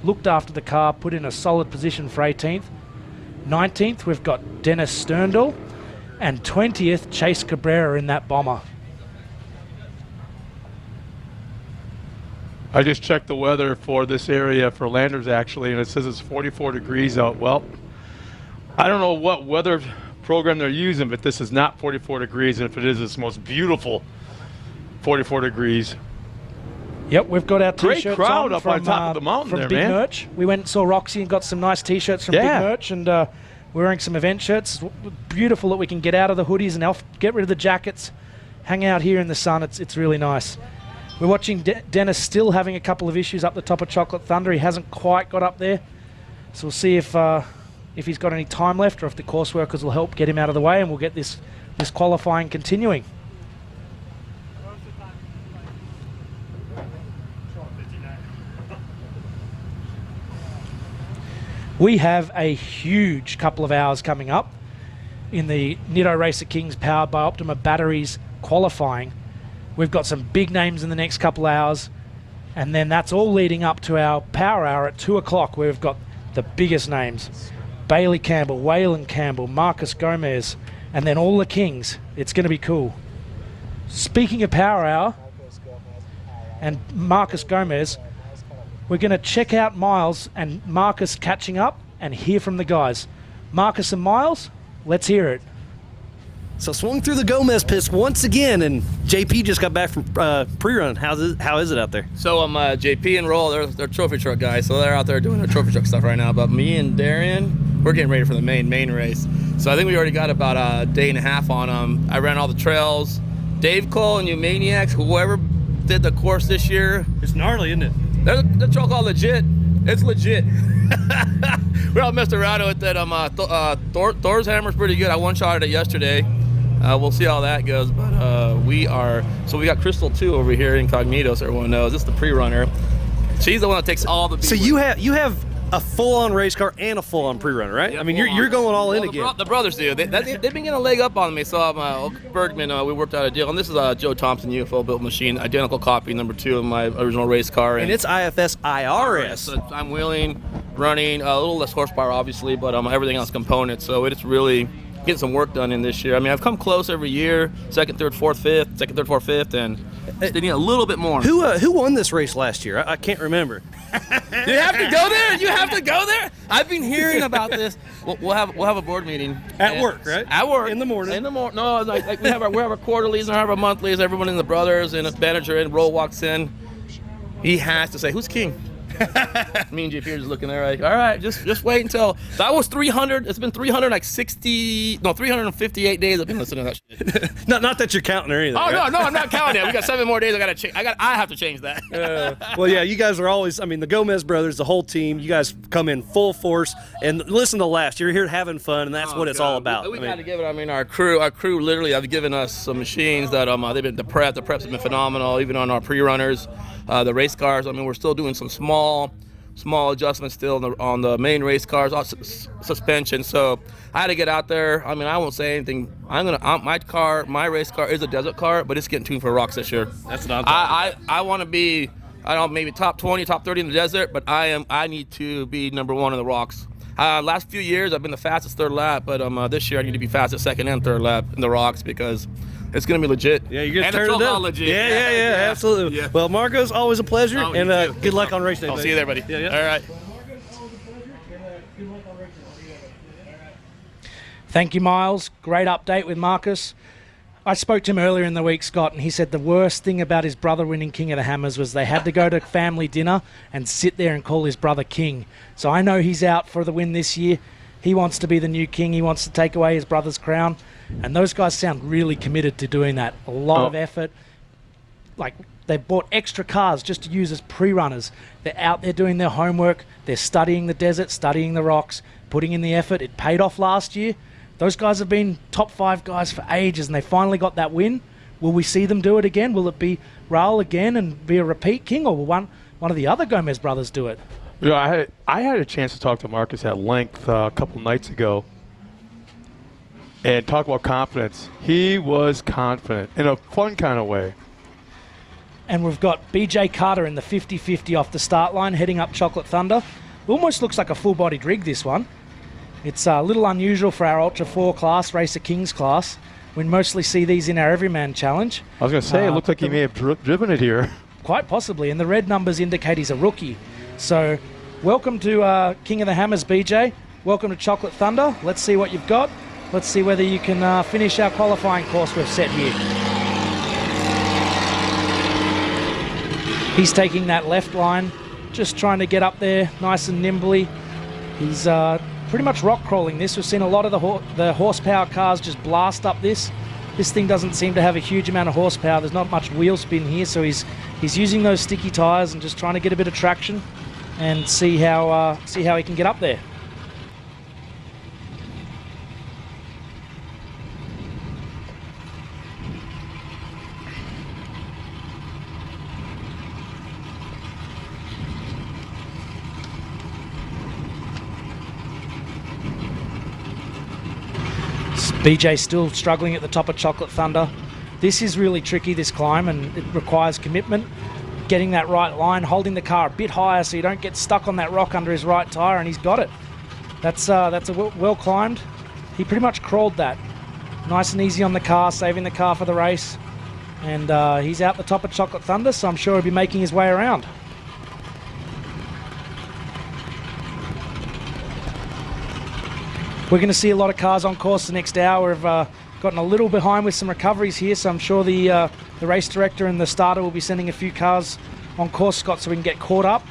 looked after the car, put in a solid position for 18th. 19th, we've got Dennis Sterndal. And 20th, Chase Cabrera in that bomber.
I just checked the weather for this area for Landers, actually, and it says it's 44 degrees out. Well, I don't know what weather program they're using, but this is not 44 degrees, and if it is, it's the most beautiful 44 degrees.
Yep, we've got our
Great
T-shirts
crowd up
from,
on top of the mountain
from
there,
Big
man.
Merch. We went and saw Roxy and got some nice T-shirts from Big Merch, and we're wearing some event shirts. Beautiful that we can get out of the hoodies and get rid of the jackets, hang out here in the sun. It's really nice. We're watching Dennis still having a couple of issues up the top of Chocolate Thunder. He hasn't quite got up there. So we'll see if he's got any time left or if the course workers will help get him out of the way, and we'll get this qualifying continuing. We have a huge couple of hours coming up in the Nitto Racer Kings powered by Optima batteries qualifying. We've got some big names in the next couple of hours, and then that's all leading up to our power hour at 2 o'clock, where we've got the biggest names. Bailey Campbell, Waylon Campbell, Marcus Gomez, and then all the Kings. It's going to be cool. Speaking of power hour and Marcus Gomez, we're going to check out Miles and Marcus catching up and hear from the guys. Marcus and Miles, let's hear it.
So swung through the Gomez pits once again, and JP just got back from pre-run. How is it out there?
So JP and Roll, they're trophy truck guys, so they're out there doing their trophy truck stuff right now. But me and Darian, we're getting ready for the main race. So I think we already got about a day and a half on them. I ran all the trails. Dave Cole and you maniacs, whoever did the course this year.
It's gnarly, isn't it?
The truck all legit. It's legit. We all messed around with that. Thor's hammer's pretty good. I one-shotted it yesterday. We'll see how that goes. But we got Crystal 2 over here, incognito, so everyone knows. This is the pre-runner. She's the one that takes all the.
So you have a full-on race car and a full-on pre-runner, right?
Yeah,
I mean, you're going all in again.
The brothers do. They've been getting a leg up on me. So Bergman, we worked out a deal, and this is a Joe Thompson UFO built machine, identical copy, number 2 of my original race car.
And it's IFS IRS.
So I'm wheeling, running, a little less horsepower, obviously, but everything else components. So it's really getting some work done in this year. I mean, I've come close every year, second, third, fourth, fifth, and just need a little bit more.
Who won this race last year? I can't remember.
You have to go there. You have to go there. I've been hearing about this. We'll have a board meeting
at work, right?
At work
in the morning.
In the morning. No, like we have our quarterlies and we have our monthlies. Everyone in the brothers and a manager and Roll walks in. He has to say, "Who's king?" Me and JP are just looking there like, all right, just wait until that was 300. It's been 358 days I've been listening to that shit.
not that you're counting or anything.
Oh
right?
no, I'm not counting it. We got 7 more days. I gotta change. I have to change that.
Well, yeah, you guys are always. I mean, the Gomez brothers, the whole team. You guys come in full force and listen to last. You're here having fun, and that's what it's all about.
We got to give it. I mean, our crew literally have given us some machines that they've been the preps have been phenomenal. Even on our pre-runners, the race cars. I mean, we're still doing some small adjustments still on the main race cars, suspension. So I had to get out there. I mean, I won't say anything. My race car is a desert car, but it's getting tuned for rocks this year.
That's what I'm talking about.
I want to be, I don't know, maybe top 20, top 30 in the desert, but I need to be number 1 in the rocks. Last few years, I've been the fastest third lap, but this year I need to be fastest second and third lap in the rocks because it's going to be legit.
Yeah, you're going to
and
turn it up.
Legit.
Yeah, absolutely. Yeah. Well, Marcos, always a pleasure, and good luck on race day.
I'll see you there, buddy.
Yeah.
All right.
Thank you, Miles. Great update with Marcus. I spoke to him earlier in the week, Scott, and he said the worst thing about his brother winning King of the Hammers was they had to go to family dinner and sit there and call his brother king. So I know he's out for the win this year. He wants to be the new king. He wants to take away his brother's crown. And those guys sound really committed to doing that. A lot of effort. Like, they bought extra cars just to use as pre-runners. They're out there doing their homework. They're studying the desert, studying the rocks, putting in the effort. It paid off last year. Those guys have been top 5 guys for ages, and they finally got that win. Will we see them do it again? Will it be Raul again and be a repeat king, or will one of the other Gomez brothers do it?
Yeah, I had a chance to talk to Marcus at length a couple nights ago and talk about confidence. He was confident in a fun kind of way.
And we've got BJ Carter in the 50-50 off the start line heading up Chocolate Thunder. Almost looks like a full-bodied rig, this one. It's a little unusual for our Ultra 4 class, Racer Kings class. We mostly see these in our Everyman Challenge.
I was going to say, it looks like he may have driven it here.
Quite possibly, and the red numbers indicate he's a rookie. So, welcome to King of the Hammers, BJ. Welcome to Chocolate Thunder. Let's see what you've got. Let's see whether you can finish our qualifying course we've set here. He's taking that left line, just trying to get up there nice and nimbly. He's pretty much rock crawling this. We've seen a lot of the horsepower cars just blast up this. This thing doesn't seem to have a huge amount of horsepower. There's not much wheel spin here, so he's using those sticky tires and just trying to get a bit of traction and see how he can get up there. BJ still struggling at the top of Chocolate Thunder. This is really tricky, this climb, and it requires commitment. Getting that right line, holding the car a bit higher so you don't get stuck on that rock under his right tyre, and he's got it. That's a well climbed. He pretty much crawled that. Nice and easy on the car, saving the car for the race. And he's out the top of Chocolate Thunder, so I'm sure he'll be making his way around. We're going to see a lot of cars on course the next hour. We've gotten a little behind with some recoveries here, so I'm sure the race director and the starter will be sending a few cars on course, Scott, so we can get caught up.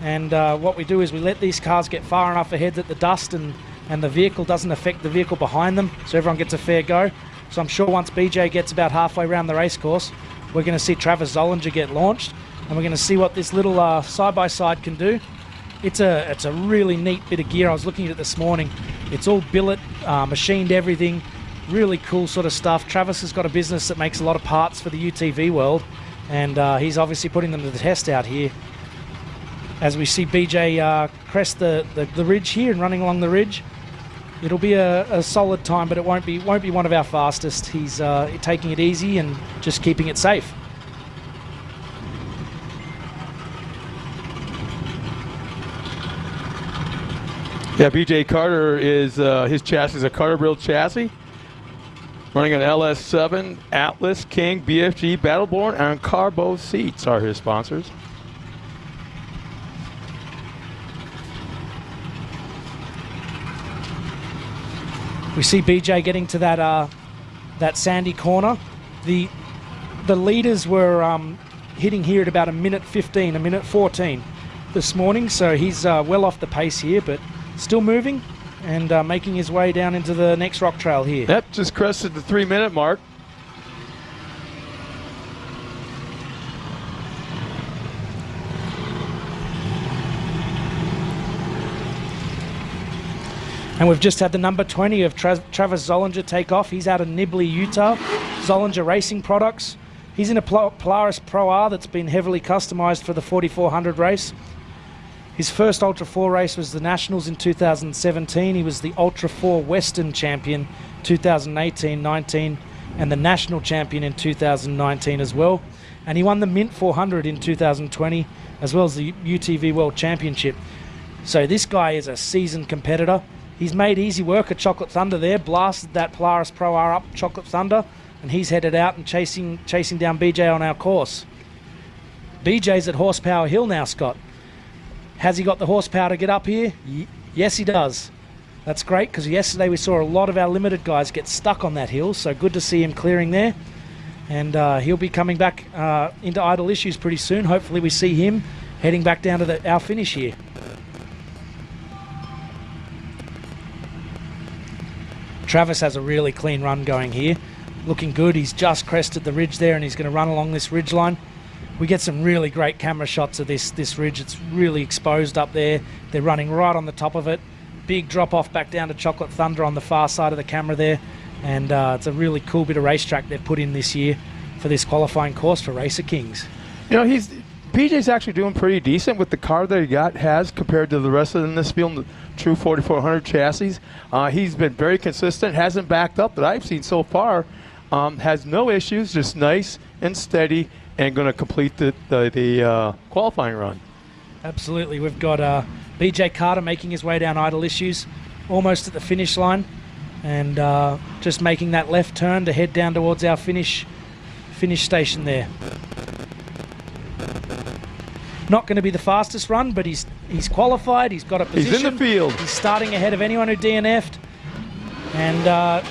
And what we do is we let these cars get far enough ahead that the dust and the vehicle doesn't affect the vehicle behind them, so everyone gets a fair go. So I'm sure once BJ gets about halfway around the race course, we're going to see Travis Zollinger get launched, and we're going to see what this little side-by-side can do. It's a really neat bit of gear. I was looking at it this morning. It's all billet, machined everything. Really cool sort of stuff. Travis has got a business that makes a lot of parts for the UTV world, and he's obviously putting them to the test out here. As we see BJ crest the ridge here and running along the ridge, it'll be a solid time, but it won't be one of our fastest. He's taking it easy and just keeping it safe.
Yeah, BJ Carter is his chassis is a Carter-built chassis, running an LS7, Atlas, King, BFG, Battleborn, and Carbo seats are his sponsors.
We see BJ getting to that sandy corner. The leaders were hitting here at about a minute 15, a minute 14 this morning, so he's well off the pace here, but still moving and making his way down into the next rock trail here.
Yep, just crested the 3-minute mark.
And we've just had the number 20 of Travis Zollinger take off. He's out of Nibley, Utah. Zollinger Racing Products. He's in a Polaris Pro R that's been heavily customized for the 4400 race. His first Ultra 4 race was the Nationals in 2017. He was the Ultra 4 Western Champion 2018-19 and the National Champion in 2019 as well. And he won the Mint 400 in 2020 as well as the UTV World Championship. So this guy is a seasoned competitor. He's made easy work at Chocolate Thunder there, blasted that Polaris Pro R up Chocolate Thunder, and he's headed out and chasing down BJ on our course. BJ's at Horsepower Hill now, Scott. Has he got the horsepower to get up here? Yes, he does. That's great, because yesterday we saw a lot of our limited guys get stuck on that hill, so good to see him clearing there. And he'll be coming back into idle issues pretty soon. Hopefully we see him heading back down to our finish here. Travis has a really clean run going here. Looking good. He's just crested the ridge there and he's going to run along this ridge line. We get some really great camera shots of this ridge. It's really exposed up there. They're running right on the top of it. Big drop off back down to Chocolate Thunder on the far side of the camera there. And it's a really cool bit of racetrack they've put in this year for this qualifying course for Racer Kings.
You know, BJ's actually doing pretty decent with the car that he has compared to the rest of them in this field, the true 4400 chassis. He's been very consistent, hasn't backed up that I've seen so far. Has no issues, just nice and steady, and going to complete the qualifying run.
Absolutely. We've got BJ Carter making his way down idle issues, almost at the finish line, and just making that left turn to head down towards our finish station there. Not going to be the fastest run, but he's qualified. He's got a position.
He's in the field.
He's starting ahead of anyone who DNF'd, and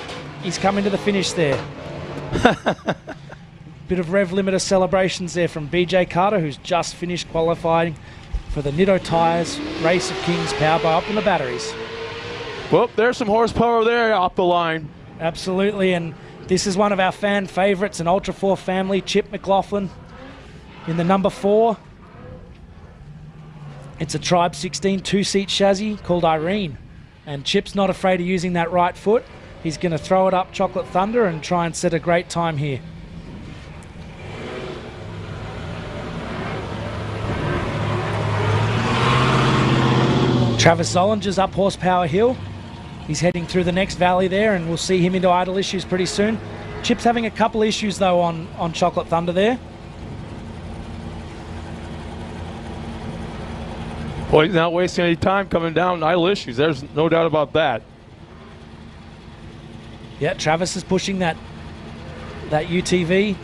he's coming to the finish there. Bit of rev limiter celebrations there from BJ Carter, who's just finished qualifying for the Nitto Tires Race of Kings powered by Optima batteries.
Well, there's some horsepower there off the line.
Absolutely, and this is one of our fan favorites, an Ultra 4 family, Chip McLaughlin in the number 4. It's a Tribe 16 two-seat chassis called Irene, and Chip's not afraid of using that right foot. He's going to throw it up Chocolate Thunder and try and set a great time here. Travis Zollinger's up Horsepower Hill. He's heading through the next valley there, and we'll see him into idle issues pretty soon. Chip's having a couple issues though on Chocolate Thunder there.
Well, he's not wasting any time coming down idle issues. There's no doubt about that.
Yeah, Travis is pushing that UTV.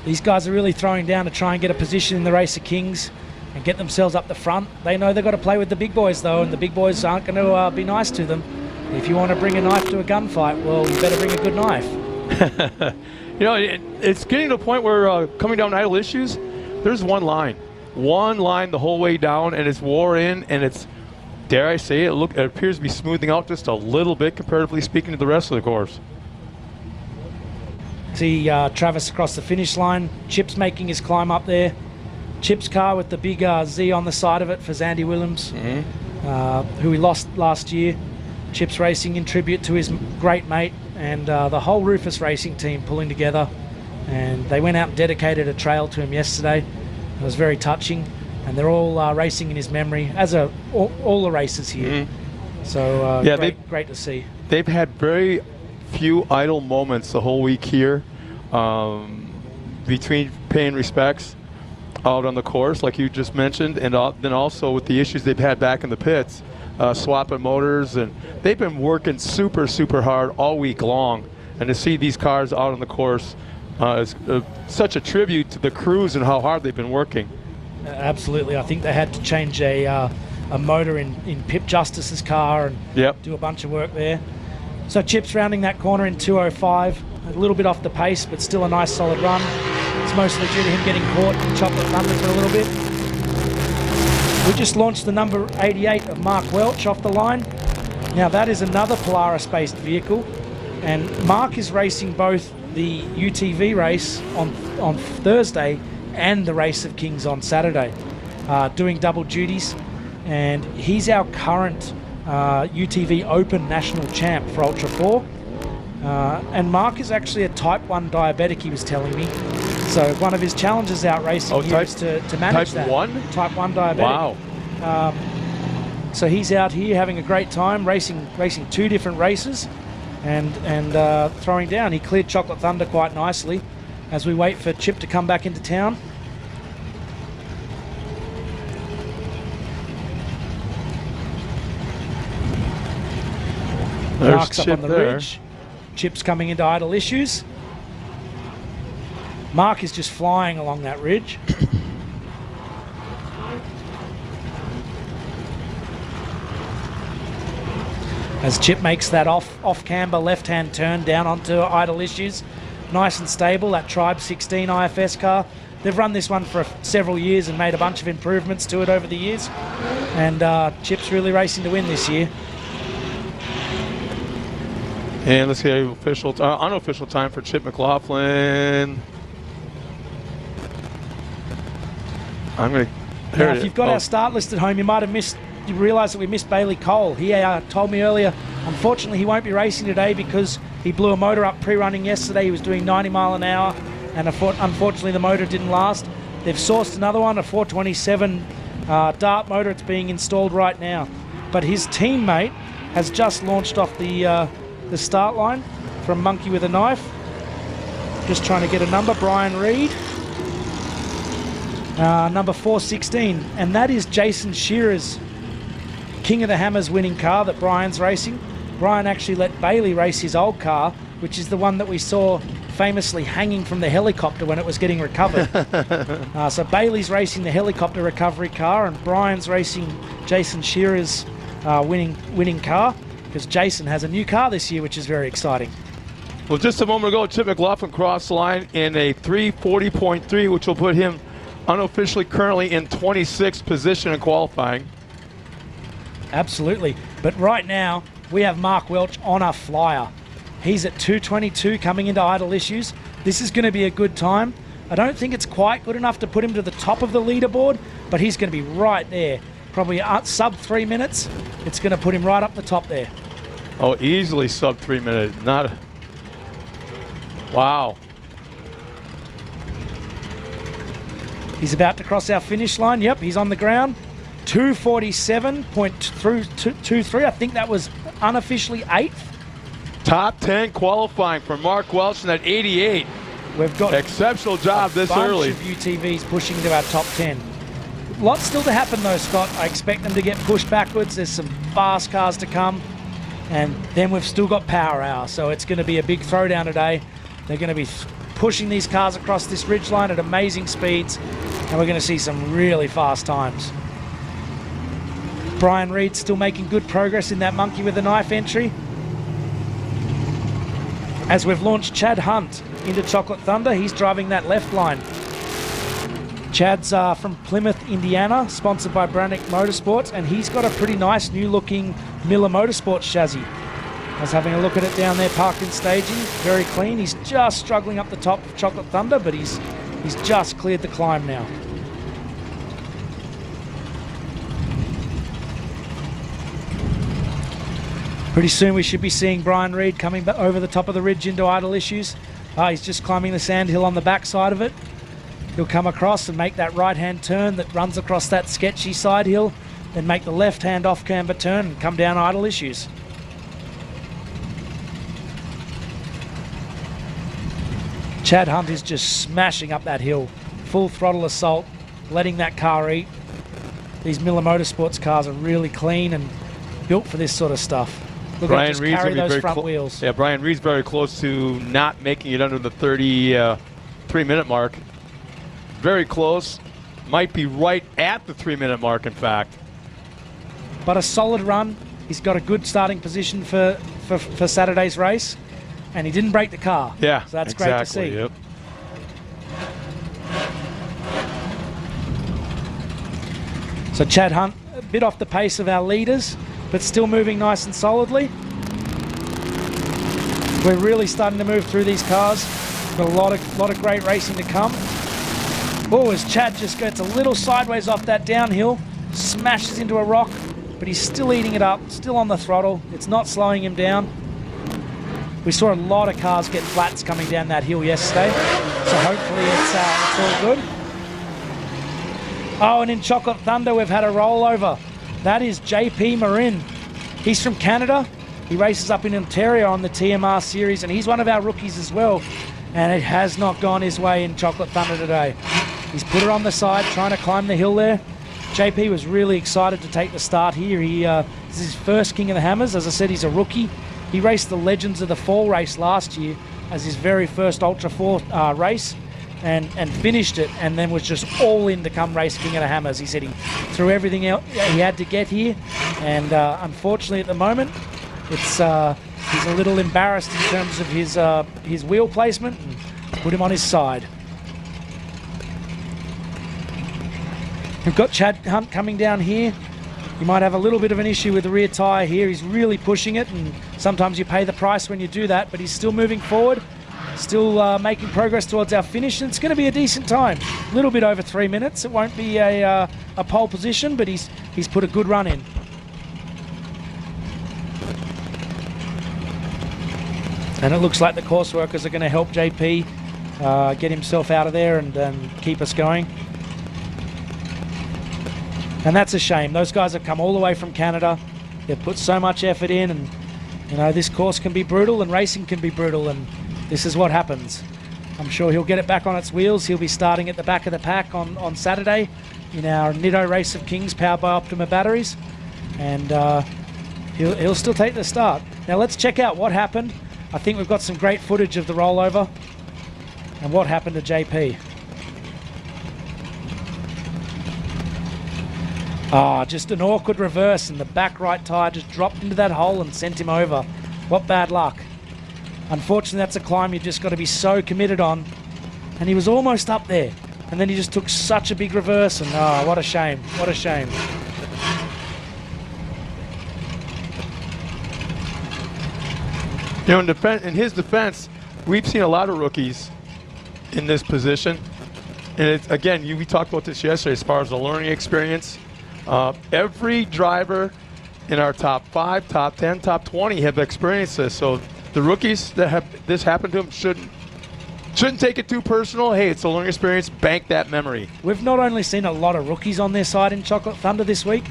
These guys are really throwing down to try and get a position in the Race of Kings and get themselves up the front. They know they've got to play with the big boys though, and the big boys aren't going to be nice to them. If you want to bring a knife to a gunfight, well, you better bring a good knife.
You know, it's getting to a point where coming down idle issues, there's one line the whole way down, and it's wore in, and it's, dare I say it, it appears to be smoothing out just a little bit comparatively speaking to the rest of the course.
See Travis across the finish line. Chip's making his climb up there. Chip's car with the big Z on the side of it for Zandy Williams, who we lost last year. Chip's racing in tribute to his great mate, and the whole Rufus Racing team pulling together. And they went out and dedicated a trail to him yesterday. It was very touching, and they're all racing in his memory, as are all the racers here. So great to see.
They've had very few idle moments the whole week here, between paying respects out on the course, like you just mentioned, and then also with the issues they've had back in the pits, swapping motors, and they've been working super hard all week long. And to see these cars out on the course is such a tribute to the crews and how hard they've been working.
Absolutely. I think they had to change a motor in Pip Justice's car and do a bunch of work there. So Chip's rounding that corner in 2:05, a little bit off the pace, but still a nice solid run. It's mostly due to him getting caught in Chocolate Thunder for a little bit. We just launched the number 88 of Mark Welch off the line. Now that is another Polaris-based vehicle, and Mark is racing both the UTV race on Thursday and the Race of Kings on Saturday, doing double duties. And he's our current UTV Open National Champ for Ultra 4. And Mark is actually a type 1 diabetic, he was telling me. So one of his challenges out racing here is to manage that.
Type 1?
Type 1 diabetic.
Wow.
So he's out here having a great time, racing 2 different races and throwing down. He cleared Chocolate Thunder quite nicely as we wait for Chip to come back into town. Mark's up on the ridge. Chip's coming into idle issues. Mark is just flying along that ridge. As Chip makes that off-camber left-hand turn down onto idle issues. Nice and stable, that Tribe 16 IFS car. They've run this one for several years and made a bunch of improvements to it over the years. And Chip's really racing to win this year.
And let's get unofficial time for Chip McLaughlin.
If you've got our start list at home, you might have you realise that we missed Bailey Cole. He told me earlier, unfortunately he won't be racing today because he blew a motor up pre-running yesterday. He was doing 90 mile an hour, and unfortunately the motor didn't last. They've sourced another one, a 427 Dart motor. It's being installed right now. But his teammate has just launched off the start line from Monkey with a Knife. Just trying to get a number, Brian Reed. Number 416, and that is Jason Shearer's King of the Hammers winning car that Brian's racing. Brian actually let Bailey race his old car, which is the one that we saw famously hanging from the helicopter when it was getting recovered. So Bailey's racing the helicopter recovery car, and Brian's racing Jason Shearer's winning car, because Jason has a new car this year, which is very exciting.
Well, just a moment ago, Chip McLaughlin crossed the line in a 3:40.3, which will put him unofficially currently in 26th position in qualifying.
Absolutely. But right now, we have Mark Welch on a flyer. He's at 2:22 coming into idle issues. This is going to be a good time. I don't think it's quite good enough to put him to the top of the leaderboard, but he's going to be right there. Probably sub 3 minutes. It's going to put him right up the top there.
Oh, easily sub 3 minutes. Wow.
He's about to cross our finish line. Yep, he's on the ground. 247.23. I think that was unofficially 8th.
Top 10 qualifying for Mark Welch in that 88.
We've got
exceptional job this early.
A bunch of UTVs pushing into our top 10. Lots still to happen though, Scott. I expect them to get pushed backwards. There's some fast cars to come. And then we've still got Power Hour. So it's going to be a big throwdown today. They're going to be pushing these cars across this ridgeline at amazing speeds. And we're going to see some really fast times. Brian Reed still making good progress in that Monkey with a Knife entry. As we've launched Chad Hunt into Chocolate Thunder, he's driving that left line. Chad's from Plymouth, Indiana, sponsored by Brannick Motorsports, and he's got a pretty nice new-looking Miller Motorsports chassis. I was having a look at it down there, parked in staging, very clean. He's just struggling up the top of Chocolate Thunder, but he's just cleared the climb now. Pretty soon we should be seeing Brian Reed coming back over the top of the ridge into Idle Issues. He's just climbing the sand hill on the back side of it. He'll come across and make that right-hand turn that runs across that sketchy side hill, then make the left-hand off-camber turn and come down Idle Issues. Chad Hunt is just smashing up that hill. Full throttle assault, letting that car eat. These Miller Motorsports cars are really clean and built for this sort of stuff. Look at just carry those front wheels.
Yeah, Brian Reed's very close to not making it under the 33-minute mark. Very close. Might be right at the 3-minute mark, in fact.
But a solid run. He's got a good starting position for Saturday's race. And he didn't break the car.
Yeah,
so that's
exactly,
great to see.
Yep.
So Chad Hunt, a bit off the pace of our leaders, but still moving nice and solidly. We're really starting to move through these cars. Got a lot of great racing to come. Oh, as Chad just gets a little sideways off that downhill, smashes into a rock, but he's still eating it up, still on the throttle. It's not slowing him down. We saw a lot of cars get flats coming down that hill yesterday, so hopefully it's all good. Oh, and in Chocolate Thunder, we've had a rollover. That is JP Marin. He's from Canada. He races up in Ontario on the TMR series, and he's one of our rookies as well. And it has not gone his way in Chocolate Thunder today. He's put her on the side, trying to climb the hill there. JP was really excited to take the start here. This is his first King of the Hammers. As I said, he's a rookie. He raced the Legends of the Fall race last year as his very first Ultra 4 race and finished it, and then was just all in to come race King of the Hammers. He said he threw everything out he had to get here, and unfortunately at the moment he's a little embarrassed in terms of his wheel placement, and put him on his side. We've got Chad Hunt coming down here. He might have a little bit of an issue with the rear tyre here. He's really pushing it, and sometimes you pay the price when you do that, but he's still moving forward, still making progress towards our finish, and it's going to be a decent time. A little bit over 3 minutes. It won't be a pole position, but he's put a good run in. And it looks like the course workers are going to help JP get himself out of there and keep us going. And that's a shame. Those guys have come all the way from Canada. They've put so much effort in, and you know, this course can be brutal and racing can be brutal, and this is what happens. I'm sure he'll get it back on its wheels. He'll be starting at the back of the pack on Saturday in our Nitto Race of Kings powered by Optima batteries, and he'll still take the start. Now let's check out what happened. I think we've got some great footage of the rollover and what happened to JP. Just an awkward reverse, and the back right tyre just dropped into that hole and sent him over. What bad luck. Unfortunately, that's a climb you've just got to be so committed on. And he was almost up there, and then he just took such a big reverse, and what a shame, what a shame.
You know, in his defense, we've seen a lot of rookies in this position. And it's, again, we talked about this yesterday as far as the learning experience. Every driver in our top 5, top 10, top 20 have experienced this. So the rookies that have this happen to them shouldn't take it too personal. Hey, it's a learning experience. Bank that memory.
We've not only seen a lot of rookies on their side in Chocolate Thunder this week,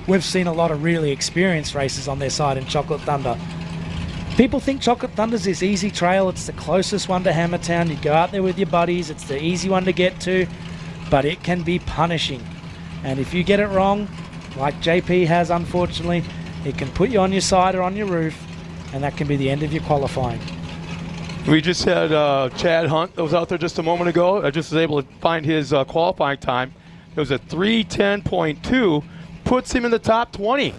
we've seen a lot of really experienced racers on their side in Chocolate Thunder. People think Chocolate Thunder's this easy trail. It's the closest one to Hammertown. You go out there with your buddies. It's the easy one to get to, but it can be punishing. And if you get it wrong, like JP has unfortunately, it can put you on your side or on your roof, and that can be the end of your qualifying.
We just had Chad Hunt that was out there just a moment ago. I just was able to find his qualifying time. It was a 3:10.2, puts him in the top 20.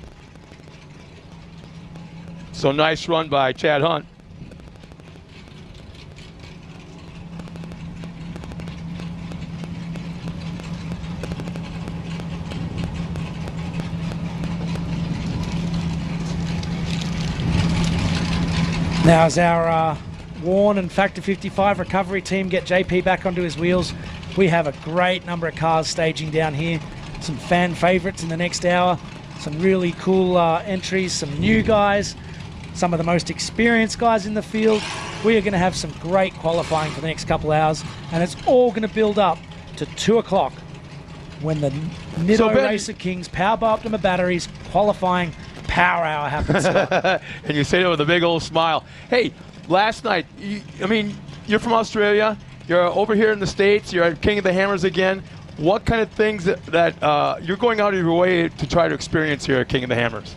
So nice run by Chad Hunt.
Now as our Warn and Factor 55 recovery team get JP back onto his wheels, we have a great number of cars staging down here. Some fan favorites in the next hour, some really cool entries, some new guys, some of the most experienced guys in the field. We are going to have some great qualifying for the next couple hours, and it's all going to build up to 2 o'clock when the Nitto Racer Kings Power by Optima Batteries qualifying power hour happens.
And you say that with a big old smile. Hey, last night, you're from Australia. You're over here in the States. You're at King of the Hammers again. What kind of things that you're going out of your way to try to experience here at King of the Hammers?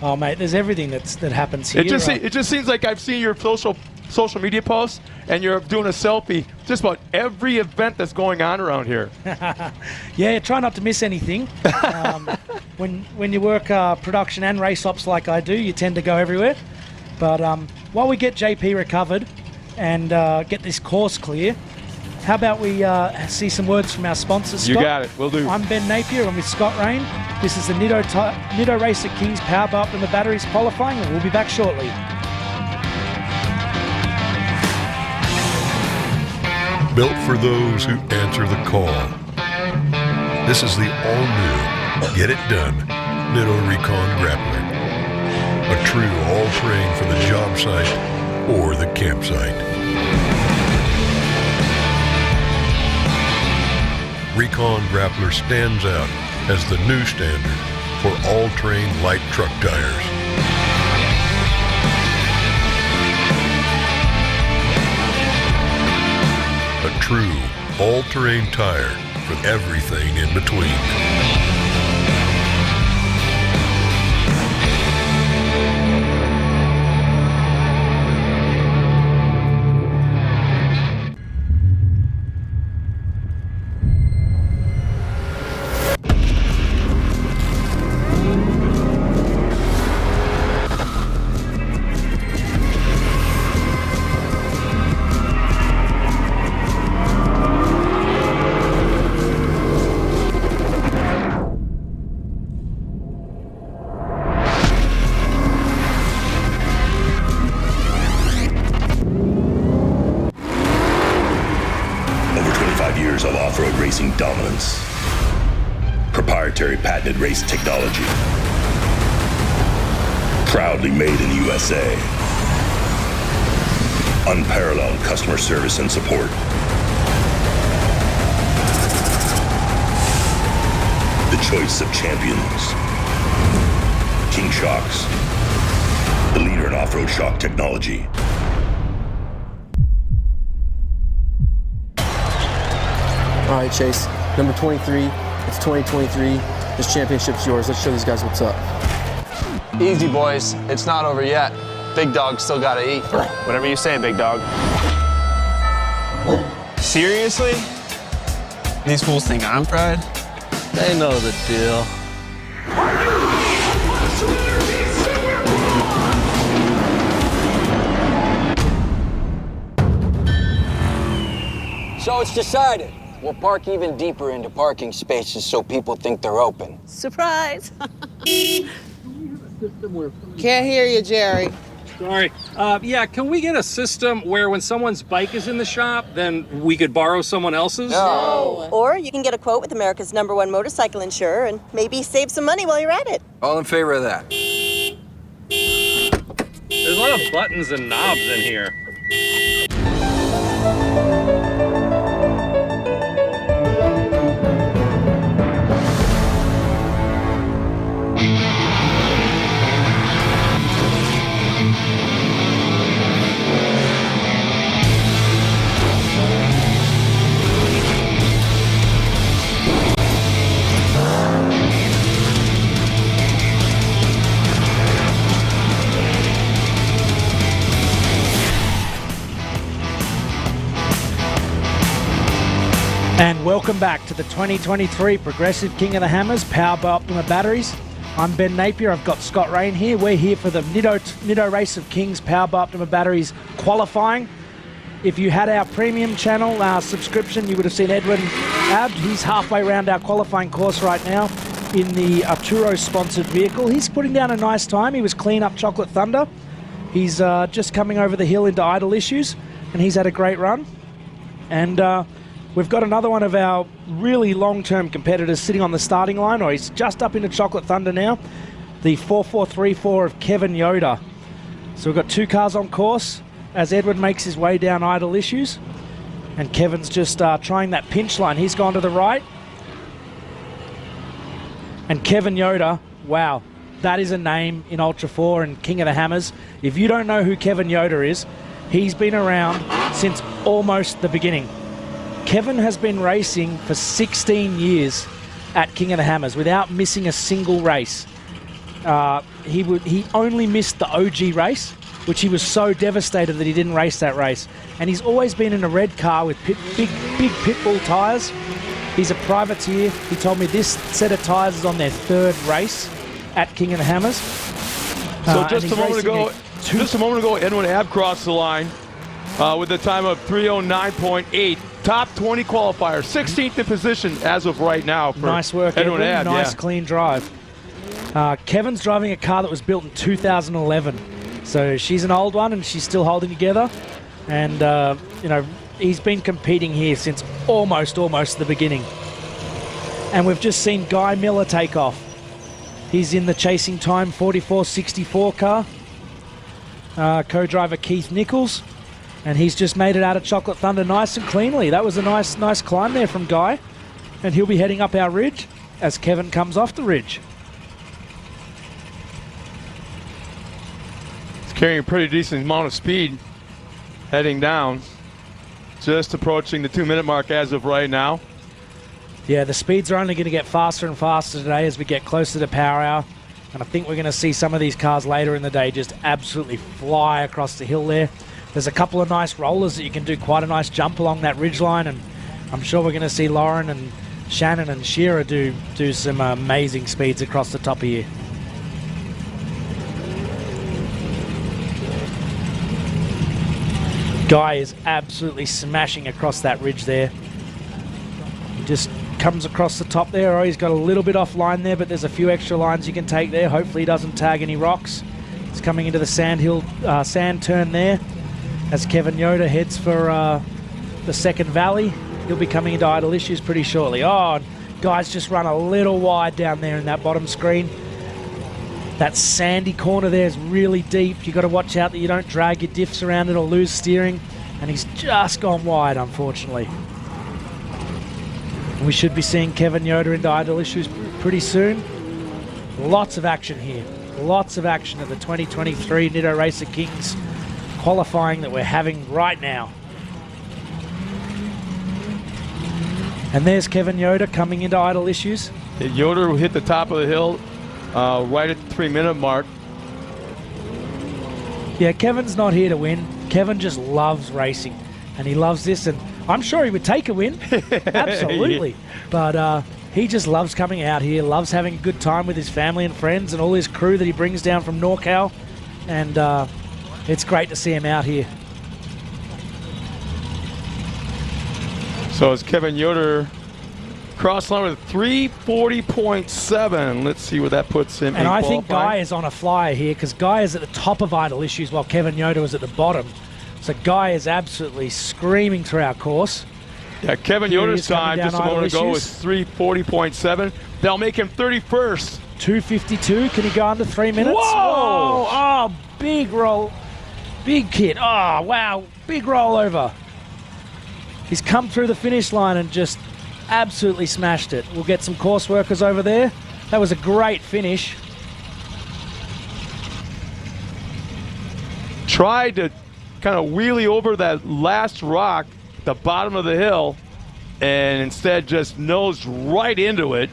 Oh, mate, there's everything that happens here.
It just seems like I've seen your social media posts, and you're doing a selfie just about every event that's going on around here.
Yeah, try not to miss anything. When you work production and race ops like I do, you tend to go everywhere. But while we get JP recovered and get this course clear, how about we see some words from our sponsors, Scott?
You got it. We'll do.
I'm Ben Napier. I'm with Scott Rain. This is the Nitto Racer Kings Power by Optima Batteries qualifying, and we'll be back shortly.
Built for those who answer the call. This is the all-new, get it done, Nitto Recon Grappler. A true all-terrain for the job site or the campsite. Recon Grappler stands out as the new standard for all-terrain light truck tires. A true all-terrain tire with everything in between.
Of off-road racing dominance. Proprietary patented race technology. Proudly made in the USA. Unparalleled customer service and support. The choice of champions. King Shocks. The leader in off-road shock technology.
All right, Chase, number 23, it's 2023. This championship's yours. Let's show these guys what's up.
Easy, boys. It's not over yet. Big dog still gotta eat.
Whatever you say, big dog. Seriously? These fools think I'm fried?
They know the deal.
So it's decided. We'll park even deeper into parking spaces so people think they're open.
Surprise! Can't hear you, Jerry.
Sorry. Yeah, can we get a system where when someone's bike is in the shop, then we could borrow someone else's?
No. Or you can get a quote with America's #1 motorcycle insurer and maybe save some money while you're at it.
All in favor of that?
There's a lot of buttons and knobs in here.
And welcome back to the 2023 Progressive King of the Hammers, powered by Optima Batteries. I'm Ben Napier. I've got Scott Rain here. We're here for the Nitto Race of Kings, powered by Optima Batteries qualifying. If you had our premium channel subscription, you would have seen Edwin Abd. He's halfway around our qualifying course right now in the Arturo-sponsored vehicle. He's putting down a nice time. He was clean up Chocolate Thunder. He's just coming over the hill into Idle Issues, and he's had a great run. And we've got another one of our really long-term competitors sitting on the starting line, or he's just up into Chocolate Thunder now, the 4434 of Kevin Yoder. So we've got 2 cars on course as Edward makes his way down idle issues. And Kevin's just trying that pinch line. He's gone to the right. And Kevin Yoder, wow, that is a name in Ultra 4 and King of the Hammers. If you don't know who Kevin Yoder is, he's been around since almost the beginning. Kevin has been racing for 16 years at King of the Hammers without missing a single race. He only missed the OG race, which he was so devastated that he didn't race that race. And he's always been in a red car with big Pitbull tyres. He's a privateer. He told me this set of tyres is on their 3rd race at King of the Hammers.
So just a moment ago, Edwin Ab crossed the line with a time of 3:09.8. Top 20 qualifier, 16th in position as of right now. For
nice work,
Edwin Ab.
Nice, clean drive. Kevin's driving a car that was built in 2011. So she's an old one and she's still holding together. And, you know, he's been competing here since almost the beginning. And we've just seen Guy Miller take off. He's in the Chasing Time 4464 car. Co-driver Keith Nichols. And he's just made it out of Chocolate Thunder nice and cleanly. That was a nice climb there from Guy. And he'll be heading up our ridge as Kevin comes off the ridge.
He's carrying a pretty decent amount of speed heading down. Just approaching the 2-minute mark as of right now.
Yeah, the speeds are only going to get faster and faster today as we get closer to power hour. And I think we're going to see some of these cars later in the day just absolutely fly across the hill there. There's a couple of nice rollers that you can do quite a nice jump along that ridgeline, and I'm sure we're going to see Lauren and Shannon and Shearer do some amazing speeds across the top of here. Guy is absolutely smashing across that ridge there. He just comes across the top there. Oh, he's got a little bit off line there, but there's a few extra lines you can take there. Hopefully he doesn't tag any rocks. He's coming into the sand turn there as Kevin Yoder heads for the second valley. He'll be coming into idle issues pretty shortly. Oh, Guy's just run a little wide down there in that bottom screen. That sandy corner there is really deep. You've got to watch out that you don't drag your diffs around it or lose steering. And he's just gone wide, unfortunately. We should be seeing Kevin Yoder into idle issues pretty soon. Lots of action here. Lots of action at the 2023 Nitto Racer Kings qualifying that we're having right now. And there's Kevin Yoder coming into idle issues.
Yoder will hit the top of the hill right at the 3-minute mark.
Yeah, Kevin's not here to win. Kevin just loves racing, and he loves this, and I'm sure he would take a win. Absolutely. But he just loves coming out here, loves having a good time with his family and friends and all his crew that he brings down from NorCal, and it's great to see him out here.
So as Kevin Yoder cross line with 340.7. Let's see where that puts him.
And I think Guy is on a flyer here because Guy is at the top of idle issues while Kevin Yoder was at the bottom. So Guy is absolutely screaming through our course.
Yeah, Kevin Yoder's time just a moment ago was 340.7. They'll make him 31st.
252. Can he go under 3 minutes?
Whoa!
Oh, big roll. Big kid. Oh, wow. Big rollover. He's come through the finish line and just absolutely smashed it. We'll get some course workers over there. That was a great finish.
Tried to kind of wheelie over that last rock at the bottom of the hill and instead just nosed right into it.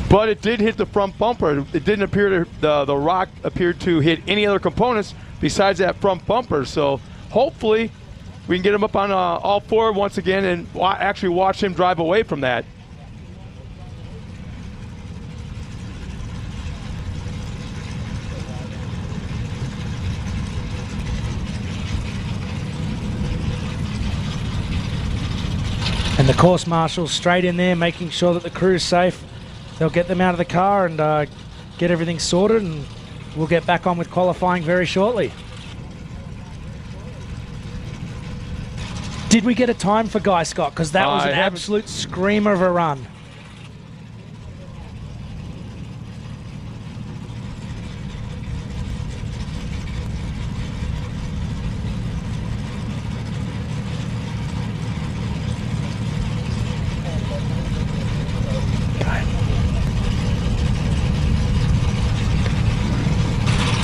But it did hit the front bumper. It didn't appear to, the rock appeared to hit any other components besides that front bumper. So hopefully we can get him up on all four once again and actually watch him drive away from that.
And the course marshals straight in there making sure that the crew's safe. They'll get them out of the car and get everything sorted, and we'll get back on with qualifying very shortly. Did we get a time for Guy Scott? Because that was an absolute screamer of a run.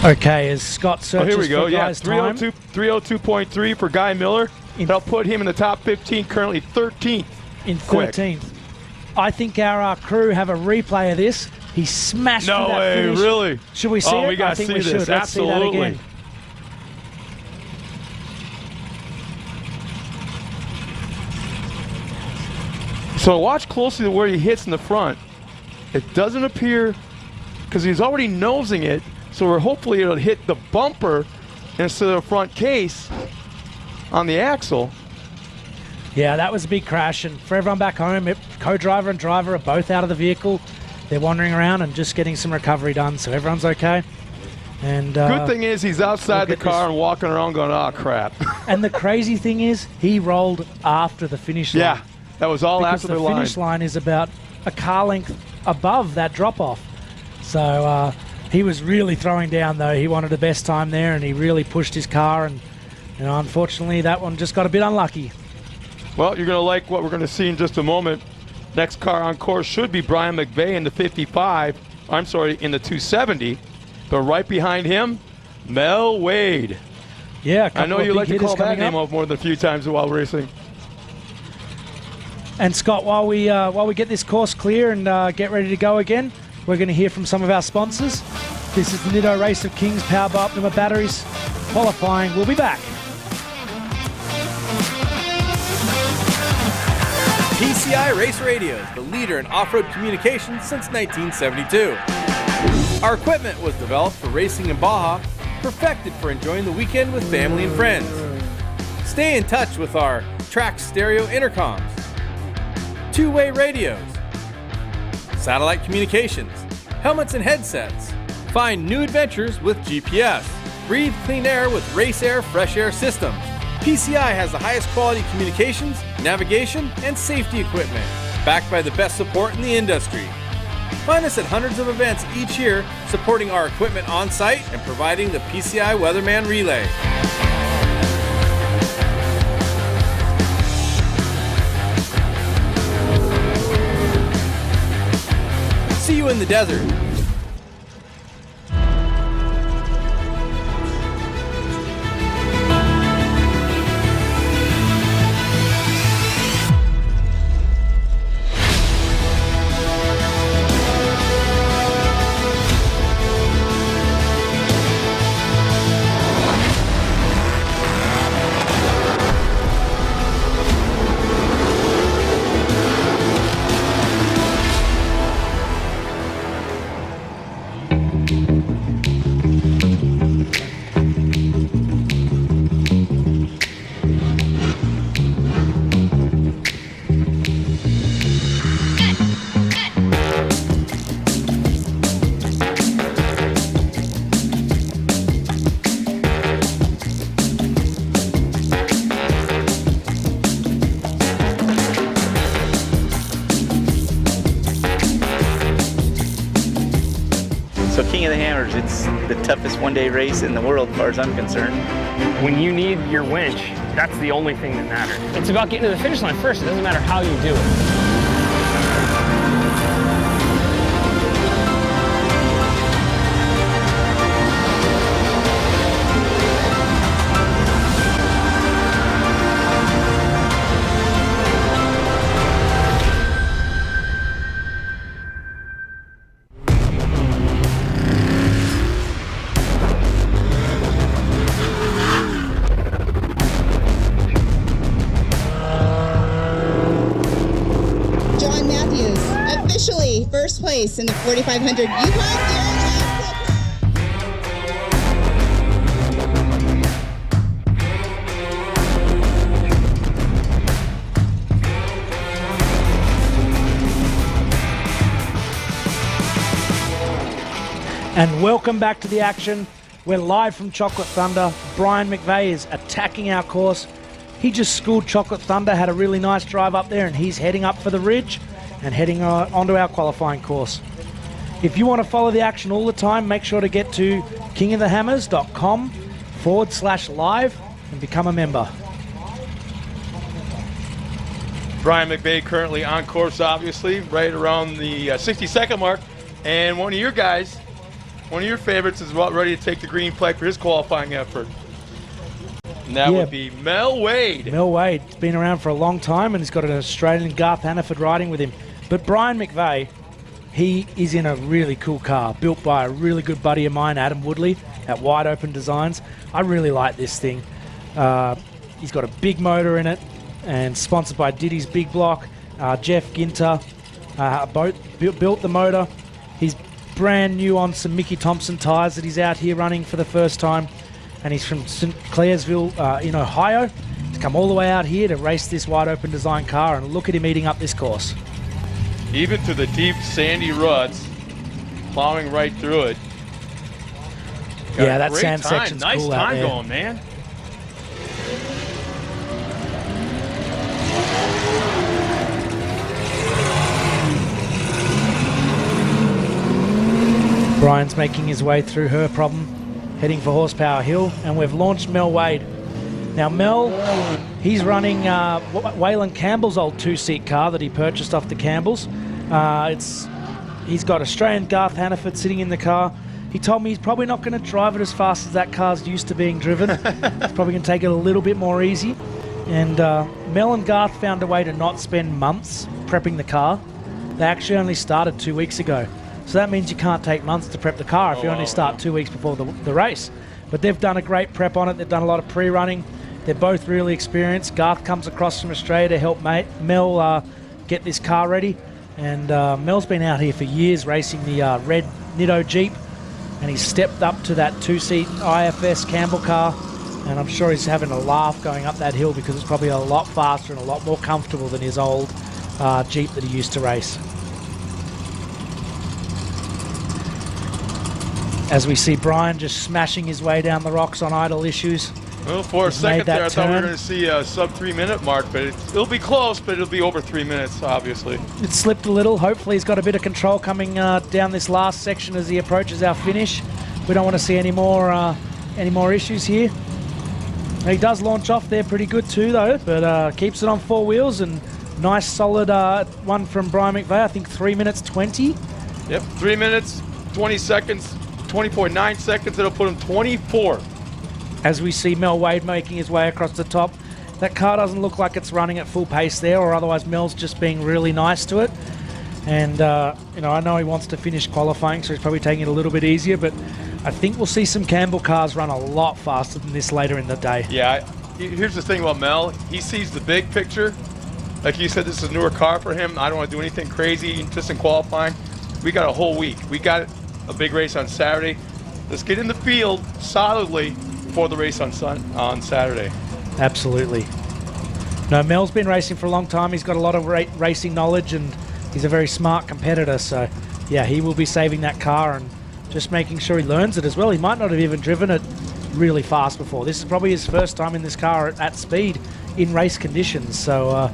Okay, as Scott searches
here we go.
for
Yeah,
guys' time.
302.3 for Guy Miller. That'll put him in the top 15, currently 13th.
In 13th. I think our crew have a replay of this. He smashed through that
way,
finish.
really?
Should we see it?
We got
I think
to
we
see
should.
this.
Let's see that
Absolutely.
again.
So watch closely to where he hits in the front. It doesn't appear, because he's already nosing it, so hopefully it'll hit the bumper instead of the front case on the axle.
Yeah, that was a big crash, and for everyone back home, co-driver and driver are both out of the vehicle. They're wandering around and just getting some recovery done, so everyone's okay. And
good thing is he's outside the car and walking around going, oh, crap.
And the crazy thing is, he rolled after the finish line.
Yeah, that was all
because
after the line.
The finish line is about a car length above that drop-off. So he was really throwing down, though. He wanted the best time there, and he really pushed his car, and unfortunately, that one just got a bit unlucky.
Well, you're going to like what we're going to see in just a moment. Next car on course should be Brian McVeigh in the 55. I'm sorry, in the 270. But right behind him, Mel Wade.
Yeah,
I know you like to call that name out more than a few times while racing.
And Scott, while we get this course clear and get ready to go again, we're going to hear from some of our sponsors. This is the Nitto Race of Kings, powered by Optima Batteries. Qualifying, we'll be back.
PCI Race Radios, the leader in off-road communications since 1972. Our equipment was developed for racing in Baja, perfected for enjoying the weekend with family and friends. Stay in touch with our track stereo intercoms, two-way radios, satellite communications, helmets and headsets. Find new adventures with GPS. Breathe clean air with Race Air Fresh Air Systems. PCI has the highest quality communications, navigation, and safety equipment, backed by the best support in the industry. Find us at hundreds of events each year, supporting our equipment on site and providing the PCI Weatherman Relay. See you in the desert.
King of the Hammers, it's the toughest one-day race in the world as far as I'm concerned.
When you need your winch, that's the only thing that matters. It's about getting to the finish line first. It doesn't matter how you do it.
First place in the 4500 Yukon.
And welcome back to the action. We're live from Chocolate Thunder. Brian McVeigh is attacking our course. He just schooled Chocolate Thunder, had a really nice drive up there, and he's heading up for the ridge and heading onto our qualifying course. If you want to follow the action all the time, make sure to get to kingofthehammers.com/live and become a member.
Brian McVeigh currently on course, obviously, right around the 60-second mark. And one of your guys one of your favorites is about ready to take the green flag for his qualifying effort. And that would be Mel Wade.
Mel Wade's been around for a long time, and he's got an Australian Garth Hannaford riding with him. But Brian McVeigh, he is in a really cool car, built by a really good buddy of mine, Adam Woodley, at Wide Open Designs. I really like this thing. He's got a big motor in it, and sponsored by Diddy's Big Block. Jeff Ginter built the motor. He's brand new on some Mickey Thompson tyres that he's out here running for the first time. And he's from St. Clairsville in Ohio. He's come all the way out here to race this Wide Open Design car, and look at him eating up this course.
Even through the deep sandy ruts, plowing right through it.
Yeah, that sand section's
nice
cool out there.
Nice time going, man.
Brian's making his way through her problem, heading for Horsepower Hill, and we've launched Mel Wade. Now Mel, he's running Waylon Campbell's old two-seat car that he purchased off the Campbells. He's got Australian Garth Hannaford sitting in the car. He told me he's probably not going to drive it as fast as that car's used to being driven. He's probably going to take it a little bit more easy. And Mel and Garth found a way to not spend months prepping the car. They actually only started 2 weeks ago. So that means you can't take months to prep the car if you only start 2 weeks before the race. But they've done a great prep on it. They've done a lot of pre-running. They're both really experienced. Garth comes across from Australia to help Mel get this car ready. And Mel's been out here for years racing the red Nitto Jeep. And he's stepped up to that two-seat IFS Campbell car. And I'm sure he's having a laugh going up that hill because it's probably a lot faster and a lot more comfortable than his old Jeep that he used to race. As we see Brian just smashing his way down the rocks on idle issues.
Well, for a second there, I thought we were going to see a sub 3 minute mark, but it'll be close, but it'll be over 3 minutes, obviously.
It slipped a little. Hopefully he's got a bit of control coming down this last section as he approaches our finish. We don't want to see any more issues here. He does launch off there pretty good too, though, but keeps it on four wheels, and nice solid one from Brian McVeigh. I think 3 minutes 20.
Yep, 3 minutes, 20 seconds. 20.9 seconds, it'll put him 24th.
As we see Mel Wade making his way across the top. That car doesn't look like it's running at full pace there, or otherwise Mel's just being really nice to it. And, I know he wants to finish qualifying, so he's probably taking it a little bit easier, but I think we'll see some Campbell cars run a lot faster than this later in the day.
Yeah, here's the thing about Mel. He sees the big picture. Like you said, this is a newer car for him. I don't want to do anything crazy just in qualifying. We got a whole week. We got a big race on Saturday. Let's get in the field solidly before the race on Saturday.
Absolutely. No, Mel's been racing for a long time. He's got a lot of racing knowledge, and he's a very smart competitor. So, yeah, he will be saving that car and just making sure he learns it as well. He might not have even driven it really fast before. This is probably his first time in this car at speed in race conditions. So,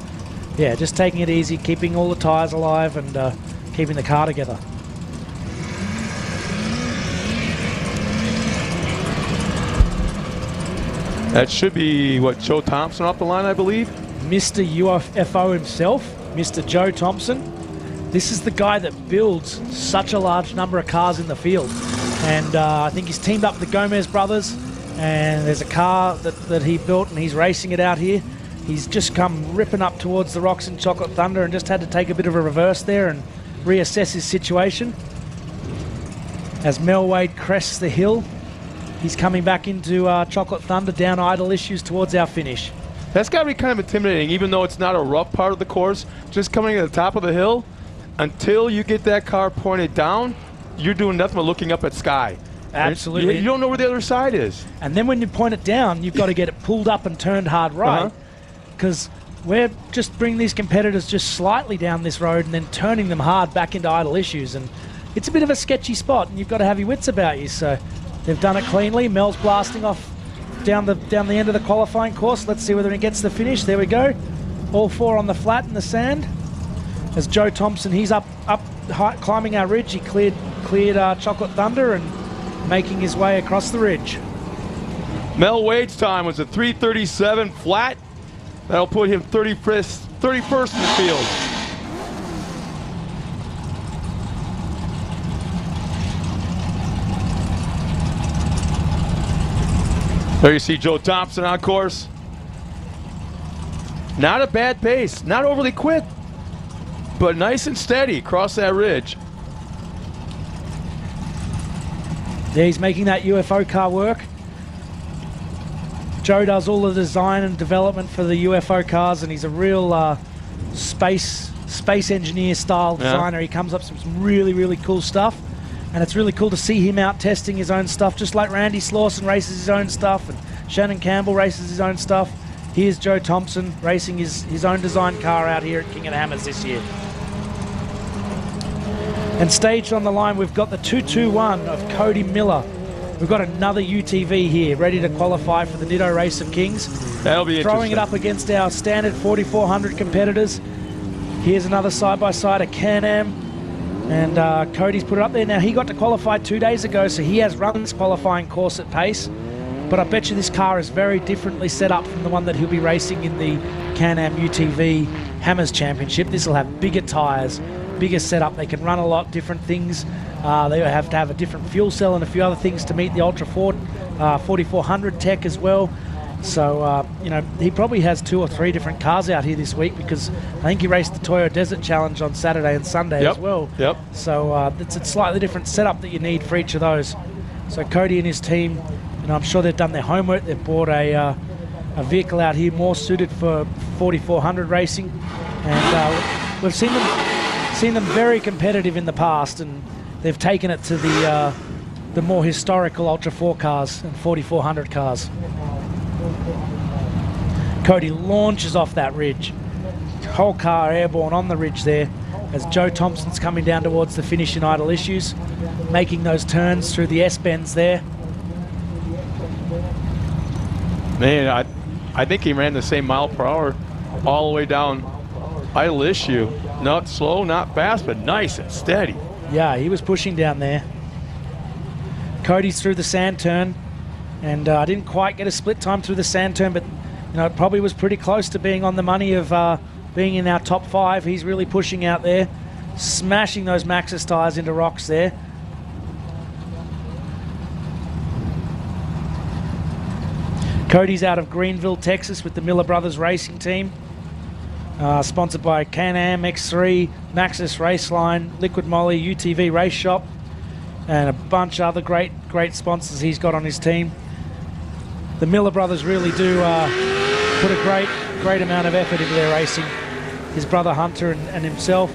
yeah, just taking it easy, keeping all the tyres alive, and keeping the car together.
That should be, Joe Thompson off the line, I believe?
Mr. UFO himself, Mr. Joe Thompson. This is the guy that builds such a large number of cars in the field. And I think he's teamed up with the Gomez brothers, and there's a car that he built, and he's racing it out here. He's just come ripping up towards the rocks in Chocolate Thunder and just had to take a bit of a reverse there and reassess his situation. As Mel Wade crests the hill, he's coming back into Chocolate Thunder, down idle issues towards our finish.
That's got to be kind of intimidating, even though it's not a rough part of the course. Just coming to the top of the hill, until you get that car pointed down, you're doing nothing but looking up at sky.
Absolutely.
You don't know where the other side is.
And then when you point it down, you've got to get it pulled up and turned hard right, because we're just bringing these competitors just slightly down this road and then turning them hard back into idle issues. And it's a bit of a sketchy spot, and you've got to have your wits about you. So they've done it cleanly. Mel's blasting off down the end of the qualifying course. Let's see whether he gets the finish. There we go. All four on the flat in the sand. As Joe Thompson, he's up high, climbing our ridge. He cleared Chocolate Thunder and making his way across the ridge.
Mel Wade's time was a 3:37 flat. That'll put him 31st in the field. There you see Joe Thompson on course. Not a bad pace, not overly quick, but nice and steady across that ridge.
Yeah, he's making that UFO car work. Joe does all the design and development for the UFO cars, and he's a real space engineer style designer. He comes up with some really, really cool stuff, and it's really cool to see him out testing his own stuff, just like Randy Slauson races his own stuff, and Shannon Campbell races his own stuff. Here's Joe Thompson racing his own design car out here at King of the Hammers this year. And staged on the line, we've got the 221 of Cody Miller. We've got another UTV here, ready to qualify for the Nitto Race of Kings.
That'll be
throwing it up against our standard 4400 competitors. Here's another side-by-side, a Can-Am. And Cody's put it up there. Now, he got to qualify 2 days ago, so he has run this qualifying course at pace. But I bet you this car is very differently set up from the one that he'll be racing in the Can-Am UTV Hammers Championship. This will have bigger tyres, bigger setup. They can run a lot different things. They have to have a different fuel cell and a few other things to meet the Ultra 4400 tech as well. So, you know, he probably has 2 or 3 different cars out here this week, because I think he raced the Toyo Desert Challenge on Saturday and Sunday as well.
Yep.
So it's a slightly different setup that you need for each of those. So Cody and his team, you know, I'm sure they've done their homework. They've bought a vehicle out here more suited for 4400 racing, and we've seen them very competitive in the past, and they've taken it to the more historical Ultra 4 cars and 4400 cars. Cody launches off that ridge. Whole car airborne on the ridge there, as Joe Thompson's coming down towards the finish in Idle Issues, making those turns through the S-bends there.
Man, I think he ran the same mile per hour all the way down Idle Issue. Not slow, not fast, but nice and steady.
Yeah, he was pushing down there. Cody's through the sand turn, and I didn't quite get a split time through the sand turn, but you know, it probably was pretty close to being on the money of being in our top 5. He's really pushing out there, smashing those Maxxis tires into rocks there. Cody's out of Greenville, Texas with the Miller Brothers Racing Team. Sponsored by Can-Am, X3, Maxxis Raceline, Liquid Moly, UTV Race Shop, and a bunch of other great sponsors he's got on his team. The Miller Brothers really do put a great amount of effort into their racing. His brother Hunter and himself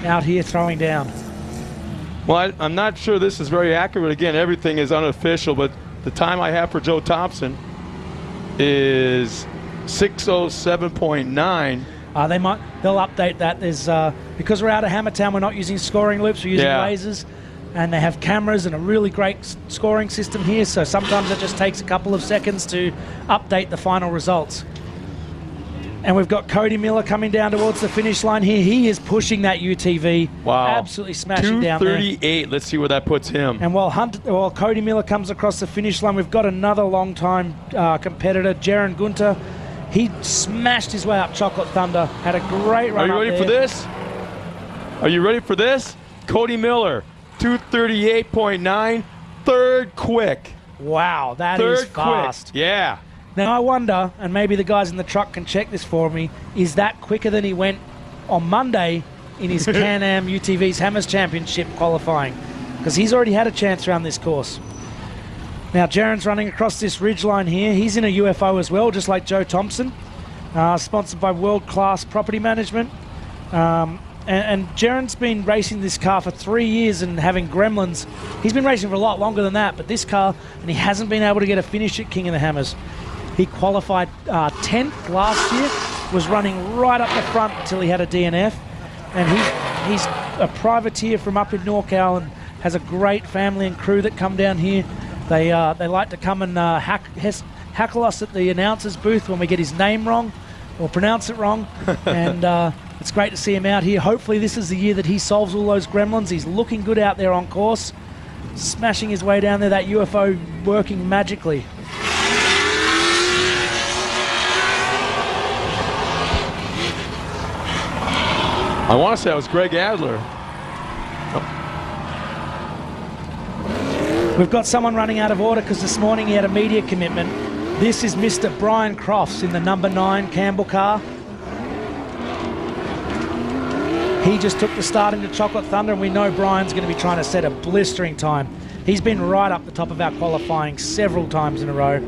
out here throwing down.
Well, I'm not sure this is very accurate. Again, everything is unofficial, but the time I have for Joe Thompson is 6:07.9.
They'll update that. There's because we're out of Hammertown, we're not using scoring loops, we're using lasers, and they have cameras and a really great scoring system here, so sometimes it just takes a couple of seconds to update the final results. And we've got Cody Miller coming down towards the finish line here. He is pushing that UTV.
Wow.
Absolutely smashing down there.
2:38. Let's see where that puts him.
And while Cody Miller comes across the finish line, we've got another long-time competitor, Jaron Gunter. He smashed his way up Chocolate Thunder, had a great run.
Are you ready for this? Are you ready for this? Cody Miller, 2:38.9, third quick.
Wow, that is fast.
Quick. Yeah.
Now I wonder, and maybe the guys in the truck can check this for me, is that quicker than he went on Monday in his Can-Am UTV's Hammers Championship qualifying? Because he's already had a chance around this course. Now Jaron's running across this ridgeline here. He's in a UFO as well, just like Joe Thompson, sponsored by World Class Property Management. And Jaron's been racing this car for 3 years and having gremlins. He's been racing for a lot longer than that, but this car, and he hasn't been able to get a finish at King of the Hammers. He qualified 10th last year, was running right up the front until he had a DNF. And he's a privateer from up in NorCal and has a great family and crew that come down here. They like to come and heckle us at the announcer's booth when we get his name wrong or pronounce it wrong. And it's great to see him out here. Hopefully this is the year that he solves all those gremlins. He's looking good out there on course, smashing his way down there, that UFO working magically.
I want to say it was Greg Adler.
We've got someone running out of order because this morning he had a media commitment. This is Mr. Brian Crofts in the number 9 Campbell car. He just took the start into Chocolate Thunder, and we know Brian's going to be trying to set a blistering time. He's been right up the top of our qualifying several times in a row,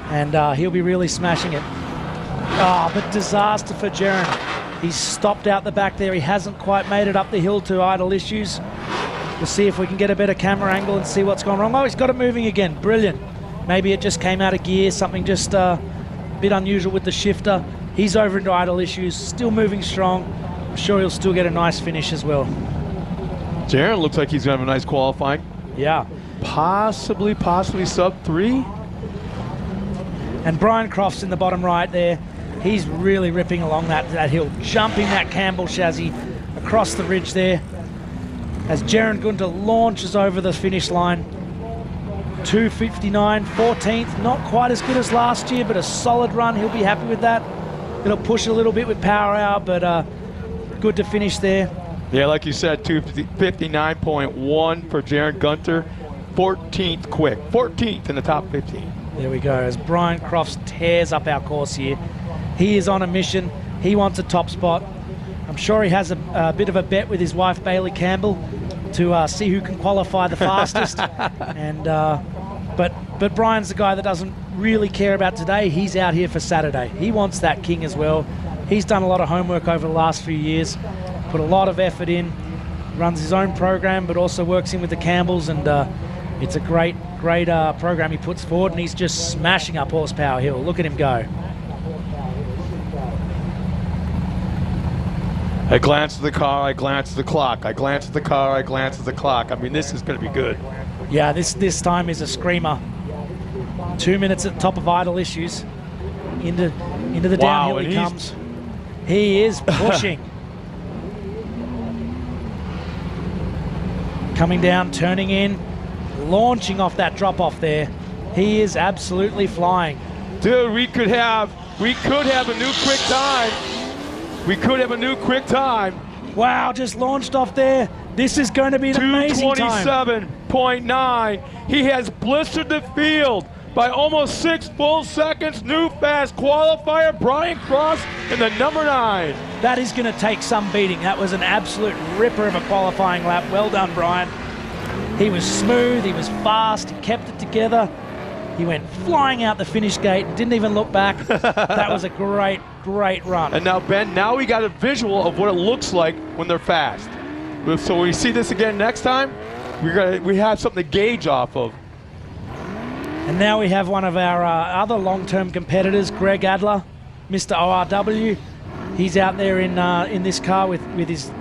and he'll be really smashing it. Oh, but disaster for Jaron. He's stopped out the back there. He hasn't quite made it up the hill to Idle Issues. We'll see if we can get a better camera angle and see what's gone wrong. Oh, he's got it moving again. Brilliant. Maybe it just came out of gear, something just a bit unusual with the shifter. He's over into Idle Issues, still moving strong. I'm sure he'll still get a nice finish as well.
Jaron looks like he's going to have a nice qualifying.
Yeah.
Possibly sub 3.
And Brian Crofts in the bottom right there. He's really ripping along that hill, jumping that Campbell chassis across the ridge there. As Jaron Gunter launches over the finish line. 2:59, 14th. Not quite as good as last year, but a solid run. He'll be happy with that. It'll push a little bit with power hour, but good to finish there.
Yeah, like you said, 2:59.1 for Jaron Gunter. 14th quick. 14th in the top 15.
There we go. As Brian Crofts tears up our course here. He is on a mission. He wants a top spot. I'm sure he has a bit of a bet with his wife, Bailey Campbell, to see who can qualify the fastest. And but Brian's the guy that doesn't really care about today. He's out here for Saturday. He wants that king as well. He's done a lot of homework over the last few years, put a lot of effort in, runs his own program, but also works in with the Campbells, and it's a great program he puts forward, and he's just smashing up Horsepower Hill. Look at him go.
I glance at the car, I glance at the clock. I glance at the car, I glance at the clock. I mean, this is going to be good.
Yeah, this time is a screamer. 2 minutes at the top of Idle Issues. Into the downhill he comes. He is pushing. Coming down, turning in, launching off that drop-off there. He is absolutely flying.
Dude, we could have a new quick time. We could have a new quick time.
Wow, just launched off there. This is going to be an amazing time.
2:27.9. He has blistered the field by almost 6 full seconds. New fast qualifier, Brian Crofts in the number 9.
That is going to take some beating. That was an absolute ripper of a qualifying lap. Well done, Brian. He was smooth, he was fast, he kept it together. He went flying out the finish gate, didn't even look back. That was a great run.
And now, Ben, now we got a visual of what it looks like when they're fast. So when we see this again next time, we have something to gauge off of.
And now we have one of our other long-term competitors, Greg Adler, Mr. ORW. He's out there in this car with his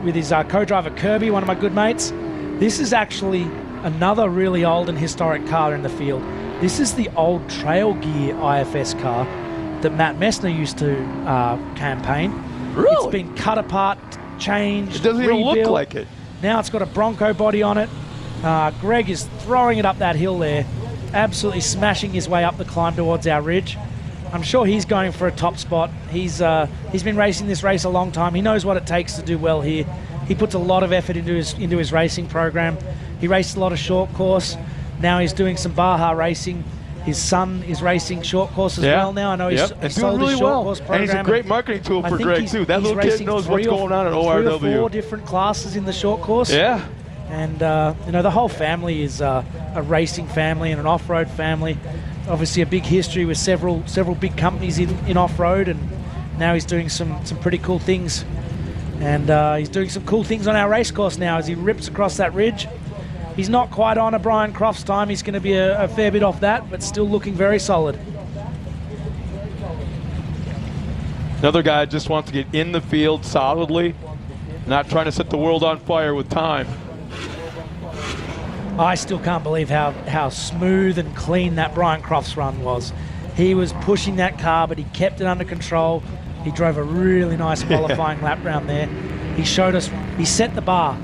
co-driver Kirby, one of my good mates. This is actually another really old and historic car in the field. This is the old Trail Gear IFS car that Matt Messner used to campaign.
Really?
It's been cut apart, changed,
It doesn't even
rebuilt.
look like it.
Now it's got a Bronco body on it. Greg is throwing it up that hill there, absolutely smashing his way up the climb towards our ridge. I'm sure he's going for a top spot. He's been racing this race a long time. He knows what it takes to do well here. He puts a lot of effort into his racing program. He raced a lot of short course. Now he's doing some Baja racing. His son is racing short course as well now. I know he's sold his short course program.
And he's a great marketing tool for Greg, too. That little kid knows what's going on at ORW.
3 or 4 different classes in the short course.
Yeah.
And, the whole family is a racing family and an off-road family. Obviously a big history with several big companies in off-road, and now he's doing some pretty cool things. And he's doing some cool things on our race course now as he rips across that ridge. He's not quite on a Brian Crofts time. He's going to be a fair bit off that, but still looking very solid.
Another guy just wants to get in the field solidly, not trying to set the world on fire with time.
I still can't believe how smooth and clean that Brian Crofts run was. He was pushing that car, but he kept it under control. He drove a really nice qualifying lap round there. He showed us, he set the bar.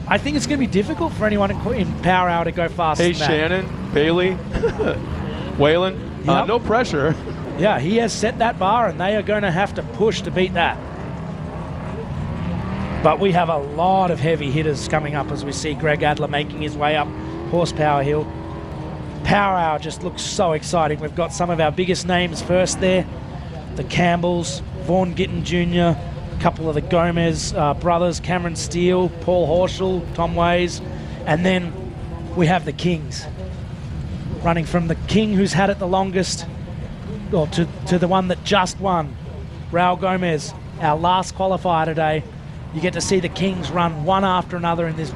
I think it's going to be difficult for anyone in Power Hour to go faster than that.
Shannon, Bailey, Waylon, no pressure.
Yeah, he has set that bar, and they are going to have to push to beat that. But we have a lot of heavy hitters coming up as we see Greg Adler making his way up Horsepower Hill. Power Hour just looks so exciting. We've got some of our biggest names first there. The Campbells, Vaughn Gittin Jr., a couple of the Gomez brothers, Cameron Steele, Paul Horschel, Tom Ways, and then we have the Kings. Running from the King who's had it the longest, or to the one that just won, Raul Gomez, our last qualifier today. You get to see the Kings run one after another in this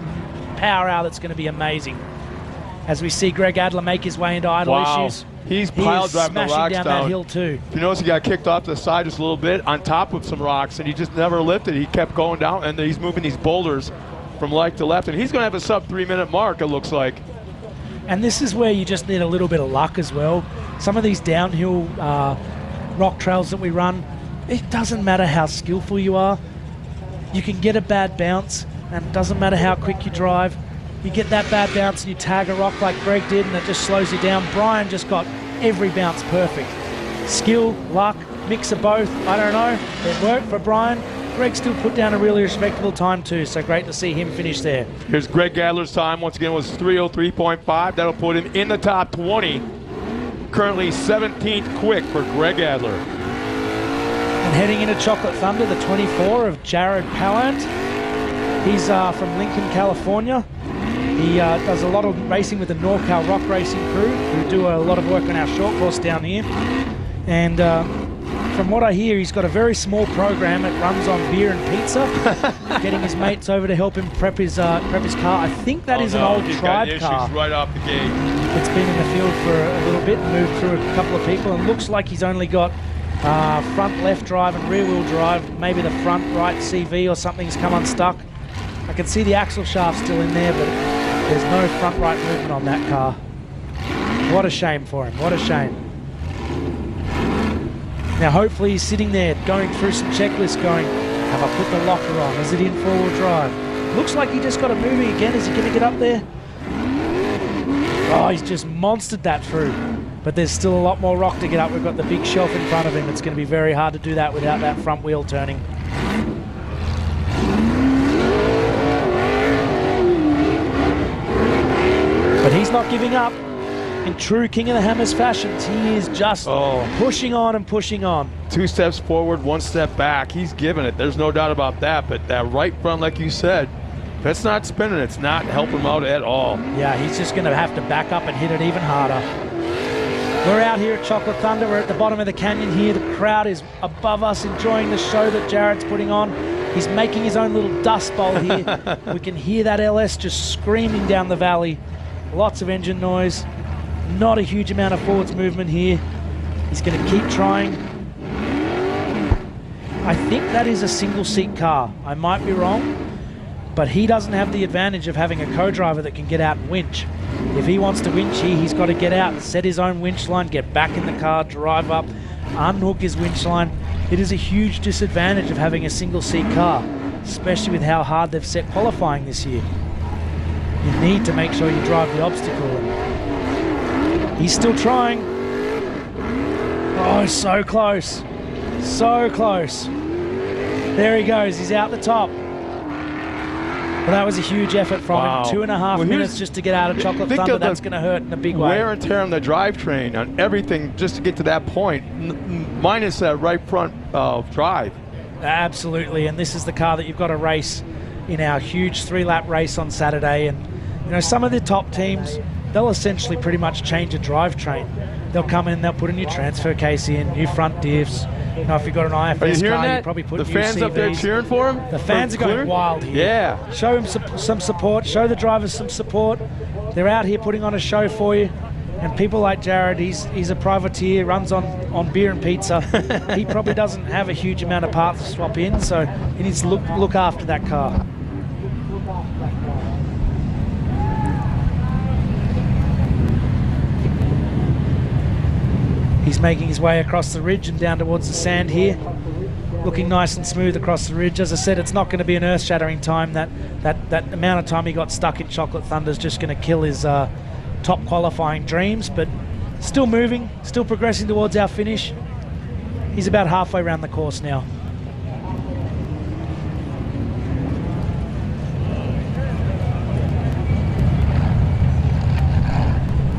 Power Hour that's going to be amazing. As we see Greg Adler make his way into idle issues.
He's pile driving the rocks
down that hill too.
If you notice, he got kicked off to the side just a little bit on top of some rocks, and he just never lifted. He kept going down, and he's moving these boulders from right to left, and he's going to have a sub 3-minute mark, it looks like.
And this is where you just need a little bit of luck as well. Some of these downhill rock trails that we run, it doesn't matter how skillful you are. You can get a bad bounce, and it doesn't matter how quick you drive. You get that bad bounce and you tag a rock like Greg did, and it just slows you down. Brian just got every bounce perfect. Skill, luck, mix of both. I don't know. It worked for Brian. Greg still put down a really respectable time too, so great to see him finish there.
Here's Greg Adler's time. Once again, was 3:03.5. That'll put him in the top 20. Currently 17th quick for Greg Adler.
And heading into Chocolate Thunder, the 24 of Jared Pallant. He's from Lincoln, California. He does a lot of racing with the NorCal Rock Racing crew, who do a lot of work on our short course down here. And from what I hear, he's got a very small program. It runs on beer and pizza, getting his mates over to help him prep his car. I think that is an old Tribe car.
Right off the gate.
It's been in the field for a little bit, moved through a couple of people, and looks like he's only got front left drive and rear wheel drive. Maybe the front right CV or something's come unstuck. I can see the axle shaft still in there, but there's no front right movement on that car. What a shame for him, what a shame. Now hopefully he's sitting there going through some checklists going, have I put the locker on? Is it in four-wheel drive? Looks like he just got it moving again. Is he going to get up there? Oh, he's just monstered that through. But there's still a lot more rock to get up. We've got the big shelf in front of him. It's going to be very hard to do that without that front wheel turning. But he's not giving up. In true King of the Hammers fashions, he is just pushing on and pushing on.
2 steps forward, 1 step back. He's giving it. There's no doubt about that. But that right front, like you said, if it's not spinning, it's not helping him out at all.
Yeah, he's just going to have to back up and hit it even harder. We're out here at Chocolate Thunder. We're at the bottom of the canyon here. The crowd is above us enjoying the show that Jared's putting on. He's making his own little dust bowl here. We can hear that LS just screaming down the valley. Lots of engine noise. Not a huge amount of forwards movement here. He's going to keep trying. I think that is a single seat car. I might be wrong, but he doesn't have the advantage of having a co-driver that can get out and winch. If he wants to winch here, he's got to get out, set his own winch line, get back in the car, drive up, unhook his winch line. It is a huge disadvantage of having a single seat car, especially with how hard they've set qualifying this year. You need to make sure you drive the obstacle. He's still trying. Oh, so close. So close. There he goes. He's out the top. Well, that was a huge effort from him. 2.5 minutes just to get out of Chocolate Thunder. That's going to hurt in a big way.
Wear and tear on the drivetrain, on everything, just to get to that point, minus that right front drive.
Absolutely, and this is the car that you've got to race in our huge 3-lap race on Saturday. And you know, some of the top teams, they'll essentially pretty much change a drivetrain. They'll come in, they'll put a new transfer case in, new front diffs. You know, if you've got an IFS car, you probably put new CVs.
The fans up there cheering for him?
The fans are going wild here.
Yeah.
Show him some support. Show the drivers some support. They're out here putting on a show for you. And people like Jared, he's a privateer, runs on beer and pizza. He probably doesn't have a huge amount of parts to swap in, so he needs to look after that car. He's making his way across the ridge and down towards the sand here. Looking nice and smooth across the ridge. As I said, it's not going to be an earth-shattering time. That amount of time he got stuck in Chocolate Thunder is just going to kill his top qualifying dreams, but still moving, still progressing towards our finish. He's about halfway around the course now.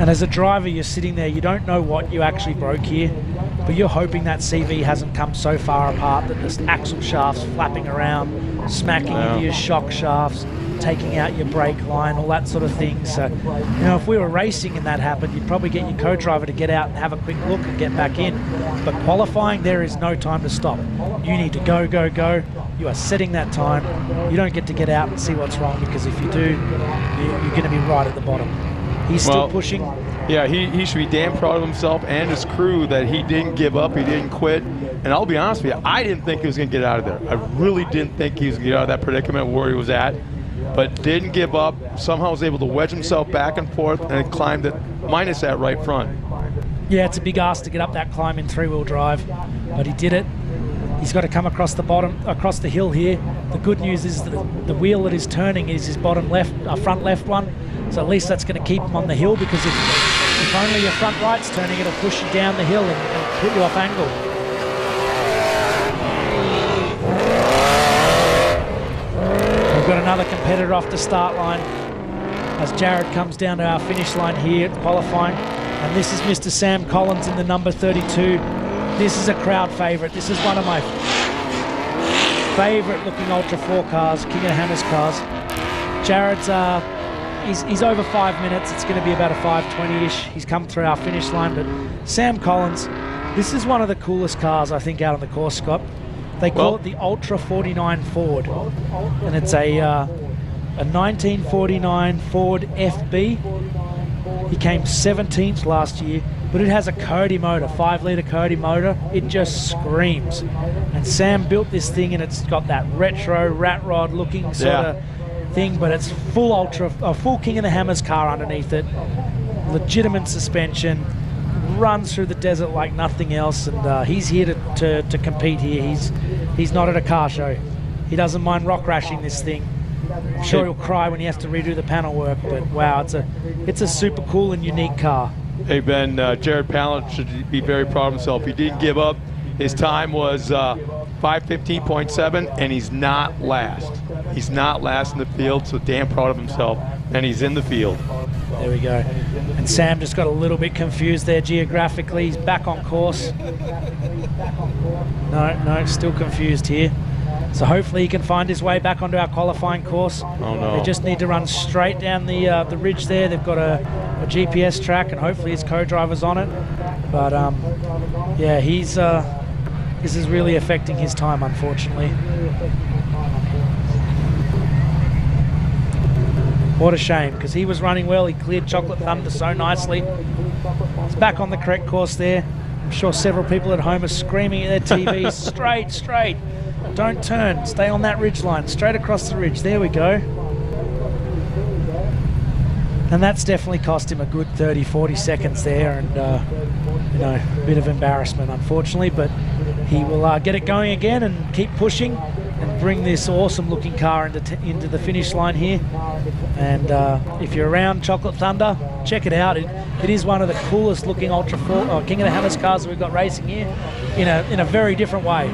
And as a driver, you're sitting there, you don't know what you actually broke here, but you're hoping that CV hasn't come so far apart that the axle shafts flapping around, smacking into your shock shafts, taking out your brake line, all that sort of thing. So, you know, if we were racing and that happened, you'd probably get your co-driver to get out and have a quick look and get back in. But qualifying, there is no time to stop. You need to go, go, go. You are setting that time. You don't get to get out and see what's wrong, because if you do, you're going to be right at the bottom. He's still pushing.
Yeah, he should be damn proud of himself and his crew that he didn't give up, he didn't quit. And I'll be honest with you, I didn't think he was going to get out of there. I really didn't think he was going to get out of that predicament where he was at, but didn't give up. Somehow was able to wedge himself back and forth and climbed it minus that right front.
Yeah, it's a big ask to get up that climb in three-wheel drive, but he did it. He's got to come across the bottom, across the hill here. The good news is that the wheel that is turning is his bottom left, front left one. So at least that's going to keep him on the hill, because if only your front right's turning, it'll push you down the hill and put you off angle. We've got another competitor off the start line as Jared comes down to our finish line here at qualifying. And this is Mr. Sam Collins in the number 32. This is a crowd favourite. This is one of my favourite looking Ultra 4 cars, King of the Hammers cars. Jared's he's over 5 minutes. It's going to be about a 5:20-ish. He's come through our finish line, but Sam Collins, this is one of the coolest cars I think out on the course, Scott. They call it the Ultra 49 Ford, and it's a 1949 Ford FB. He came 17th last year, but it has a Cody motor, 5-litre Cody motor. It just screams. And Sam built this thing, and it's got that retro rat rod looking sort of thing, but it's full full King of the Hammers car underneath it. Legitimate suspension, runs through the desert like nothing else, and he's here to compete here. He's not at a car show. He doesn't mind rock rashing this thing. I'm sure he'll cry when he has to redo the panel work, but wow, it's a super cool and unique car.
Hey Ben, Jared Pallant should be very proud of himself. He didn't give up. His time was 5:15.7, and he's not last. He's not last in the field, so damn proud of himself, and he's in the field.
There we go. And Sam just got a little bit confused there geographically. He's back on course. No, still confused here. So hopefully he can find his way back onto our qualifying course.
Oh no.
They just need to run straight down the ridge there. They've got a GPS track, and hopefully his co-driver's on it. But yeah, this is really affecting his time, unfortunately. What a shame, because he was running well. He cleared Chocolate Thunder so nicely. He's back on the correct course there. I'm sure several people at home are screaming at their TVs, straight. Don't turn, stay on that ridge line, straight across the ridge. There we go. And that's definitely cost him a good 30-40 seconds there, and you know, a bit of embarrassment, unfortunately, but he will get it going again and keep pushing and bring this awesome looking car into the finish line here. And if you're around Chocolate Thunder, check it out. It is one of the coolest looking Ultra 4 King of the Hammers cars that we've got racing here in a very different way.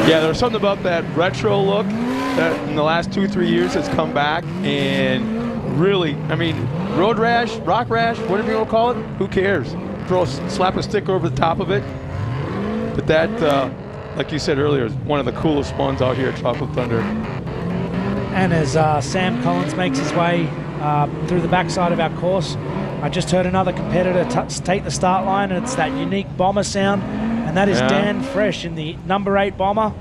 Yeah, there's something about that retro look that in the last 2-3 years has come back, and really, I mean, road rash, rock rash, whatever you want to call it, who cares? Slap a sticker over the top of it. But that, like you said earlier, is one of the coolest ones out here at Chocolate Thunder.
And as Sam Collins makes his way through the backside of our course, I just heard another competitor take the start line, and it's that unique bomber sound. And that is Dan Fresh in the number 8 bomber.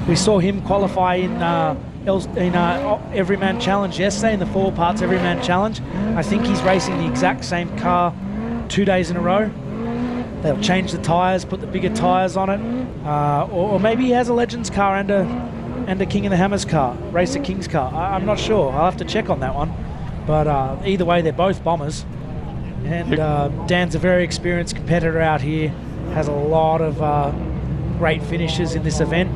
We saw him qualify in Everyman Challenge yesterday, in the 4 parts Everyman Challenge. I think he's racing the exact same car 2 days in a row. They'll change the tyres, put the bigger tyres on it, or maybe he has a Legends car and a King of the Hammers car, Racer King's car. I'm not sure. I'll have to check on that one. But either way, they're both bombers. And Dan's a very experienced competitor out here, has a lot of great finishes in this event.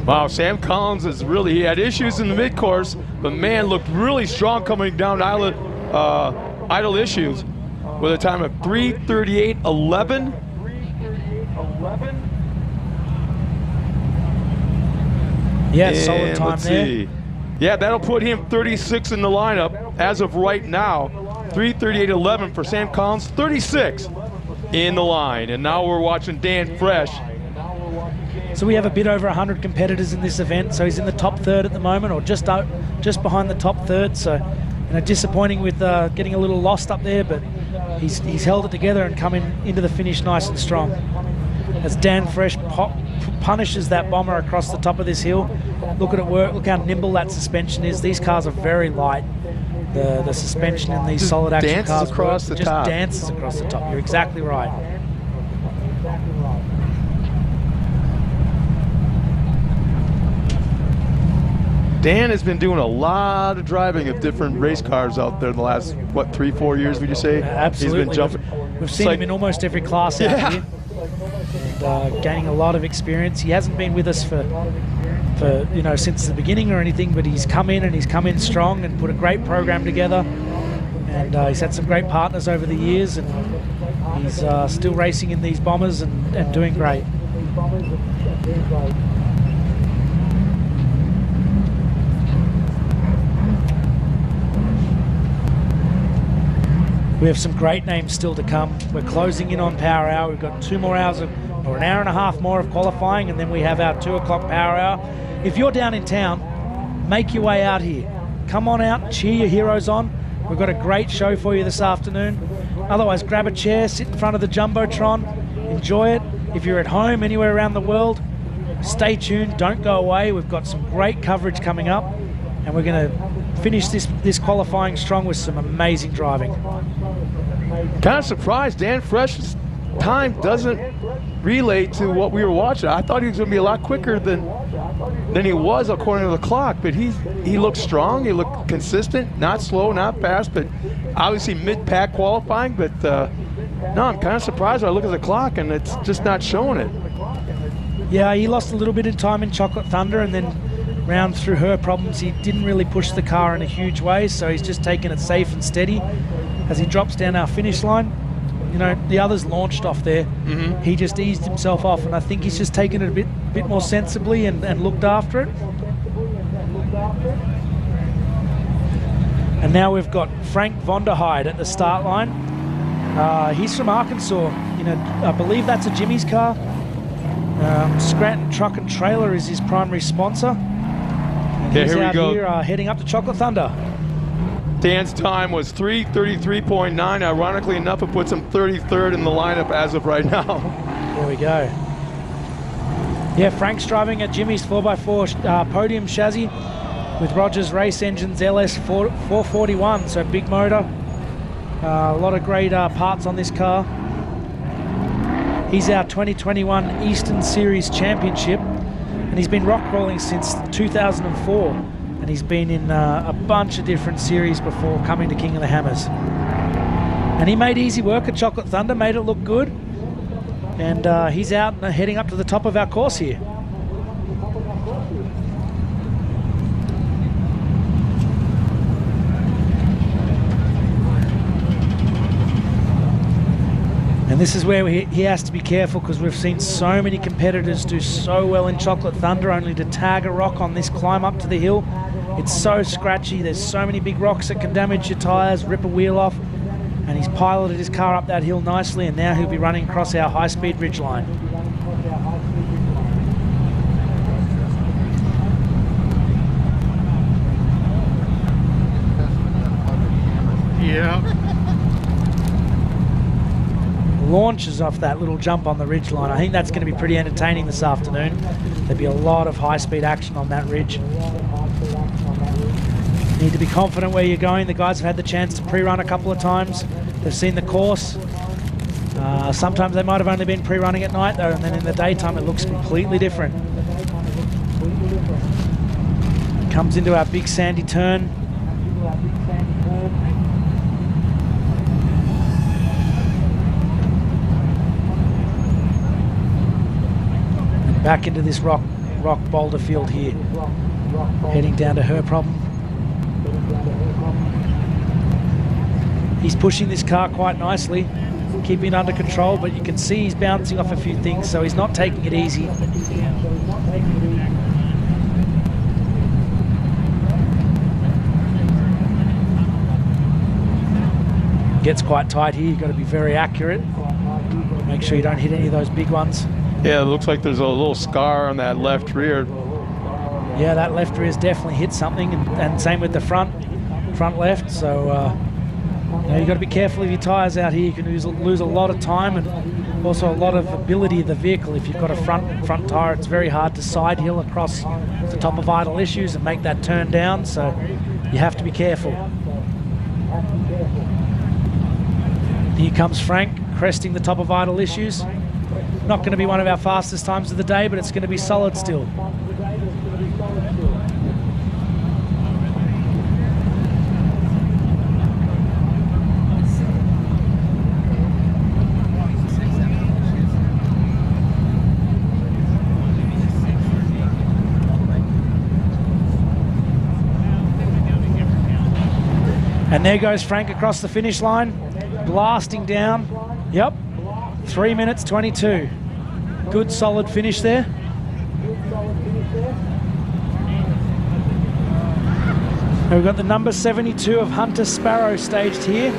Wow, Sam Collins he had issues in the mid-course, but man, looked really strong coming down idle issues with a time of 3:38.11.
Yeah, solid time there.
Yeah, that'll put him 36 in the lineup as of right now. 3:38.11 for Sam Collins, 36 in the line. And now we're watching Dan Fresh.
So we have a bit over 100 competitors in this event. So he's in the top third at the moment, or just behind the top third. So, disappointing with getting a little lost up there, but he's held it together and come into the finish nice and strong. As Dan Fresh punishes that bomber across the top of this hill. Look at it work. Look how nimble that suspension is. These cars are very light. The suspension in these solid action cars just dances across the top. You're exactly right.
Dan has been doing a lot of driving of different race cars out there in the last, 3-4 years, would you say?
Absolutely.
He's been jumping.
We've seen him in almost every class out here. And gaining a lot of experience. He hasn't been with us for since the beginning or anything, but he's come in strong and put a great program together. And he's had some great partners over the years, and he's still racing in these bombers and doing great. We have some great names still to come. We're closing in on Power Hour. We've got 2 more hours or an hour and a half more of qualifying, and then we have our 2 o'clock Power Hour. If you're down in town, make your way out here. Come on out, cheer your heroes on. We've got a great show for you this afternoon. Otherwise, grab a chair, sit in front of the Jumbotron, enjoy it. If you're at home, anywhere around the world, stay tuned, don't go away. We've got some great coverage coming up, and we're going to finish this qualifying strong with some amazing driving.
Kind of surprised Dan Fresh's time doesn't relate to what we were watching. I thought he was going to be a lot quicker than he was according to the clock, but he looked strong, he looked consistent, not slow, not fast, but obviously mid-pack qualifying. But no, I'm kind of surprised when I look at the clock and it's just not showing it.
Yeah, he lost a little bit of time in Chocolate Thunder, and then round through her problems, he didn't really push the car in a huge way, so he's just taking it safe and steady as he drops down our finish line. The others launched off there. He just eased himself off, and I think he's just taken it a bit more sensibly and looked after it. And now we've got Frank Vonderheide at the start line. He's from Arkansas. I believe that's a Jimmy's car. Scranton Truck and Trailer is his primary sponsor. And he's
here we
out
go.
Here, heading up to Chocolate Thunder.
Dan's time was 3:33.9. Ironically enough, it puts him 33rd in the lineup as of right now.
There we go. Yeah, Frank's driving at Jimmy's 4x4 podium chassis with Rogers Race Engines LS 441, so big motor. A lot of great parts on this car. He's our 2021 Eastern Series Championship, and he's been rock crawling since 2004. And he's been in a bunch of different series before coming to King of the Hammers. And he made easy work at Chocolate Thunder, made it look good. And he's out and heading up to the top of our course here. And this is where he has to be careful, because we've seen so many competitors do so well in Chocolate Thunder only to tag a rock on this climb up to the hill. It's so scratchy, there's so many big rocks that can damage your tyres, rip a wheel off. And he's piloted his car up that hill nicely, and now he'll be running across our high-speed ridgeline.
Yeah.
Launches off that little jump on the ridge line. I think that's going to be pretty entertaining this afternoon. There'll be a lot of high-speed action on that ridge. You need to be confident where you're going. The guys have had the chance to pre-run a couple of times. They've seen the course. Sometimes they might have only been pre-running at night though, and then in the daytime it looks completely different. Comes into our big sandy turn. Back into this rock boulder field here, heading down to her problem. He's pushing this car quite nicely, keeping it under control, but you can see he's bouncing off a few things, so he's not taking it easy. Gets quite tight here. You've got to be very accurate. Make sure you don't hit any of those big ones.
Yeah, it looks like there's a little scar on that left rear.
Yeah, that left rear's definitely hit something, and same with the front left. So you've got to be careful of your tyres out here. You can lose a lot of time and also a lot of ability of the vehicle. If you've got a front tyre, it's very hard to side hill across the top of idle issues and make that turn down. So you have to be careful. Here comes Frank, cresting the top of idle issues. Not going to be one of our fastest times of the day, but it's going to be solid still. And there goes Frank across the finish line, blasting down. Yep, 3 minutes 22. Good solid finish there. And we've got the number 72 of Hunter Sparrow staged here,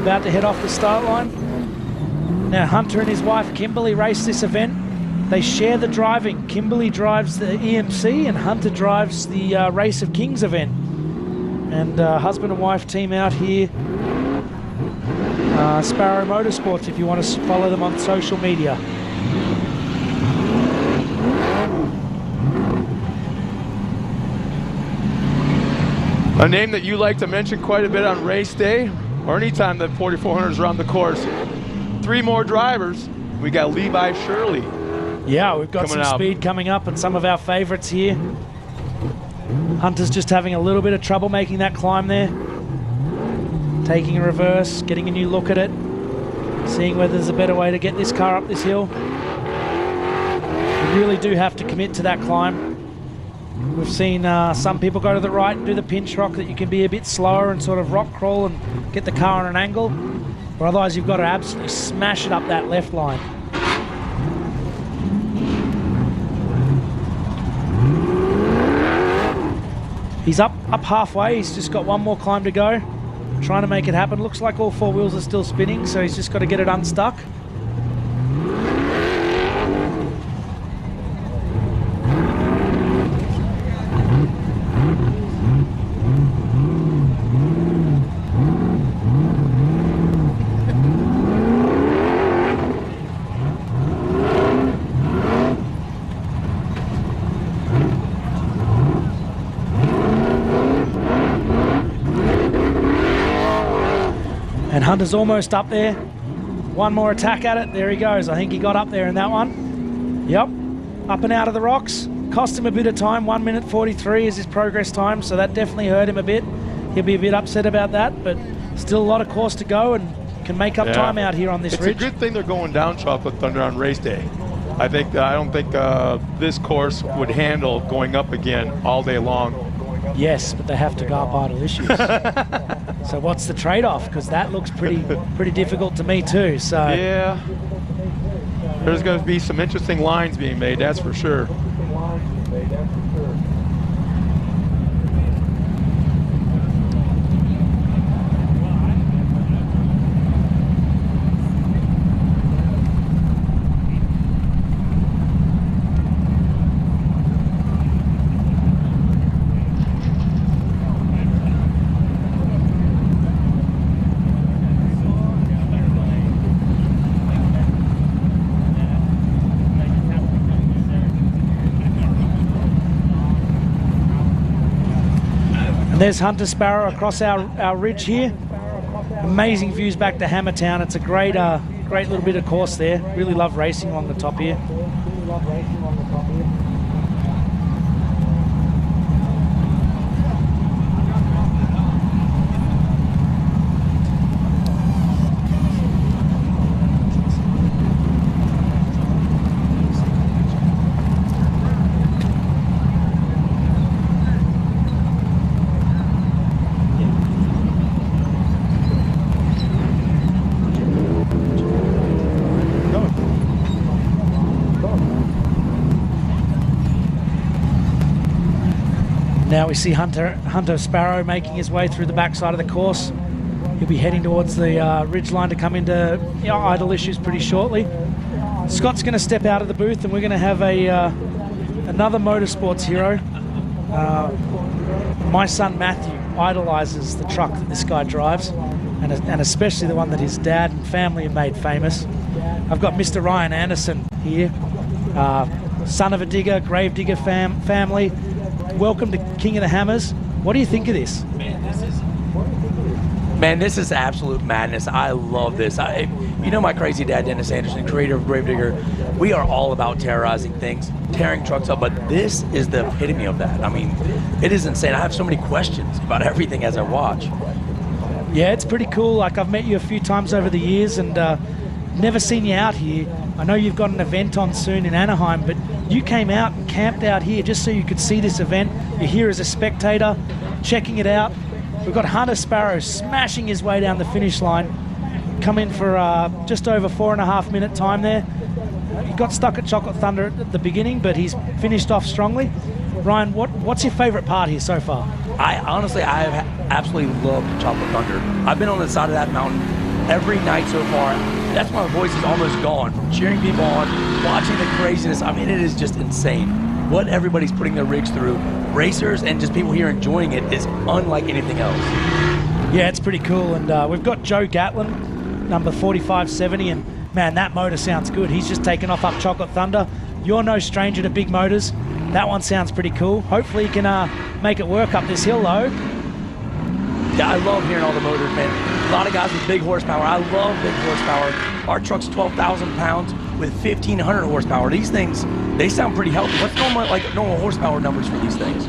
about to head off the start line. Now Hunter and his wife Kimberly race this event. They share the driving. Kimberly drives the EMC and Hunter drives the Race of Kings event. And husband and wife team out here. Sparrow Motorsports, if you want to follow them on social media.
A name that you like to mention quite a bit on race day, or anytime that 4400s are on the course. 3 more drivers. We got Levi Shirley.
Yeah, we've got some speed coming up and some of our favorites here. Hunter's just having a little bit of trouble making that climb there. Taking a reverse, getting a new look at it, seeing whether there's a better way to get this car up this hill. You really do have to commit to that climb. We've seen some people go to the right and do the pinch rock, that you can be a bit slower and sort of rock crawl and get the car on an angle. But otherwise you've got to absolutely smash it up that left line. He's up halfway. He's just got one more climb to go. Trying to make it happen. Looks like all 4 wheels are still spinning, so he's just got to get it unstuck. And Hunter's almost up there. One more attack at it. There he goes. I think he got up there in that one. Yep. Up and out of the rocks. Cost him a bit of time. 1 minute 43 is his progress time, so that definitely hurt him a bit. He'll be a bit upset about that, but still a lot of course to go and can make up time out here on this ridge.
It's a good thing they're going down Chocolate Thunder on race day. I don't think this course would handle going up again all day long.
Yes, but they have to go up idle issues. So what's the trade-off? Because that looks pretty difficult to me too. So
yeah, there's going to be some interesting lines being made, that's for sure.
And there's Hunter Sparrow across our ridge here. Amazing views back to Hammertown. It's a great little bit of course there. Really love racing along the top here. Now we see Hunter Sparrow making his way through the backside of the course. He'll be heading towards the ridge line to come into idle issues pretty shortly. Scott's going to step out of the booth, and we're going to have another motorsports hero. My son Matthew idolizes the truck that this guy drives, and especially the one that his dad and family have made famous. I've got Mr. Ryan Anderson here, son of a digger, grave digger family. Welcome to King of the Hammers. What do you think of this?
Man, this is absolute madness. I love this. You know my crazy dad, Dennis Anderson, creator of Gravedigger. We are all about terrorizing things, tearing trucks up, but this is the epitome of that. I mean, it is insane. I have so many questions about everything as I watch.
Yeah, it's pretty cool. Like, I've met you a few times over the years and never seen you out here. I know you've got an event on soon in Anaheim, but you came out and camped out here just so you could see this event. You're here as a spectator, checking it out. We've got Hunter Sparrow smashing his way down the finish line, come in for just over 4.5 minute time there. He got stuck at Chocolate Thunder at the beginning, but he's finished off strongly. Ryan, what's your favorite part here so far?
I have absolutely loved Chocolate Thunder. I've been on the side of that mountain every night so far. That's why my voice is almost gone. Cheering people on, watching the craziness. I mean, it is just insane what everybody's putting their rigs through. Racers and just people here enjoying it is unlike anything else.
Yeah, it's pretty cool. And we've got Joe Gatlin, number 4570, and man, that motor sounds good. He's just taken off up Chocolate Thunder. You're no stranger to big motors. That one sounds pretty cool. Hopefully you can make it work up this hill though.
Yeah, I love hearing all the motors, man. A lot of guys with big horsepower. I love big horsepower. Our truck's 12,000 pounds with 1,500 horsepower. These things, they sound pretty healthy. What's normal horsepower numbers for these things?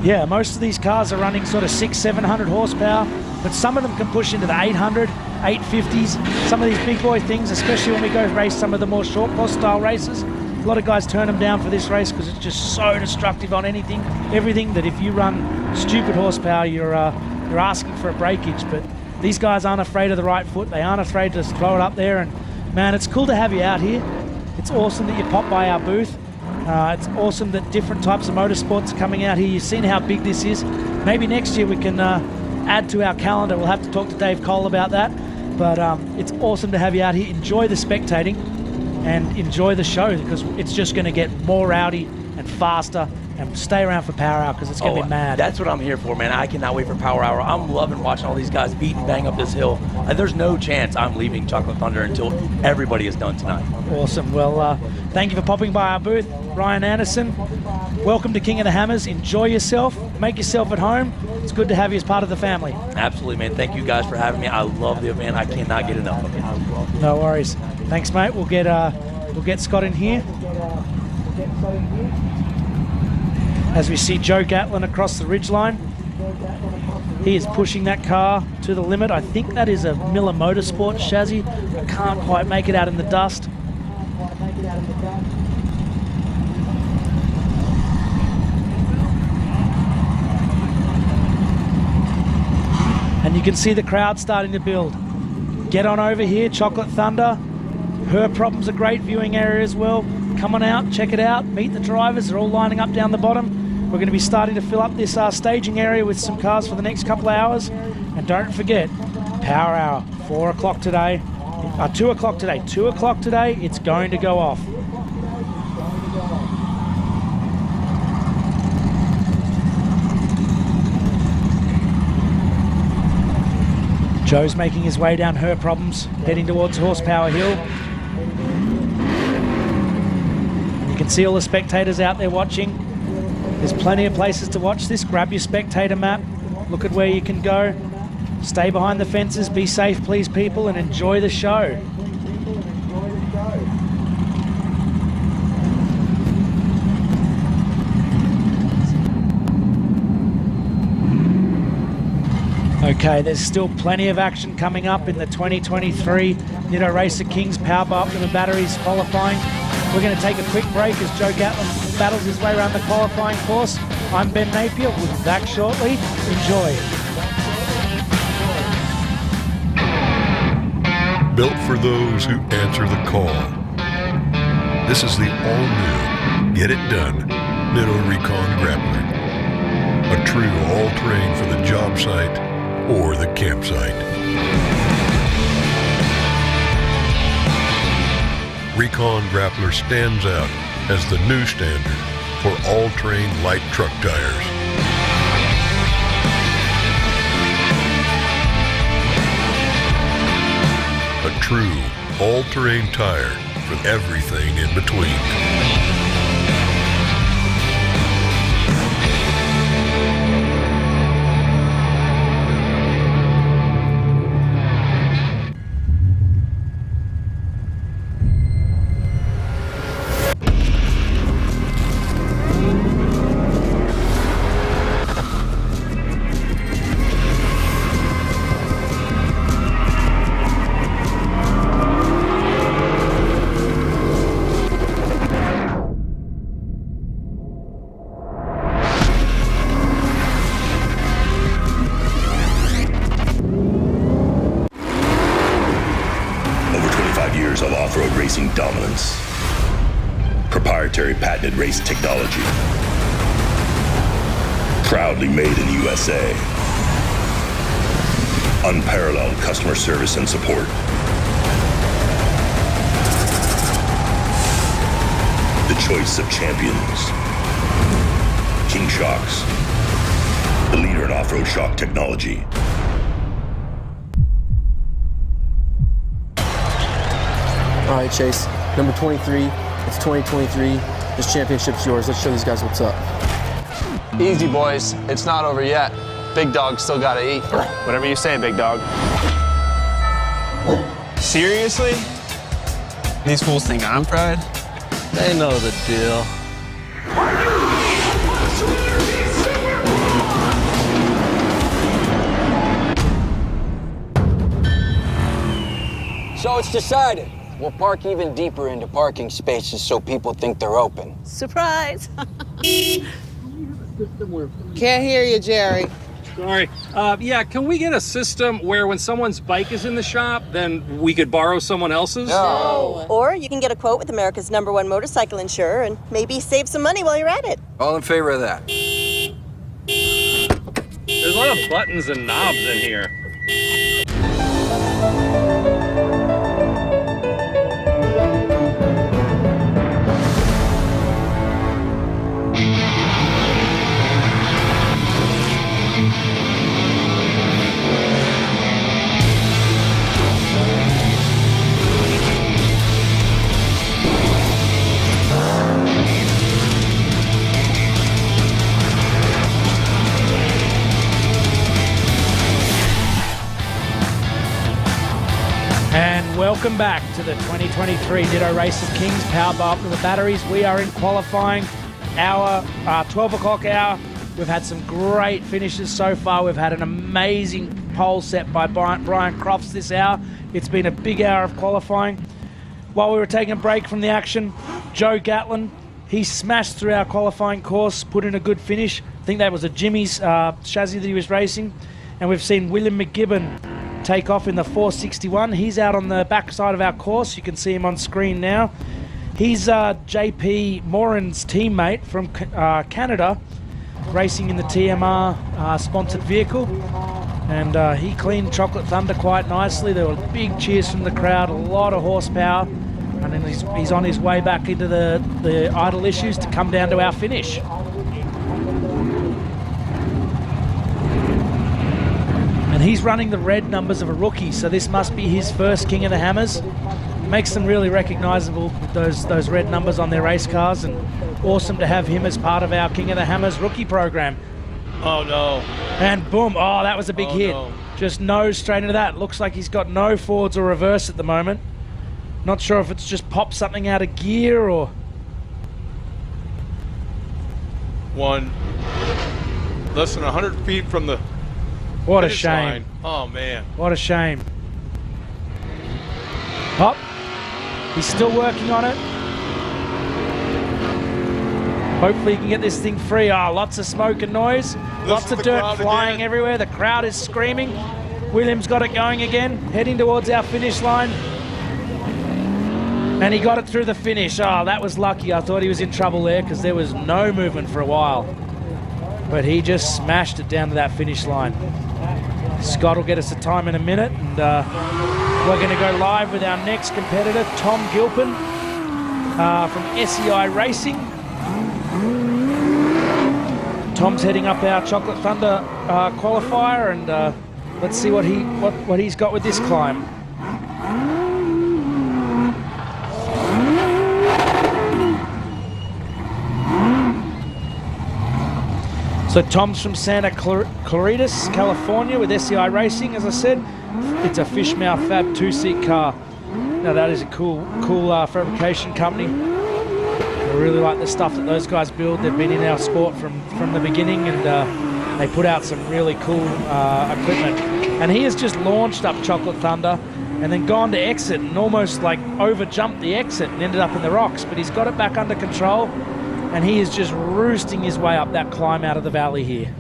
Yeah, most of these cars are running sort of 600-700 horsepower, but some of them can push into the 800, 850s. Some of these big boy things, especially when we go race some of the more short course style races, a lot of guys turn them down for this race because it's just so destructive on everything that if you run stupid horsepower, you're asking for a breakage. But these guys aren't afraid of the right foot. They aren't afraid to throw it up there. And man, it's cool to have you out here. It's awesome that you popped by our booth. It's awesome that different types of motorsports are coming out here. You've seen how big this is. Maybe next year we can add to our calendar. We'll have to talk to Dave Cole about that. But it's awesome to have you out here. Enjoy the spectating and enjoy the show, because it's just going to get more rowdy and faster. And stay around for Power Hour because it's going to be mad.
That's what I'm here for, man. I cannot wait for Power Hour. I'm loving watching all these guys beat and bang up this hill. There's no chance I'm leaving Chocolate Thunder until everybody is done tonight.
Awesome. Well, thank you for popping by our booth. Ryan Anderson, welcome to King of the Hammers. Enjoy yourself. Make yourself at home. It's good to have you as part of the family.
Absolutely, man. Thank you guys for having me. I love the event. I cannot get enough of it.
No worries. Thanks, mate. We'll get Scott in here. As we see Joe Gatlin across the ridgeline. He is pushing that car to the limit. I think that is a Miller Motorsports chassis. I can't quite make it out in the dust. And you can see the crowd starting to build. Get on over here, Chocolate Thunder. Her Problem's a great viewing area as well. Come on out, check it out, meet the drivers. They're all lining up down the bottom. We're going to be starting to fill up this staging area with some cars for the next couple of hours. And don't forget, Power Hour, 4 o'clock today. 2 o'clock today. 2 o'clock today, it's going to go off. Joe's making his way down Her Problems, heading towards Horsepower Hill. And you can see all the spectators out there watching. There's plenty of places to watch this. Grab your spectator map, look at where you can go. Stay behind the fences, be safe, please, people, and enjoy the show. Okay, there's still plenty of action coming up in the 2023 Nitto Racer Kings Power by Optima Batteries qualifying. We're going to take a quick break as Joe Gatlin battles his way around the qualifying course. I'm Ben Napier. We'll be back shortly. Enjoy.
Built for those who answer the call. This is the all-new Get It Done Nitto Recon Grappler. A true all-terrain for the job site or the campsite. Recon Grappler stands out as the new standard for all-terrain light truck tires. A true all-terrain tire with everything in between.
Years of off-road racing dominance. Proprietary patented race technology. Proudly made in the USA. Unparalleled customer service and support. The choice of champions. King Shocks. The leader in off-road shock technology.
All right, Chase, number 23, it's 2023. This championship's yours. Let's show these guys what's up.
Easy, boys. It's not over yet. Big dog still gotta eat.
Whatever you say, big dog. Seriously? These fools think I'm pride?
They know the deal.
So it's decided. We'll park even deeper into parking spaces so people think they're open.
Surprise! Can't hear you, Jerry.
Sorry. Yeah, can we get a system where when someone's bike is in the shop, then we could borrow someone else's?
No. Or you can get a quote with America's #1 motorcycle insurer and maybe save some money while you're at it.
All in favor of that?
There's a lot of buttons and knobs in here.
Welcome back to the 2023 Nitto Race of Kings, powered by Optima Batteries. We are in qualifying hour, 12 o'clock hour. We've had some great finishes so far. We've had an amazing pole set by Brian Crofts this hour. It's been a big hour of qualifying. While we were taking a break from the action, Joe Gatlin, he smashed through our qualifying course, put in a good finish. I think that was a Jimmy's chassis that he was racing. And we've seen William McGibbon take off in the 461. He's out on the back side of our course. You can see him on screen now. He's JP Morin's teammate from Canada, racing in the TMR sponsored vehicle. And he cleaned Chocolate Thunder quite nicely. There were big cheers from the crowd, a lot of horsepower. And then he's on his way back into the idle issues to come down to our finish. And he's running the red numbers of a rookie, so this must be his first King of the Hammers. Makes them really recognisable with those red numbers on their race cars, and awesome to have him as part of our King of the Hammers rookie program.
Oh no.
And boom, oh, that was a big hit.
No.
Just nose straight into that. Looks like he's got no forwards or reverse at the moment. Not sure if it's just popped something out of gear or...
Less than 100 feet from the...
What a shame.
Line. Oh, man.
What a shame. Hop. He's still working on it. Hopefully he can get this thing free. Oh, lots of smoke and noise. Lots of dirt flying everywhere. The crowd is screaming. Williams got it going again, heading towards our finish line. And he got it through the finish. Oh, that was lucky. I thought he was in trouble there because there was no movement for a while. But he just smashed it down to that finish line. Scott will get us a time in a minute, and we're going to go live with our next competitor, Tom Gilpin from SEI Racing. Tom's heading up our Chocolate Thunder qualifier, and let's see what he's got with this climb. So Tom's from Santa Claritas, California with SEI Racing, as I said. It's a Fishmouth Fab 2-seat car. Now that is a cool fabrication company. I really like the stuff that those guys build. They've been in our sport from the beginning, and they put out some really cool equipment. And he has just launched up Chocolate Thunder and then gone to exit and almost like over jumped the exit and ended up in the rocks, but he's got it back under control. And he is just roosting his way up that climb out of the valley here.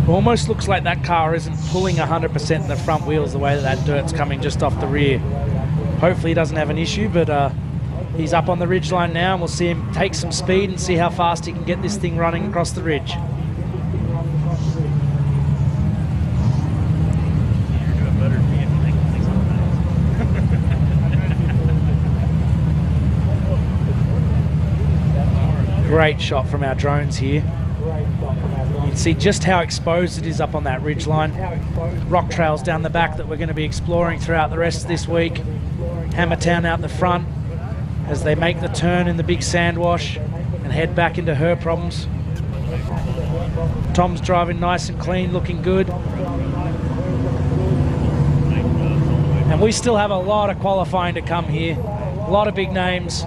Almost looks like that car isn't pulling 100% in the front wheels the way that dirt's coming just off the rear. Hopefully he doesn't have an issue, but he's up on the ridgeline now, and we'll see him take some speed and see how fast he can get this thing running across the ridge. Great shot from our drones here. You can see just how exposed it is up on that ridge line. Rock trails down the back that we're going to be exploring throughout the rest of this week. Hammertown out the front as they make the turn in the big sand wash and head back into her problems. Tom's driving nice and clean, looking good. And we still have a lot of qualifying to come here. A lot of big names.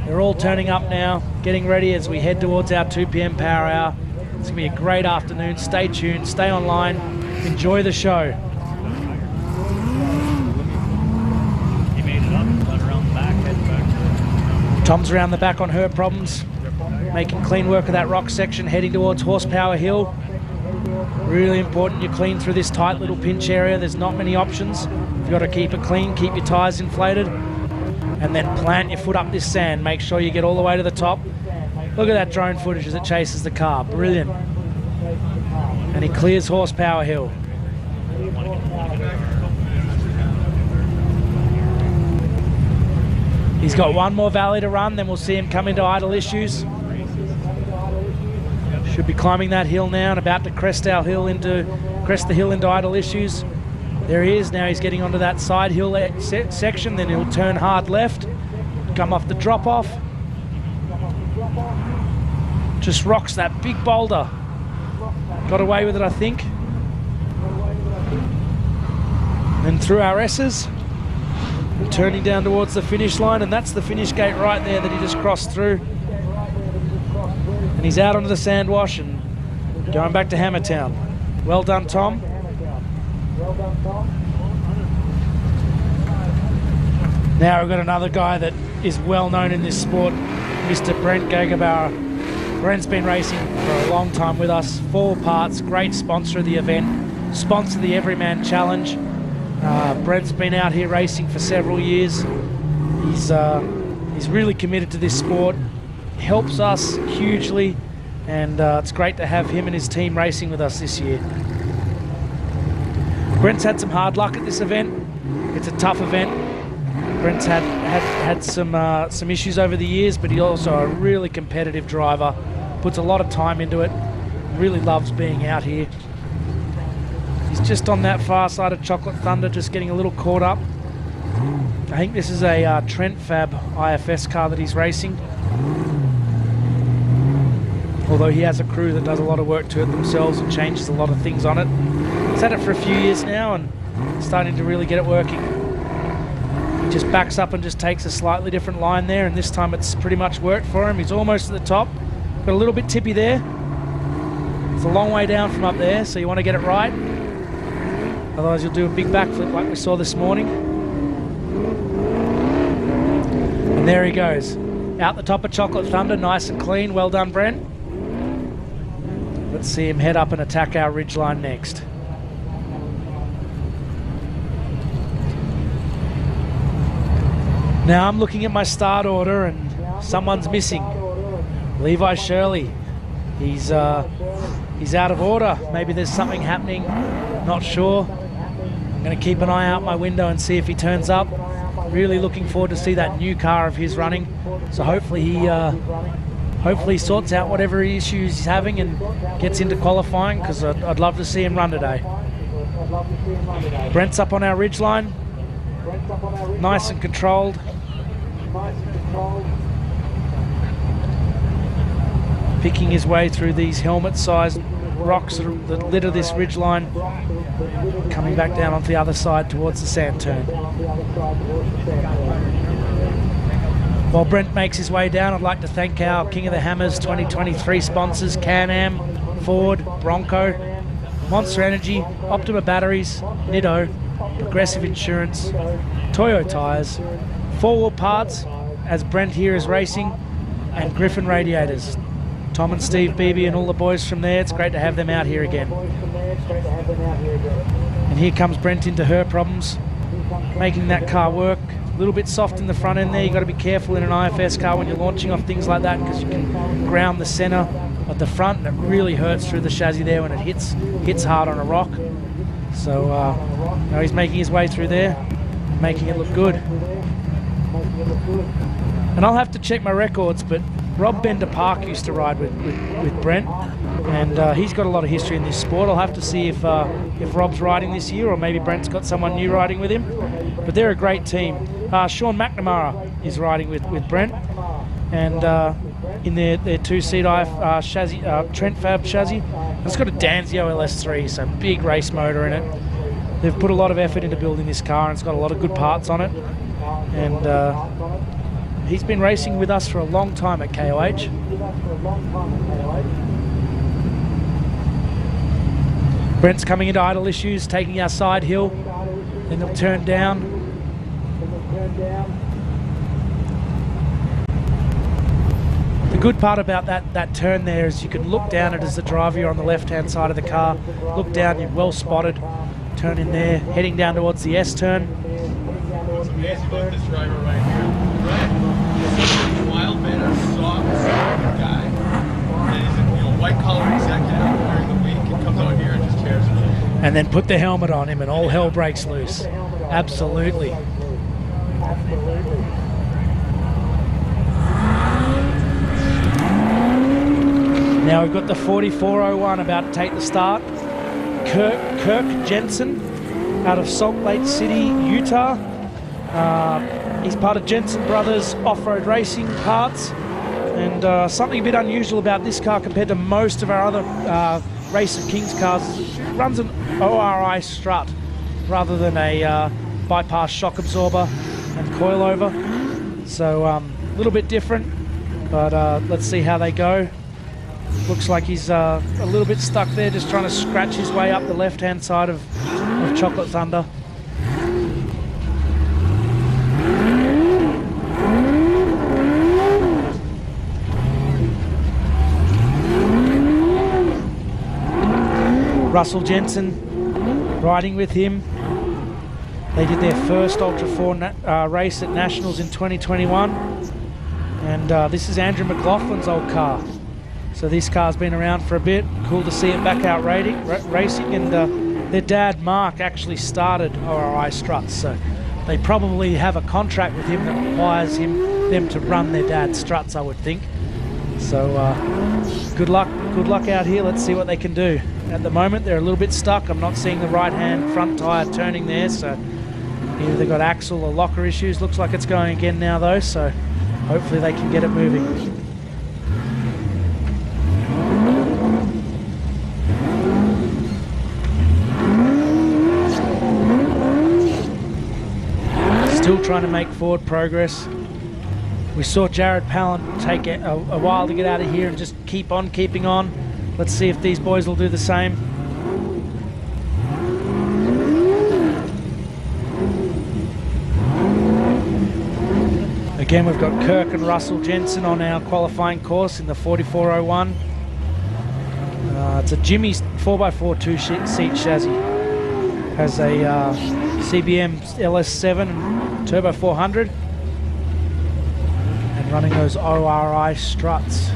They're all turning up now, getting ready as we head towards our 2 p.m. power hour. It's going to be a great afternoon. Stay tuned, stay online, enjoy the show. Tom's around the back on her problems, making clean work of that rock section, heading towards Horsepower Hill. Really important you clean through this tight little pinch area. There's not many options. You've got to keep it clean, keep your tires inflated, and then plant your foot up this sand. Make sure you get all the way to the top. Look at that drone footage as it chases the car. Brilliant. And he clears Horsepower Hill. He's got one more valley to run, then we'll see him come into idle issues. Should be climbing that hill now and about to crest the hill into idle issues. There he is. Now he's getting onto that side hill section, then he'll turn hard left, come off the drop off. Just rocks that big boulder. Got away with it, I think. And through our S's, turning down towards the finish line, and that's the finish gate right there that he just crossed through. And he's out onto the sand wash and going back to Hammertown. Well done, Tom. Now we've got another guy that is well known in this sport, Mr. Brent Gagabauer. Brent's been racing for a long time with us, 4 parts, great sponsor of the event, sponsor of the Everyman Challenge. Brent's been out here racing for several years. He's really committed to this sport, helps us hugely, and it's great to have him and his team racing with us this year. Brent's had some hard luck at this event. It's a tough event. Brent's had some issues over the years, but he's also a really competitive driver, puts a lot of time into it, really loves being out here. He's just on that far side of Chocolate Thunder, just getting a little caught up. I think this is a Trent Fab IFS car that he's racing. Although he has a crew that does a lot of work to it themselves and changes a lot of things on it. He's had it for a few years now and starting to really get it working. He just backs up and just takes a slightly different line there, and this time it's pretty much worked for him. He's almost at the top. Got a little bit tippy there. It's a long way down from up there, so you want to get it right. Otherwise you'll do a big backflip like we saw this morning. And there he goes. Out the top of Chocolate Thunder, nice and clean. Well done, Brent. Let's see him head up and attack our ridgeline next. Now I'm looking at my start order and someone's missing. Levi Shirley. He's out of order. Maybe there's something happening. Not sure. I'm going to keep an eye out my window and see if he turns up. Really looking forward to see that new car of his running. So hopefully he sorts out whatever issues he's having and gets into qualifying, because I'd love to see him run today. Brent's up on our ridgeline. Nice and controlled. Picking his way through these helmet-sized rocks that litter this ridgeline, coming back down onto the other side towards the sand turn. While Brent makes his way down, I'd like to thank our King of the Hammers 2023 sponsors: Can-Am, Ford, Bronco, Monster Energy, Optima Batteries, Nitto, Progressive Insurance, Toyo Tires, 4 Wheel Parts, as Brent here is racing, and Griffin Radiators. Tom and Steve Beebe and all the boys from there, it's great to have them out here again. And here comes Brent into her problems, making that car work. A little bit soft in the front end there. You've got to be careful in an IFS car when you're launching off things like that, because you can ground the center at the front, and it really hurts through the chassis there when it hits hard on a rock. So now he's making his way through there, making it look good. And I'll have to check my records, but Rob Bender Park used to ride with Brent, and he's got a lot of history in this sport. I'll have to see if Rob's riding this year, or maybe Brent's got someone new riding with him. But they're a great team. Sean McNamara is riding with Brent, and in their two-seat chassis, Trent Fab chassis. It's got a Danzio LS3, so big race motor in it. They've put a lot of effort into building this car, and it's got a lot of good parts on it. And he's been racing with us for a long time at KOH. Brent's coming into idle issues, taking our side hill, then he'll turn down. The good part about that turn there is you can look down it as the driver. You're on the left-hand side of the car. Look down, you're well spotted. Turn in there, heading down towards the S-turn.
What's amazing about this driver right here, right? Wild man, soft guy. And he's a white-collar executive during the week, and comes out here and just tears it.
And then put the helmet on him and all hell breaks loose. Absolutely. Now we've got the 4401 about to take the start. Kirk Jensen out of Salt Lake City, Utah. He's part of Jensen Brothers Off-Road Racing Parts. And something a bit unusual about this car compared to most of our other Race of Kings cars, it runs an ORI strut rather than a bypass shock absorber and coilover. So a little bit different, but let's see how they go. Looks like he's a little bit stuck there, just trying to scratch his way up the left-hand side of Chocolate Thunder. Russell Jensen riding with him. They did their first Ultra 4 race at Nationals in 2021. And this is Andrew McLaughlin's old car. So this car's been around for a bit. Cool to see it back out racing. And their dad, Mark, actually started ORI struts. So they probably have a contract with him that requires them to run their dad's struts, I would think. So good luck out here. Let's see what they can do. At the moment, they're a little bit stuck. I'm not seeing the right-hand front tyre turning there, so either they've got axle or locker issues. Looks like it's going again now, though, so hopefully they can get it moving. Still trying to make forward progress. We saw Jared Palin take a while to get out of here and just keep on keeping on. Let's see if these boys will do the same. Again, we've got Kirk and Russell Jensen on our qualifying course in the 4401. It's a Jimmy's 4x4 two-seat chassis. Has a CBM LS7 and Turbo 400. running those ORI struts.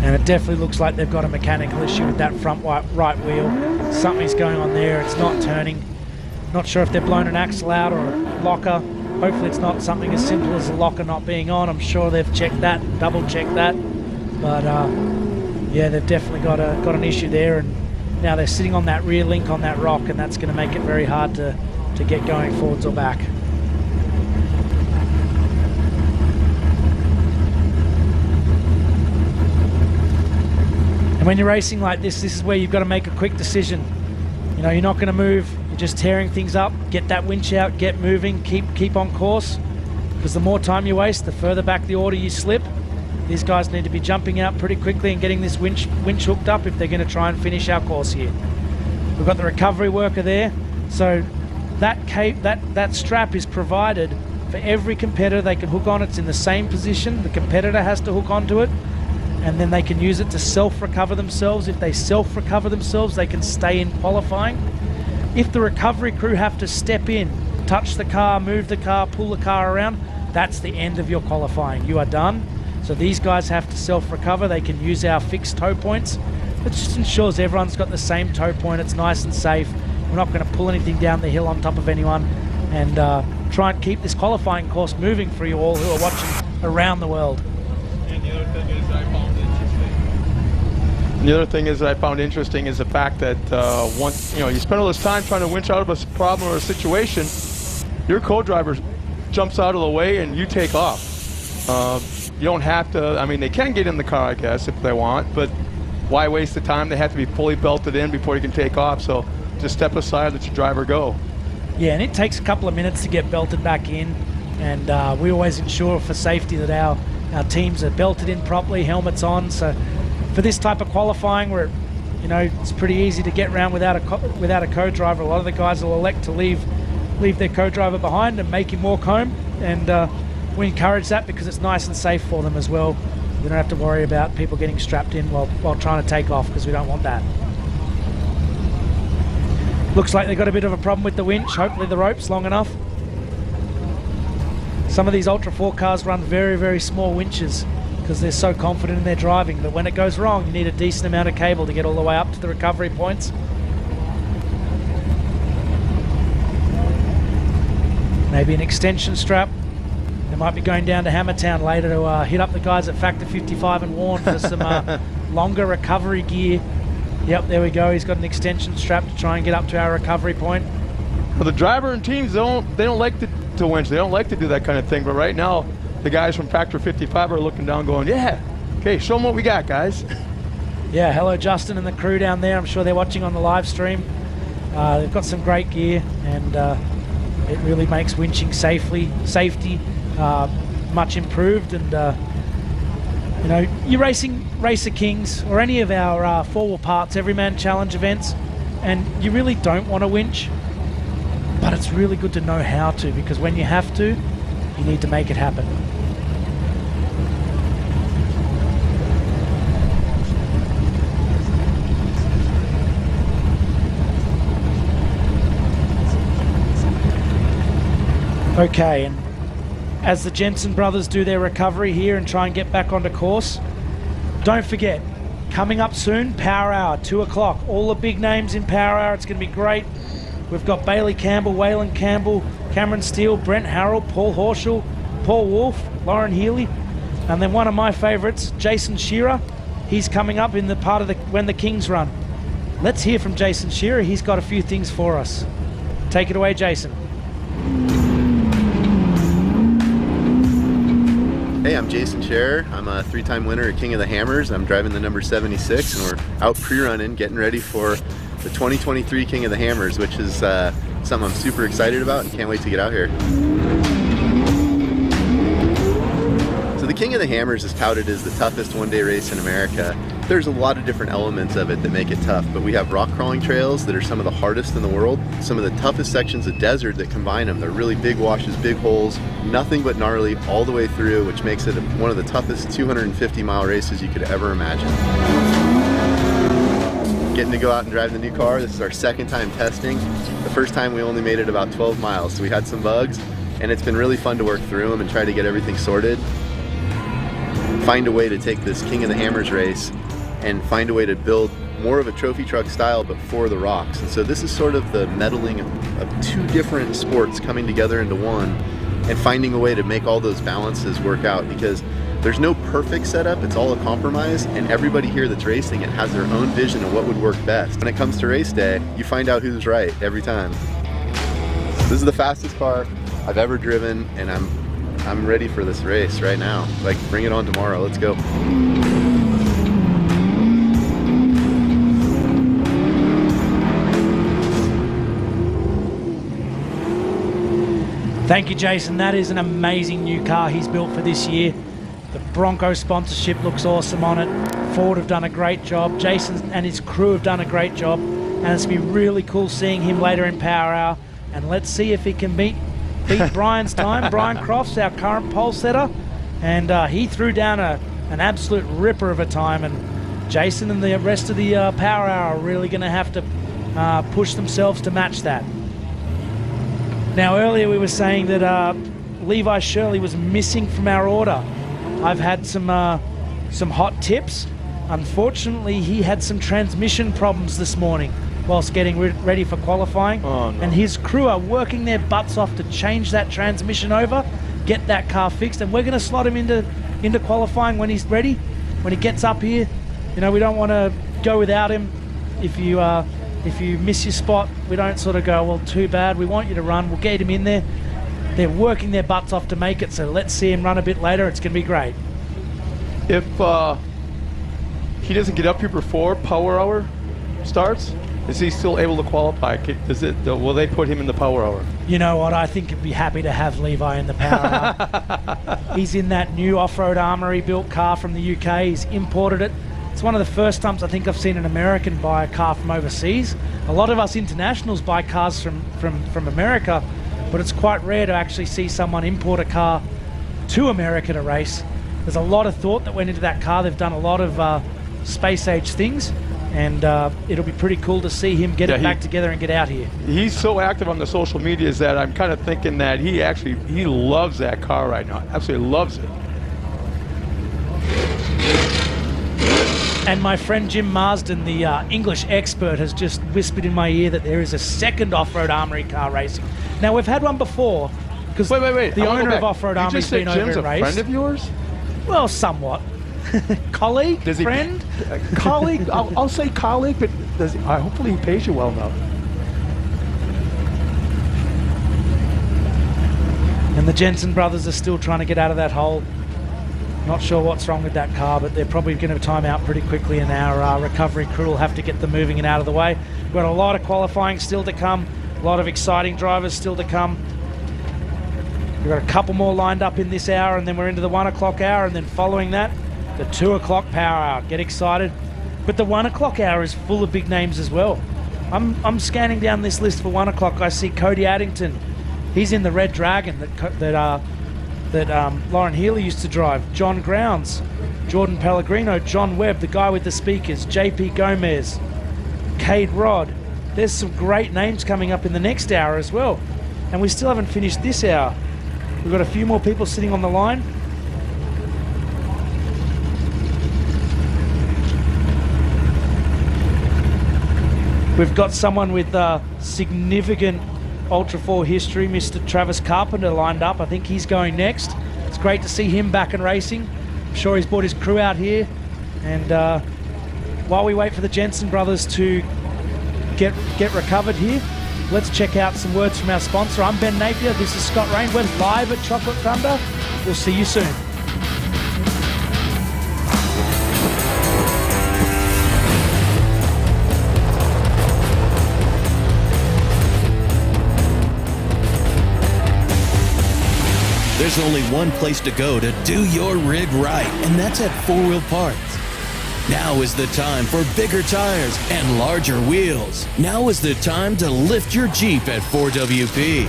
And it definitely looks like they've got a mechanical issue with that front right wheel. Something's going on there, it's not turning. Not sure if they've blown an axle out or a locker. Hopefully it's not something as simple as the locker not being on. I'm sure they've checked that, double checked that. But yeah, they've definitely got an issue there, and now they're sitting on that rear link on that rock, and that's going to make it very hard to get going forwards or back. And when you're racing like this is where you've got to make a quick decision. You know, you're not going to move, you're just tearing things up. Get that winch out, get moving, keep on course, because the more time you waste, the further back the order you slip. These guys need to be jumping out pretty quickly and getting this winch hooked up if they're going to try and finish our course here. We've got the recovery worker there, so that strap is provided for every competitor. They can hook on. It's in the same position. The competitor has to hook onto it, and then they can use it to self-recover themselves. If they self-recover themselves, they can stay in qualifying. If the recovery crew have to step in, touch the car, move the car, pull the car around, that's the end of your qualifying. You are done. So these guys have to self-recover. They can use our fixed tow points. It just ensures everyone's got the same tow point. It's nice and safe. We're not going to pull anything down the hill on top of anyone, and try and keep this qualifying course moving for you all who are watching around the world.
And the other thing is I found interesting is the fact that once you spend all this time trying to winch out of a problem or a situation, your co-driver jumps out of the way and you take off. You don't have to, I mean, they can get in the car, I guess, if they want, but why waste the time? They have to be fully belted in before you can take off, so just step aside, let your driver go.
Yeah, and it takes a couple of minutes to get belted back in, and we always ensure for safety that our teams are belted in properly, helmets on. So for this type of qualifying where, it's pretty easy to get around without a co-driver, a lot of the guys will elect to leave their co-driver behind and make him walk home, and we encourage that because it's nice and safe for them as well. We don't have to worry about people getting strapped in while trying to take off, because we don't want that. Looks like they've got a bit of a problem with the winch. Hopefully the rope's long enough. Some of these Ultra 4 cars run very, very small winches because they're so confident in their driving, but when it goes wrong, you need a decent amount of cable to get all the way up to the recovery points. Maybe an extension strap. They might be going down to Hammertown later to hit up the guys at Factor 55 and Warren for some longer recovery gear. Yep, there we go. He's got an extension strap to try and get up to our recovery point.
Well, the driver and teams, they don't like to winch. They don't like to do that kind of thing. But right now, the guys from Factor 55 are looking down going, yeah, okay, show them what we got, guys.
Yeah, hello, Justin and the crew down there. I'm sure they're watching on the live stream. They've got some great gear, and it really makes winching safety much improved. And you're racing Racer Kings or any of our four-wheel parts, Everyman Challenge events, and you really don't want to winch, but it's really good to know how to, because when you have to, you need to make it happen. Okay, and as the Jensen brothers do their recovery here and try and get back onto course, don't forget, coming up soon, Power Hour, 2 o'clock. All the big names in Power Hour. It's going to be great. We've got Bailey Campbell, Waylon Campbell, Cameron Steele, Brent Harrell, Paul Horschel, Paul Wolf, Lauren Healy, and then one of my favorites, Jason Shearer. He's coming up in the part of when the Kings run. Let's hear from Jason Shearer. He's got a few things for us. Take it away, Jason.
Hey, I'm Jason Scherer. I'm a 3-time winner at King of the Hammers. I'm driving the number 76, and we're out pre-running, getting ready for the 2023 King of the Hammers, which is something I'm super excited about and can't wait to get out here. So the King of the Hammers is touted as the toughest one-day race in America. There's a lot of different elements of it that make it tough, but we have rock crawling trails that are some of the hardest in the world, some of the toughest sections of desert that combine them. They're really big washes, big holes, nothing but gnarly all the way through, which makes it one of the toughest 250-mile races you could ever imagine. getting to go out and drive the new car. This is our second time testing. The first time we only made it about 12 miles, so we had some bugs, and it's been really fun to work through them and try to get everything sorted. Find a way to take this King of the Hammers race and find a way to build more of a trophy truck style, but for the rocks. And so this is sort of the meddling of two different sports coming together into one and finding a way to make all those balances work out, because there's no perfect setup, it's all a compromise, and everybody here that's racing it has their own vision of what would work best. When it comes to race day, you find out who's right every time. This is the fastest car I've ever driven, and I'm ready for this race right now. Like, bring it on tomorrow, let's go.
Thank you, Jason. That is an amazing new car he's built for this year. The Bronco sponsorship looks awesome on it. Ford have done a great job. Jason and his crew have done a great job. And it's going to be really cool seeing him later in Power Hour. And let's see if he can beat Brian's time. Brian Crofts, our current pole setter. And he threw down an absolute ripper of a time. And Jason and the rest of the Power Hour are really going to have to push themselves to match that. Now, earlier we were saying that Levi Shirley was missing from our order. I've had some hot tips. Unfortunately, he had some transmission problems this morning whilst getting ready for qualifying.
Oh, no.
And his crew are working their butts off to change that transmission over, get that car fixed, and we're going to slot him into qualifying when he's ready. When he gets up here, you know, we don't want to go without him. If you miss your spot, we don't sort of go, well, too bad, we want you to run, we'll get him in there. They're working their butts off to make it, so let's see him run a bit later. It's going to be great.
If he doesn't get up here before Power Hour starts, is he still able to qualify? Will they put him in the Power Hour?
You know what, I think he'd be happy to have Levi in the Power Hour. He's in that new off-road Armory built car from the UK. He's imported it. It's one of the first times I think I've seen an American buy a car from overseas. A lot of us internationals buy cars from America, but it's quite rare to actually see someone import a car to America to race. There's a lot of thought that went into that car. They've done a lot of space age things, and it'll be pretty cool to see him get it back together and get out here.
He's so active on the social medias that I'm kind of thinking that he loves that car right now. Absolutely loves it.
And my friend Jim Marsden, the English expert, has just whispered in my ear that there is a second off-road Armory car racing. Now, we've had one before, because
wait.
the owner of Off-Road Armory's been over
Jim's
and raced.
a friend of yours?
Well, somewhat. Colleague? Friend?
Colleague? I'll say colleague, but hopefully he pays you well enough.
And the Jensen brothers are still trying to get out of that hole. Not sure what's wrong with that car, but they're probably going to time out pretty quickly, and our recovery crew will have to get them moving and out of the way. We've got a lot of qualifying still to come, a lot of exciting drivers still to come. We've got a couple more lined up in this hour, and then we're into the 1 o'clock hour, and then following that, the 2 o'clock Power Hour. Get excited. But the 1 o'clock hour is full of big names as well. I'm scanning down this list for 1 o'clock. I see Cody Addington. He's in the Red Dragon that Lauren Healy used to drive. John Grounds, Jordan Pellegrino, John Webb, the guy with the speakers, JP Gomez, Cade Rod. There's some great names coming up in the next hour as well. And we still haven't finished this hour. We've got a few more people sitting on the line. We've got someone with significant Ultra 4 history, Mr. Travis Carpenter, lined up. I think he's going next. It's great to see him back and racing. I'm sure he's brought his crew out here. And while we wait for the Jensen brothers to get recovered here, let's check out some words from our sponsor. I'm Ben Napier. This is Scott Rain. We're live at Chocolate Thunder. We'll see you soon.
There's only one place to go to do your rig right, and that's at 4 Wheel Parts. Now is the time for bigger tires and larger wheels. Now is the time to lift your Jeep at 4WP.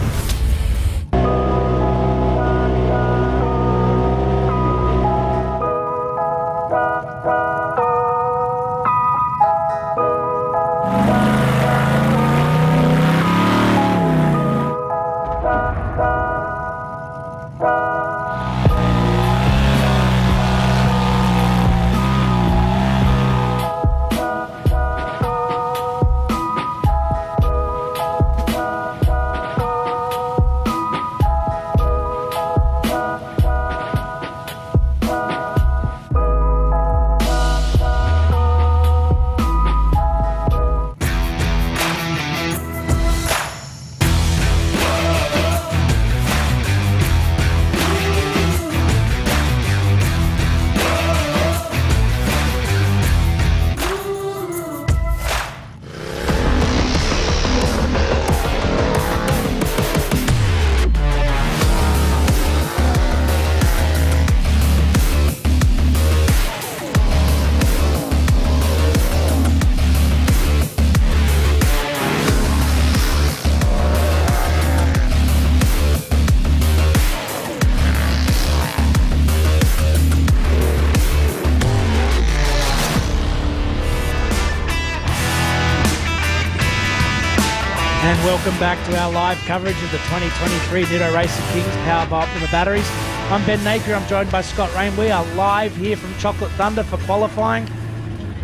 Welcome back to our live coverage of the 2023 Nitto Racing Kings powered by Optima Batteries. I'm Ben Napier, I'm joined by Scott Rain. We are live here from Chocolate Thunder for qualifying.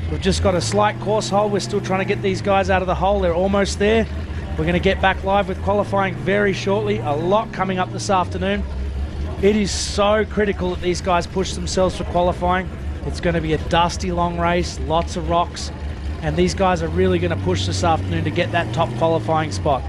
We've just got a slight course hold. We're still trying to get these guys out of the hole. They're almost there. We're going to get back live with qualifying very shortly. A lot coming up this afternoon. It is so critical that these guys push themselves for qualifying. It's going to be a dusty long race, lots of rocks, and these guys are really going to push this afternoon to get that top qualifying spot.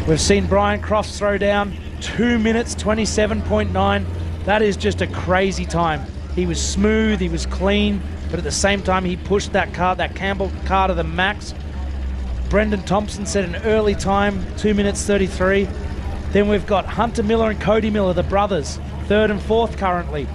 We've seen Brian Crofts throw down 2 minutes 27.9. That is just a crazy time. He was smooth, he was clean, but at the same time he pushed that car, that Campbell car, to the max. Brendan Thompson set an early time, 2 minutes 33. Then we've got Hunter Miller and Cody Miller, the brothers, third and fourth currently.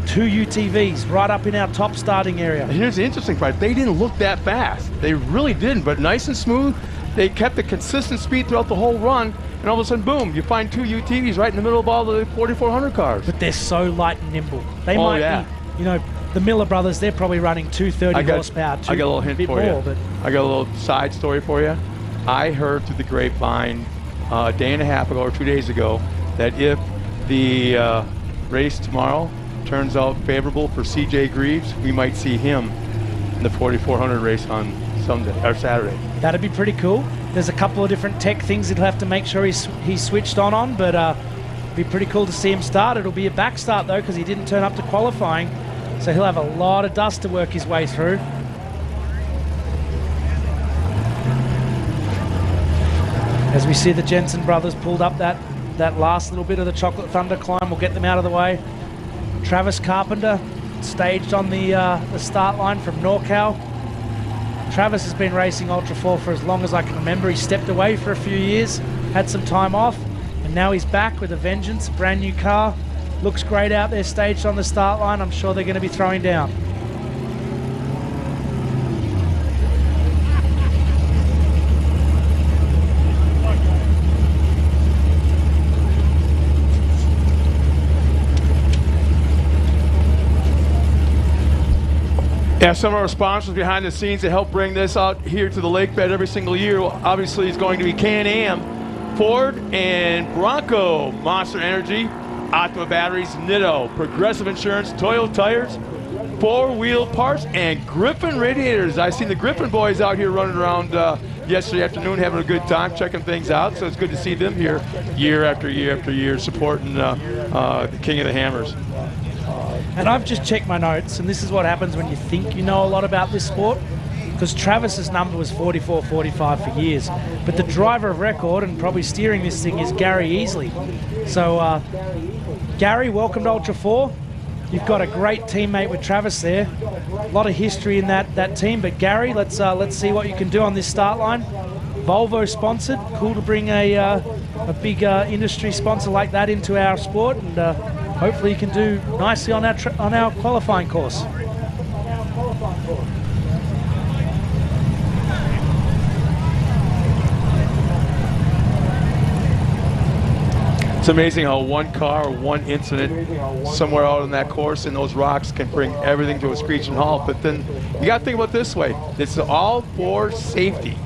2 UTVs right up in our top starting area.
Here's the interesting part. They didn't look that fast. They really didn't, but nice and smooth. They kept a consistent speed throughout the whole run, and all of a sudden, boom, you find 2 UTVs right in the middle of all the 4,400 cars.
But they're so light and nimble. They might be, you know, the Miller brothers, they're probably running 230 horsepower.
I got a little hint for you.
But
I got a little side story for you. I heard through the grapevine a day and a half ago or 2 days ago that if the race tomorrow turns out favorable for CJ Greaves, we might see him in the 4,400 race on Sunday or Saturday.
That'd be pretty cool. There's a couple of different tech things he'll have to make sure he's switched on, but it'd be pretty cool to see him start. It'll be a back start though, because he didn't turn up to qualifying, so he'll have a lot of dust to work his way through. As we see the Jensen brothers pulled up that last little bit of the Chocolate Thunder climb, we'll get them out of the way. Travis Carpenter staged on the start line from NorCal. Travis has been racing Ultra 4 for as long as I can remember. He stepped away for a few years, had some time off, and now he's back with a vengeance, a brand new car. Looks great out there, staged on the start line. I'm sure they're going to be throwing down.
Yeah, some of our sponsors behind the scenes that help bring this out here to the lake bed every single year, obviously, is going to be Can-Am, Ford, and Bronco, Monster Energy, Optima Batteries, Nitto, Progressive Insurance, Toyo Tires, 4-Wheel Parts, and Griffin Radiators. I seen the Griffin boys out here running around yesterday afternoon having a good time, checking things out, so it's good to see them here year after year after year supporting the King of the Hammers.
And I've just checked my notes, and this is what happens when you think you know a lot about this sport, because Travis's number was 44-45 for years, but the driver of record and probably steering this thing is Gary Easley. So Gary, welcome to Ultra 4. You've got a great teammate with Travis there. A lot of history in that team, but Gary, let's see what you can do on this start line. Volvo sponsored, cool to bring a big industry sponsor like that into our sport, and hopefully you can do nicely on our qualifying course.
It's amazing how one car or one incident somewhere out on that course in those rocks can bring everything to a screeching halt. But then you got to think about it this way. This is all for safety,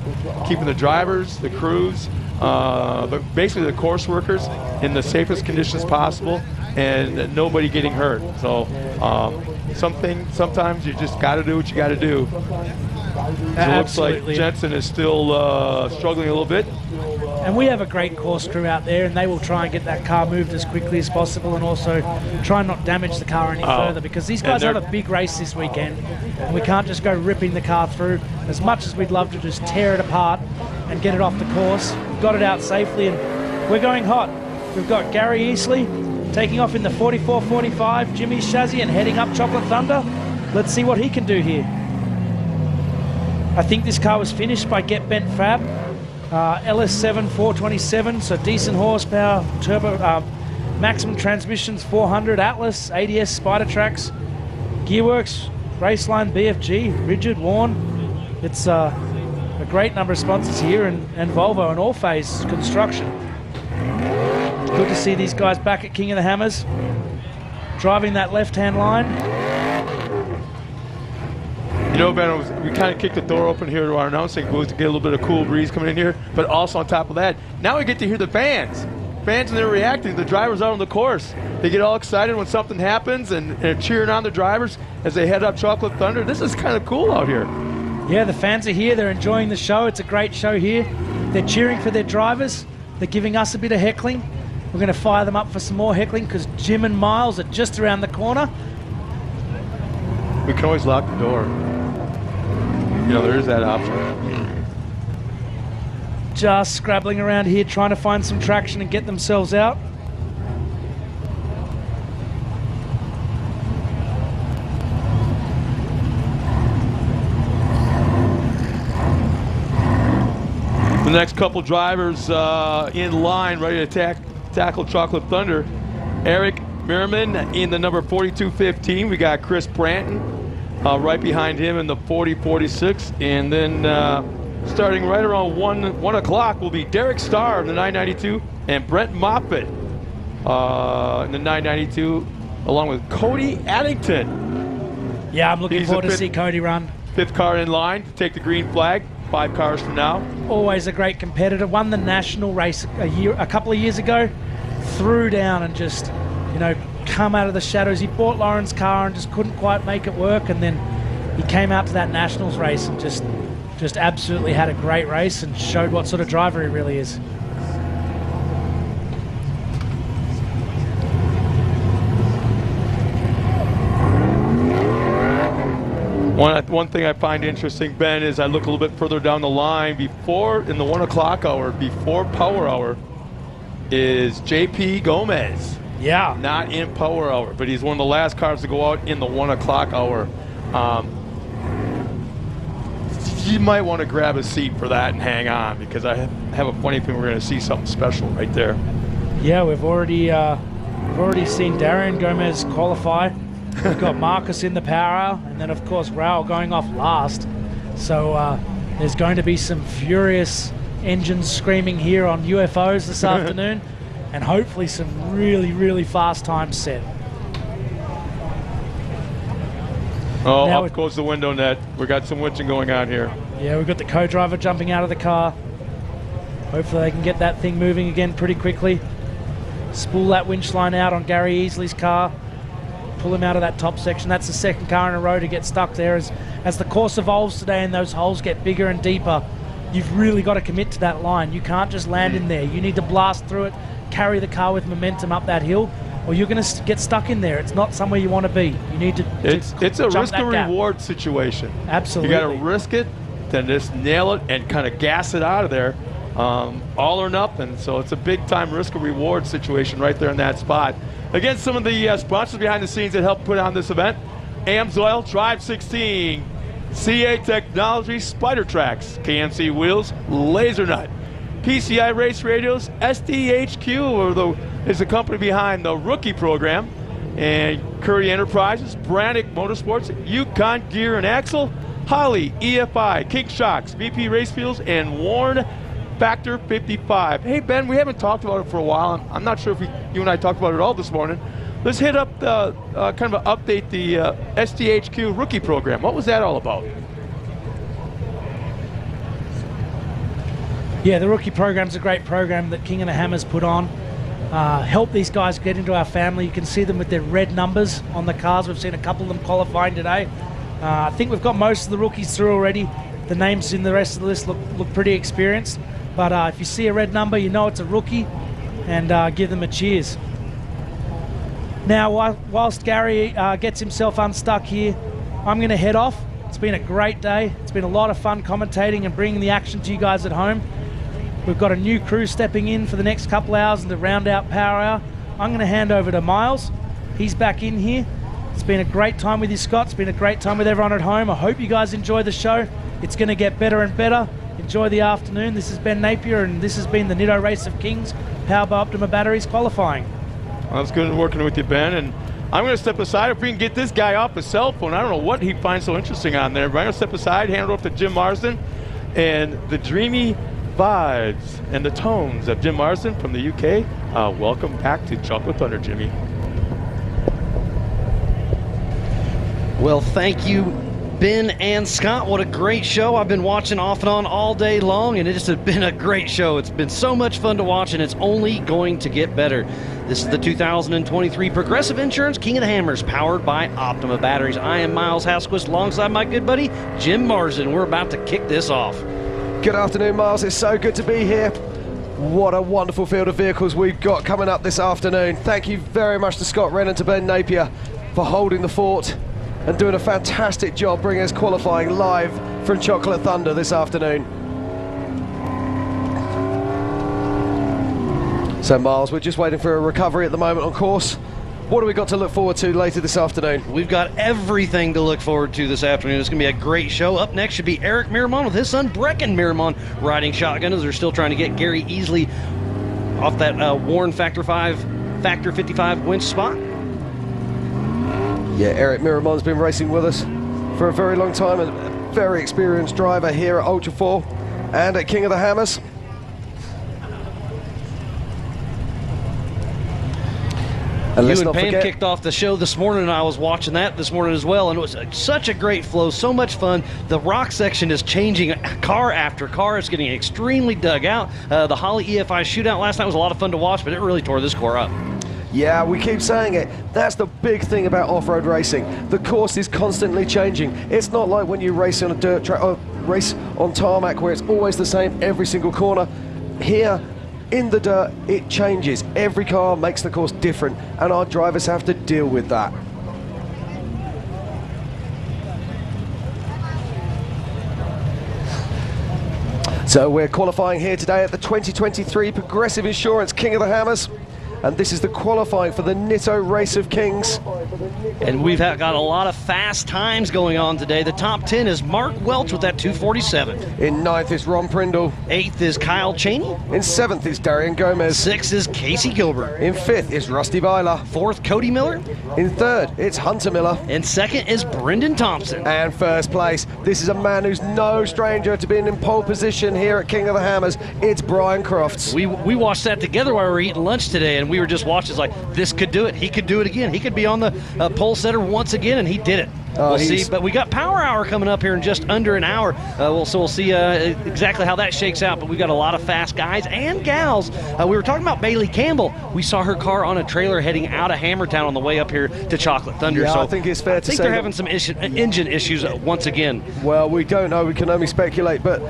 keeping the drivers, the crews, but basically the course workers in the safest conditions possible and nobody getting hurt. So sometimes you just got to do what you got to do. It looks like Jensen is still struggling a little bit.
And we have a great course crew out there, and they will try and get that car moved as quickly as possible, and also try and not damage the car any further, because these guys have a big race this weekend, and we can't just go ripping the car through. As much as we'd love to just tear it apart and get it off the course, we've got it out safely, and we're going hot. We've got Gary Easley taking off in the 44-45 Jimmy's chassis and heading up Chocolate Thunder. Let's see what he can do here. I think this car was finished by Get Bent Fab. LS7 427, so decent horsepower, turbo, maximum transmissions 400, Atlas, ADS, Spider Tracks, Gearworks, Raceline, BFG, Rigid, Warn. It's a great number of sponsors here, and Volvo and all-phase construction. Good to see these guys back at King of the Hammers, driving that left-hand line.
You know, Ben, we kind of kicked the door open here to our announcing booth to get a little bit of cool breeze coming in here, but also on top of that, now we get to hear the fans. Fans, and they're reacting. The drivers out on the course. They get all excited when something happens and cheering on the drivers as they head up Chocolate Thunder. This is kind of cool out here.
Yeah, the fans are here. They're enjoying the show. It's a great show here. They're cheering for their drivers. They're giving us a bit of heckling. We're going to fire them up for some more heckling because Jim and Miles are just around the corner.
We can always lock the door. You know, there is that option.
Just scrabbling around here, trying to find some traction and get themselves out.
The next couple drivers in line, ready to tackle Chocolate Thunder. Eric Merriman in the number 4215. We got Chris Branton right behind him in the 4046. And then starting right around 1 o'clock will be Derek Starr in the 992 and Brent Moffitt in the 992 along with Cody Addington.
Yeah, I'm looking forward to see Cody run.
5th car in line to take the green flag. 5 cars from now.
Always a great competitor. Won the national race a couple of years ago. Threw down and just, you know, come out of the shadows. He bought Lauren's car and just couldn't quite make it work. And then he came out to that nationals race and just absolutely had a great race and showed what sort of driver he really is.
One thing I find interesting, Ben, is I look a little bit further down the line. Before, in the 1 o'clock hour, before power hour, is JP Gomez.
Yeah.
Not in power hour, but he's one of the last cars to go out in the 1 o'clock hour. You might want to grab a seat for that and hang on, because I have a funny feeling we're going to see something special right there.
Yeah, we've already seen Darian Gomez qualify. We've got Marcus in the power, and then of course Raul going off last. So there's going to be some furious engines screaming here on UFOs this afternoon, and hopefully some really, really fast times set.
Oh, now up goes the window net. We got some winching going on here.
Yeah, we've got the co-driver jumping out of the car. Hopefully they can get that thing moving again pretty quickly. Spool that winch line out on Gary Easley's car. Pull him out of that top section. That's the 2nd car in a row to get stuck there. As the course evolves today and those holes get bigger and deeper, you've really got to commit to that line. You can't just land in there. You need to blast through it, carry the car with momentum up that hill, or you're going to get stuck in there. It's not somewhere you want to be. You need to
It's a risk and reward situation.
Absolutely.
You got to risk it, then just nail it and kind of gas it out of there. All or nothing. So it's a big time risk and reward situation right there in that spot. Again, some of the sponsors behind the scenes that helped put on this event: Amsoil, Drive 16, CA Technology, Spider Tracks, KMC Wheels, Laser Nut, PCI Race Radios, SDHQ is the company behind the rookie program, and Curry Enterprises, Brannick Motorsports, Yukon Gear and Axle, Holly, EFI, King Shocks, VP Race Fuels, and Warren Factor 55. Hey, Ben, we haven't talked about it for a while. I'm not sure if you and I talked about it all this morning. Let's hit up the kind of update the SDHQ rookie program. What was that all about?
Yeah, the rookie program's a great program that King of the Hammers put on. Help these guys get into our family. You can see them with their red numbers on the cars. We've seen a couple of them qualifying today. I think we've got most of the rookies through already. The names in the rest of the list look pretty experienced. But if you see a red number, you know it's a rookie, and give them a cheers. Now, whilst Gary gets himself unstuck here, I'm going to head off. It's been a great day. It's been a lot of fun commentating and bringing the action to you guys at home. We've got a new crew stepping in for the next couple hours and to round out Power Hour. I'm going to hand over to Miles. He's back in here. It's been a great time with you, Scott. It's been a great time with everyone at home. I hope you guys enjoy the show. It's going to get better and better. Enjoy the afternoon. This is Ben Napier, and this has been the Nitto Race of Kings, powered by Optima Batteries qualifying.
Well, it's good working with you, Ben, and I'm going to step aside. If we can get this guy off his cell phone, I don't know what he finds so interesting on there, but I'm going to step aside, hand it off to Jim Marsden, and the dreamy vibes and the tones of Jim Marsden from the UK. Welcome back to Chocolate Thunder, Jimmy.
Well, thank you, Ben and Scott, what a great show. I've been watching off and on all day long, and it just has been a great show. It's been so much fun to watch, and it's only going to get better. This is the 2023 Progressive Insurance King of the Hammers, powered by Optima Batteries. I am Miles Hasquist, alongside my good buddy, Jim Marsden. We're about to kick this off.
Good afternoon, Miles. It's so good to be here. What a wonderful field of vehicles we've got coming up this afternoon. Thank you very much to Scott Wren and to Ben Napier for holding the fort and doing a fantastic job bringing us qualifying live from Chocolate Thunder this afternoon. So Miles, we're just waiting for a recovery at the moment on course. What do we got to look forward to later this afternoon?
We've got everything to look forward to this afternoon. It's going to be a great show. Up next should be Eric Miramon with his son Brecken Miramon riding shotgun as they're still trying to get Gary Easley off that worn Factor 55 winch spot.
Yeah, Eric Miramon's been racing with us for a very long time, and a very experienced driver here at Ultra 4 and at King of the Hammers.
And you and Pam kicked off the show this morning, and I was watching that this morning as well, and it was such a great flow, so much fun. The rock section is changing car after car. It's getting extremely dug out. The Holly EFI shootout last night was a lot of fun to watch, but it really tore this car up.
Yeah, we keep saying it. That's the big thing about off-road racing. The course is constantly changing. It's not like when you race on a dirt track or race on tarmac where it's always the same every single corner. Here, in the dirt, it changes. Every car makes the course different, and our drivers have to deal with that. So we're qualifying here today at the 2023 Progressive Insurance King of the Hammers. And this is the qualifying for the Nitto Race of Kings.
And we've got a lot of fast times going on today. The top 10 is Mark Welch with that 2:47.
In 9th is Ron Prindle.
8th is Kyle Cheney.
In 7th is Darian Gomez.
6th is Casey Gilbert.
In 5th is Rusty Byler.
4th, Cody Miller.
In 3rd, it's Hunter Miller.
In 2nd is Brendan Thompson.
And 1st place, this is a man who's no stranger to being in pole position here at King of the Hammers. It's Brian Crofts.
We watched that together while we were eating lunch today, and we were just watching. It's like, this could do it. He could do it again. He could be on the pole setter once again, and he did it. We'll see. But we got Power Hour coming up here in just under an hour. We'll see exactly how that shakes out. But we've got a lot of fast guys and gals. We were talking about Bailey Campbell. We saw her car on a trailer heading out of Hammertown on the way up here to Chocolate Thunder.
Yeah,
so
I think it's fair to say
they're having some engine issues once again.
Well, we don't know. We can only speculate. But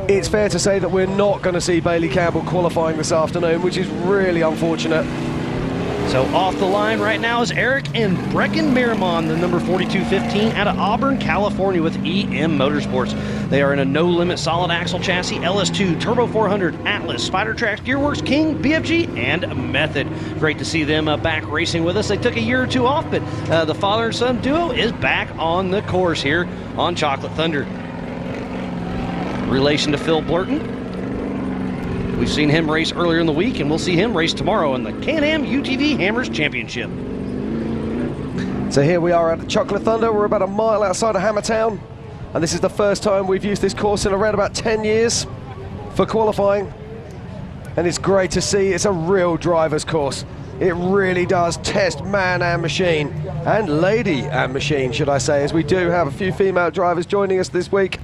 it's fair to say that we're not going to see Bailey Campbell qualifying this afternoon, which is really unfortunate.
So off the line right now is Eric and Brecken Miramon, the number 4215 out of Auburn, California with EM Motorsports. They are in a no-limit solid axle chassis, LS2, Turbo 400, Atlas, Spider Tracks, Gearworks, King, BFG, and Method. Great to see them back racing with us. They took a year or two off, but the father and son duo is back on the course here on Chocolate Thunder. Relation to Phil Blurton. We've seen him race earlier in the week, and we'll see him race tomorrow in the Can-Am UTV Hammers Championship.
So here we are at Chocolate Thunder. We're about a mile outside of Hammertown, and this is the first time we've used this course in around about 10 years for qualifying. And it's great to see. It's a real driver's course. It really does test man and machine, and lady and machine, should I say, as we do have a few female drivers joining us this week.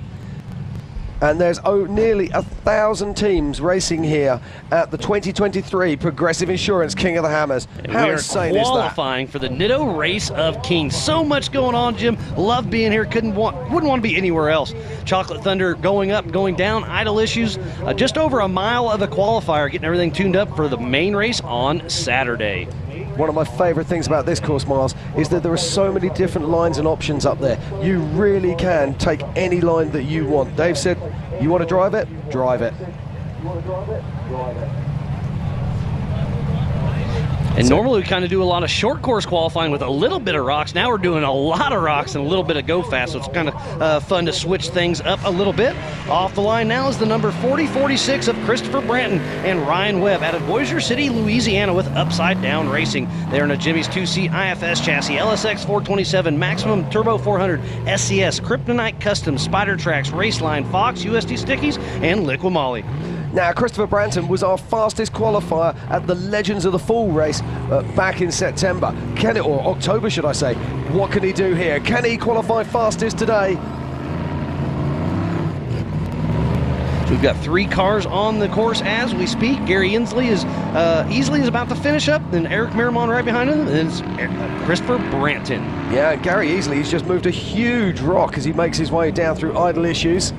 And there's nearly 1,000 teams racing here at the 2023 Progressive Insurance King of the Hammers. How insane is that?
We are qualifying for the Nitto Race of Kings. So much going on, Jim. Love being here. Wouldn't want to be anywhere else. Chocolate Thunder going up, going down, idle issues. Just over a mile of a qualifier, getting everything tuned up for the main race on Saturday.
One of my favorite things about this course, Miles, is that there are so many different lines and options up there. You really can take any line that you want. Dave said, you want to drive it? Drive it. You want to drive it? Drive it.
And normally we kind of do a lot of short course qualifying with a little bit of rocks. Now we're doing a lot of rocks and a little bit of go fast, so it's kind of fun to switch things up a little bit. Off the line now is the number 4046 of Christopher Branton and Ryan Webb out of Bossier City, Louisiana with Upside Down Racing. They're in a Jimmy's 2C IFS chassis, LSX 427, Maximum Turbo 400, SCS, Kryptonite Custom, Spider Tracks, Raceline, Fox, USD Stickies, and Liqui Moly.
Now, Christopher Branton was our fastest qualifier at the Legends of the Fall race back in September, or October, should I say. What can he do here? Can he qualify fastest today?
We've got 3 cars on the course as we speak. Gary Inslee is easily about to finish up, then Eric Miramon right behind him, and then it's Christopher Branton.
Yeah, Gary Easley, he's just moved a huge rock as he makes his way down through idle issues.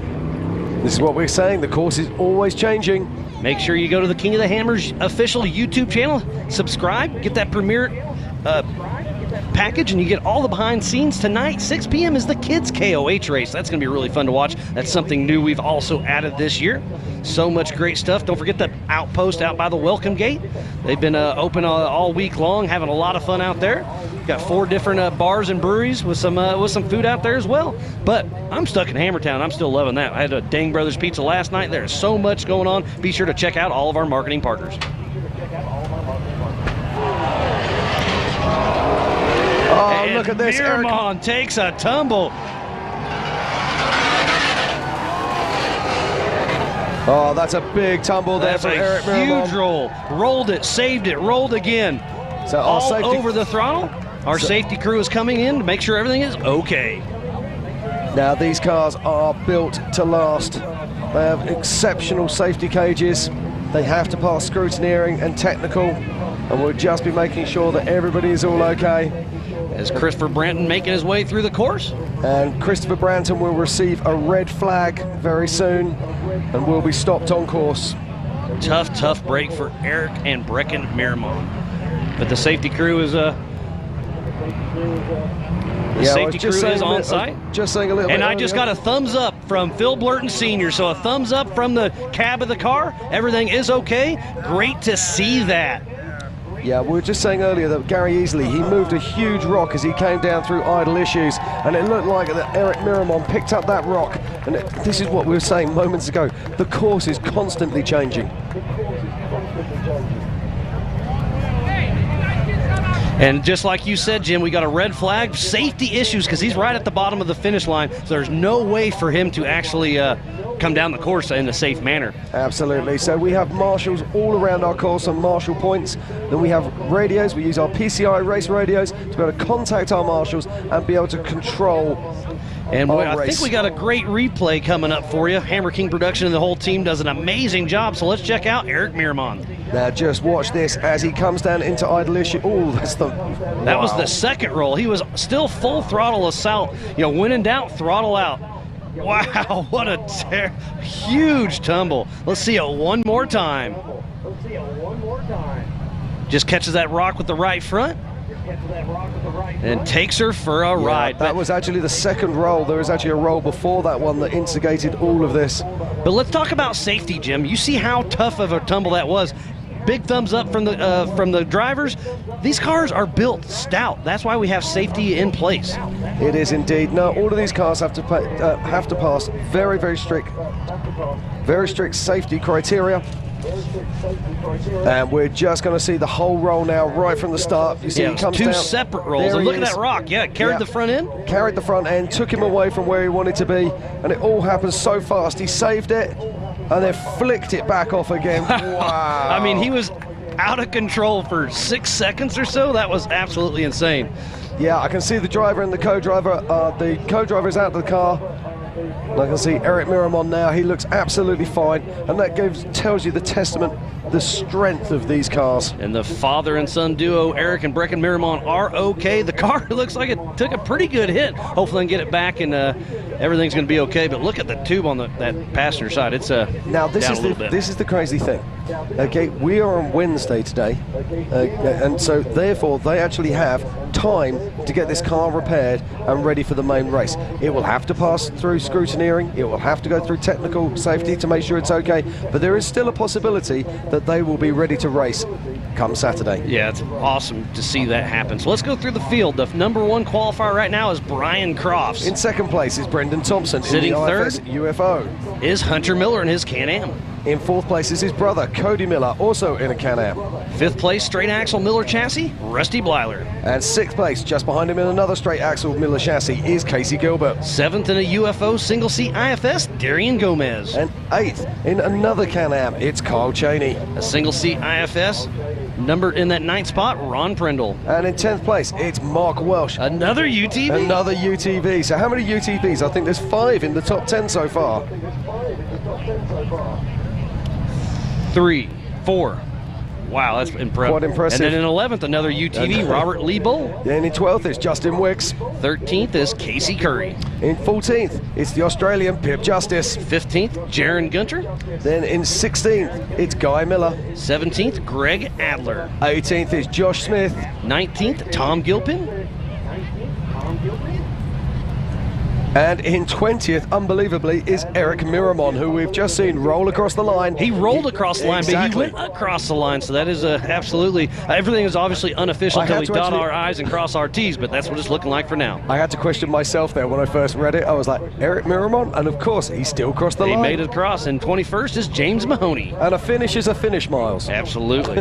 This is what we're saying, the course is always changing.
Make sure you go to the King of the Hammers official YouTube channel, subscribe, get that premiere package, and you get all the behind scenes. Tonight, 6 p.m. is the kids KOH race. That's going to be really fun to watch. That's something new we've also added this year. So much great stuff. Don't forget the outpost out by the welcome gate. They've been open all week long, having a lot of fun out there. Got 4 different bars and breweries with some food out there as well. But I'm stuck in Hammertown. I'm still loving that. I had a Dang Brothers Pizza last night. There's so much going on. Be sure to check out all of our marketing partners.
Oh, look at this.
Miramon takes a tumble.
Oh, that's a big tumble there
That's
for
a
Eric Miramon.
huge roll. Rolled it, saved it, rolled again.
So
all over the throttle. Our safety crew is coming in to make sure everything is okay.
Now, these cars are built to last. They have exceptional safety cages. They have to pass scrutineering and technical, and we'll just be making sure that everybody is all okay.
As Christopher Branton making his way through the course.
And Christopher Branton will receive a red flag very soon and will be stopped on course.
Tough break for Eric and Brecken Miramon. But the safety crew is on site.
Just saying a little bit.
And I just got a thumbs up from Phil Blurton Sr. So a thumbs up from the cab of the car. Everything is okay. Great to see that.
Yeah, we were just saying earlier that Gary Easley, he moved a huge rock as he came down through idle issues, and it looked like that Eric Miramon picked up that rock. And this is what we were saying moments ago. The course is constantly changing.
And just like you said, Jim, we got a red flag, safety issues, because he's right at the bottom of the finish line. So there's no way for him to actually come down the course in a safe manner.
Absolutely. So we have marshals all around our course and marshal points. Then we have radios. We use our PCI race radios to be able to contact our marshals and be able to control.
And I think we got a great replay coming up for you. Hammer King Production and the whole team does an amazing job. So let's check out Eric Miramon.
Now just watch this as he comes down into idle issue. Oh,
that was the second roll. He was still full throttle assault. You know, when in doubt, throttle out. Wow, what a huge tumble. Let's see it one more time. Just catches that rock with the right front. And takes her for a ride.
That was actually the second roll. There was actually a roll before that one that instigated all of this.
But let's talk about safety, Jim. You see how tough of a tumble that was. Big thumbs up from the drivers. These cars are built stout. That's why we have safety in place.
It is indeed. No, all of these cars have to pass very strict safety criteria. And we're just going to see the whole roll now right from the start. You see, he comes
two
down.
Separate rolls. And look at that rock. Yeah, carried the front end.
Carried the front end, took him away from where he wanted to be, and it all happened so fast. He saved it, and then flicked it back off again. Wow.
I mean, he was out of control for 6 seconds or so. That was absolutely insane.
Yeah, I can see the driver and the co-driver. The co-driver is out of the car. I can see Eric Miramon now. He looks absolutely fine, and that tells you the strength of these cars.
And the father and son duo, Eric and Brecken Miramon, are okay. The car looks like it took a pretty good hit. Hopefully, they can get it back, and everything's going to be okay. But look at the tube on that passenger side. It's
now this
down
is
a little bit.
This is the crazy thing. Okay, we are on Wednesday today, and so therefore they actually have time to get this car repaired and ready for the main race. It will have to pass through scrutineering. It will have to go through technical safety to make sure it's okay. But there is still a possibility that they will be ready to race come Saturday.
Yeah, it's awesome to see that happen. So let's go through the field. The number one qualifier right now is Brian Crofts.
In second place is Brendan Thompson.
Sitting
in the
third,
IFS UFO,
is Hunter Miller in his Can-Am.
In 4th place is his brother, Cody Miller, also in a Can-Am.
5th place, straight axle Miller chassis, Rusty Blyler.
And 6th place, just behind him in another straight axle Miller chassis, is Casey Gilbert.
7th in a UFO single seat IFS, Darian Gomez.
And 8th in another Can-Am, it's Kyle Cheney.
A single seat IFS, numbered in that 9th spot, Ron Prindle.
And in 10th place, it's Mark Welsh.
Another UTV?
Another UTV. So how many UTVs? I think there's 5 in the top 10 so far.
3, 4. Wow, that's impressive.
Quite impressive.
And then in 11th, another UTV, Robert Lee Bull.
Then in 12th is Justin Wicks.
13th is Casey Curry.
In 14th, it's the Australian Pip Justice.
15th, Jaron Gunter.
Then in 16th, it's Guy Miller.
17th, Greg Adler.
18th is Josh Smith.
19th, Tom Gilpin.
And in 20th, unbelievably, is Eric Miramon, who we've just seen roll across the line.
He rolled across the line,
exactly.
but he went across the line, so that is absolutely, everything is obviously unofficial until we dot our I's and cross our T's, but that's what it's looking like for now.
I had to question myself there when I first read it. I was like, Eric Miramon? And of course, he still crossed the line.
He made it across, and 21st is James Mahoney.
And a finish is a finish, Miles.
Absolutely.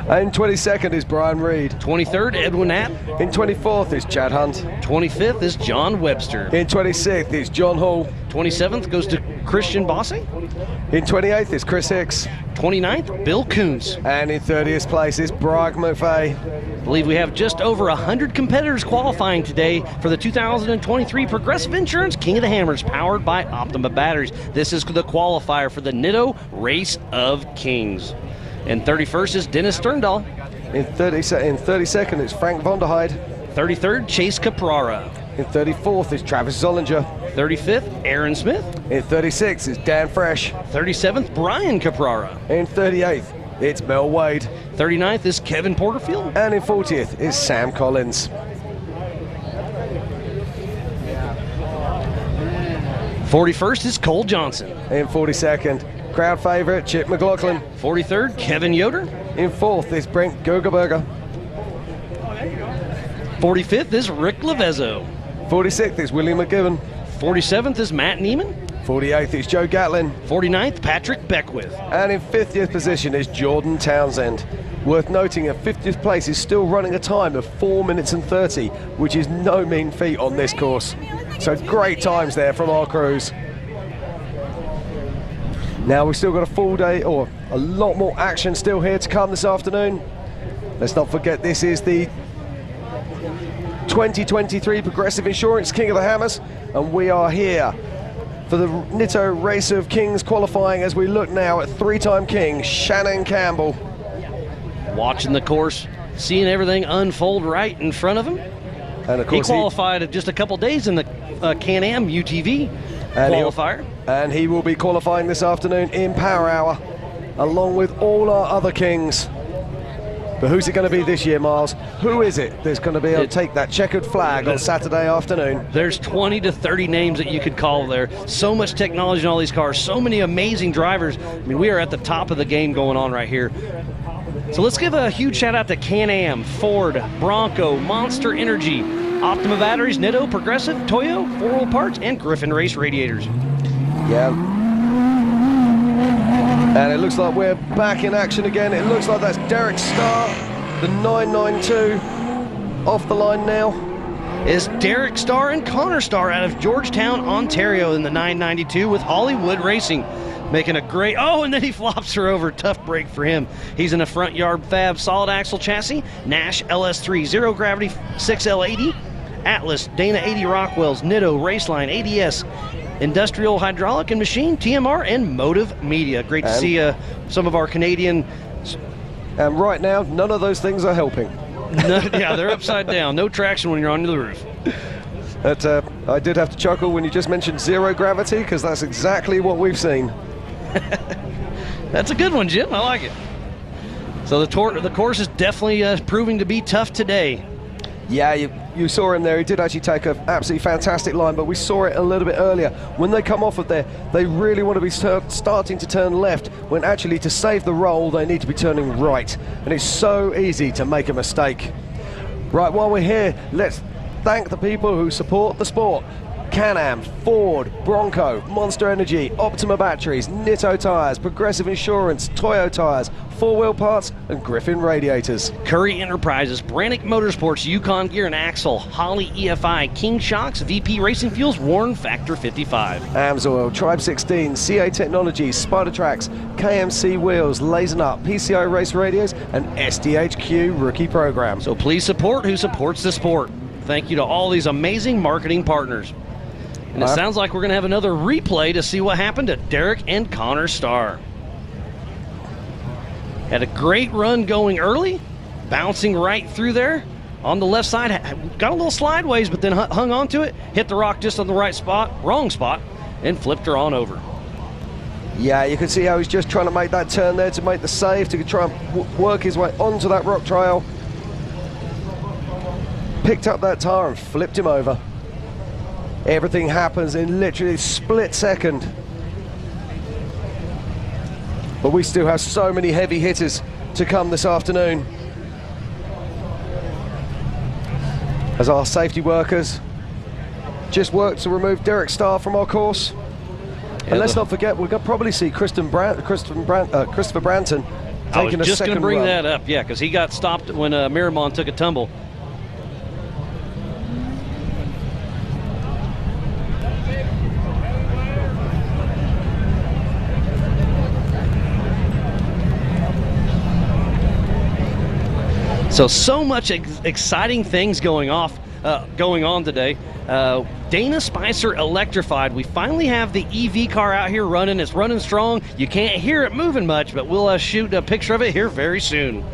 And 22nd is Brian Reed.
23rd, Edwin Knapp.
In 24th is Chad Hunt.
25th is John Webster.
In 26th is John Hall.
27th goes to Christian Bosse.
In 28th is Chris Hicks.
29th, Bill Coons.
And in 30th place is Bragg McVeigh.
I believe we have just over 100 competitors qualifying today for the 2023 Progressive Insurance King of the Hammers, powered by Optima Batteries. This is the qualifier for the Nitto Race of Kings. And 31st is Dennis Sterndal.
In 32nd is Frank Vonderheide.
33rd, Chase Caprara.
In 34th is Travis Zollinger.
35th, Aaron Smith.
In 36th is Dan Fresh.
37th, Brian Caprara.
In 38th, it's Mel Wade.
39th is Kevin Porterfield.
And in 40th is Sam Collins.
41st is Cole Johnson.
In 42nd, crowd favourite Chip McLaughlin.
43rd, Kevin Yoder.
In 4th is Brent Gogerberger.
45th is Rick Lavezzo.
46th is William McGibbon.
47th is Matt Neiman.
48th is Joe Gatlin.
49th, Patrick Beckwith.
And in 50th position is Jordan Townsend. Worth noting, at 50th place is still running a time of 4 minutes and 30, which is no mean feat on this course. So great times there from our crews. Now we've still got a full day, or a lot more action still here to come this afternoon. Let's not forget, this is the 2023 Progressive Insurance King of the Hammers, and we are here for the Nitto Race of Kings qualifying as we look now at 3-time king Shannon Campbell.
Watching the course, seeing everything unfold right in front of him.
And of course
he qualified just a couple days in the Can-Am UTV qualifier.
And he will be qualifying this afternoon in Power Hour, along with all our other kings. But who's it going to be this year, Miles? Who is it that's going to be able to take that checkered flag on Saturday afternoon?
There's 20 to 30 names that you could call there. So much technology in all these cars, so many amazing drivers. I mean, we are at the top of the game going on right here. So let's give a huge shout out to Can-Am, Ford, Bronco, Monster Energy, Optima Batteries, Nitto, Progressive, Toyo, 4-Wheel Parts, and Griffin Race Radiators.
Yeah. And it looks like we're back in action again. It looks like that's Derek Starr, the 992, off the line now.
Is Derek Starr and Connor Starr out of Georgetown, Ontario in the 992 with Hollywood Racing. Making a great, and then he flops her over. Tough break for him. He's in a front yard fab solid axle chassis, Nash LS3 Zero Gravity 6L80, Atlas, Dana 80 Rockwells, Nitto, Raceline, ADS, Industrial Hydraulic and Machine, TMR, and Motive Media. Great to see some of our Canadian.
And right now, none of those things are helping.
Yeah, they're upside down. No traction when you're under the roof.
But I did have to chuckle when you just mentioned zero gravity, because that's exactly what we've seen.
That's a good one, Jim. I like it. So the course is definitely proving to be tough today.
Yeah, you saw him there. He did actually take an absolutely fantastic line, but we saw it a little bit earlier. When they come off of there, they really want to be starting to turn left, when actually to save the roll, they need to be turning right. And it's so easy to make a mistake. Right, while we're here, let's thank the people who support the sport. Can-Am, Ford, Bronco, Monster Energy, Optima Batteries, Nitto Tires, Progressive Insurance, Toyo Tires, 4-Wheel Parts, and Griffin Radiators.
Curry Enterprises, Brannick Motorsports, Yukon Gear and Axle, Holley EFI, King Shocks, VP Racing Fuels, Warren Factor 55.
AMSOIL, Tribe 16, CA Technologies, Spider Tracks, KMC Wheels, Laser Nut, PCI Race Radios, and SDHQ Rookie Program.
So please support who supports the sport. Thank you to all these amazing marketing partners. And it sounds like we're going to have another replay to see what happened to Derek and Connor Starr. Had a great run going early, bouncing right through there on the left side. Got a little slideways, but then hung on to it, hit the rock just on the right spot, wrong spot, and flipped her on over.
Yeah, you can see how he's just trying to make that turn there to make the save, to try and work his way onto that rock trail. Picked up that tire and flipped him over. Everything happens in literally a split second. But we still have so many heavy hitters to come this afternoon, as our safety workers just worked to remove Derek Starr from our course. And let's not forget, we're going to probably see Christopher Branton taking a second run.
I was just going to bring that up, yeah, because he got stopped when Miramon took a tumble. So much exciting things going on today. Dana Spicer electrified. We finally have the EV car out here running. It's running strong. You can't hear it moving much, but we'll shoot a picture of it here very soon.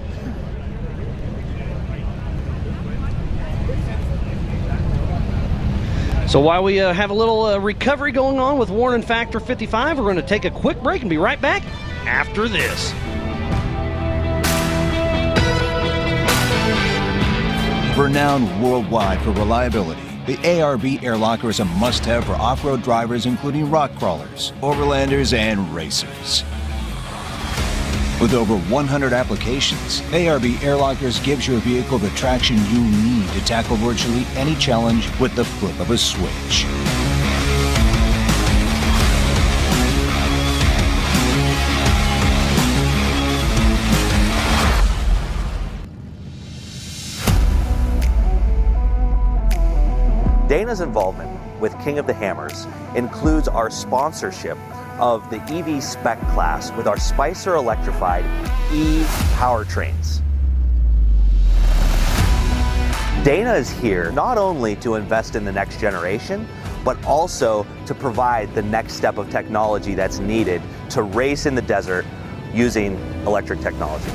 So while we have a little recovery going on with Warren Factor 55, we're going to take a quick break and be right back after this.
Renowned worldwide for reliability, the ARB air locker is a must-have for off-road drivers, including rock crawlers, overlanders, and racers. With over 100 applications, ARB air lockers gives your vehicle the traction you need to tackle virtually any challenge with the flip of a switch.
Dana's involvement with King of the Hammers includes our sponsorship of the EV spec class with our Spicer electrified e-powertrains. Dana is here not only to invest in the next generation, but also to provide the next step of technology that's needed to race in the desert using electric technology.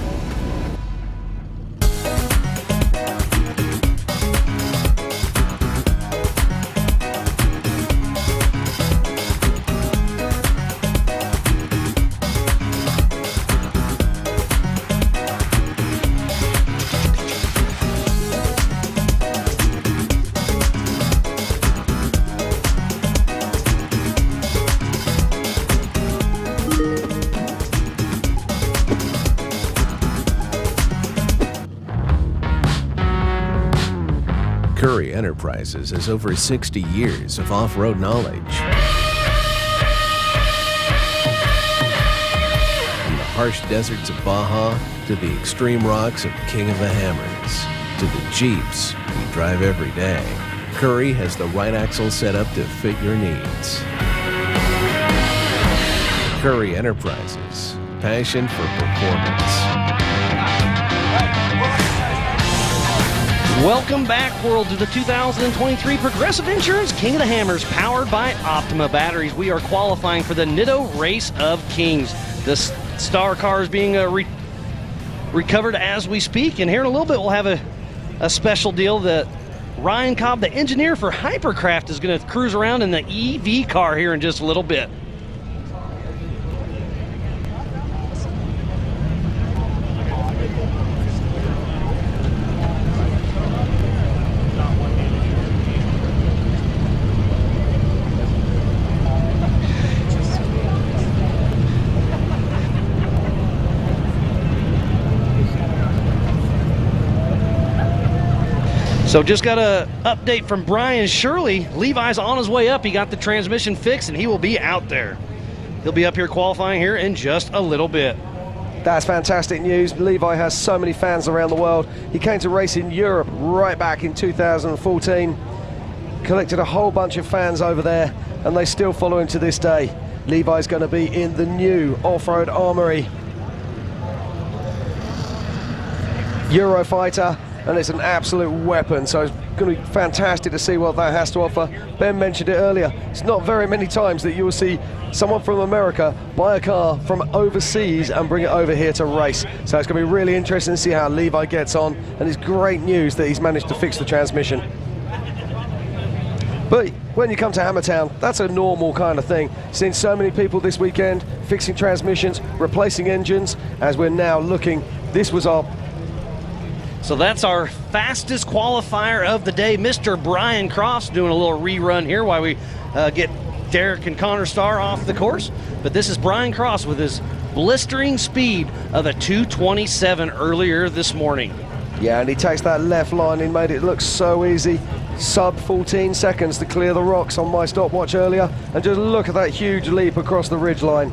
Curry Enterprises has over 60 years of off-road knowledge. From the harsh deserts of Baja to the extreme rocks of King of the Hammers to the Jeeps we drive every day, Curry has the right axle set up to fit your needs. Curry Enterprises, passion for performance.
Welcome back, world, to the 2023 Progressive Insurance King of the Hammers, powered by Optima Batteries. We are qualifying for the Nitto Race of Kings. The star car is being recovered as we speak, and here in a little bit we'll have a special deal that Ryan Cobb, the engineer for Hypercraft, is going to cruise around in the EV car here in just a little bit. So just got an update from Brian Shirley. Levi's on his way up. He got the transmission fixed, and he will be out there. He'll be up here qualifying here in just a little bit.
That's fantastic news. Levi has so many fans around the world. He came to race in Europe right back in 2014. Collected a whole bunch of fans over there, and they still follow him to this day. Levi's going to be in the new off-road armory Eurofighter, and it's an absolute weapon, so it's going to be fantastic to see what that has to offer. Ben mentioned it earlier. It's not very many times that you will see someone from America buy a car from overseas and bring it over here to race. So it's going to be really interesting to see how Levi gets on, and it's great news that he's managed to fix the transmission. But when you come to Hammertown, that's a normal kind of thing. Seeing so many people this weekend fixing transmissions, replacing engines, as we're now looking. This was our...
So that's our fastest qualifier of the day, Mr. Brian Cross, doing a little rerun here while we get Derek and Connor Starr off the course. But this is Brian Cross with his blistering speed of a 2:27 earlier this morning.
Yeah, and he takes that left line. He made it look so easy. Sub 14 seconds to clear the rocks on my stopwatch earlier. And just look at that huge leap across the ridgeline.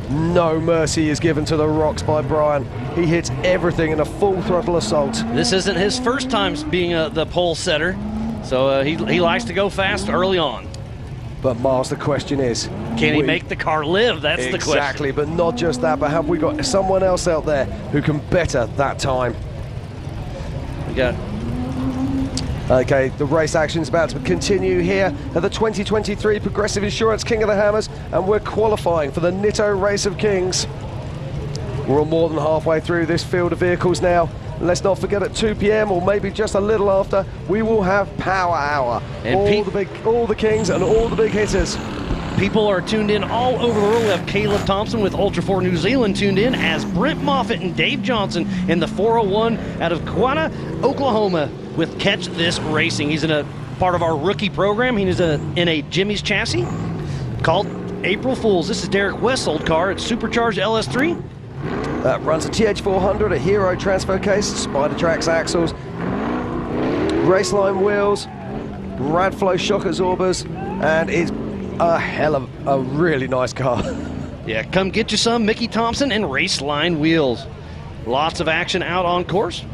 No mercy is given to the rocks by Brian. He hits everything in a full throttle assault.
This isn't his first time being the pole setter, so he likes to go fast early on.
But Miles, the question is,
can he make the car live? That's the question.
Exactly, but not just that, but have we got someone else out there who can better that time?
We got...
Okay, the race action's about to continue here at the 2023 Progressive Insurance King of the Hammers, and we're qualifying for the Nitto Race of Kings. We're all more than halfway through this field of vehicles now. Let's not forget at 2 p.m. or maybe just a little after, we will have Power Hour. And all the kings and all the big hitters.
People are tuned in all over the world. We have Caleb Thompson with Ultra 4 New Zealand tuned in, as Brent Moffitt and Dave Johnson in the 401 out of Quanah, Oklahoma with Catch This Racing. He's in a part of our rookie program. He's in a Jimmy's chassis called April Fools. This is Derek West's old car. It's supercharged LS3.
That runs a TH400, a Hero transfer case, Spider Trax axles, Raceline wheels, Radflow shock absorbers, and it's a hell of a really nice car.
Yeah, come get you some Mickey Thompson and Raceline wheels. Lots of action out on course.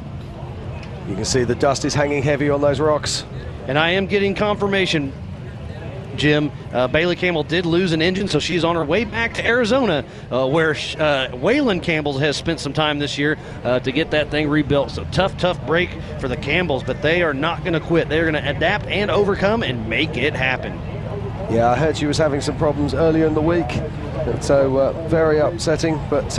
You can see the dust is hanging heavy on those rocks.
And I am getting confirmation, Jim. Bailey Campbell did lose an engine, so she's on her way back to Arizona, where Waylon Campbell has spent some time this year to get that thing rebuilt. So tough break for the Campbells, but they are not going to quit. They're going to adapt and overcome and make it happen.
Yeah, I heard she was having some problems earlier in the week, so very upsetting, but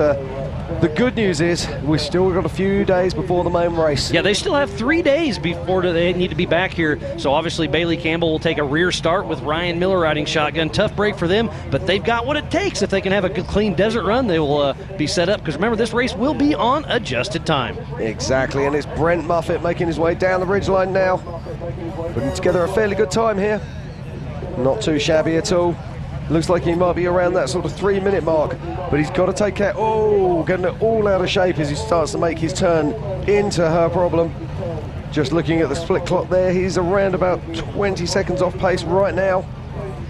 the good news is we've still got a few days before the main race.
Yeah, they still have 3 days before they need to be back here. So obviously Bailey Campbell will take a rear start with Ryan Miller riding shotgun. Tough break for them, but they've got what it takes. If they can have a good, clean desert run, they will be set up. Because remember, this race will be on adjusted time.
Exactly, and it's Brent Moffitt making his way down the ridgeline now. Putting together a fairly good time here. Not too shabby at all. Looks like he might be around that sort of 3-minute mark, but he's got to take care. Oh, getting it all out of shape as he starts to make his turn into her problem. Just looking at the split clock there, he's around about 20 seconds off pace right now.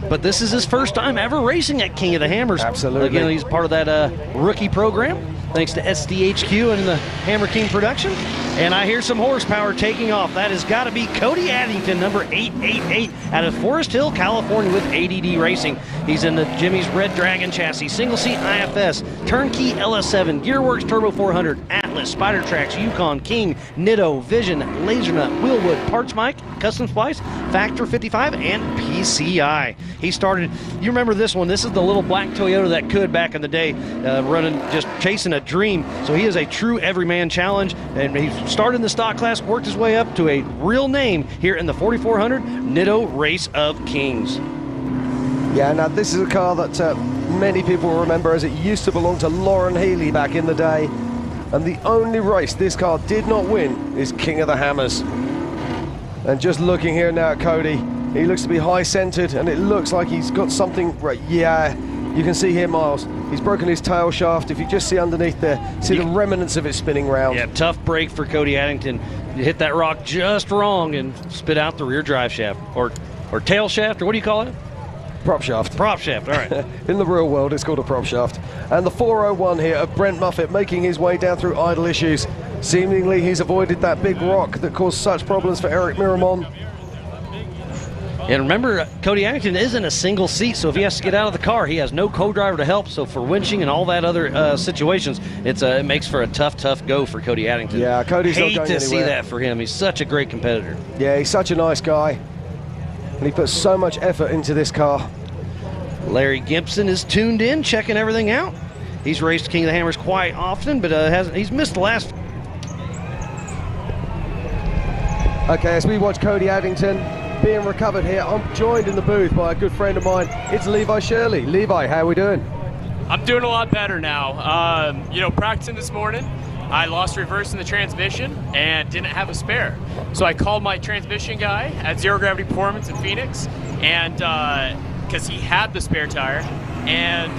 But this is his first time ever racing at King of the Hammers.
Absolutely.
Again, he's part of that rookie program, thanks to SDHQ and the Hammer King production. And I hear some horsepower taking off. That has got to be Cody Addington, number 888, out of Forest Hill, California, with ADD Racing. He's in the Jimmy's Red Dragon chassis, single seat IFS, turnkey LS7, Gearworks Turbo 400, Atlas, Spider Trax, Yukon, King, Nitto, Vision, Lasernut, Wheelwood, Parts Mike, Custom Splice, Factor 55, and PCI. He started, you remember this one, this is the little black Toyota that could back in the day, running, just chasing a dream. So he is a true everyman challenge, and he's started in the stock class, worked his way up to a real name here in the 4400 Nitto Race of Kings.
Yeah, now this is a car that many people remember, as it used to belong to Lauren Healy back in the day. And the only race this car did not win is King of the Hammers. And just looking here now at Cody, he looks to be high-centered, and it looks like he's got something right. Yeah, You can see here, Miles, he's broken his tail shaft. If you just see underneath there, see the remnants of it spinning round.
Yeah, tough break for Cody Addington. You hit that rock just wrong and spit out the rear drive shaft, or tail shaft, or what do you call it?
Prop shaft.
Prop shaft, all right.
In the real world, it's called a prop shaft. And the 401 here of Brent Muffet making his way down through idle issues. Seemingly, he's avoided that big rock that caused such problems for Eric Miramon.
And remember, Cody Addington is in a single seat, so if he has to get out of the car, he has no co-driver to help. So for winching and all that other situations, it makes for a tough go for Cody Addington.
Yeah, Cody's not going anywhere.
Hate to see that for him. He's such a great competitor.
Yeah, he's such a nice guy. And he puts so much effort into this car.
Larry Gibson is tuned in, checking everything out. He's raced King of the Hammers quite often, but he's missed the last.
Okay, as we watch Cody Addington being recovered here, I'm joined in the booth by a good friend of mine. It's Levi Shirley. Levi, how are we doing?
I'm doing a lot better now. Practicing this morning, I lost reverse in the transmission and didn't have a spare. So I called my transmission guy at Zero Gravity Performance in Phoenix, and because he had the spare tire, and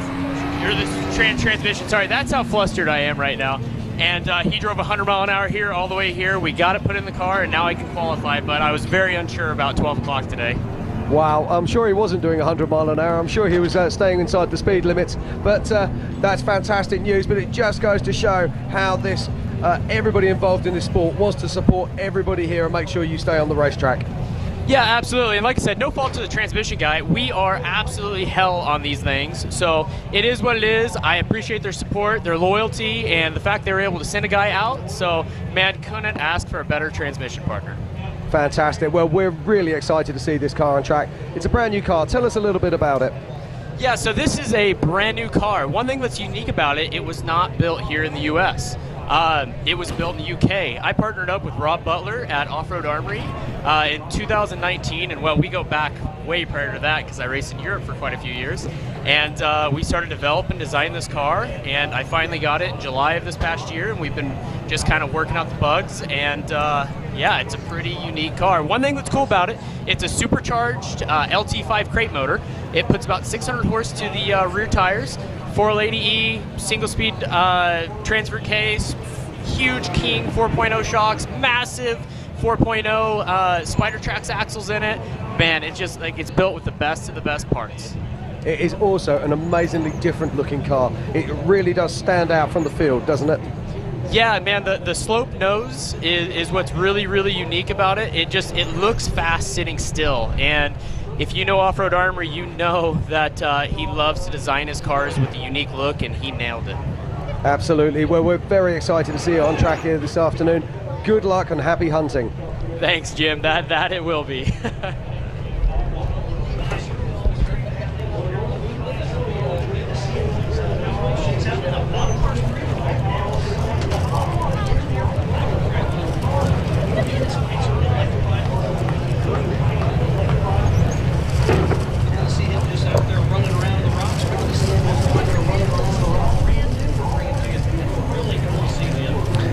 transmission. Sorry, that's how flustered I am right now. And he drove 100 mile an hour here all the way here. We got it put in the car, and now I can qualify, but I was very unsure about 12 o'clock today.
Wow, I'm sure he wasn't doing 100 mile an hour. I'm sure he was staying inside the speed limits, but that's fantastic news. But it just goes to show how this everybody involved in this sport wants to support everybody here and make sure you stay on the racetrack.
Yeah, absolutely. And like I said, no fault to the transmission guy. We are absolutely hell on these things. So it is what it is. I appreciate their support, their loyalty, and the fact they were able to send a guy out. So, man, couldn't ask for a better transmission partner.
Fantastic. Well, we're really excited to see this car on track. It's a brand new car. Tell us a little bit about it.
Yeah, so this is a brand new car. One thing that's unique about it, it was not built here in the U.S. It was built in the UK. I partnered up with Rob Butler at Off-Road Armory in 2019, and well, we go back way prior to that because I raced in Europe for quite a few years. And we started developing and designing this car, and I finally got it in July of this past year, and we've been just kind of working out the bugs, and yeah, it's a pretty unique car. One thing that's cool about it, it's a supercharged LT5 crate motor. It puts about 600 horse to the rear tires, 480E, single-speed transfer case, huge King 4.0 shocks, massive 4.0 Spider Trax axles in it. Man, it's just like it's built with the best of the best parts.
It is also an amazingly different looking car. It really does stand out from the field, doesn't it?
Yeah, man, the slope nose is what's really, really unique about it. It looks fast sitting still, and if you know Off-Road Armory, you know that he loves to design his cars with a unique look, and he nailed it.
Absolutely. Well, we're very excited to see it on track here this afternoon. Good luck and happy hunting.
Thanks, Jim. That it will be.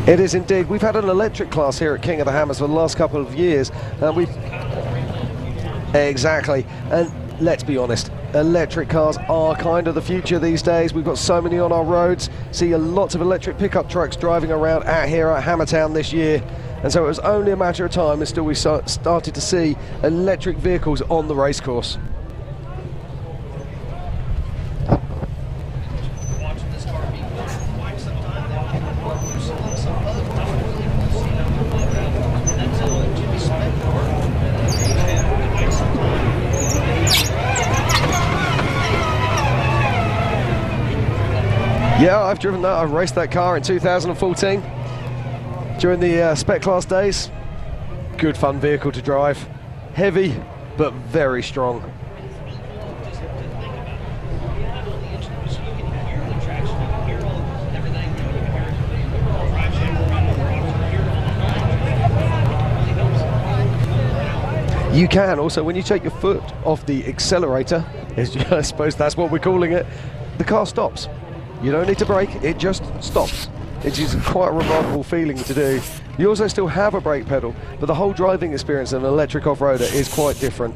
It is indeed. We've had an electric class here at King of the Hammers for the last couple of years. Exactly. And let's be honest, electric cars are kind of the future these days. We've got so many on our roads. See lots of electric pickup trucks driving around out here at Hammertown this year. And so it was only a matter of time until we started to see electric vehicles on the racecourse. Yeah, I've driven that. I raced that car in 2014 during the spec class days. Good fun vehicle to drive. Heavy, but very strong. You can also, when you take your foot off the accelerator, I suppose that's what we're calling it, the car stops. You don't need to brake, it just stops. It is quite a remarkable feeling to do. You also still have a brake pedal, but the whole driving experience of an electric off-roader is quite different.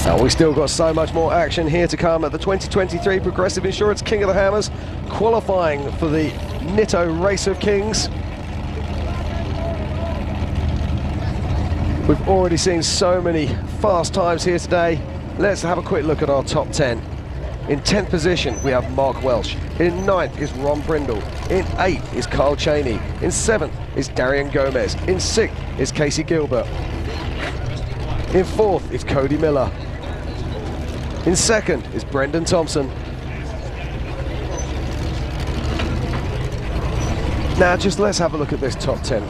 And we still got so much more action here to come at the 2023 Progressive Insurance King of the Hammers, qualifying for the Nitto Race of Kings. We've already seen so many fast times here today. Let's have a quick look at our top 10. In 10th position, we have Mark Welsh. In 9th is Ron Brindle. In 8th is Carl Cheney. In 7th is Darian Gomez. In 6th is Casey Gilbert. In 4th is Cody Miller. In 2nd is Brendan Thompson. Now just let's have a look at this top 10,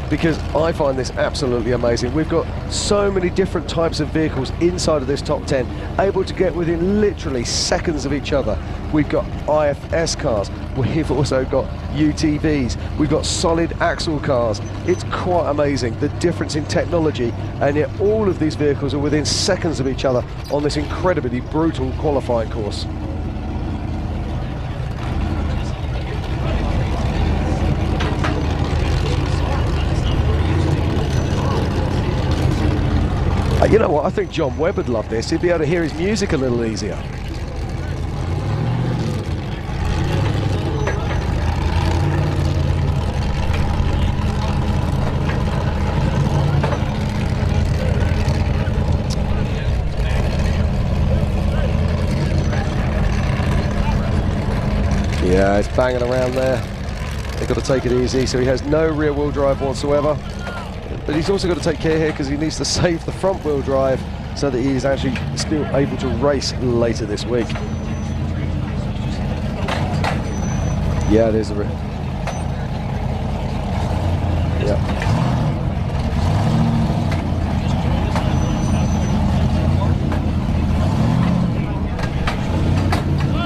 because I find this absolutely amazing. We've got so many different types of vehicles inside of this top 10, able to get within literally seconds of each other. We've got IFS cars, we've also got UTVs, we've got solid axle cars. It's quite amazing, the difference in technology, and yet all of these vehicles are within seconds of each other on this incredibly brutal qualifying course. You know what, I think John Webb would love this. He'd be able to hear his music a little easier. Yeah, it's banging around there. They've got to take it easy, so he has no rear wheel drive whatsoever. But he's also got to take care here because he needs to save the front wheel drive so that he's actually still able to race later this week. Yeah, it is a yeah.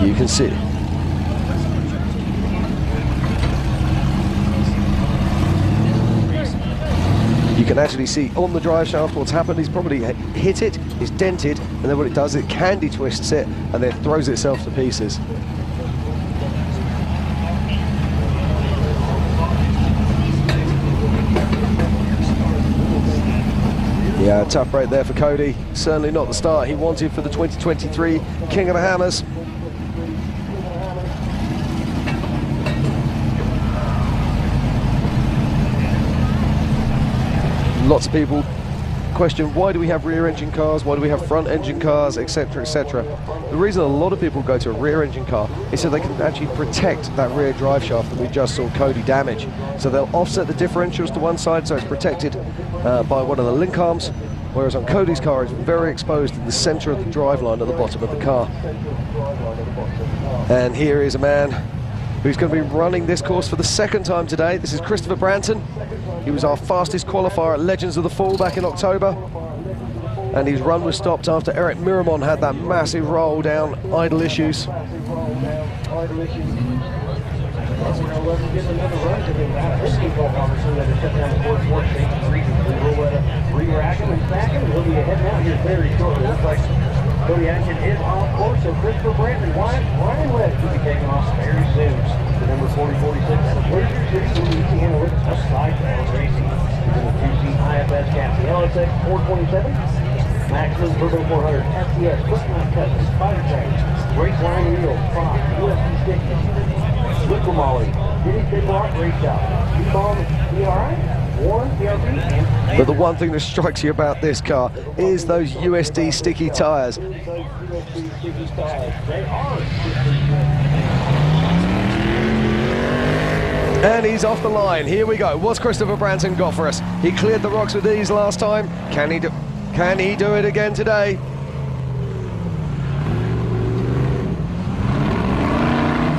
You can see it. You can actually see on the drive shaft what's happened. He's probably hit it, it's dented, and then what it does, it candy twists it and then throws itself to pieces. Yeah, tough break there for Cody. Certainly not the start he wanted for the 2023 King of the Hammers. Lots of people question, why do we have rear engine cars, why do we have front engine cars, etc, etc. The reason a lot of people go to a rear engine car is so they can actually protect that rear drive shaft that we just saw Cody damage. So they'll offset the differentials to one side so it's protected by one of the link arms, whereas on Cody's car it's very exposed in the center of the drive line at the bottom of the car. And here is a man who's going to be running this course for the second time today. This is Christopher Branton. He was our fastest qualifier at Legends of the Fall back in October. And his run was stopped after Eric Miramon had that massive roll down idle issues.
So the action is off course, so Christopher Branton, Ryan Webb will be taking off very soon. The number 4046 at a Blazer 6 Analytics upside down racing. In the 2-seat IFS cab, the LSX 427, Maximum Turbo 400, STS, Footline Custom, Spider Track, Raceline Wheels, Fox, USD Stickers, Liquid Molly, Diddy Big Rock Race Shop, T-Bomb, DRI.
But the one thing that strikes you about this car is those USD sticky tyres. And he's off the line. Here we go. What's Christopher Branton got for us? He cleared the rocks with ease last time. Can he do it again today?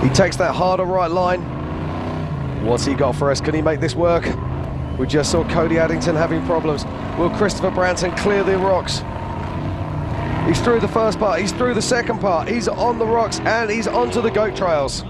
He takes that harder right line. What's he got for us? Can he make this work? We just saw Cody Addington having problems. Will Christopher Branton clear the rocks? He's through the first part, he's through the second part, he's on the rocks, and he's onto the goat trails.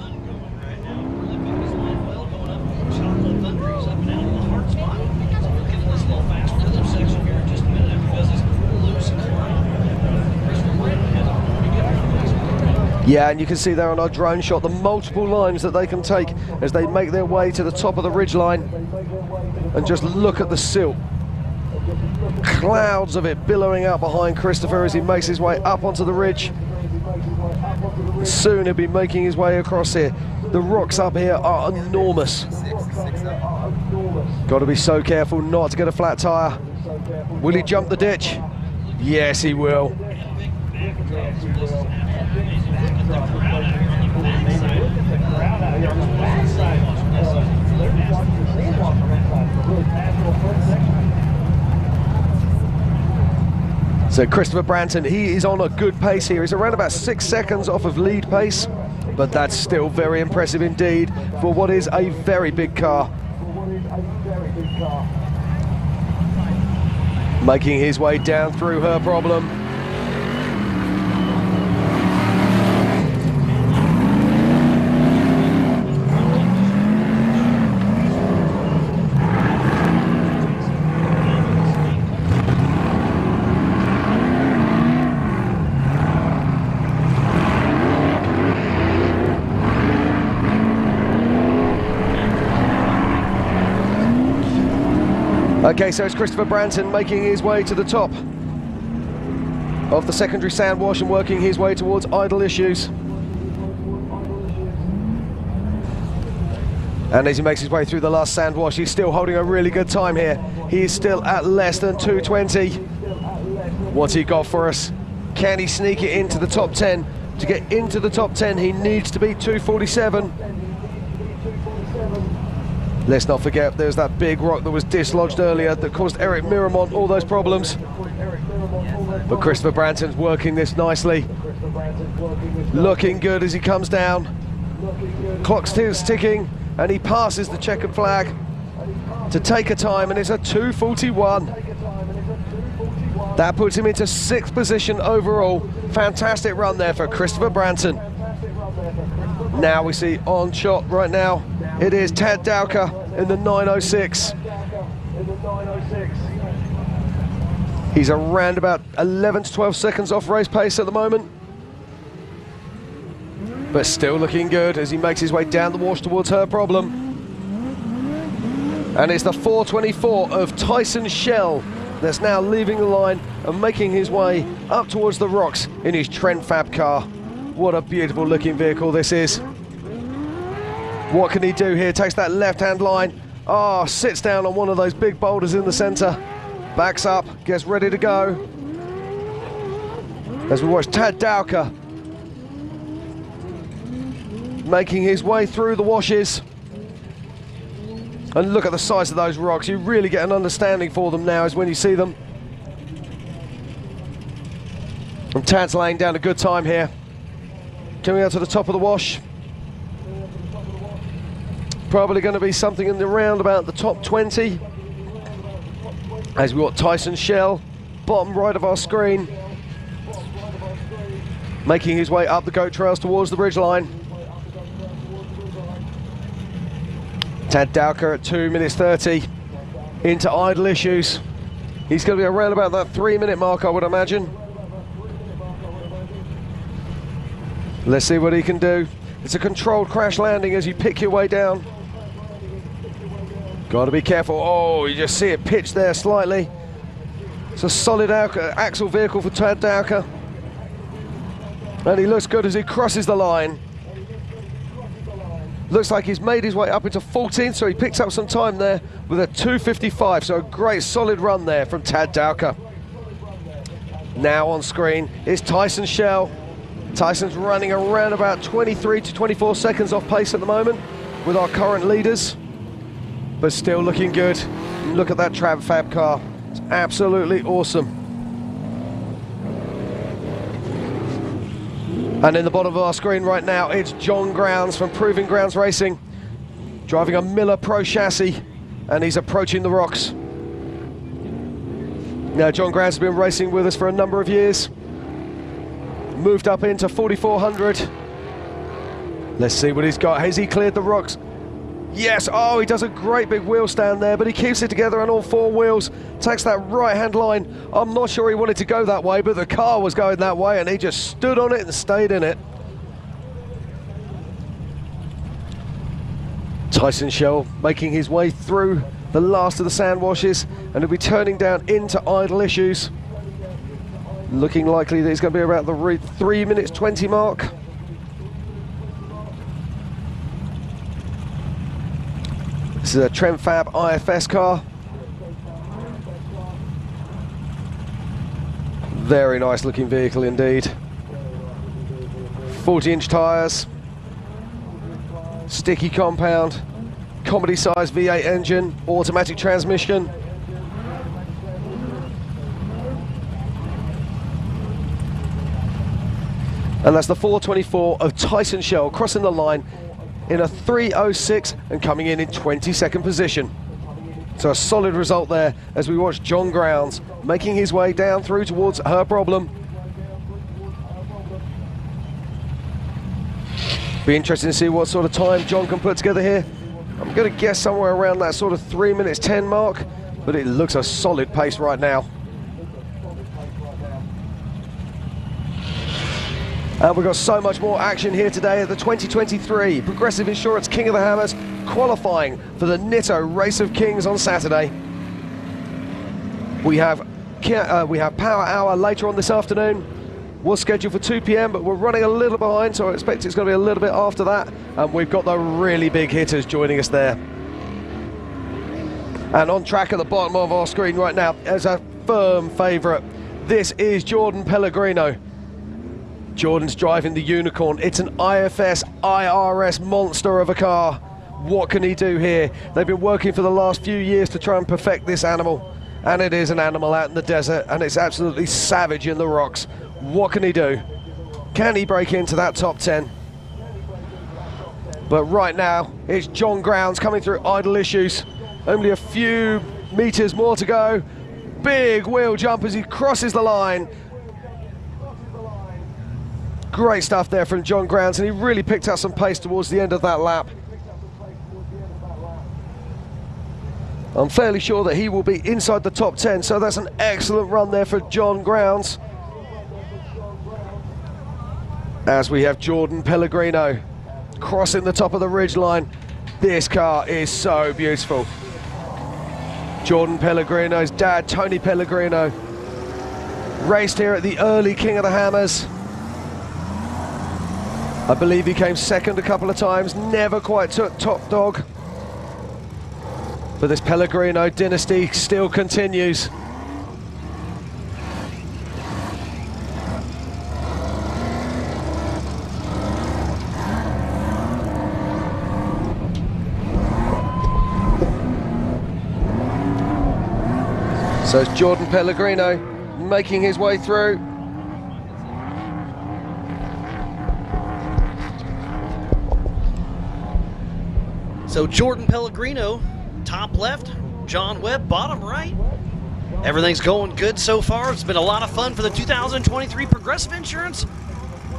Yeah, and you can see there on our drone shot the multiple lines that they can take as they make their way to the top of the ridge line. And just look at the silt. Clouds of it billowing out behind Christopher as he makes his way up onto the ridge. Soon he'll be making his way across here. The rocks up here are enormous. Got to be so careful not to get a flat tire. Will he jump the ditch? Yes, he will. So Christopher Branton, he is on a good pace here. He's around about 6 seconds off of lead pace, but that's still very impressive indeed for what is a very big car. Making his way down through her problem. Okay, so it's Christopher Branton making his way to the top of the secondary sand wash and working his way towards idle issues. And as he makes his way through the last sand wash, he's still holding a really good time here. He is still at less than 2:20. What's he got for us? Can he sneak it into the top 10? To get into the top 10, he needs to beat 2:47. Let's not forget there's that big rock that was dislodged earlier that caused Eric Miramont all those problems. But Christopher Branton's working this nicely. Looking good as he comes down. Clock still ticking and he passes the checkered flag to take a time, and it's a 2:41. That puts him into 6th position overall. Fantastic run there for Christopher Branton. Now we see on shot right now, it is Tad Dowker in the 906. He's around about 11 to 12 seconds off race pace at the moment. But still looking good as he makes his way down the wash towards her problem. And it's the 4:24 of Tyson Shell that's now leaving the line and making his way up towards the rocks in his Trent Fab car. What a beautiful looking vehicle this is. What can he do here? Takes that left-hand line. Oh, sits down on one of those big boulders in the center. Backs up, gets ready to go. As we watch Tad Dowker making his way through the washes. And look at the size of those rocks. You really get an understanding for them now is when you see them. And Tad's laying down a good time here. Coming out to the top of the wash. Probably going to be something in the round about the top 20. As we've got Tyson Shell, bottom right of our screen. Making his way up the goat trails towards the ridge line. Tad Dowker at 2 minutes 30 into idle issues. He's going to be around about that 3-minute mark, I would imagine. Let's see what he can do. It's a controlled crash landing as you pick your way down. Got to be careful. Oh, you just see it pitch there slightly. It's a solid axle vehicle for Tad Dowker. And he looks good as he crosses the line. Looks like he's made his way up into 14th, so he picks up some time there with a 2:55. So a great solid run there from Tad Dowker. Now on screen is Tyson Shell. Tyson's running around about 23 to 24 seconds off pace at the moment with our current leaders, but still looking good. Look at that Trent Fab car. It's absolutely awesome. And in the bottom of our screen right now, it's John Grounds from Proving Grounds Racing, driving a Miller Pro chassis, and he's approaching the rocks. Now, John Grounds has been racing with us for a number of years. Moved up into 4,400. Let's see what he's got. Has he cleared the rocks? Yes, oh, he does a great big wheel stand there, but he keeps it together on all 4 wheels. Takes that right-hand line. I'm not sure he wanted to go that way, but the car was going that way, and he just stood on it and stayed in it. Tyson Shell making his way through the last of the sand washes, and he'll be turning down into idle issues. Looking likely that he's going to be about the 3 minutes 20 mark. This is a Trem Fab IFS car. Very nice looking vehicle indeed. 40-inch tyres, sticky compound, comedy size V8 engine, automatic transmission. And that's the 424 of Tyson Shell crossing the line in a 3:06 and coming in 22nd position. So a solid result there as we watch John Grounds making his way down through towards her problem. Be interesting to see what sort of time John can put together here. I'm going to guess somewhere around that sort of 3 minutes 10 mark, but it looks a solid pace right now. And we've got so much more action here today at the 2023 Progressive Insurance King of the Hammers qualifying for the Nitto Race of Kings on Saturday. We have Power Hour later on this afternoon. We're scheduled for 2 p.m, but we're running a little behind, so I expect it's going to be a little bit after that. And we've got the really big hitters joining us there. And on track at the bottom of our screen right now as a firm favourite, this is Jordan Pellegrino. Jordan's driving the Unicorn. It's an IFS IRS monster of a car. What can he do here? They've been working for the last few years to try and perfect this animal. And it is an animal out in the desert, and it's absolutely savage in the rocks. What can he do? Can he break into that top 10? But right now, it's John Grounds coming through idle issues. Only a few meters more to go. Big wheel jump as he crosses the line. Great stuff there from John Grounds, and he really picked up some pace towards the end of that lap. I'm fairly sure that he will be inside the top 10, so that's an excellent run there for John Grounds. As we have Jordan Pellegrino crossing the top of the ridgeline. This car is so beautiful. Jordan Pellegrino's dad, Tony Pellegrino, raced here at the early King of the Hammers. I believe he came second a couple of times, never quite took top dog. But this Pellegrino dynasty still continues. So it's Jordan Pellegrino making his way through.
So Jordan Pellegrino, top left, John Webb, bottom right. Everything's going good so far. It's been a lot of fun for the 2023 Progressive Insurance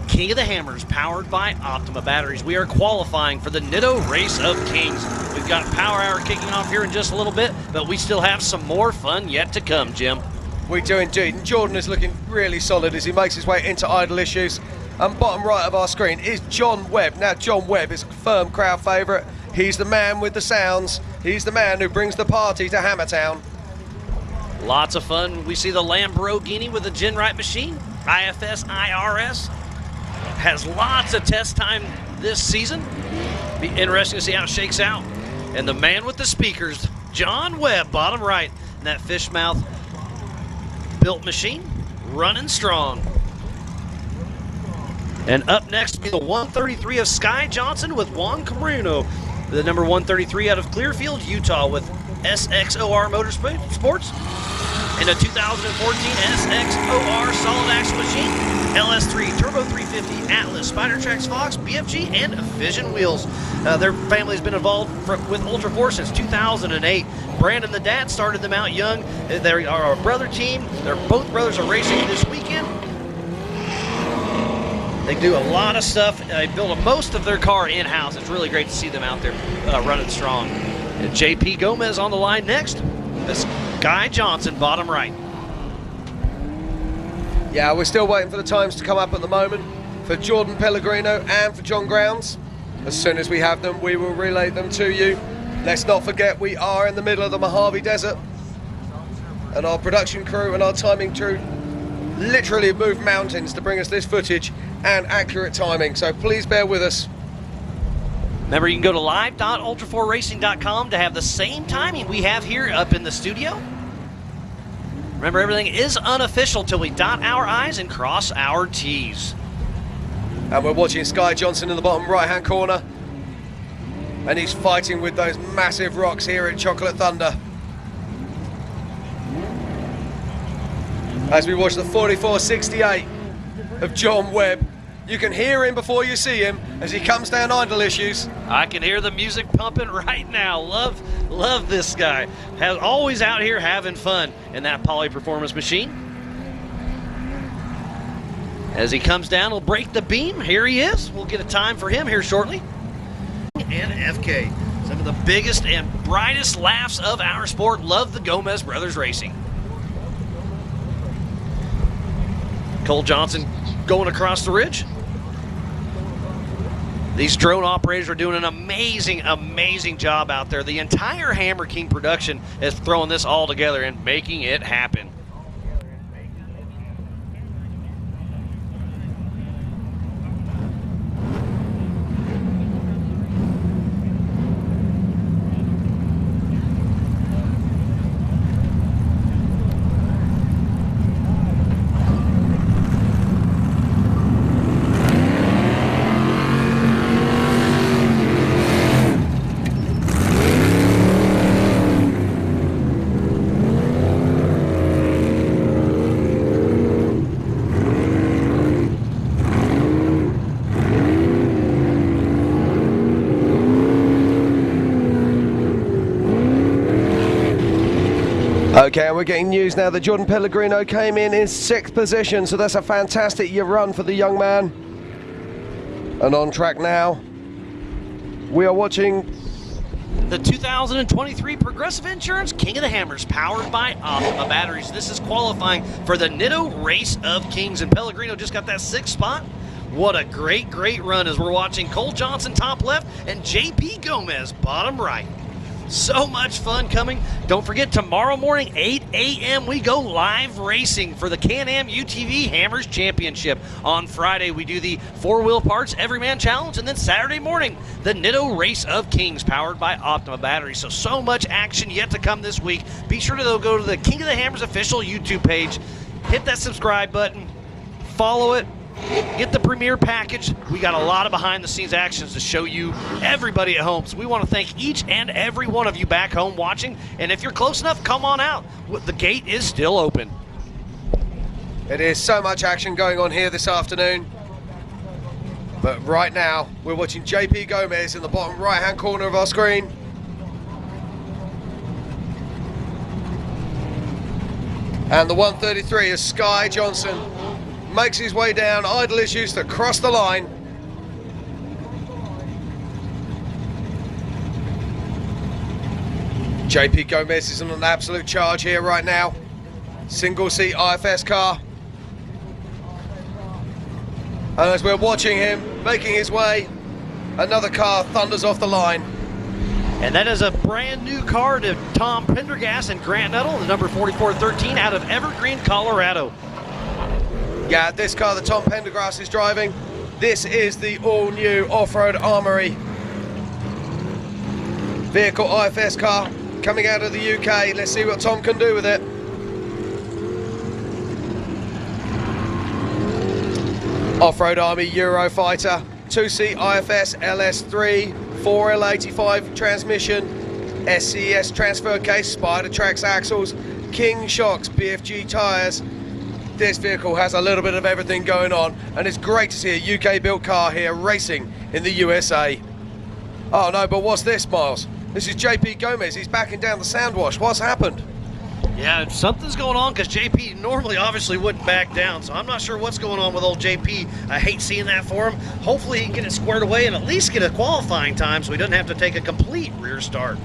King of the Hammers, powered by Optima batteries. We are qualifying for the Nitto Race of Kings. We've got Power Hour kicking off here in just a little bit, but we still have some more fun yet to come, Jim.
We do indeed, and Jordan is looking really solid as he makes his way into idle issues. And bottom right of our screen is John Webb. Now John Webb is a firm crowd favourite. He's the man with the sounds. He's the man who brings the party to Hammertown.
Lots of fun. We see the Lamborghini with the Genrite machine. IFS IRS has lots of test time this season. Be interesting to see how it shakes out. And the man with the speakers, John Webb, bottom right, and that fish mouth built machine running strong. And up next be the 133 of Sky Johnson with Juan Camarino. The number 133 out of Clearfield, Utah with SXOR Motorsports. And a 2014 SXOR solid axle machine, LS3, Turbo 350, Atlas, Spider-Trax Fox, BFG, and Vision Wheels. Their family has been involved with Ultra Force since 2008. Brandon, the dad, started them out young. They are a brother team. Both brothers are racing this weekend. They do a lot of stuff. They build most of their car in-house. It's really great to see them out there running strong. And JP Gomez on the line next. This Guy Johnson, bottom right.
Yeah, we're still waiting for the times to come up at the moment for Jordan Pellegrino and for John Grounds. As soon as we have them, we will relay them to you. Let's not forget we are in the middle of the Mojave Desert, and our production crew and our timing crew literally moved mountains to bring us this footage and accurate timing, so please bear with us.
Remember, you can go to live.ultra4racing.com to have the same timing we have here up in the studio. Remember, everything is unofficial till we dot our I's and cross our T's.
And we're watching Sky Johnson in the bottom right-hand corner, and he's fighting with those massive rocks here in Chocolate Thunder. As we watch the 4468 of John Webb, you can hear him before you see him as he comes down Idle Issues.
I can hear the music pumping right now. Love this guy. Always out here having fun in that Poly Performance machine. As he comes down, he'll break the beam. Here he is. We'll get a time for him here shortly. And FK, some of the biggest and brightest laughs of our sport. Love the Gomez Brothers Racing. Cole Johnson going across the ridge. These drone operators are doing an amazing job out there. The entire Hammer King production is throwing this all together and making it happen.
Okay, and we're getting news now that Jordan Pellegrino came in 6th position, so that's a fantastic year run for the young man. And on track now, we are watching
the 2023 Progressive Insurance King of the Hammers, powered by Optima batteries. This is qualifying for the Nitto Race of Kings, and Pellegrino just got that 6th spot. What a great run as we're watching Cole Johnson top left and JP Gomez bottom right. So much fun coming. Don't forget, tomorrow morning, 8 a.m., we go live racing for the Can-Am UTV Hammers Championship. On Friday, we do the 4-Wheel Parts Everyman Challenge, and then Saturday morning, the Nitto Race of Kings, powered by Optima batteries. So much action yet to come this week. Be sure to go to the King of the Hammers official YouTube page, hit that subscribe button, follow it, get the premiere package. We got a lot of behind-the-scenes actions to show you, everybody at home. So we want to thank each and every one of you back home watching. And if you're close enough, come on out. The gate is still open.
It is so much action going on here this afternoon. But right now, we're watching JP Gomez in the bottom right-hand corner of our screen. And the 133 is Sky Johnson. Makes his way down Idle Issues to cross the line. JP Gomez is on an absolute charge here right now. Single seat IFS car. And as we're watching him making his way, another car thunders off the line.
And that is a brand new car to Tom Pendergast and Grant Nuttall, the number 4413 out of Evergreen, Colorado.
Yeah, this car that Tom Pendergrass is driving, this is the all-new Off-Road Armory vehicle IFS car coming out of the UK. Let's see what Tom can do with it. Off-Road Army Eurofighter, 2-seat IFS LS3, 4L85 transmission, SCS transfer case, Spider Trax axles, King shocks, BFG tyres. This vehicle has a little bit of everything going on, and it's great to see a UK-built car here racing in the USA. Oh no, but what's this, Miles? This is JP Gomez. He's backing down the sound wash. What's happened?
Yeah, something's going on because JP normally obviously wouldn't back down, so I'm not sure what's going on with old JP. I hate seeing that for him. Hopefully he can get it squared away and at least get a qualifying time so he doesn't have to take a complete rear start.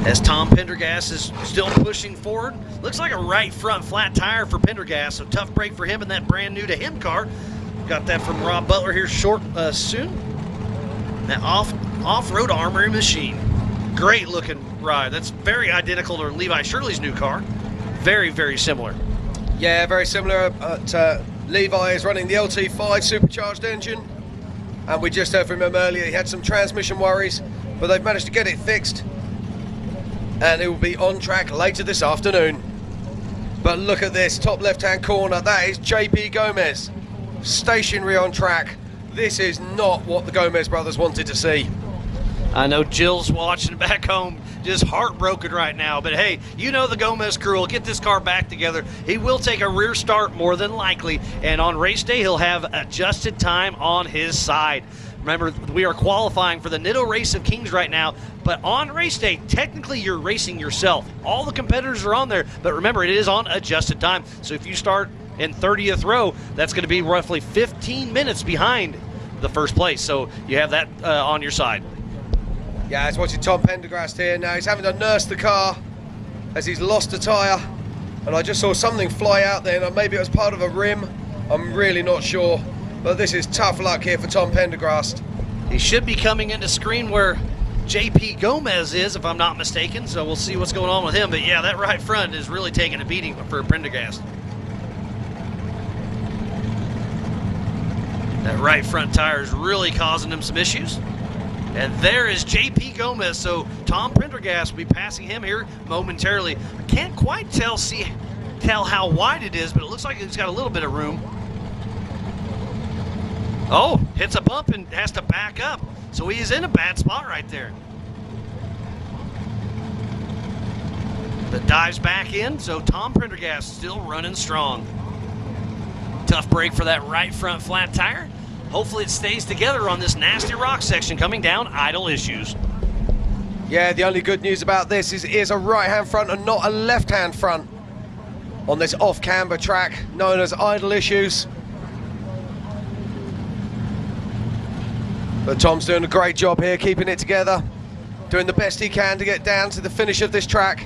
As Tom Pendergast is still pushing forward. Looks like a right front flat tire for Pendergast, so tough break for him in that brand new to him car. Got that from Rob Butler here soon. That off-road armory machine. Great looking ride. That's very identical to Levi Shirley's new car. Very, very similar.
Yeah, very similar. Levi is running the LT5 supercharged engine. And we just heard from him earlier, he had some transmission worries, but they've managed to get it fixed. And it will be on track later this afternoon. But look at this, top left-hand corner, that is JP Gomez. Stationary on track. This is not what the Gomez brothers wanted to see.
I know Jill's watching back home, just heartbroken right now. But hey, you know the Gomez crew will get this car back together. He will take a rear start more than likely, and on race day he'll have adjusted time on his side. Remember, we are qualifying for the Nitto Race of Kings right now, but on race day, technically you're racing yourself. All the competitors are on there, but remember, it is on adjusted time. So if you start in 30th row, that's going to be roughly 15 minutes behind the first place. So you have that on your side.
Yeah, I was watching Tom Pendergrast here. Now he's having to nurse the car as he's lost a tyre. And I just saw something fly out there. Now maybe it was part of a rim. I'm really not sure. But this is tough luck here for Tom Pendergrast.
He should be coming into screen where JP Gomez is, if I'm not mistaken. So we'll see what's going on with him. But yeah, that right front is really taking a beating for Pendergast. That right front tire is really causing him some issues. And there is JP Gomez, so Tom Prendergast will be passing him here momentarily. I can't quite tell how wide it is, but it looks like it's got a little bit of room. Oh, hits a bump and has to back up. So he is in a bad spot right there. But dives back in, so Tom Prendergast still running strong. Tough break for that right front flat tire. Hopefully it stays together on this nasty rock section coming down idle issues.
Yeah, the only good news about this is it is a right-hand front and not a left-hand front on this off-camber track known as idle issues. But Tom's doing a great job here, keeping it together, doing the best he can to get down to the finish of this track.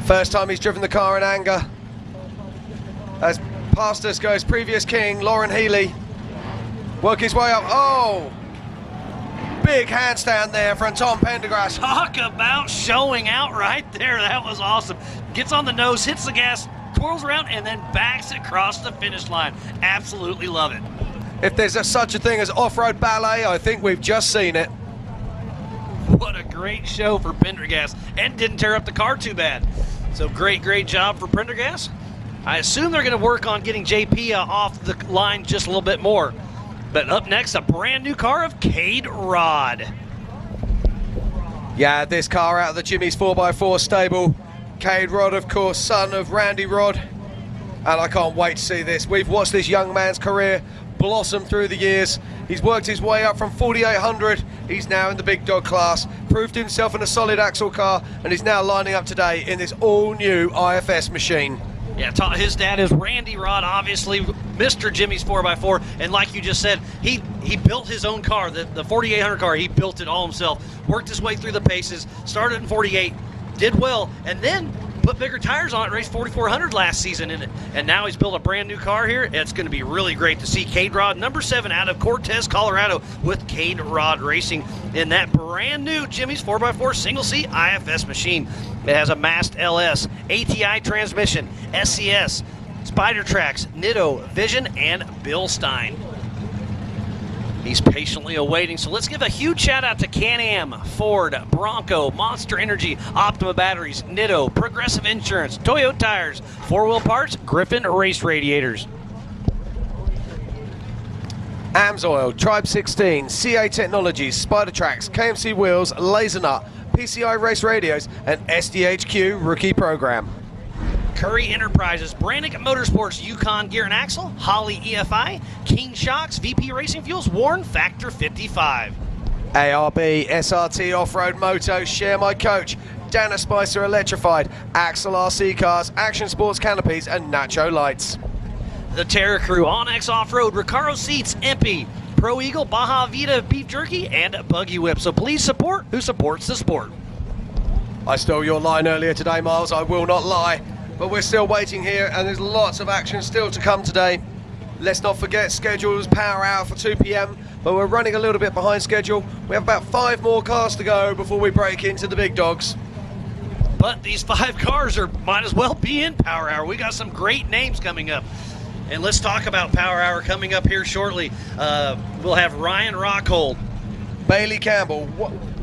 First time he's driven the car in anger. As past us goes previous king, Lauren Healy. Work his way up. Oh! Big handstand there from Tom Pendergrast.
Talk about showing out right there. That was awesome. Gets on the nose, hits the gas, twirls around, and then backs across the finish line. Absolutely love it.
If there's such a thing as off-road ballet, I think we've just seen it.
What a great show for Pendergast, and didn't tear up the car too bad. So great job for Pendergast. I assume they're going to work on getting JP off the line just a little bit more. But up next, a brand new car of Cade Rod.
Yeah, this car out of the Jimmy's 4x4 stable. Cade Rod, of course, son of Randy Rod. And I can't wait to see this. We've watched this young man's career blossom through the years. He's worked his way up from 4800. He's now in the big dog class. Proved himself in a solid axle car. And he's now lining up today in this all-new IFS machine.
Yeah, his dad is Randy Rod, obviously Mr. Jimmy's 4x4, and like you just said, he built his own car, the 4800 car. He built it all himself, worked his way through the paces, started in 48, did well, and then put bigger tires on it, raced 4400 last season in it, and now he's built a brand new car here. It's going to be really great to see Cade Rod, number 7 out of Cortez, Colorado, with Cade Rod Racing in that brand new Jimmy's 4x4 single seat IFS machine. It has a Mast LS, ATI transmission, SCS, Spider Tracks, Nitto, Vision, and Bilstein. He's patiently awaiting, so let's give a huge shout out to Can-Am, Ford, Bronco, Monster Energy, Optima Batteries, Nitto, Progressive Insurance, Toyota Tires, 4-Wheel Parts, Griffin Race Radiators.
AMSOIL, Tribe 16, CA Technologies, Spider Tracks, KMC Wheels, Laser Nut, PCI Race Radios, and SDHQ Rookie Program.
Curry Enterprises, Brannick Motorsports, Yukon Gear and Axle, Holly EFI, King Shocks, VP Racing Fuels, Warren Factor 55.
ARB, SRT Off-Road Moto, Share My Coach, Dana Spicer Electrified, Axel RC Cars, Action Sports Canopies, and Nacho Lights.
The Terra Crew, Onyx Off-Road, Recaro Seats, Empy, Pro Eagle, Baja Vita Beef Jerky, and Buggy Whip. So please support who supports the sport.
I stole your line earlier today, Miles. I will not lie. but we're still waiting here, and there's lots of action still to come today. Let's not forget, schedule's power hour for 2 p.m, but we're running a little bit behind schedule. We have about 5 more cars to go before we break into the big dogs.
But these 5 cars might as well be in Power Hour. We got some great names coming up. And let's talk about Power Hour coming up here shortly. We'll have Ryan Rockhold.
Bailey Campbell.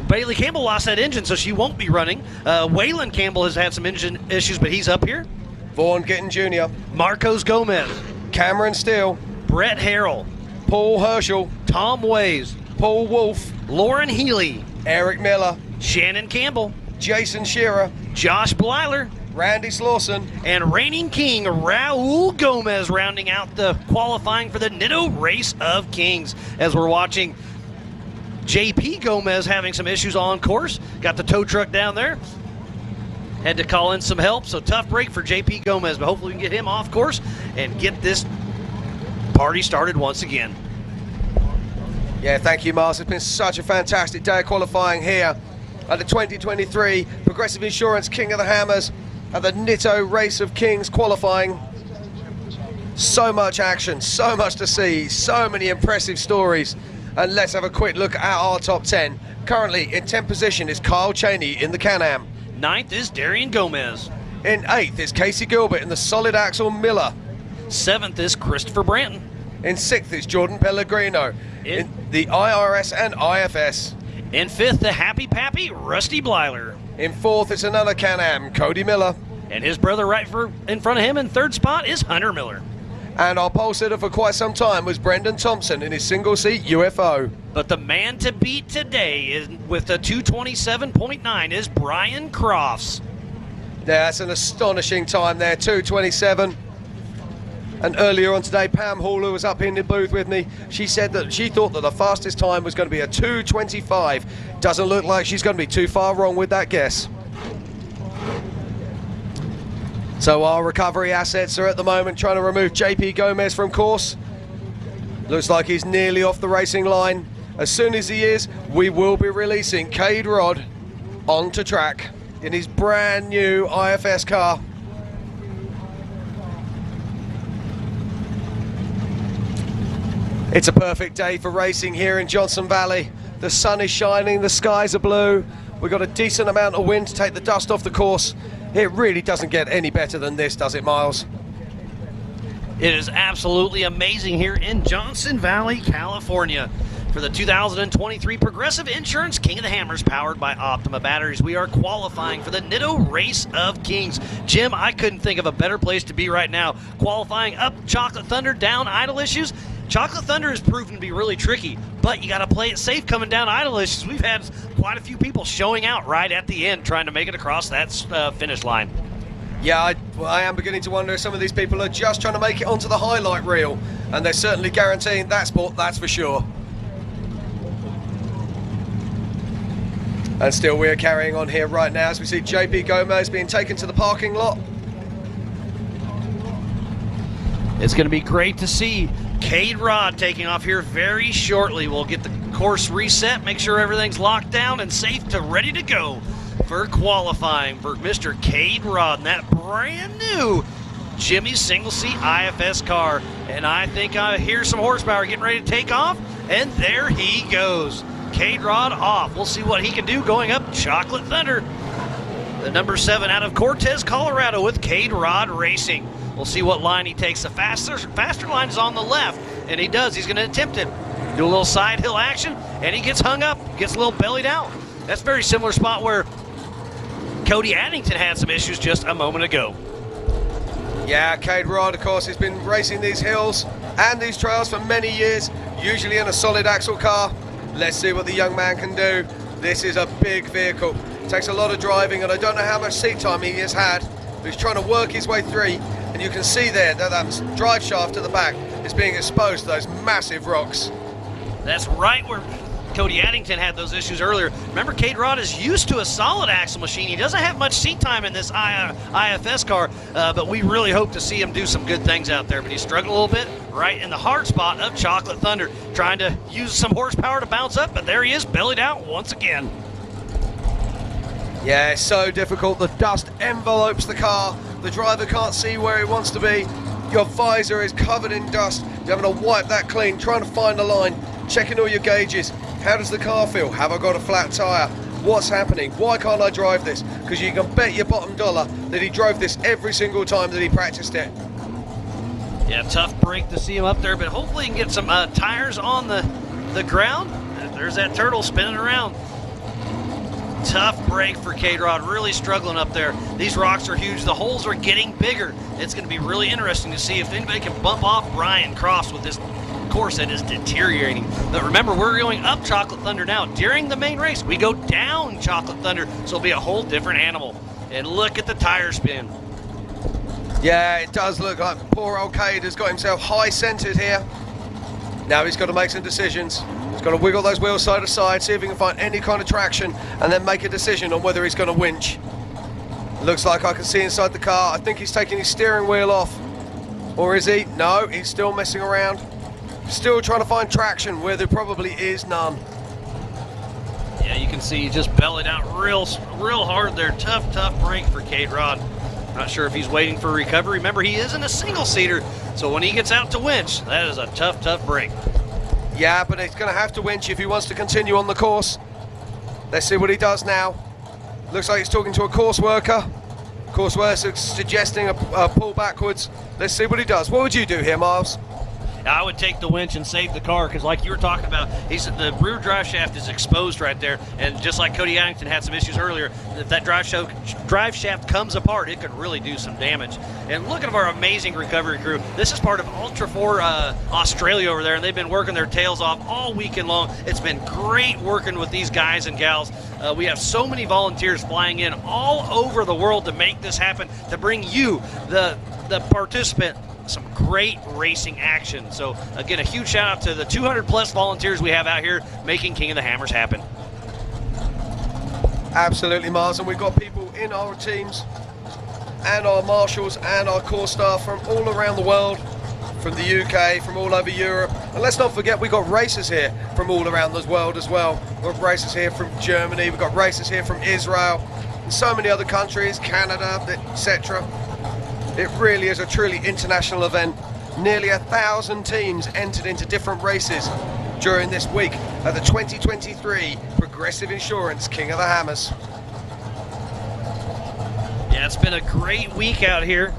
Bailey Campbell lost that engine, so she won't be running. Waylon Campbell has had some engine issues, but he's up here.
Vaughn Gittin Jr.
Marcos Gomez.
Cameron Steele.
Brett Harrell.
Paul Herschel.
Tom Ways.
Paul Wolf.
Lauren Healy.
Eric Miller.
Shannon Campbell.
Jason Shearer.
Josh Blyler.
Randy Slauson.
And reigning king Raul Gomez rounding out the qualifying for the Nitto Race of Kings. As we're watching JP Gomez having some issues on course. Got the tow truck down there. Had to call in some help, so tough break for JP Gomez, but hopefully we can get him off course and get this party started once again.
Yeah, thank you, Miles. It's been such a fantastic day of qualifying here at the 2023 Progressive Insurance King of the Hammers at the Nitto Race of Kings qualifying. So much action, so much to see, so many impressive stories. And let's have a quick look at our top 10. Currently in 10th position is Kyle Cheney in the Can-Am.
9th is Darian Gomez.
In 8th is Casey Gilbert in the Solid Axle Miller.
7th is Christopher Branton.
In 6th is Jordan Pellegrino in the IRS and IFS.
In 5th, the Happy Pappy, Rusty Blyler.
In 4th, it's another Can-Am, Cody Miller.
And his brother right in front of him in 3rd spot is Hunter Miller.
And our pole sitter for quite some time was Brendan Thompson in his single-seat UFO.
But the man to beat today is, with the 227.9 is Brian Crofts.
Yeah, that's an astonishing time there, 227. And earlier on today, Pam Hall, who was up in the booth with me, she said that she thought that the fastest time was going to be a 2:25. Doesn't look like she's going to be too far wrong with that guess. So our recovery assets are at the moment trying to remove JP Gomez from course. Looks like he's nearly off the racing line. As soon as he is, we will be releasing Cade Rod onto track in his brand new IFS car. It's a perfect day for racing here in Johnson Valley. The sun is shining, the skies are blue. We've got a decent amount of wind to take the dust off the course. It really doesn't get any better than this, does it, Miles?
It is absolutely amazing here in Johnson Valley, California. For the 2023 Progressive Insurance King of the Hammers, powered by Optima Batteries, we are qualifying for the Nitto Race of Kings. Jim, I couldn't think of a better place to be right now. Qualifying up Chocolate Thunder, down Idle Issues. Chocolate Thunder has proven to be really tricky, but you got to play it safe coming down Idle Issues. We've had quite a few people showing out right at the end, trying to make it across that finish line.
Yeah, I am beginning to wonder if some of these people are just trying to make it onto the highlight reel, and they're certainly guaranteeing that sport, that's for sure. And still we're carrying on here right now as we see JP Gomez being taken to the parking lot.
It's going to be great to see Cade Rod taking off here very shortly. We'll get the course reset, make sure everything's locked down and safe to ready to go for qualifying for Mr. Cade Rod in that brand new Jimmy's single seat IFS car. And I think I hear some horsepower getting ready to take off, and there he goes. Cade Rod off. We'll see what he can do going up Chocolate Thunder. The number 7 out of Cortez, Colorado with Cade Rod Racing. We'll see what line he takes. The faster line is on the left, and he does. He's going to attempt it. Do a little side hill action, and he gets hung up, gets a little bellied out. That's a very similar spot where Cody Addington had some issues just a moment ago.
Yeah, Cade Rod, of course, has been racing these hills and these trails for many years, usually in a solid axle car. Let's see what the young man can do. This is a big vehicle. It takes a lot of driving, and I don't know how much seat time he has had, but he's trying to work his way through. And you can see there that drive shaft at the back is being exposed to those massive rocks.
That's right where Cody Addington had those issues earlier. Remember, Cade Rod is used to a solid axle machine. He doesn't have much seat time in this IFS car, but we really hope to see him do some good things out there. But he struggled a little bit right in the hard spot of Chocolate Thunder, trying to use some horsepower to bounce up, but there he is, bellied out once again.
Yeah, it's so difficult. The dust envelopes the car The driver can't see where he wants to be. Your visor is covered in dust. You're having to wipe that clean, trying to find the line, checking all your gauges. How does the car feel? Have I got a flat tyre? What's happening? Why can't I drive this? Because you can bet your bottom dollar that he drove this every single time that he practiced it.
Yeah, tough break to see him up there, but hopefully he can get some tires on the ground. There's that turtle spinning around. Tough break for K-Rod, really struggling up there. These rocks are huge. The holes are getting bigger. It's going to be really interesting to see if anybody can bump off Brian Crofts with this course that is deteriorating. But remember, we're going up Chocolate Thunder now. During the main race, we go down Chocolate Thunder, so it'll be a whole different animal. And look at the tire spin.
Yeah, it does look like poor old Cade has got himself high-centered here. Now he's got to make some decisions. He's got to wiggle those wheels side to side, see if he can find any kind of traction, and then make a decision on whether he's going to winch. Looks like I can see inside the car. I think he's taking his steering wheel off. Or is he? No, he's still messing around. Still trying to find traction where there probably is none.
Yeah, you can see he just bellied out real hard there. Tough break for K-Rod. Not sure if he's waiting for recovery. Remember, he is in a single-seater, so when he gets out to winch, that is a tough break.
Yeah, but he's going to have to winch if he wants to continue on the course. Let's see what he does now. Looks like he's talking to a course worker. Course worker suggesting a pull backwards. Let's see what he does. What would you do here, Miles?
I would take the winch and save the car, because like you were talking about, the rear drive shaft is exposed right there, and just like Cody Addington had some issues earlier, if that drive shaft comes apart, it could really do some damage. And look at our amazing recovery crew. This is part of Ultra 4 Australia over there, and they've been working their tails off all weekend long. It's been great working with these guys and gals. We have so many volunteers flying in all over the world to make this happen, to bring you, the participant, some great racing action. So again, a huge shout out to the 200 plus volunteers we have out here making King of the Hammers happen.
Absolutely, Miles, and we've got people in our teams and our marshals and our core staff from all around the world, from the UK, from all over Europe, and let's not forget we've got racers here from all around the world as well. We've got racers here from Germany, we've got racers here from Israel and so many other countries, Canada, etc. It really is a truly international event. Nearly 1,000 teams entered into different races during this week at the 2023 Progressive Insurance King of the Hammers.
Yeah, it's been a great week out here.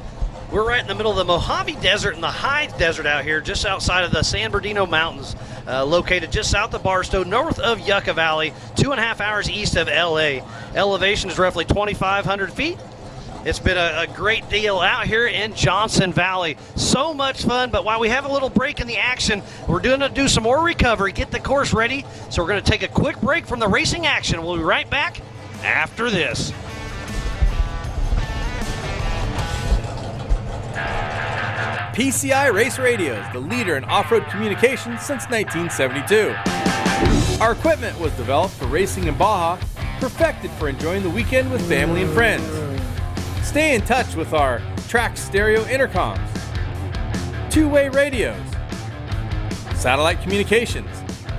We're right in the middle of the Mojave Desert and the Hyde Desert out here, just outside of the San Bernardino Mountains, located just south of Barstow, north of Yucca Valley, 2.5 hours east of LA. Elevation is roughly 2,500 feet. It's been a great deal out here in Johnson Valley. So much fun, but while we have a little break in the action, we're going to do some more recovery, get the course ready. So we're going to take a quick break from the racing action. We'll be right back after this.
PCI Race Radio is the leader in off-road communications since 1972. Our equipment was developed for racing in Baja, perfected for enjoying the weekend with family and friends. Stay in touch with our track stereo intercoms, two-way radios, satellite communications,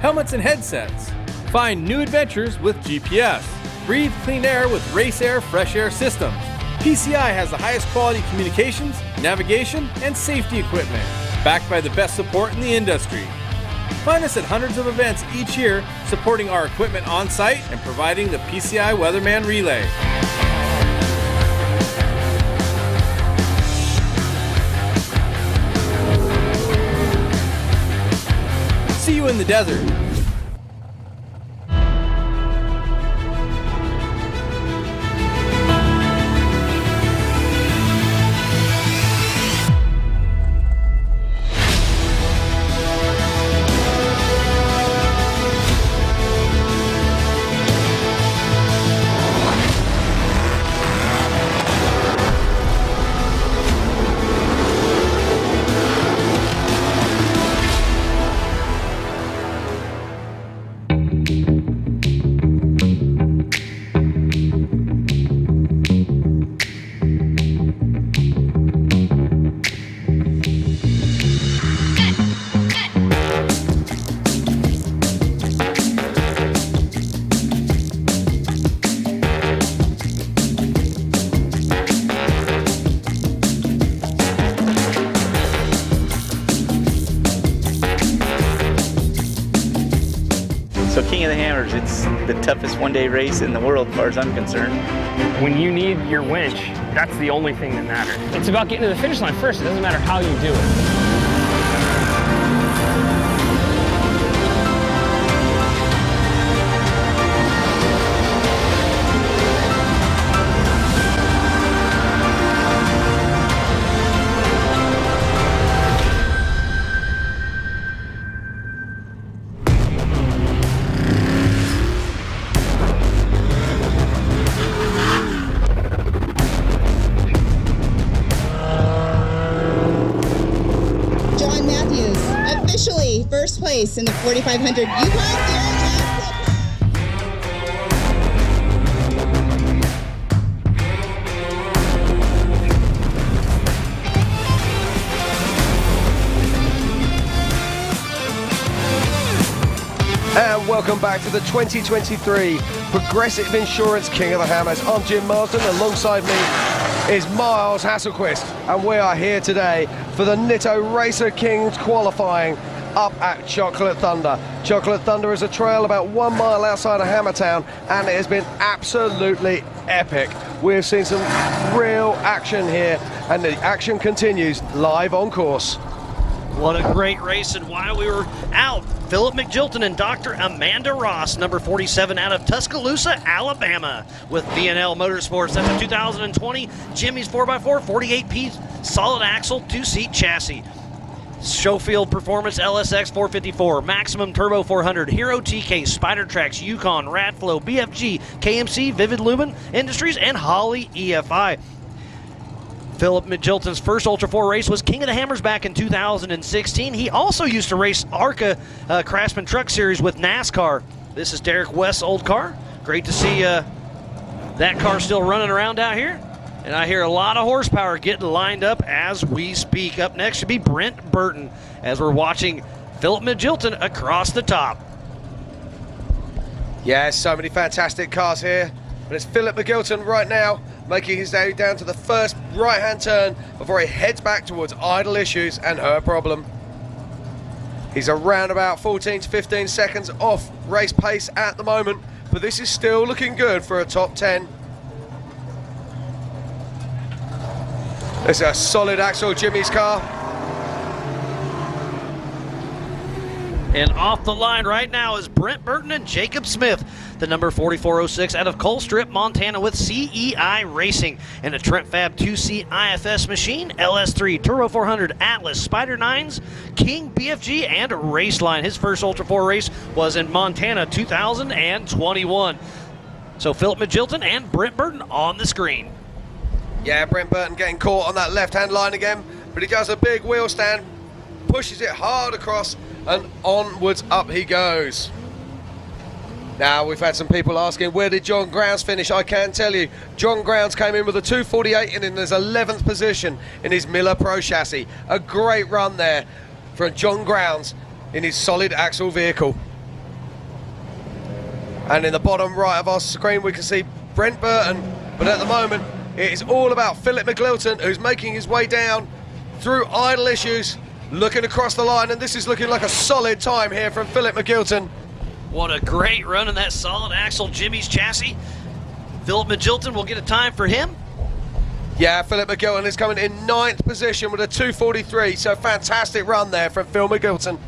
helmets and headsets. Find new adventures with GPS. Breathe clean air with Race Air Fresh Air Systems. PCI has the highest quality communications, navigation, and safety equipment, backed by the best support in the industry. Find us at hundreds of events each year, supporting our equipment on site and providing the PCI Weatherman Relay. See you in the desert.
Hammers. It's the toughest one-day race in the world as far as I'm concerned.
When you need your winch, that's the only thing that matters. It's about getting to the finish line first. It doesn't matter how you do it.
First place in the 4500 Yukon.
And welcome back to the 2023 Progressive Insurance King of the Hammers. I'm Jim Marsden. Alongside me is Miles Hasselquist, and we are here today for the Nitto Racer Kings qualifying up at Chocolate Thunder. Chocolate Thunder is a trail about 1 mile outside of Hammertown, and it has been absolutely epic. We've seen some real action here, and the action continues live on course.
What a great race, and while we were out, Philip McJilton and Dr. Amanda Ross, number 47 out of Tuscaloosa, Alabama, with V&L Motorsports. That's a 2020 Jimmy's 4x4 48P solid axle 2-seat chassis. Schofield Performance LSX 454, Maximum Turbo 400, Hero TK, Spider Tracks, Yukon, Radflow, BFG, KMC, Vivid Lumen Industries, and Holly EFI. Philip McJilton's first Ultra 4 race was King of the Hammers back in 2016. He also used to race ARCA Craftsman Truck Series with NASCAR. This is Derek West's old car. Great to see that car still running around out here. And I hear a lot of horsepower getting lined up as we speak. Up next should be Brent Burton as we're watching Philip McJilton across the top.
Yeah, so many fantastic cars here. But it's Philip McJilton right now making his way down to the first right-hand turn before he heads back towards Idle Issues and Her Problem. He's around about 14 to 15 seconds off race pace at the moment, but this is still looking good for a top 10. It's a solid axle Jimmy's car.
And off the line right now is Brent Burton and Jacob Smith, the number 4406 out of Colstrip, Montana, with CEI Racing and a Trent Fab 2-seat IFS machine, LS3, Turbo 400, Atlas, Spider 9s, King BFG, and Raceline. His first Ultra 4 race was in Montana 2021. So Philip McJilton and Brent Burton on the screen.
Yeah, Brent Burton getting caught on that left-hand line again, but he does a big wheel stand, pushes it hard across, and onwards up he goes. Now, we've had some people asking, where did John Grounds finish? I can tell you, John Grounds came in with a 248 and in his 11th position in his Miller Pro chassis. A great run there from John Grounds in his solid axle vehicle. And in the bottom right of our screen, we can see Brent Burton, but at the moment, it is all about Philip McJilton, who's making his way down through Idle Issues, looking across the line, and this is looking like a solid time here from Philip McJilton.
What a great run in that solid axle Jimmy's chassis. Philip McJilton will get a time for him.
Yeah, Philip McJilton is coming in 9th position with a 243, so fantastic run there from Phil McJilton.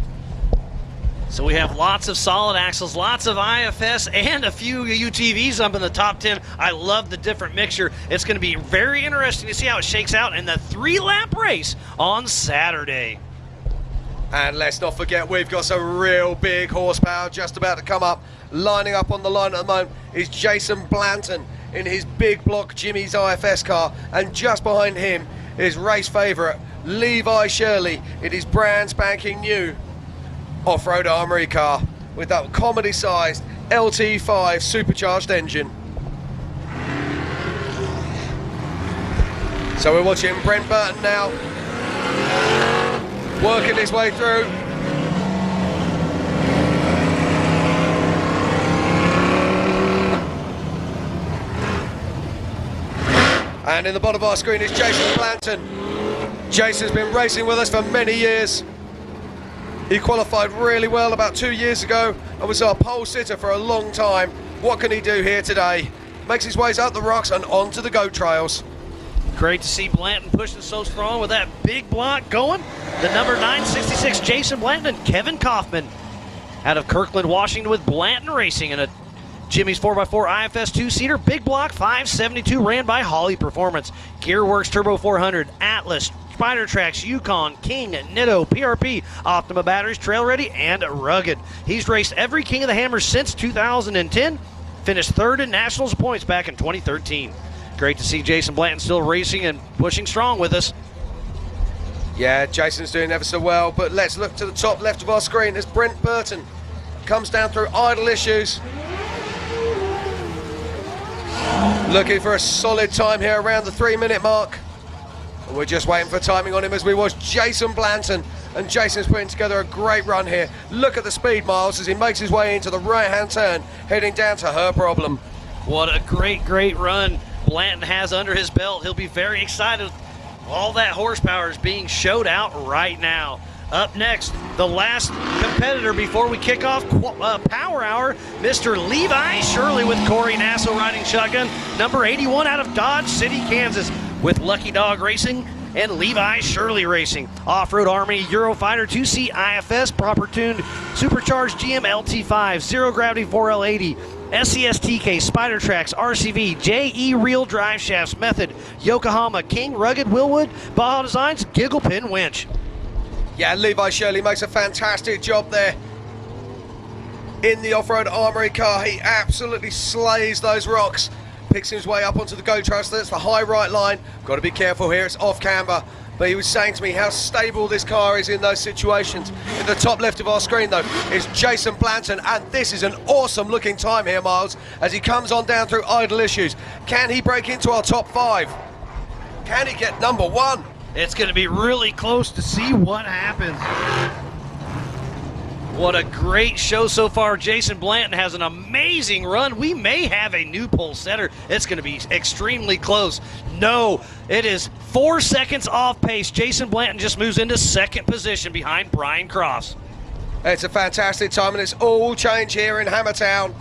So we have lots of solid axles, lots of IFS, and a few UTVs up in the top 10. I love the different mixture. It's going to be very interesting to see how it shakes out in the 3-lap race on Saturday.
And let's not forget, we've got some real big horsepower just about to come up. Lining up on the line at the moment is Jason Blanton in his big block Jimmy's IFS car. And just behind him is race favourite Levi Shirley in his brand spanking new Off-Road Armory car with that comedy-sized LT5 supercharged engine. So we're watching Brent Burton now, working his way through. And in the bottom of our screen is Jason Blanton. Jason's been racing with us for many years. He qualified really well about 2 years ago and was our pole sitter for a long time. What can he do here today? Makes his ways up the rocks and onto the goat trails.
Great to see Blanton pushing so strong with that big block going. The number 966 Jason Blanton and Kevin Kaufman out of Kirkland, Washington with Blanton Racing in a Jimmy's 4x4 IFS 2-seater. Big block 572 ran by Holly Performance. Gearworks Turbo 400, Atlas, Spider Tracks, Yukon, King, Nitto, PRP, Optima Batteries, Trail Ready, and Rugged. He's raced every King of the Hammers since 2010. Finished third in Nationals points back in 2013. Great to see Jason Blanton still racing and pushing strong with us.
Yeah, Jason's doing ever so well, but let's look to the top left of our screen as Brent Burton comes down through idle issues. Looking for a solid time here around the 3-minute mark. And we're just waiting for timing on him as we watch Jason Blanton. And Jason's putting together a great run here. Look at the speed, Miles, as he makes his way into the right-hand turn, heading down to her problem.
What a great run Blanton has under his belt. He'll be very excited. All that horsepower is being showed out right now. Up next, the last competitor before we kick off Power Hour, Mr. Levi Shirley with Corey Nassau riding shotgun, number 81 out of Dodge City, Kansas, with Lucky Dog Racing and Levi Shirley Racing. Off-Road Army Eurofighter 2C IFS, proper tuned, supercharged GM LT5, Zero Gravity 4L80, SCS TK, Spider Tracks, RCV, JE Real Drive Shafts, Method, Yokohama, King, Rugged, Willwood, Baja Designs, Giggle Pin Winch.
Yeah, Levi Shirley makes a fantastic job there in the Off-Road Armory car. He absolutely slays those rocks. Picks his way up onto the go trail. So that's the high right line. Got to be careful here. It's off camber. But he was saying to me how stable this car is in those situations. In the top left of our screen, though, is Jason Blanton. And this is an awesome looking time here, Miles, as he comes on down through idle issues. Can he break into our top 5? Can he get number 1?
It's going to be really close to see what happens. What a great show so far. Jason Blanton has an amazing run. We may have a new pole setter. It's going to be extremely close. No, it is 4 seconds off pace. Jason Blanton just moves into second position behind Brian Crofts.
It's a fantastic time, and it's all change here in Hammertown.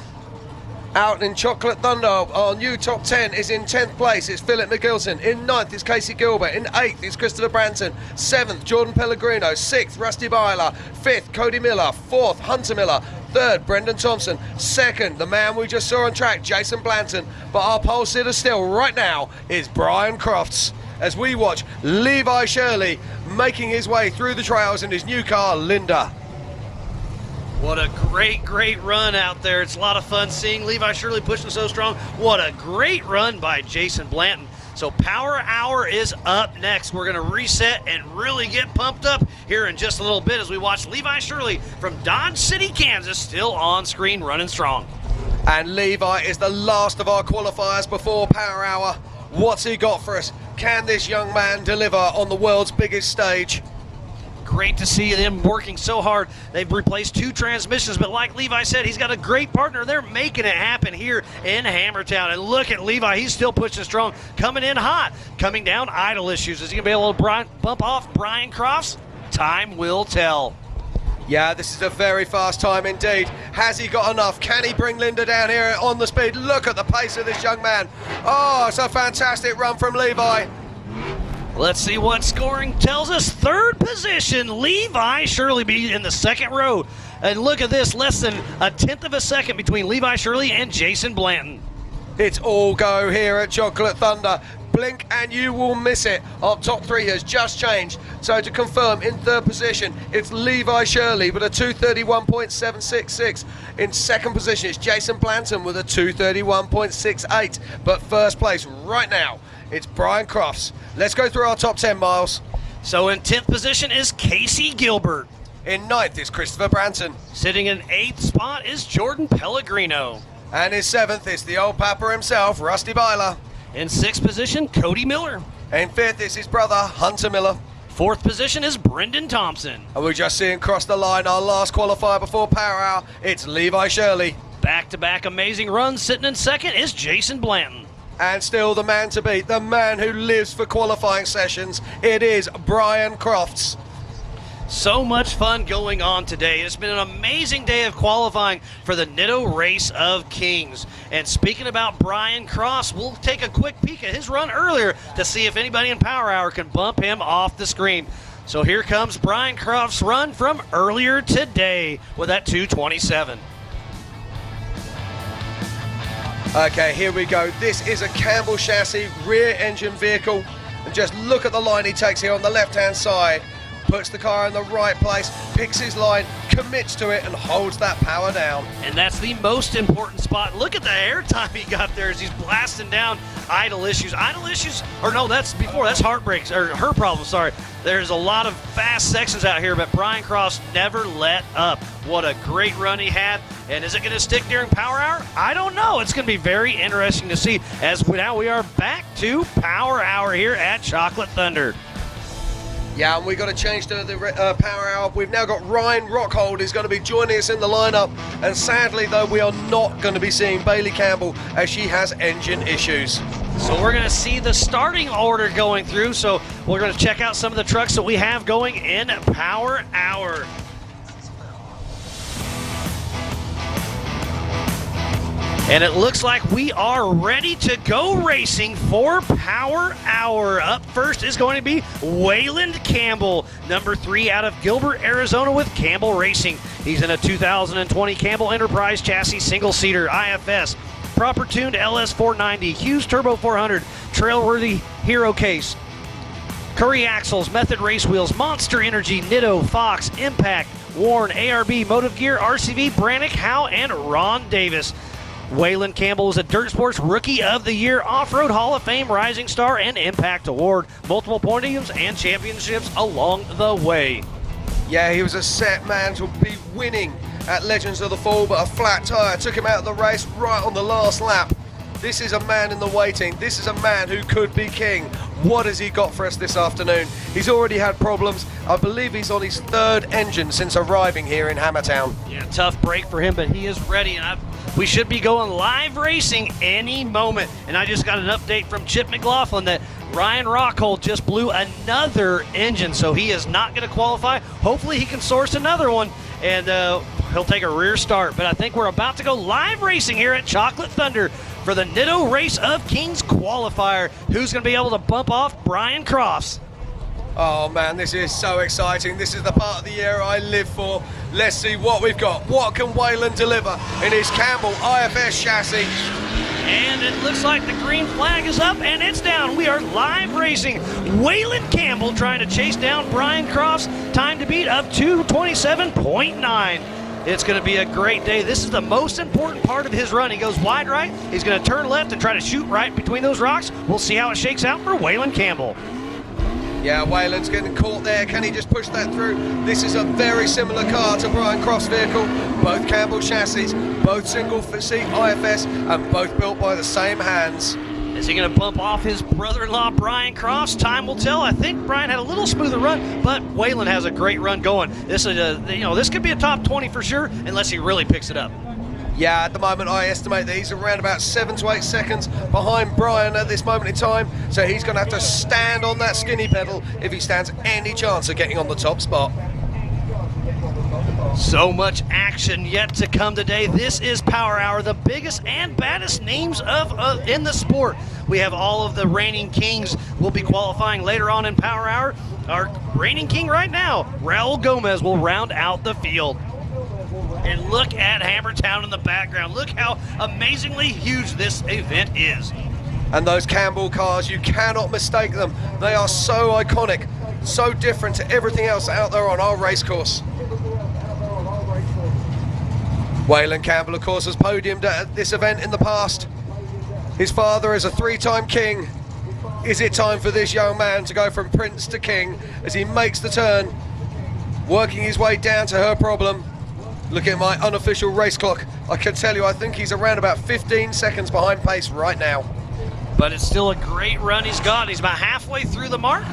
Out in Chocolate Thunder, our new top 10 is in 10th place, it's Philip McGilton. In 9th is Casey Gilbert. In 8th is Christopher Branson. 7th, Jordan Pellegrino. 6th, Rusty Byler. 5th, Cody Miller. 4th, Hunter Miller. 3rd, Brendan Thompson. 2nd, the man we just saw on track, Jason Blanton. But our pole sitter still right now is Brian Crofts, as we watch Levi Shirley making his way through the trails in his new car, Linda.
What a great run out there. It's a lot of fun seeing Levi Shirley pushing so strong. What a great run by Jason Blanton. So Power Hour is up next. We're going to reset and really get pumped up here in just a little bit as we watch Levi Shirley from Dodge City, Kansas, still on screen running strong.
And Levi is the last of our qualifiers before Power Hour. What's he got for us? Can this young man deliver on the world's biggest stage?
Great to see them working so hard. They've replaced 2 transmissions, but like Levi said, he's got a great partner. They're making it happen here in Hammertown. And look at Levi. He's still pushing strong, coming in hot, coming down idle issues. Is he going to be able to bump off Brian Crofts? Time will tell.
Yeah, this is a very fast time indeed. Has he got enough? Can he bring Linda down here on the speed? Look at the pace of this young man. Oh, it's a fantastic run from Levi.
Let's see what scoring tells us. 3rd position, Levi Shirley be in the 2nd row. And look at this, less than a 1/10 of a second between Levi Shirley and Jason Blanton.
It's all go here at Chocolate Thunder. Blink and you will miss it. Our top 3 has just changed. So to confirm, in 3rd position, it's Levi Shirley with a 231.766. In 2nd position, it's Jason Blanton with a 231.68. But 1st place right now, it's Brian Crofts. Let's go through our top 10, Miles.
So in 10th position is Casey Gilbert.
In 9th is Christopher Branson.
Sitting in 8th spot is Jordan Pellegrino.
And in 7th is the old papa himself, Rusty Byler.
In 6th position, Cody Miller.
In 5th is his brother, Hunter Miller.
4th position is Brendan Thompson.
And we're just seeing cross the line our last qualifier before Power Hour. It's Levi Shirley.
Back-to-back amazing runs. Sitting in 2nd is Jason Blanton.
And still the man to beat, the man who lives for qualifying sessions, it is Brian Crofts.
So much fun going on today. It's been an amazing day of qualifying for the Nitto Race of Kings. And speaking about Brian Cross, we'll take a quick peek at his run earlier to see if anybody in Power Hour can bump him off the screen. So here comes Brian Croft's run from earlier today with that 2:27.
Okay, here we go. This is a Campbell chassis rear engine vehicle. And just look at the line he takes here on the left-hand side. Puts the car in the right place, picks his line, commits to it, and holds that power down.
And that's the most important spot. Look at the airtime he got there as he's blasting down idle issues. That's before. That's heartbreaks, or her problem, sorry. There's a lot of fast sections out here, but Brian Cross never let up. What a great run he had. And is it going to stick during Power Hour? I don't know. It's going to be very interesting to see as now we are back to Power Hour here at Chocolate Thunder.
Yeah, and we've got to change to the Power Hour. We've now got Ryan Rockhold who's going to be joining us in the lineup. And sadly, though, we are not going to be seeing Bailey Campbell as she has engine issues.
So we're going to see the starting order going through. So we're going to check out some of the trucks that we have going in Power Hour. And it looks like we are ready to go racing for Power Hour. Up first is going to be Wayland Campbell, number 3 out of Gilbert, Arizona with Campbell Racing. He's in a 2020 Campbell Enterprise chassis single-seater IFS, proper tuned LS 490, Hughes Turbo 400, trailworthy Hero case, Curry axles, Method race wheels, Monster Energy, Nitto, Fox, Impact, Warn, ARB, Motive Gear, RCV, Brannick, Howe, and Ron Davis. Wayland Campbell is a Dirt Sports Rookie of the Year, Off-Road Hall of Fame Rising Star, and Impact Award. Multiple podiums and championships along the way.
Yeah, he was a set man to be winning at Legends of the Fall, but a flat tyre took him out of the race right on the last lap. This is a man in the waiting. This is a man who could be king. What has he got for us this afternoon? He's already had problems. I believe he's on his 3rd engine since arriving here in Hammertown.
Yeah, tough break for him, but he is ready, and we should be going live racing any moment. And I just got an update from Chip McLaughlin that Ryan Rockhold just blew another engine, so he is not going to qualify. Hopefully he can source another one, and he'll take a rear start. But I think we're about to go live racing here at Chocolate Thunder for the Nitto Race of Kings qualifier. Who's going to be able to bump off Brian Crofts?
Oh man, this is so exciting. This is the part of the year I live for. Let's see what we've got. What can Wayland deliver in his Campbell IFS chassis?
And it looks like the green flag is up and it's down. We are live racing. Wayland Campbell trying to chase down Brian Crofts. Time to beat of 2:27.9. It's going to be a great day. This is the most important part of his run. He goes wide right. He's going to turn left and try to shoot right between those rocks. We'll see how it shakes out for Wayland Campbell.
Yeah, Wayland's getting caught there. Can he just push that through? This is a very similar car to Brian Croft's vehicle. Both Campbell chassis, both single-seat IFS, and both built by the same hands.
Is he going to bump off his brother-in-law, Brian Crofts? Time will tell. I think Brian had a little smoother run, but Wayland has a great run going. This is this could be a top 20 for sure, unless he really picks it up.
Yeah, at the moment I estimate that he's around about 7 to 8 seconds behind Brian at this moment in time, so he's going to have to stand on that skinny pedal if he stands any chance of getting on the top spot.
So much action yet to come today. This is Power Hour, the biggest and baddest names in the sport. We have all of the reigning kings will be qualifying later on in Power Hour. Our reigning king right now, Raul Gomez, will round out the field. And look at Hammertown in the background. Look how amazingly huge this event is.
And those Campbell cars, you cannot mistake them. They are so iconic, so different to everything else out there on our race course. Wayland Campbell, of course, has podiumed at this event in the past. His father is a 3-time king. Is it time for this young man to go from prince to king as he makes the turn, working his way down to her problem? Looking at my unofficial race clock, I can tell you I think he's around about 15 seconds behind pace right now.
But it's still a great run he's got. He's about halfway through the mark.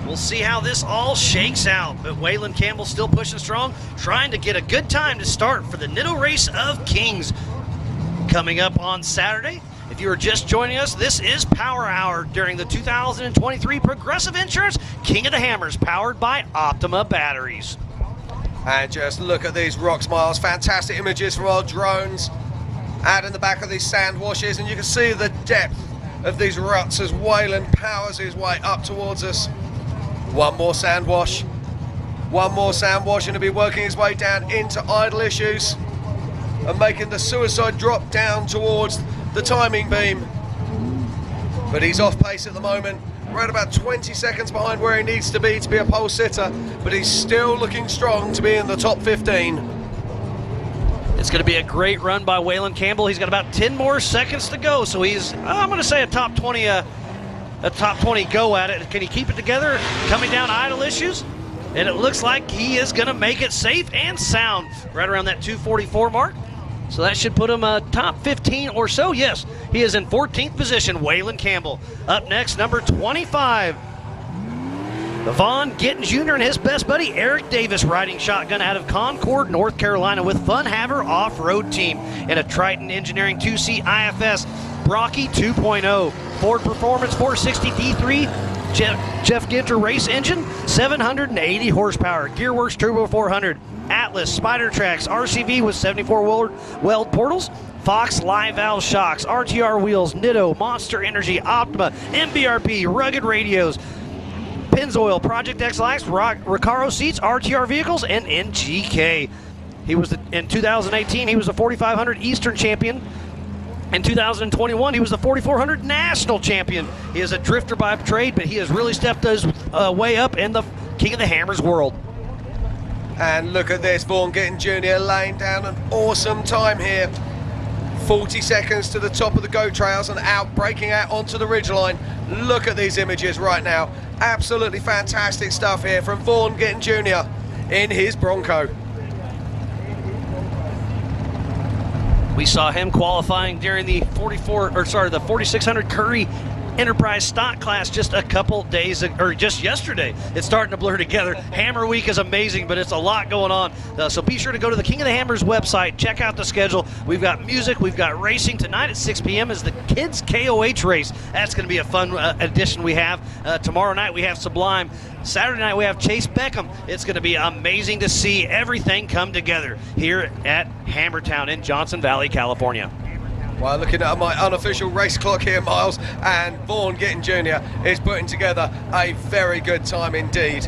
We'll see how this all shakes out. But Wayland Campbell still pushing strong, trying to get a good time to start for the Nitto Race of Kings. Coming up on Saturday, if you are just joining us, this is Power Hour during the 2023 Progressive Insurance King of the Hammers, powered by Optima Batteries.
And just look at these rocks, Miles. Fantastic images from our drones out in the back of these sand washes, and you can see the depth of these ruts as Wayland powers his way up towards us. One more sand wash. One more sand wash, and he'll be working his way down into idle issues and making the suicide drop down towards the timing beam. But he's off pace at the moment. We're at about 20 seconds behind where he needs to be a pole sitter, but he's still looking strong to be in the top 15.
It's going to be a great run by Waylon Campbell. He's got about 10 more seconds to go, so he's, I'm going to say a top 20 go at it. Can he keep it together coming down idle issues? And it looks like he is going to make it safe and sound right around that 244 mark. So that should put him top 15 or so. Yes, he is in 14th position, Waylon Campbell. Up next, number 25. Vaughn Gittin Jr. and his best buddy Eric Davis riding shotgun out of Concord, North Carolina with Fun Haver Off-Road Team in a Triton Engineering 2C IFS Brocky 2.0. Ford Performance 460 D3 Jeff Ginter race engine, 780 horsepower. Gearworks Turbo 400. Atlas Spider Tracks RCV with 74 weld portals. Fox Live Valve shocks, RTR wheels, Nitto, Monster Energy, Optima, MBRP, rugged radios, Pennzoil, Project X Lights, Recaro seats, RTR vehicles, and NGK. He was in 2018. He was the 4500 Eastern champion. In 2021, he was the 4400 national champion. He is a drifter by trade, but he has really stepped his way up in the King of the Hammers world.
And look at this, Vaughn Gittin Jr. laying down an awesome time here. 40 seconds to the top of the goat trails and breaking out onto the ridgeline. Look at these images right now. Absolutely fantastic stuff here from Vaughn Gittin Jr. in his Bronco.
We saw him qualifying during the 4600 Curry Enterprise stock class just a couple days, or just yesterday. It's starting to blur together. Hammer Week is amazing, but it's a lot going on. So be sure to go to the King of the Hammers website, check out the schedule. We've got music, we've got racing. Tonight at 6 p.m. is the Kids KOH race. That's going to be a fun addition we have. Tomorrow night we have Sublime. Saturday night we have Chase Beckham. It's going to be amazing to see everything come together here at Hammertown in Johnson Valley, California.
Well, looking at my unofficial race clock here, Miles, and Vaughn Gittin Jr. is putting together a very good time indeed.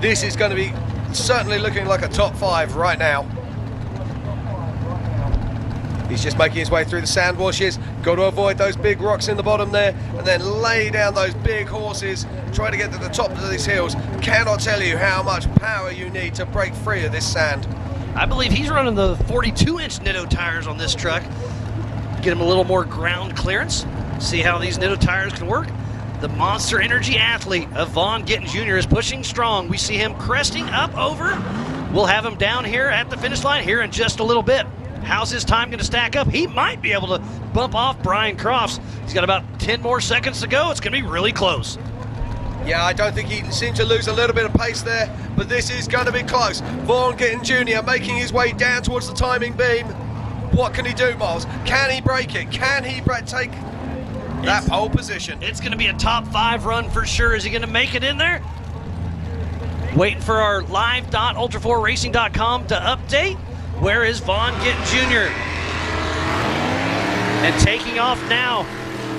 This is going to be certainly looking like a top 5 right now. He's just making his way through the sand washes. Got to avoid those big rocks in the bottom there, and then lay down those big horses, trying to get to the top of these hills. Cannot tell you how much power you need to break free of this sand.
I believe he's running the 42-inch Nitto tires on this truck. Get him a little more ground clearance. See how these Nitto tires can work. The Monster Energy athlete of Vaughn Gittin Jr. is pushing strong. We see him cresting up over. We'll have him down here at the finish line here in just a little bit. How's his time going to stack up? He might be able to bump off Brian Crofts. He's got about 10 more seconds to go. It's going to be really close.
Yeah, I don't think he seemed to lose a little bit of pace there, but this is going to be close. Vaughn Gittin Jr. making his way down towards the timing beam. What can he do, Miles? Can he break it? Can he take that pole position?
It's going to be a top 5 run for sure. Is he going to make it in there? Waiting for our live.ultra4racing.com to update. Where is Vaughn Gittin Jr.? And taking off now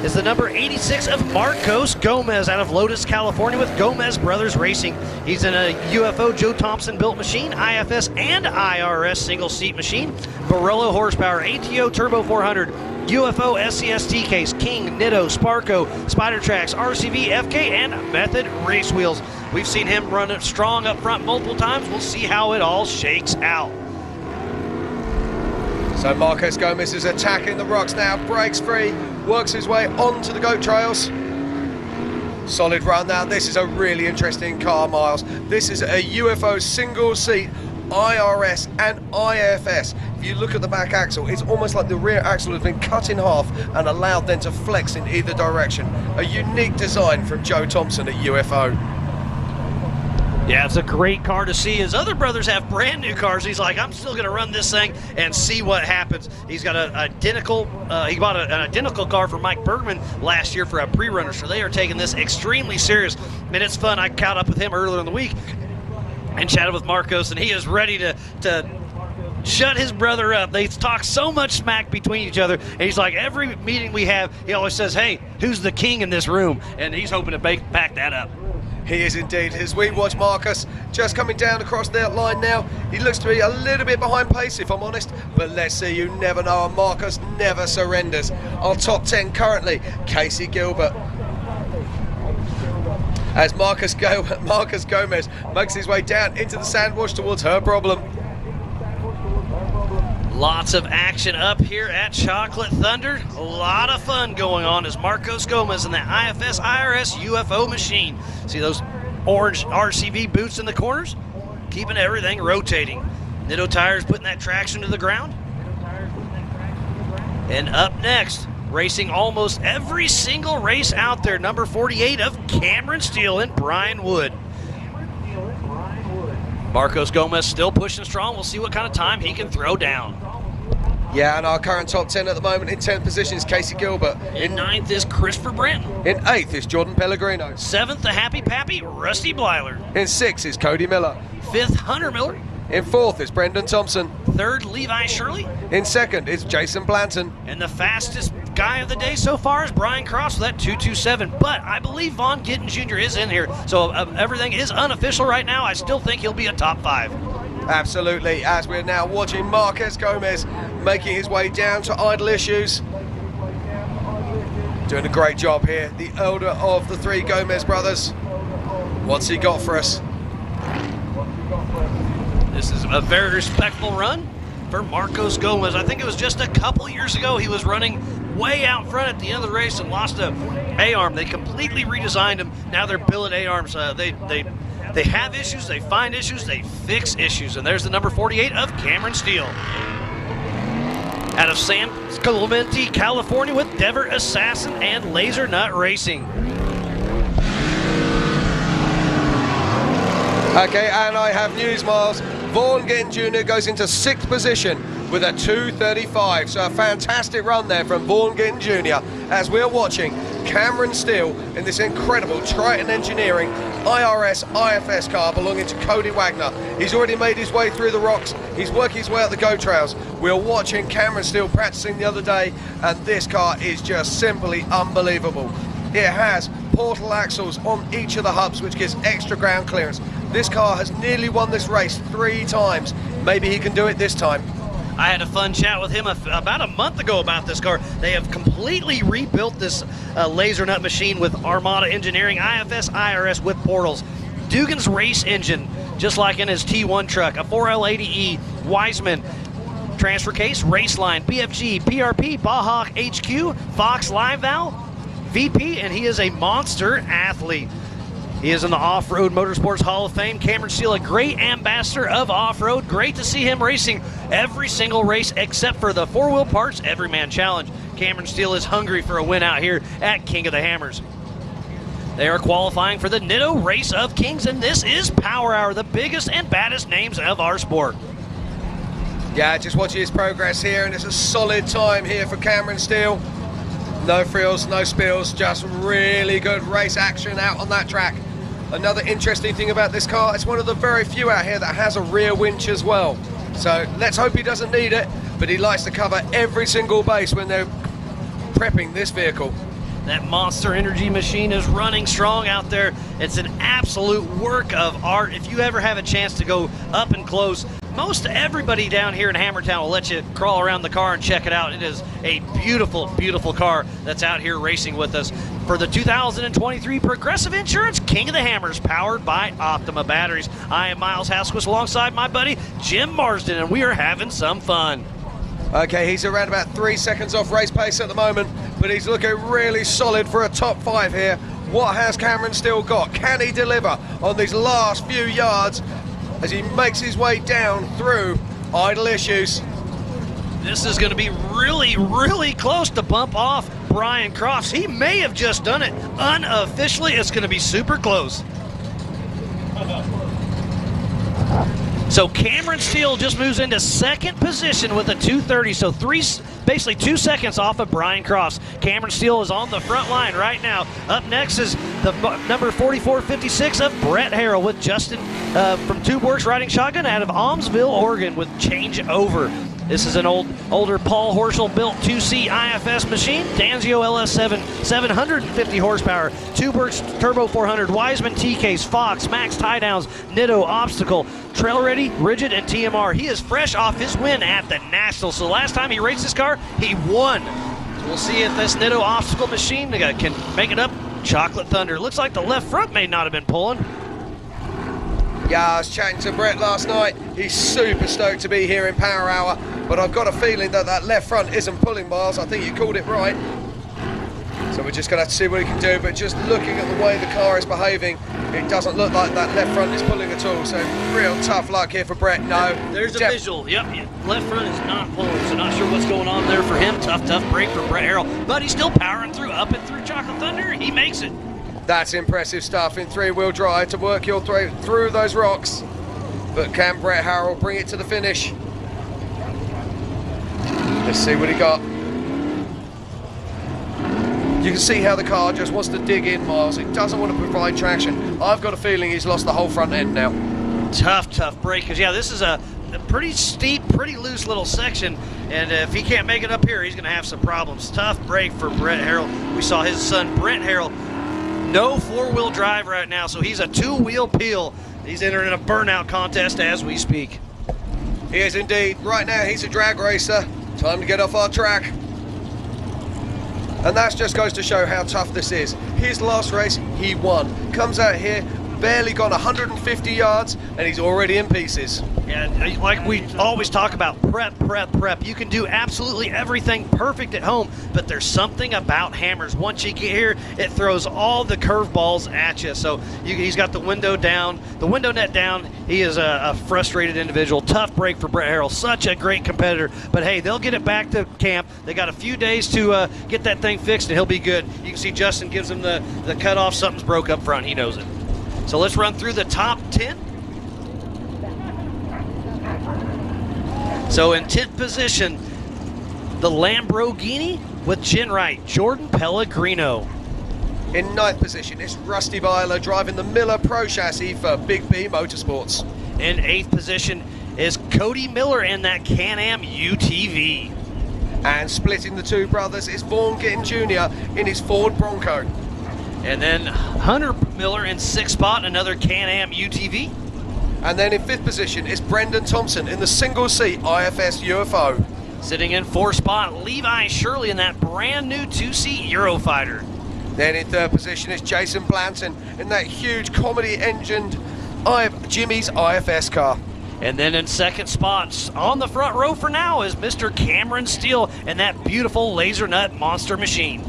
is the number 86 of Marcos Gomez out of Lotus, California with Gomez Brothers Racing. He's in a UFO Joe Thompson built machine, IFS and IRS single seat machine, Barolo horsepower, ATO Turbo 400, UFO SCST case, King, Nitto, Sparco, Spider Tracks, RCV, FK, and Method race wheels. We've seen him run it strong up front multiple times. We'll see how it all shakes out.
So Marcos Gomez is attacking the rocks now, breaks free, works his way onto the goat trails. Solid run now. This is a really interesting car, Miles. This is a UFO single seat IRS and IFS. If you look at the back axle, it's almost like the rear axle has been cut in half and allowed then to flex in either direction. A unique design from Joe Thompson at UFO.
Yeah, it's a great car to see. His other brothers have brand new cars. He's like, I'm still going to run this thing and see what happens. He's got an identical, he bought an identical car for Mike Bergman last year for a pre-runner, so they are taking this extremely serious. And it's fun. I caught up with him earlier in the week, and chatted with Marcos, and he is ready to shut his brother up. They talk so much smack between each other, and he's like, every meeting we have, he always says, hey, who's the king in this room? And he's hoping to back that up.
He is indeed. As we watch Marcus just coming down across that line now, he looks to be a little bit behind pace, if I'm honest, but let's see, you never know, and Marcus never surrenders. Our top 10 currently, Casey Gilbert. As Marcus Gomez makes his way down into the sandwash towards her problem.
Lots of action up here at Chocolate Thunder. A lot of fun going on as Marcos Gomez in the IFS IRS UFO machine. See those orange RCV boots in the corners? Keeping everything rotating. Nitto tires putting that traction to the ground. And up next, racing almost every single race out there, number 48 of Cameron Steele and Brian Wood. Marcos Gomez still pushing strong. We'll see what kind of time he can throw down.
Yeah, and our current top 10 at the moment, in 10th position is Casey Gilbert.
In 9th is Christopher Branton.
In 8th is Jordan Pellegrino.
7th, the Happy Pappy, Rusty Blyler.
In 6th is Cody Miller.
5th, Hunter Miller.
In 4th is Brendan Thompson.
3rd, Levi Shirley.
In 2nd is Jason Blanton.
And the fastest guy of the day so far is Brian Cross with that 2:27. But I believe Vaughn Gittin Jr. is in here, so everything is unofficial right now. I still think he'll be a top 5.
Absolutely, as we're now watching Marcos Gomez making his way down to idle issues. Doing a great job here, the elder of the 3 Gomez brothers. What's he got for us?
This is a very respectful run for Marcos Gomez. I think it was just a couple years ago he was running way out front at the end of the race and lost a A-arm. They completely redesigned him. Now they're billet A-arms. They have issues, they find issues, they fix issues. And there's the number 48 of Cameron Steele. Out of San Clemente, California with Dever Assassin and Laser Nut Racing.
Okay, and I have news, Miles. Vaughn Gittin Jr. goes into 6th position with a 2:35. So a fantastic run there from Vaughn Gittin Jr. as we're watching Cameron Steele in this incredible Triton Engineering IRS IFS car belonging to Cody Wagner. He's already made his way through the rocks. He's working his way up the go trails. We're watching Cameron Steele practicing the other day, and this car is just simply unbelievable. It has portal axles on each of the hubs, which gives extra ground clearance. This car has nearly won this race 3 times. Maybe he can do it this time.
I had a fun chat with him about a month ago about this car. They have completely rebuilt this laser nut machine with Armada Engineering IFS IRS with portals. Dugan's race engine, just like in his T1 truck, a 4L80E Wiseman transfer case, Raceline, BFG, PRP, Baja HQ, Fox Live Valve, VP, and he is a monster athlete. He is in the Off-Road Motorsports Hall of Fame. Cameron Steele, a great ambassador of off-road. Great to see him racing every single race except for the 4-wheel parts Everyman Challenge. Cameron Steele is hungry for a win out here at King of the Hammers. They are qualifying for the Nitto Race of Kings, and this is Power Hour, the biggest and baddest names of our sport.
Yeah, just watching his progress here, and it's a solid time here for Cameron Steele. No frills, no spills, just really good race action out on that track. Another interesting thing about this car, it's one of the very few out here that has a rear winch as well. So let's hope he doesn't need it, but he likes to cover every single base when they're prepping this vehicle.
That Monster Energy machine is running strong out there. It's an absolute work of art. If you ever have a chance to go up and close, most everybody down here in Hammertown will let you crawl around the car and check it out. It is a beautiful, beautiful car that's out here racing with us for the 2023 Progressive Insurance King of the Hammers, powered by Optima Batteries. I am Miles Hasquist alongside my buddy Jim Marsden, and we are having some fun.
Okay, he's around about 3 seconds off race pace at the moment, but he's looking really solid for a top 5 here. What has Cameron Steele got? Can he deliver on these last few yards as he makes his way down through idle issues?
This is going to be really, really close to bump off Brian Crofts. He may have just done it. Unofficially, it's going to be super close. So Cameron Steele just moves into 2nd position with a 2:30. So 3 basically 2 seconds off of Brian Crofts. Cameron Steele is on the front line right now. Up next is the number 4456 of Brett Harrell with Justin from Tube Works riding shotgun out of Almsville, Oregon with changeover. This is an older Paul Horschel built 2C IFS machine. Danzio LS7, 750 horsepower. Tubeworks Turbo 400, Wiseman T-Case, Fox, Max tie downs, Nitto Obstacle, Trail Ready, Rigid, and TMR. He is fresh off his win at the Nationals. So last time he raced this car, he won. So we'll see if this Nitto Obstacle machine can make it up. Chocolate Thunder. Looks like the left front may not have been pulling.
Yeah, I was chatting to Brett last night. He's super stoked to be here in Power Hour, but I've got a feeling that left front isn't pulling, Miles. I think you called it right. So we're just going to have to see what he can do, but just looking at the way the car is behaving, it doesn't look like that left front is pulling at all. So real tough luck here for Brett. No.
There's a visual. Yep, left front is not pulling, so not sure what's going on there for him. Tough break for Brett Harrell, but he's still powering through, up and through Chocolate Thunder. He makes it.
That's impressive stuff in three-wheel drive to work your way through those rocks. But can Brett Harrell bring it to the finish? Let's see what he got. You can see how the car just wants to dig in, Miles. It doesn't want to provide traction. I've got a feeling he's lost the whole front end now.
Tough break, because yeah, this is a pretty steep, pretty loose little section, and if he can't make it up here, he's going to have some problems. Tough break for Brett Harrell. We saw his son, Brent Harrell, no four-wheel drive right now, so he's a two-wheel peel. He's entering a burnout contest as we speak.
He is indeed. Right now, he's a drag racer. Time to get off our track. And that just goes to show how tough this is. His last race, he won. Comes out here, barely gone 150 yards, and he's already in pieces.
Yeah, like we always talk about, prep. You can do absolutely everything perfect at home, but there's something about hammers. Once you get here, it throws all the curveballs at you. So he's got the window down, the window net down. He is a frustrated individual. Tough break for Brett Harrell. Such a great competitor. But hey, they'll get it back to camp. They got a few days to get that thing fixed, and he'll be good. You can see Justin gives him the cutoff. Something's broke up front. He knows it. So let's run through the top 10. So in 10th position, the Lamborghini with Genrite, Jordan Pellegrino.
In 9th position, it's Rusty Byler driving the Miller Pro Chassis for Big B Motorsports.
In 8th position is Cody Miller in that Can-Am UTV.
And splitting the two brothers is Vaughn Gittin Jr. in his Ford Bronco.
And then Hunter Miller in 6th spot, another Can-Am UTV.
And then in 5th position is Brendan Thompson in the single-seat IFS UFO.
Sitting in 4th spot, Levi Shirley in that brand new 2-seat Eurofighter.
Then in 3rd position is Jason Blanton in that huge comedy-engined Jimmy's IFS car.
And then in 2nd spot, on the front row for now, is Mr. Cameron Steele in that beautiful laser nut monster machine.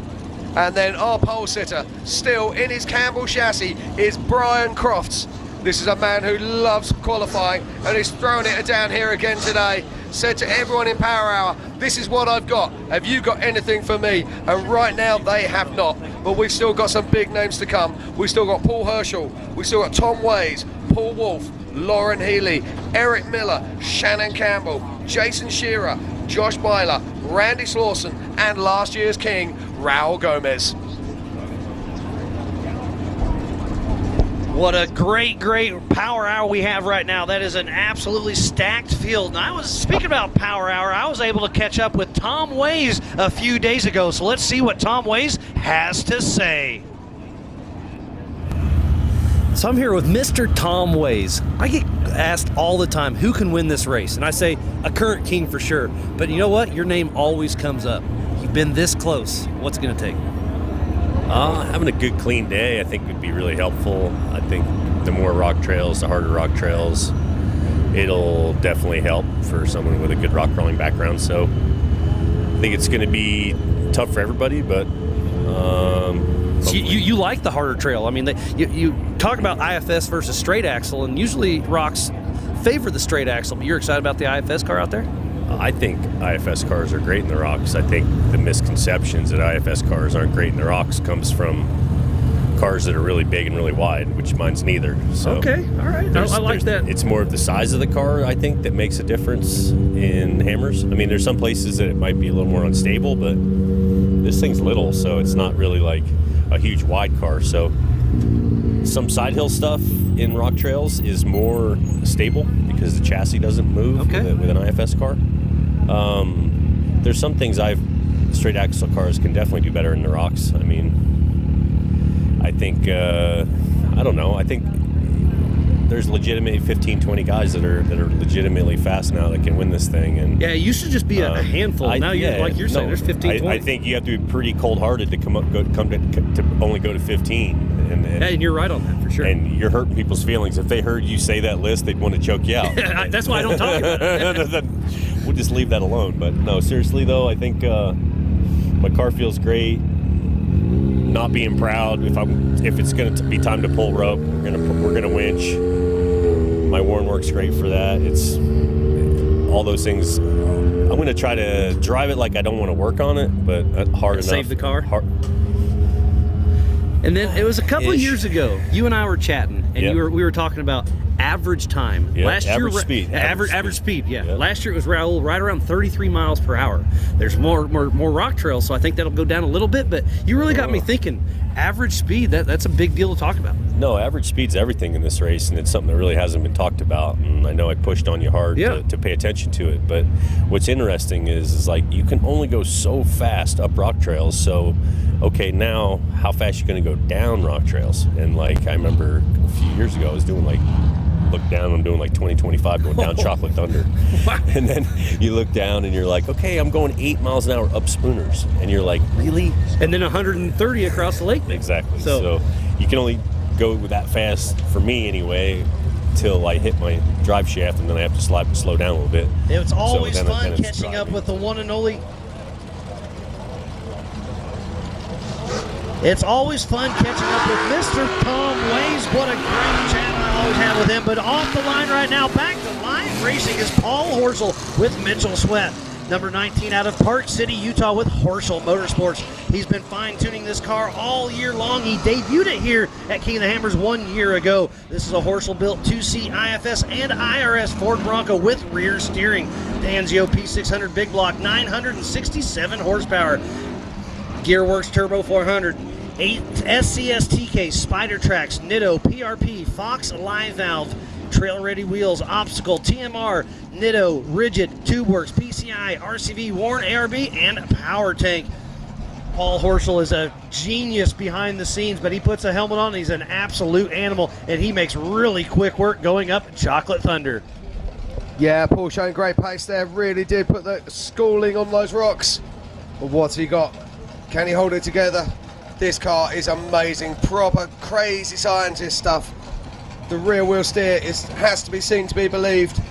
And then our pole sitter, still in his Campbell chassis, is Brian Crofts. This is a man who loves qualifying and is throwing it down here again today. Said to everyone in Power Hour, this is what I've got. Have you got anything for me? And right now they have not. But we've still got some big names to come. We've still got Paul Herschel. We've still got Tom Ways, Paul Wolf, Lauren Healy, Eric Miller, Shannon Campbell, Jason Shearer, Josh Byler, Randy Slauson, and last year's king, Raul Gomez.
What a great Power Hour we have right now. That is an absolutely stacked field. And speaking about Power Hour, I was able to catch up with Tom Ways a few days ago. So let's see what Tom Ways has to say. So I'm here with Mr. Tom Ways. I get asked all the time, who can win this race? And I say, a current king for sure. But you know what? Your name always comes up. You've been this close. What's it going to take?
Having a good, clean day, I think, would be really helpful. I think the more rock trails, the harder rock trails, it'll definitely help for someone with a good rock crawling background. So I think it's going to be tough for everybody, but
you like the harder trail. I mean, you talk about IFS versus straight axle, and usually rocks favor the straight axle, but you're excited about the IFS car out there?
I think IFS cars are great in the rocks. I think the misconceptions that IFS cars aren't great in the rocks comes from cars that are really big and really wide, which mine's neither. So
Okay, all right. I like that.
It's more of the size of the car, I think, that makes a difference in hammers. I mean, there's some places that it might be a little more unstable, but this thing's little, so it's not really like a huge wide car. So some side hill stuff in rock trails is more stable because the chassis doesn't move with an IFS car. There's some things straight axle cars can definitely do better in the rocks. I mean, I think, I don't know, I think there's legitimately 15, 20 guys that are legitimately fast now that can win this thing. And
yeah, it used to just be a handful. Now, like you're saying, there's 15, 20.
I think you have to be pretty cold-hearted to to only go to 15.
And you're right on that, for sure.
And you're hurting people's feelings. If they heard you say that list, they'd want to choke you out.
That's why I don't talk about it.
We'll just leave that alone. But no, seriously though, I think my car feels great. Not being proud. If it's going to be time to pull rope, we're gonna winch. My Warren works great for that. It's all those things. I'm going to try to drive it like I don't want to work on it, but hard enough.
Save the car. And then it was a couple of years ago. You and I were chatting, and we were talking about average time.
Yeah,
Last
average
year,
speed.
Average speed. Yeah. Last year it was right around 33 miles per hour. There's more rock trails, so I think that'll go down a little bit. But you really got me thinking. Average speed. That's a big deal to talk about.
No, average speed's everything in this race, and it's something that really hasn't been talked about. And I know I pushed on you hard to pay attention to it. But what's interesting is like you can only go so fast up rock trails. So, okay, now how fast you going to go down rock trails? And like I remember a few years ago, I was doing like. Look down, I'm doing like 20, 25 going down Chocolate Thunder. And then you look down and you're like, okay, I'm going 8 miles an hour up Spooners. And you're like, really?
And then 130 across the lake.
Exactly. So you can only go that fast, for me anyway, till I hit my drive shaft, and then I have to slow down a little bit.
It's always
then
fun
it's
catching up
driving.
with the one and only. It's always fun catching up with Mr. Tom Ways. What a great chat I always have with him. But off the line right now, back to live racing is Paul Horsel with Mitchell Sweat. Number 19 out of Park City, Utah with Horsel Motorsports. He's been fine-tuning this car all year long. He debuted it here at King of the Hammers 1 year ago. This is a Horsel-built 2C IFS and IRS Ford Bronco with rear steering. Danzio P600 big block, 967 horsepower. Gearworks Turbo 400. 8 SCS TK, Spider Tracks, Nitto, PRP, Fox Live Valve, Trail Ready Wheels, Obstacle, TMR, Nitto, Rigid, TubeWorks, PCI, RCV, Warren ARB, and Power Tank. Paul Horsel is a genius behind the scenes, but he puts a helmet on. He's an absolute animal, and he makes really quick work going up Chocolate Thunder.
Yeah, Paul showing great pace there. Really did put the schooling on those rocks. But what's he got? Can he hold it together? This car is amazing. Proper crazy scientist stuff. The rear wheel steer has to be seen to be believed.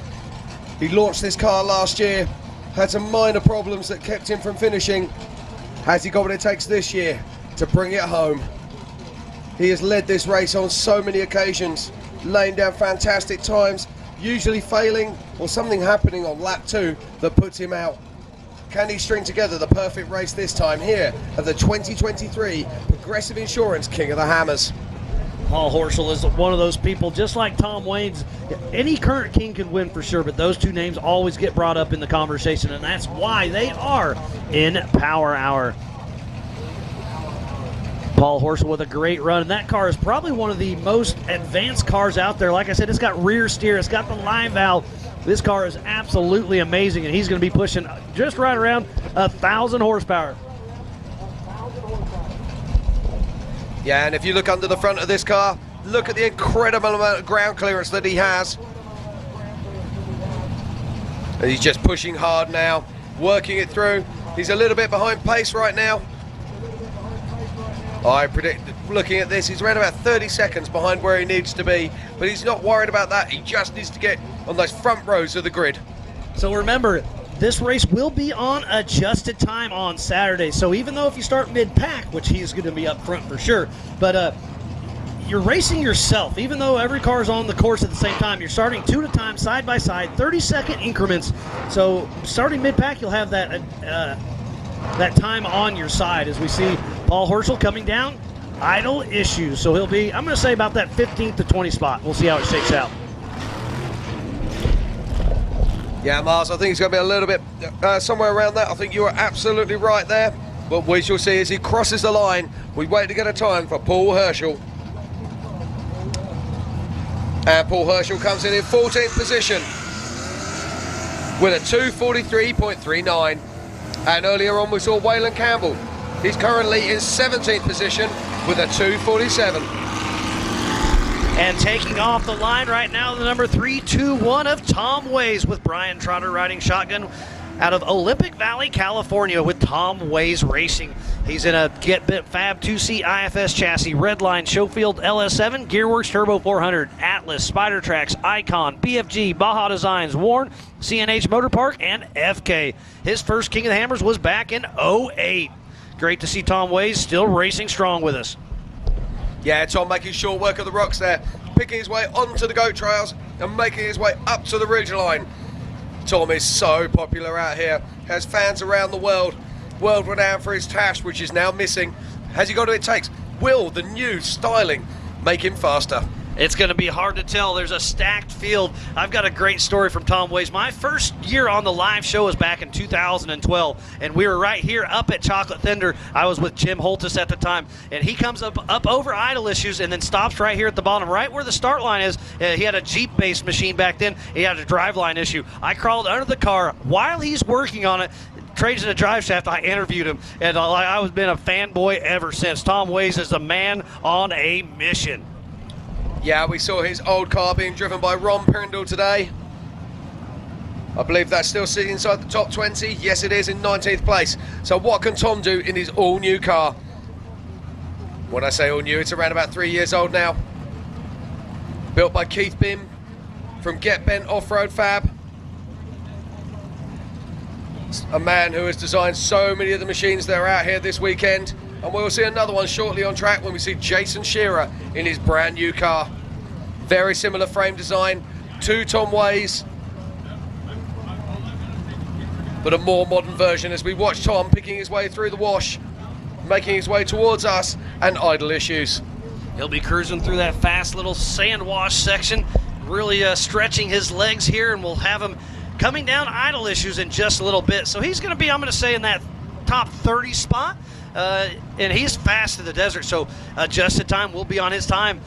He launched this car last year, had some minor problems that kept him from finishing. Has he got what it takes this year to bring it home? He has led this race on so many occasions, laying down fantastic times, usually failing or something happening on lap 2 that puts him out. Can he string together the perfect race this time here at the 2023 Progressive Insurance King of the Hammers?
Paul Horsel is one of those people, just like Tom Waynes. Any current king can win for sure, but those two names always get brought up in the conversation, and that's why they are in Power Hour. Paul Horsel with a great run, and that car is probably one of the most advanced cars out there. Like I said, it's got rear steer, it's got the line valve. This car is absolutely amazing, and he's going to be pushing just right around 1,000 horsepower.
Yeah, and if you look under the front of this car, look at the incredible amount of ground clearance that he has. And he's just pushing hard now, working it through. He's a little bit behind pace right now. I predict, looking at this, he's around about 30 seconds behind where he needs to be, but he's not worried about that. He just needs to get on those front rows of the grid.
So remember, this race will be on adjusted time on Saturday. So even though if you start mid-pack, which he's going to be up front for sure, but you're racing yourself. Even though every car is on the course at the same time, you're starting 2 at a time, side by side, 30-second increments. So starting mid-pack, you'll have that time on your side as we see Paul Horsel coming down idle issues. So he'll be, I'm going to say, about that 15th to 20 spot. We'll see how it shakes out.
Yeah, Mars, I think it's going to be a little bit somewhere around that. I think you are absolutely right there. But we shall see as he crosses the line. We wait to get a time for Paul Herschel. And Paul Herschel comes in 14th position with a 2:43.39. And earlier on we saw Waylon Campbell. He's currently in 17th position with a 2:47.
And taking off the line right now, the number 321 of Tom Ways, with Brian Trotter riding shotgun out of Olympic Valley, California, with Tom Ways Racing. He's in a Get Bent Fab 2C IFS chassis, Redline, Showfield LS7, Gearworks Turbo 400, Atlas, Spider Tracks, Icon, BFG, Baja Designs, Warn, CNH Motor Park, and FK. His first King of the Hammers was back in 08. Great to see Tom Ways still racing strong with us.
Yeah, Tom making short work of the rocks there, picking his way onto the goat trails and making his way up to the ridge line. Tom is so popular out here, has fans around the world, world renowned for his Tash, which is now missing. Has he got what it takes? Will the new styling make him faster?
It's going to be hard to tell. There's a stacked field. I've got a great story from Tom Ways. My first year on the live show was back in 2012, and we were right here up at Chocolate Thunder. I was with Jim Holtis at the time, and he comes up over idle issues and then stops right here at the bottom, right where the start line is. He had a Jeep-based machine back then. He had a driveline issue. I crawled under the car while he's working on it, trades in a drive shaft. I interviewed him, and I've been a fanboy ever since. Tom Ways is a man on a mission.
Yeah, we saw his old car being driven by Ron Prindle today. I believe that's still sitting inside the top 20. Yes, it is, in 19th place. So what can Tom do in his all-new car? When I say all-new, it's around about 3 years old now. Built by Keith Bim from Get Bent Off-Road Fab. A man who has designed so many of the machines that are out here this weekend. And we'll see another one shortly on track when we see Jason Shearer in his brand new car. Very similar frame design to Tom Ways, but a more modern version as we watch Tom picking his way through the wash, making his way towards us and idle issues.
He'll be cruising through that fast little sand wash section, really stretching his legs here, and we'll have him coming down idle issues in just a little bit. So he's going to be, I'm going to say, in that top 30 spot. And he's fast in the desert, so adjusted time will be on his time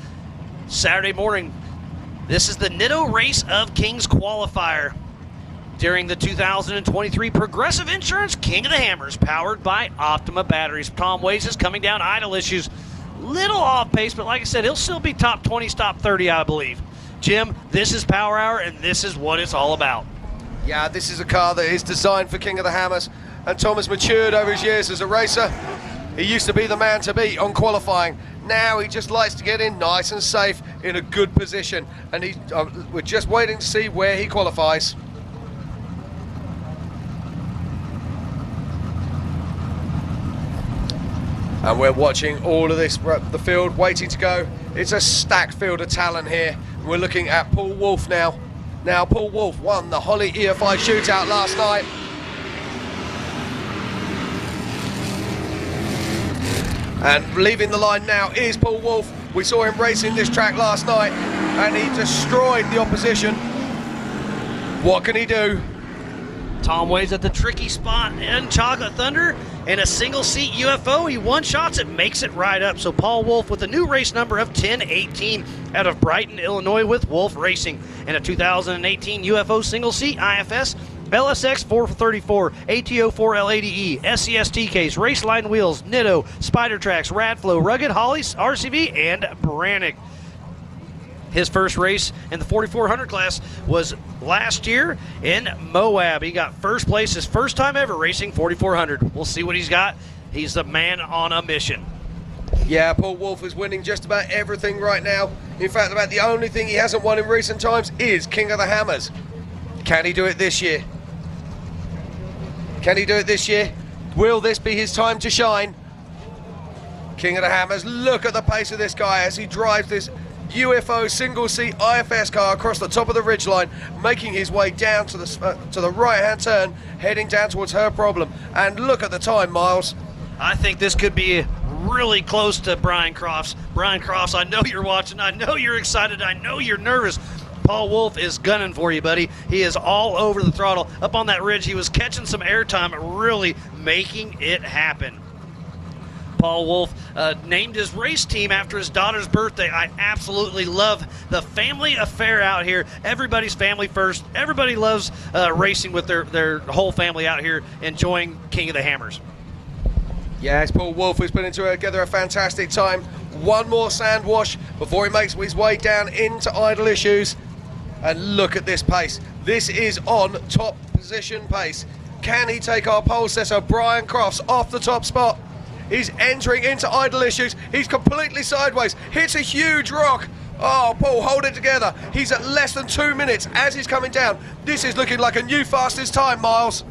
Saturday morning. This is the Nitto Race of Kings qualifier during the 2023 Progressive Insurance King of the Hammers, powered by Optima batteries. Tom Ways is coming down idle issues, little off pace, but like I said, he'll still be top 20, top 30, I believe. Jim, this is Power Hour, and this is what it's all about.
Yeah, this is a car that is designed for King of the Hammers, and Tom has matured over his years as a racer. He used to be the man to beat on qualifying. Now he just likes to get in nice and safe in a good position, and we're just waiting to see where he qualifies. And we're watching all of this, the field waiting to go. It's a stacked field of talent here. We're looking at Paul Wolf now. Now Paul Wolf won the Holly EFI shootout last night. And leaving the line now is Paul Wolf. We saw him racing this track last night and he destroyed the opposition. What can he do?
Tom Ways at the tricky spot in Chocolate Thunder. In a single-seat UFO, he one-shots it, makes it right up. So Paul Wolf with a new race number of 1018 out of Brighton, Illinois with Wolf Racing. And a 2018 UFO single-seat IFS LSX 434, ATO 4L80E, SCS TKs, Raceline Wheels, Nitto, Spider Tracks, Radflow, Rugged, Holly, RCV, and Brannick. His first race in the 4400 class was last year in Moab. He got first place his first time ever racing 4400. We'll see what he's got. He's the man on a mission.
Yeah, Paul Wolf is winning just about everything right now. In fact, about the only thing he hasn't won in recent times is King of the Hammers. Can he do it this year? Can he do it this year? Will this be his time to shine? King of the Hammers, look at the pace of this guy as he drives this UFO single-seat IFS car across the top of the ridgeline, making his way down to the right-hand turn, heading down towards her problem. And look at the time, Miles.
I think this could be really close to Brian Crofts. Brian Crofts, I know you're watching. I know you're excited. I know you're nervous. Paul Wolf is gunning for you, buddy. He is all over the throttle. Up on that ridge, he was catching some airtime, really making it happen. Paul Wolf named his race team after his daughter's birthday. I absolutely love the family affair out here. Everybody's family first. Everybody loves racing with their whole family out here enjoying King of the Hammers.
Yes, Paul Wolf has put together a fantastic time. One more sand wash before he makes his way down into idle issues. And look at this pace. This is on top position pace. Can he take our pole setter Brian Crofts off the top spot? He's entering into idle issues. He's completely sideways. Hits a huge rock. Oh, Paul, hold it together. He's at less than 2 minutes as he's coming down. This is looking like a new fastest time, Miles.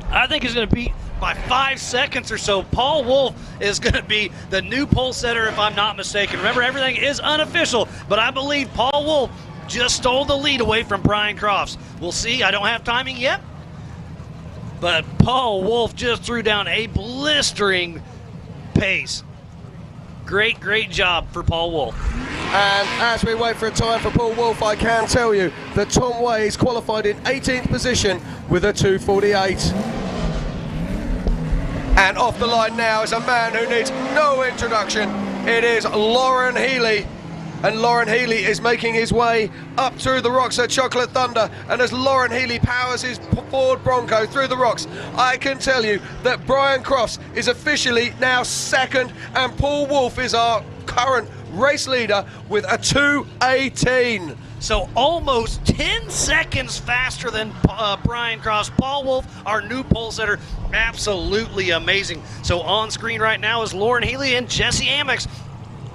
I think he's going to beat by 5 seconds or so. Paul Wolf is going to be the new pole setter, if I'm not mistaken. Remember, everything is unofficial, but I believe Paul Wolf just stole the lead away from Brian Crofts. We'll see. I don't have timing yet, but Paul Wolf just threw down a blistering pace. Great job for Paul Wolf.
And as we wait for a time for Paul Wolf, I can tell you that Tom Way is qualified in 18th position with a 2:48. And off the line now is a man who needs no introduction. It is Lauren Healy. And Lauren Healy is making his way up through the rocks at Chocolate Thunder. And as Lauren Healy powers his Ford Bronco through the rocks, I can tell you that Brian Crofts is officially now second, and Paul Wolf is our current race leader with a 2:18.
So almost 10 seconds faster than Brian Crofts. Paul Wolf, our new pole setter, absolutely amazing. So on screen right now is Lauren Healy and Jesse Amex,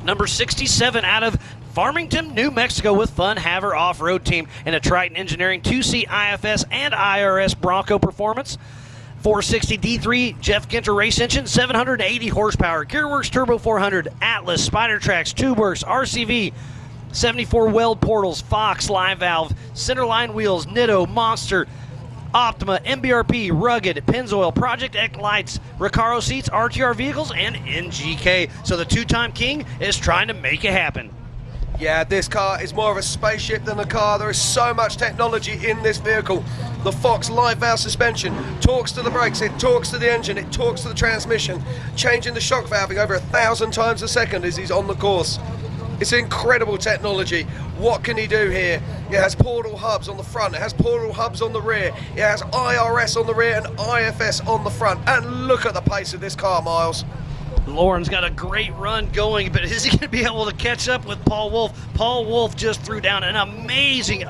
number 67 out of Farmington, New Mexico, with Fun Haver Off-Road Team and a Triton Engineering 2C IFS and IRS Bronco performance. 460 D3 Jeff Ginter race engine, 780 horsepower. Gearworks Turbo 400, Atlas, Spider Tracks, TubeWorks, RCV, 74 weld portals, Fox live valve, centerline wheels, Nitto, Monster, Optima, MBRP, Rugged, Pennzoil, Project X lights, Recaro seats, RTR vehicles, and NGK. So the two-time king is trying to make it happen.
Yeah, this car is more of a spaceship than a car. There is so much technology in this vehicle. The Fox live valve suspension talks to the brakes, it talks to the engine, it talks to the transmission, changing the shock valving over 1,000 times a second as he's on the course. It's incredible technology. What can he do here? It has portal hubs on the front, it has portal hubs on the rear, it has IRS on the rear and IFS on the front. And look at the pace of this car, Miles.
Lauren's got a great run going, but is he going to be able to catch up with Paul Wolf? Paul Wolf just threw down an amazing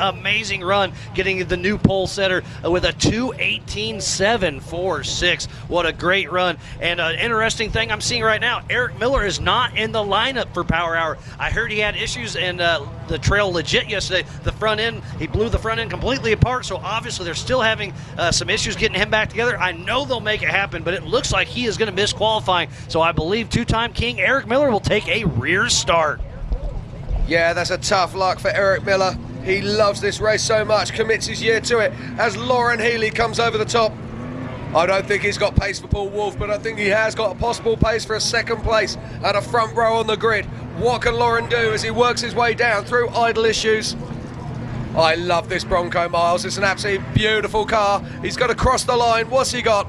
run, getting the new pole setter with a 2:18.746. What a great run. And an interesting thing I'm seeing right now, Eric Miller is not in the lineup for Power Hour. I heard he had issues in the trail legit yesterday. The front end, he blew the front end completely apart, so obviously they're still having some issues getting him back together. I know they'll make it happen, but it looks like he is going to miss qualifying, so I believe two-time king Eric Miller will take a rear start.
Yeah, that's a tough luck for Eric Miller. He loves this race so much, commits his year to it. As Lauren Healy comes over the top, I don't think he's got pace for Paul Wolf, but I think he has got a possible pace for a second place at a front row on the grid. What can Lauren do as he works his way down through idle issues? I love this Bronco, Miles. It's an absolutely beautiful car. He's got to cross the line. What's he got?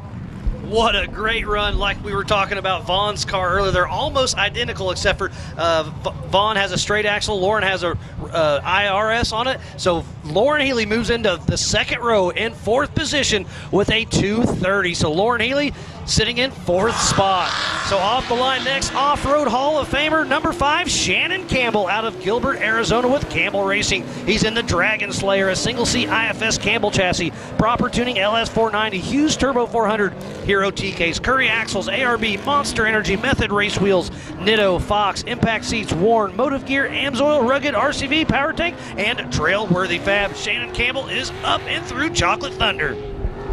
What a great run, like we were talking about Vaughn's car earlier. They're almost identical, except for Vaughn has a straight axle, Lauren has a IRS on it. So Lauren Healy moves into the second row in fourth position with a 2:30. So Lauren Healy sitting in fourth spot. So off the line next, Off-Road Hall of Famer number 5, Shannon Campbell out of Gilbert, Arizona with Campbell Racing. He's in the Dragon Slayer, a single C IFS Campbell chassis, proper tuning LS 490, Hughes Turbo 400, Hero TKs, Curry axles, ARB, Monster Energy, Method race wheels, Nitto, Fox, Impact seats, Warn, Motive Gear, Amsoil, Rugged, RCV, Power Tank, and Trailworthy Fab. Shannon Campbell is up and through Chocolate Thunder.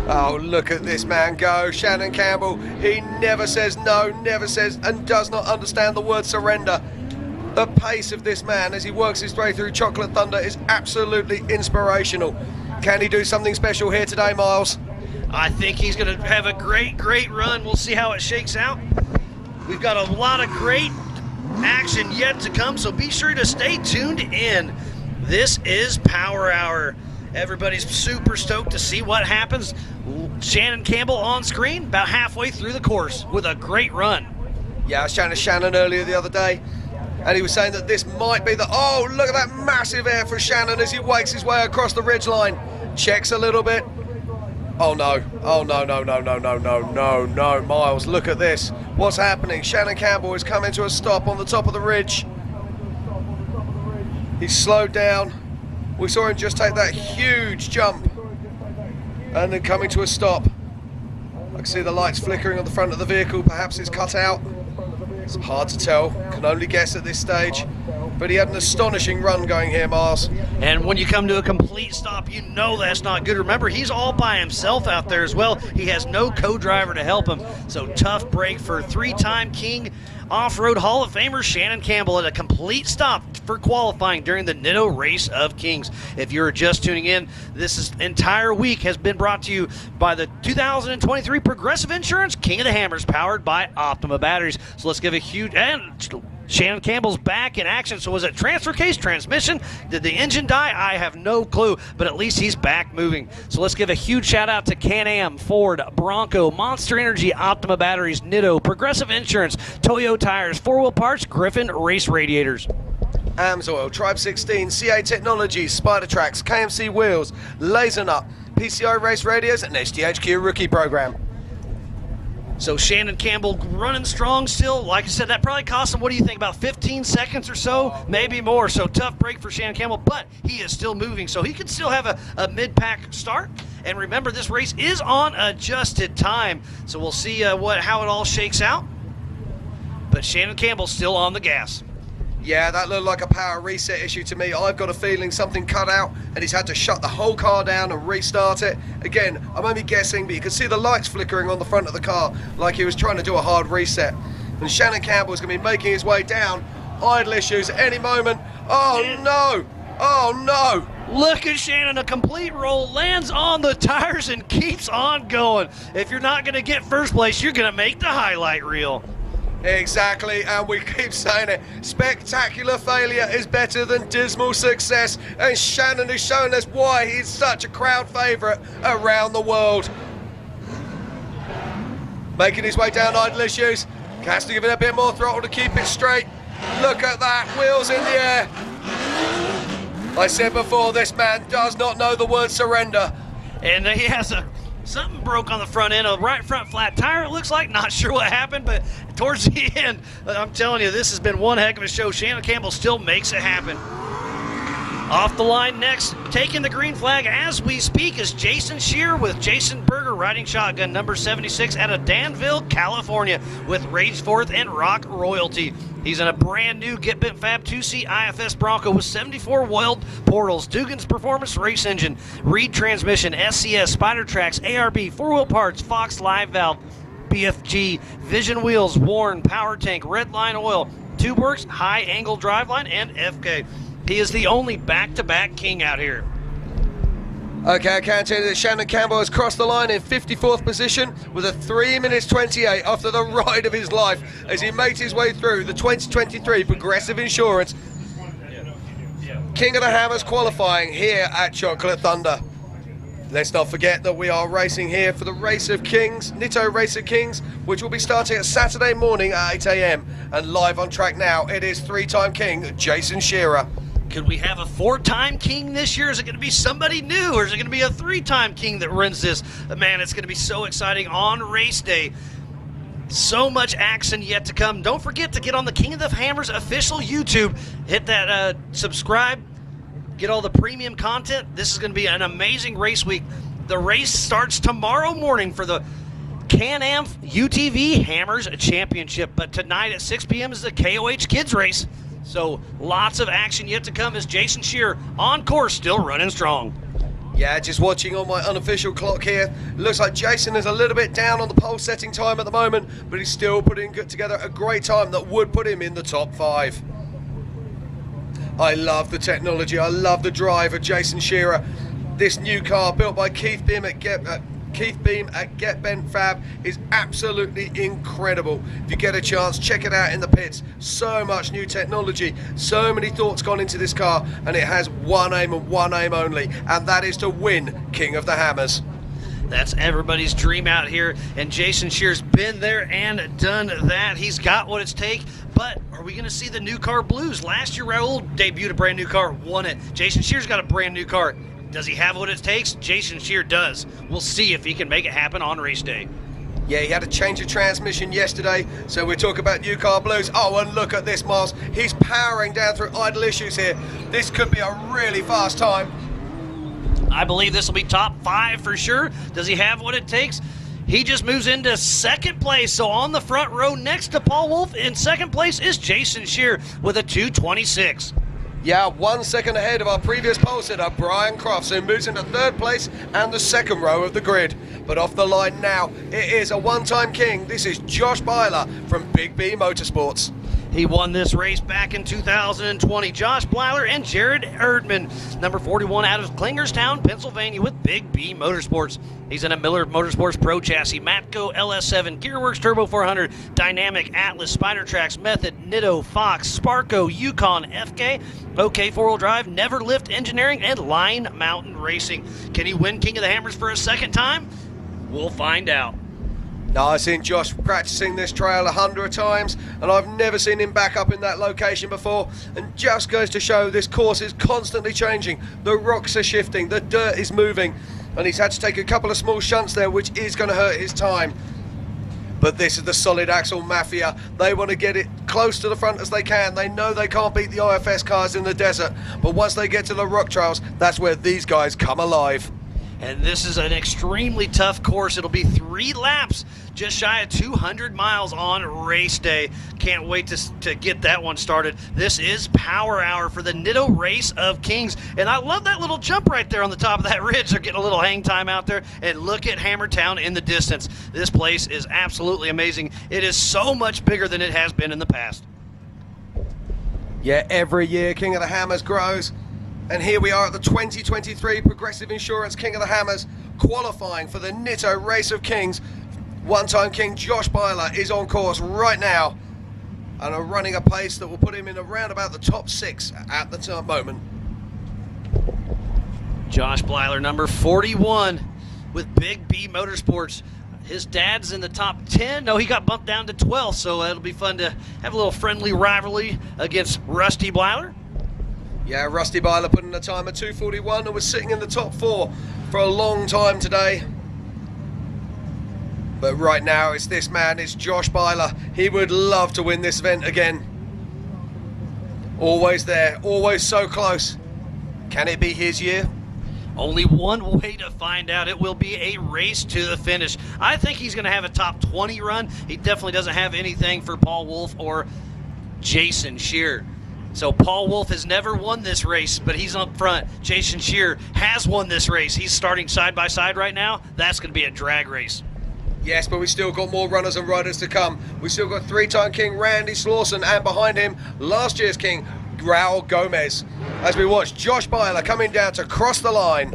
Oh, look at this man go. Shannon Campbell, he never says no, never says and does not understand the word surrender. The pace of this man as he works his way through Chocolate Thunder is absolutely inspirational. Can he do something special here today, Miles?
I think he's going to have a great run. We'll see how it shakes out. We've got a lot of great action yet to come, so be sure to stay tuned in. This is Power Hour. Everybody's super stoked to see what happens. Shannon Campbell on screen about halfway through the course with a great run.
Yeah, I was chatting to Shannon earlier the other day, and he was saying that this might be the... Oh, look at that massive air for Shannon as he wakes his way across the ridgeline. Checks a little bit. Oh no, oh no, no, no, no, no, no, no, no, Miles, look at this. What's happening? Shannon Campbell is coming to a stop on the top of the ridge. He's slowed down. We saw him just take that huge jump and then coming to a stop. I can see the lights flickering on the front of the vehicle. Perhaps it's cut out. It's hard to tell, can only guess at this stage. But he had an astonishing run going here, Miles.
And when you come to a complete stop, you know that's not good. Remember, he's all by himself out there as well. He has no co-driver to help him. So tough break for three-time King Off-Road Hall of Famer Shannon Campbell at a complete stop for qualifying during the Nitto Race of Kings. If you're just tuning in, this entire week has been brought to you by the 2023 Progressive Insurance King of the Hammers, powered by Optima batteries. So let's give a huge... And Shannon Campbell's back in action. So was it transfer case, transmission? Did the engine die? I have no clue, but at least he's back moving. So let's give a huge shout out to Can-Am, Ford, Bronco, Monster Energy, Optima batteries, Nitto, Progressive Insurance, Toyo tires, 4-wheel parts, Griffin race radiators.
AMSOIL, Tribe 16, CA Technologies, Spider Tracks, KMC Wheels, Laser Nut, PCI Race Radios, and STHQ Rookie Program.
So Shannon Campbell running strong still. Like I said, that probably cost him, what do you think, about 15 seconds or so? Maybe more. So tough break for Shannon Campbell, but he is still moving. So he could still have a mid-pack start. And remember, this race is on adjusted time. So we'll see how it all shakes out. But Shannon Campbell's still on the gas.
Yeah, that looked like a power reset issue to me. I've got a feeling something cut out and he's had to shut the whole car down and restart it. Again, I'm only guessing, but you can see the lights flickering on the front of the car like he was trying to do a hard reset. And Shannon Campbell is going to be making his way down. Idle issues at any moment. Oh no! Oh no!
Look at Shannon, a complete roll, lands on the tires and keeps on going. If you're not going to get first place, you're going to make the highlight reel.
Exactly, and we keep saying it. Spectacular failure is better than dismal success, and Shannon has shown us why he's such a crowd favourite around the world. Making his way down idle issues. Has to give it a bit more throttle to keep it straight. Look at that, wheels in the air. I said before, this man does not know the word surrender.
And he has something broke on the front end, a right front flat tire, it looks like. Not sure what happened, but towards the end, I'm telling you, this has been one heck of a show. Shannon Campbell still makes it happen. Off the line next, taking the green flag as we speak, is Jason Shear with Jason Berger riding shotgun number 76 out of Danville, California, with Rageforth and Rock Royalty. He's in a brand new Get Bent Fab 2C IFS Bronco with 74 Weld portals, Dugan's Performance Race Engine, Reed Transmission, SCS, Spider Tracks, ARB, 4-wheel parts, Fox Live Valve, BFG, Vision Wheels, Warren, Power Tank, Redline Oil, TubeWorks, High Angle Driveline, and FK. He is the only back-to-back king out here.
Okay, I can tell you that Shannon Campbell has crossed the line in 54th position with a 3 minutes 28 after the ride of his life as he makes his way through the 2023 Progressive Insurance King of the Hammers qualifying here at Chocolate Thunder. Let's not forget that we are racing here for the Race of Kings, Nitto Race of Kings, which will be starting at Saturday morning at 8 a.m. And live on track now, it is three-time King Jason Shearer.
Could we have a 4-time king this year? Is it going to be somebody new, or is it going to be a 3-time king that runs this? Man, it's going to be so exciting on race day. So much action yet to come. Don't forget to get on the King of the Hammers official YouTube. Hit that subscribe. Get all the premium content. This is going to be an amazing race week. The race starts tomorrow morning for the Can-Am UTV Hammers Championship. But tonight at 6 p.m. is the KOH Kids race. So lots of action yet to come as Jason Shear on course, still running strong.
Yeah, just watching on my unofficial clock here. Looks like Jason is a little bit down on the pole setting time at the moment, but he's still putting together a great time that would put him in the top 5. I love the technology. I love the drive of Jason Shearer. This new car built by Keith Beam at Keith Beam at Get Bent Fab is absolutely incredible. If you get a chance, check it out in the pits. So much new technology, so many thoughts gone into this car, and it has one aim and one aim only, and that is to win King of the Hammers.
That's everybody's dream out here, and Jason Shear's been there and done that. He's got what it's take, but are we going to see the new car blues? Last year, Raul debuted a brand new car, won it. Jason Shear's got a brand new car. Does he have what it takes? Jason Shear does. We'll see if he can make it happen on race day.
Yeah, he had a change of transmission yesterday, so we talk about new car blues. Oh, and look at this, Miles. He's powering down through idle issues here. This could be a really fast time.
I believe this will be top 5 for sure. Does he have what it takes? He just moves into second place. So on the front row next to Paul Wolf in second place is Jason Shear with a 2:26.
Yeah, 1 second ahead of our previous pole sitter, Brian Crofts, who moves into third place and the second row of the grid. But off the line now, it is a one-time king. This is Josh Byler from Big B Motorsports.
He won this race back in 2020. Josh Byler and Jared Erdman, number 41 out of Klingerstown, Pennsylvania, with Big B Motorsports. He's in a Miller Motorsports Pro chassis, Matco LS7, Gearworks Turbo 400, Dynamic, Atlas, Spider Tracks, Method, Nitto, Fox, Sparco, Yukon, FK, OK Four-Wheel Drive, Never Lift Engineering, and Line Mountain Racing. Can he win King of the Hammers for a second time? We'll find out.
Now, I've seen Josh practicing this trail 100 times, and I've never seen him back up in that location before. And just goes to show this course is constantly changing. The rocks are shifting, the dirt is moving, and he's had to take a couple of small shunts there, which is going to hurt his time. But this is the Solid Axle Mafia. They want to get it close to the front as they can. They know they can't beat the IFS cars in the desert, but once they get to the rock trails, that's where these guys come alive.
And this is an extremely tough course. It'll be 3 laps, just shy of 200 miles on race day. Can't wait to get that one started. This is Power Hour for the Nitto Race of Kings. And I love that little jump right there on the top of that ridge. They're getting a little hang time out there. And look at Hammertown in the distance. This place is absolutely amazing. It is so much bigger than it has been in the past.
Yeah, every year King of the Hammers grows. And here we are at the 2023 Progressive Insurance King of the Hammers, qualifying for the Nitto Race of Kings. One-time king Josh Byler is on course right now and are running a pace that will put him in around about the top 6 at the moment.
Josh Byler, number 41 with Big B Motorsports. His dad's in the top 10. No, he got bumped down to 12, so it'll be fun to have a little friendly rivalry against Rusty Byler.
Yeah, Rusty Byler put in a time of 2:41 and was sitting in the top 4 for a long time today. But right now it's this man, it's Josh Byler. He would love to win this event again. Always there, always so close. Can it be his year?
Only one way to find out. It will be a race to the finish. I think he's going to have a top 20 run. He definitely doesn't have anything for Paul Wolf or Jason Shear. So Paul Wolf has never won this race, but he's up front. Jason Shear has won this race. He's starting side by side right now. That's going to be a drag race.
Yes, but we still got more runners and riders to come. We still got 3-time king Randy Slauson, and behind him, last year's king Raul Gomez. As we watch Josh Byler coming down to cross the line.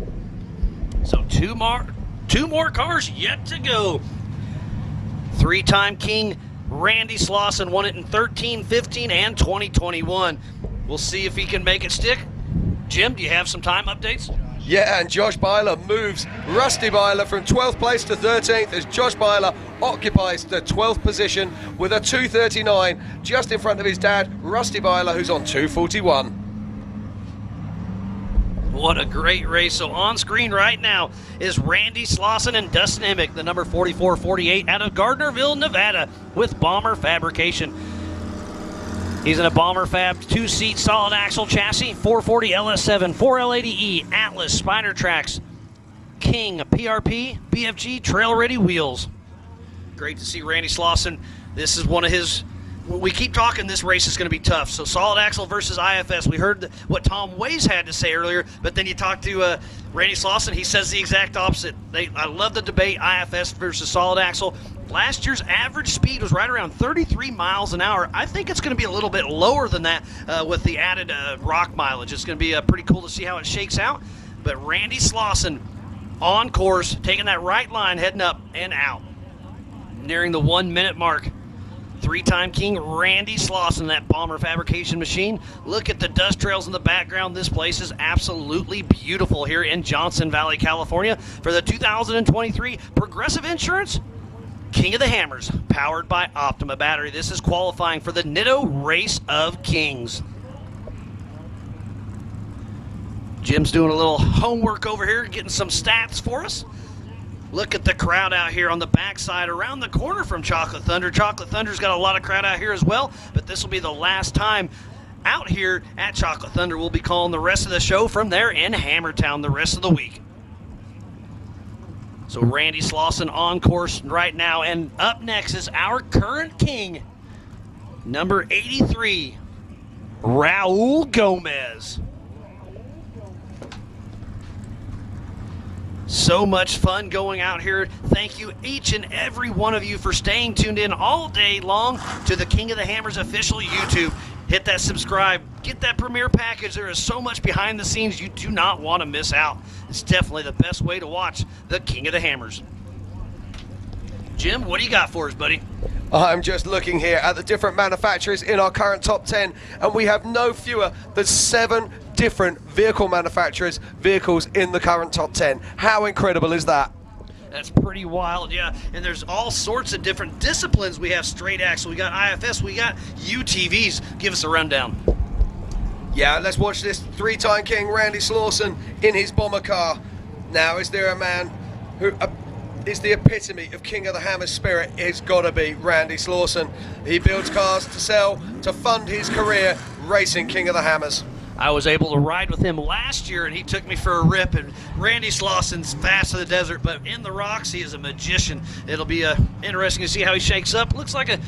So two more cars yet to go. 3-time king Randy Slauson won it in 13, 15, and 2021. We'll see if he can make it stick. Jim, do you have some time updates?
Yeah, and Josh Byler moves Rusty Byler from 12th place to 13th as Josh Byler occupies the 12th position with a 2:39 just in front of his dad, Rusty Byler, who's on 2:41.
What a great race. So on screen right now is Randy Slauson and Dustin Emick, the number 44-48 out of Gardnerville, Nevada, with Bomber Fabrication. He's in a Bomber Fab 2-seat solid axle chassis, 440 LS7, 4L80E, Atlas, Spider Tracks, King, PRP, BFG, Trail Ready wheels. Great to see Randy Slauson. This is one of his... We keep talking this race is going to be tough. So solid axle versus IFS. We heard what Tom Ways had to say earlier, but then you talk to Randy Slauson, he says the exact opposite. I love the debate, IFS versus solid axle. Last year's average speed was right around 33 miles an hour. I think it's going to be a little bit lower than that with the added rock mileage. It's going to be pretty cool to see how it shakes out. But Randy Slauson On course, taking that right line, heading up and out. Nearing the 1 minute mark. 3-time king Randy Slauson, that bomber fabrication machine. Look at the dust trails in the background. This place is absolutely beautiful here in Johnson Valley, California. For the 2023 Progressive Insurance King of the Hammers, powered by Optima Battery. This is qualifying for the Nitto Race of Kings. Jim's doing a little homework over here, getting some stats for us. Look at the crowd out here on the backside around the corner from Chocolate Thunder. Chocolate Thunder's got a lot of crowd out here as well, but this will be the last time out here at Chocolate Thunder. We'll be calling the rest of the show from there in Hammertown the rest of the week. So Randy Slauson on course right now, and up next is our current king, number 83, Raul Gomez. So much fun going out here. Thank you, each and every one of you, for staying tuned in all day long to the King of the Hammers official YouTube. Hit that subscribe. Get that premiere package. There is so much behind the scenes you do not want to miss out. It's definitely the best way to watch the King of the Hammers. Jim, what do you got for us, buddy?
I'm just looking here at the different manufacturers in our current top 10, and we have no fewer than 7 different vehicle manufacturers' vehicles in the current top 10. How incredible is that?
That's pretty wild, yeah. And there's all sorts of different disciplines. We have straight axle, we got IFS, we got UTVs. Give us a rundown.
Yeah, let's watch this 3-time king Randy Slauson in his bomber car. Now, is there a man who is the epitome of King of the Hammers spirit? It's got to be Randy Slauson. He builds cars to sell, to fund his career racing King of the Hammers.
I was able to ride with him last year, and he took me for a rip. And Randy Slauson's fast to the desert, but in the rocks, he is a magician. It'll be interesting to see how he shakes up. Looks like I'm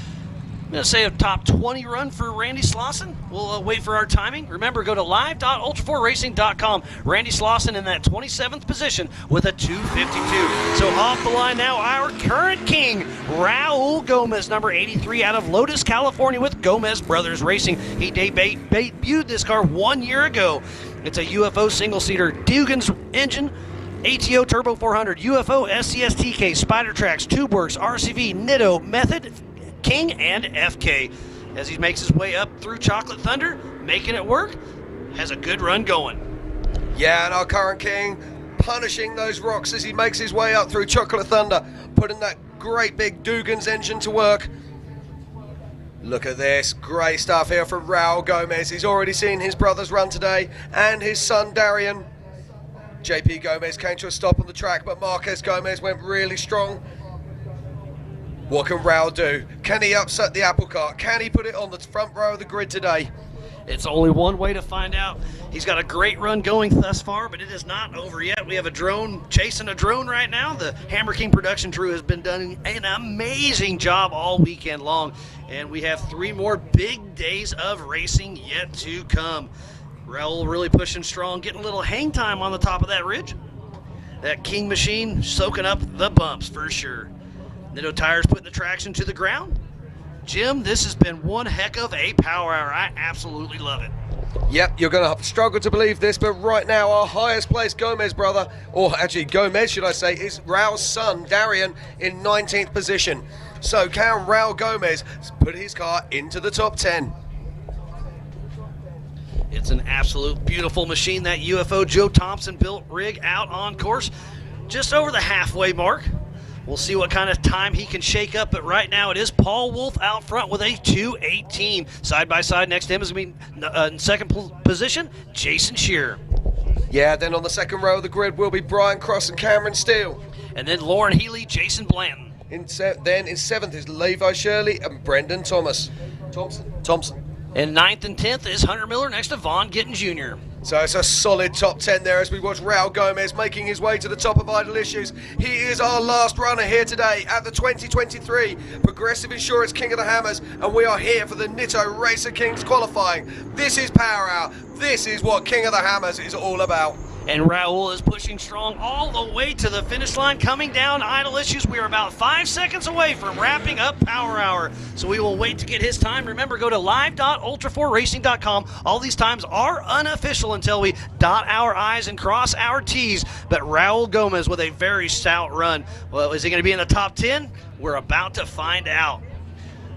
going to say a top 20 run for Randy Slauson. We'll wait for our timing. Remember, go to live.ultra4racing.com. Randy Slauson in that 27th position with a 252. So off the line now, our current king, Raul Gomez, number 83 out of Lotus, California with Gomez Brothers Racing. He debuted this car 1 year ago. It's a UFO single-seater Dugan's engine, ATO Turbo 400, UFO, SCS-TK, Spider Tracks, TubeWorks, RCV, Nitto, Method, King, and FK. As he makes his way up through Chocolate Thunder, making it work, has a good run going.
Yeah, and our current king punishing those rocks as he makes his way up through Chocolate Thunder, putting that great big Dugan's engine to work. Look at this, great stuff here from Raul Gomez. He's already seen his brothers run today, and his son Darian. JP Gomez came to a stop on the track, but Marquez Gomez went really strong. What can Raul do? Can he upset the apple cart? Can he put it on the front row of the grid today?
It's only one way to find out. He's got a great run going thus far, but it is not over yet. We have a drone chasing a drone right now. The Hammer King production crew has been doing an amazing job all weekend long, and we have 3 more big days of racing yet to come. Raul really pushing strong, getting a little hang time on the top of that ridge. That King machine soaking up the bumps for sure. Nitto tires putting the traction to the ground. Jim, this has been one heck of a power hour. I absolutely love it.
Yep, you're going to struggle to believe this, but right now our highest placed Gomez brother, or actually Gomez should I say, is Raul's son Darian in 19th position. So can Raul Gomez put his car into the top 10?
It's an absolute beautiful machine, that UFO Joe Thompson built rig out on course just over the halfway mark. We'll see what kind of time he can shake up, but right now it is Paul Wolf out front with a 2:18. Side by side next to him is going to be in second position, Jason Shearer.
Yeah, then on the second row of the grid will be Brian Cross and Cameron Steele.
And then Lauren Healy, Jason Blanton.
Then in 7th is Levi Shirley and Brendan Thompson.
And 9th and 10th is Hunter Miller next to Vaughn Gittin Jr.
So it's a solid top 10 there as we watch Raul Gomez making his way to the top of Idle Issues. He is our last runner here today at the 2023 Progressive Insurance King of the Hammers, and we are here for the Nitto Racer Kings qualifying. This is Power Hour. This is what King of the Hammers is all about.
And Raul is pushing strong all the way to the finish line, coming down idle issues. We are about 5 seconds away from wrapping up Power Hour. So we will wait to get his time. Remember, go to live.ultra4racing.com. All these times are unofficial until we dot our I's and cross our T's. But Raul Gomez with a very stout run. Well, is he going to be in the top 10? We're about to find out.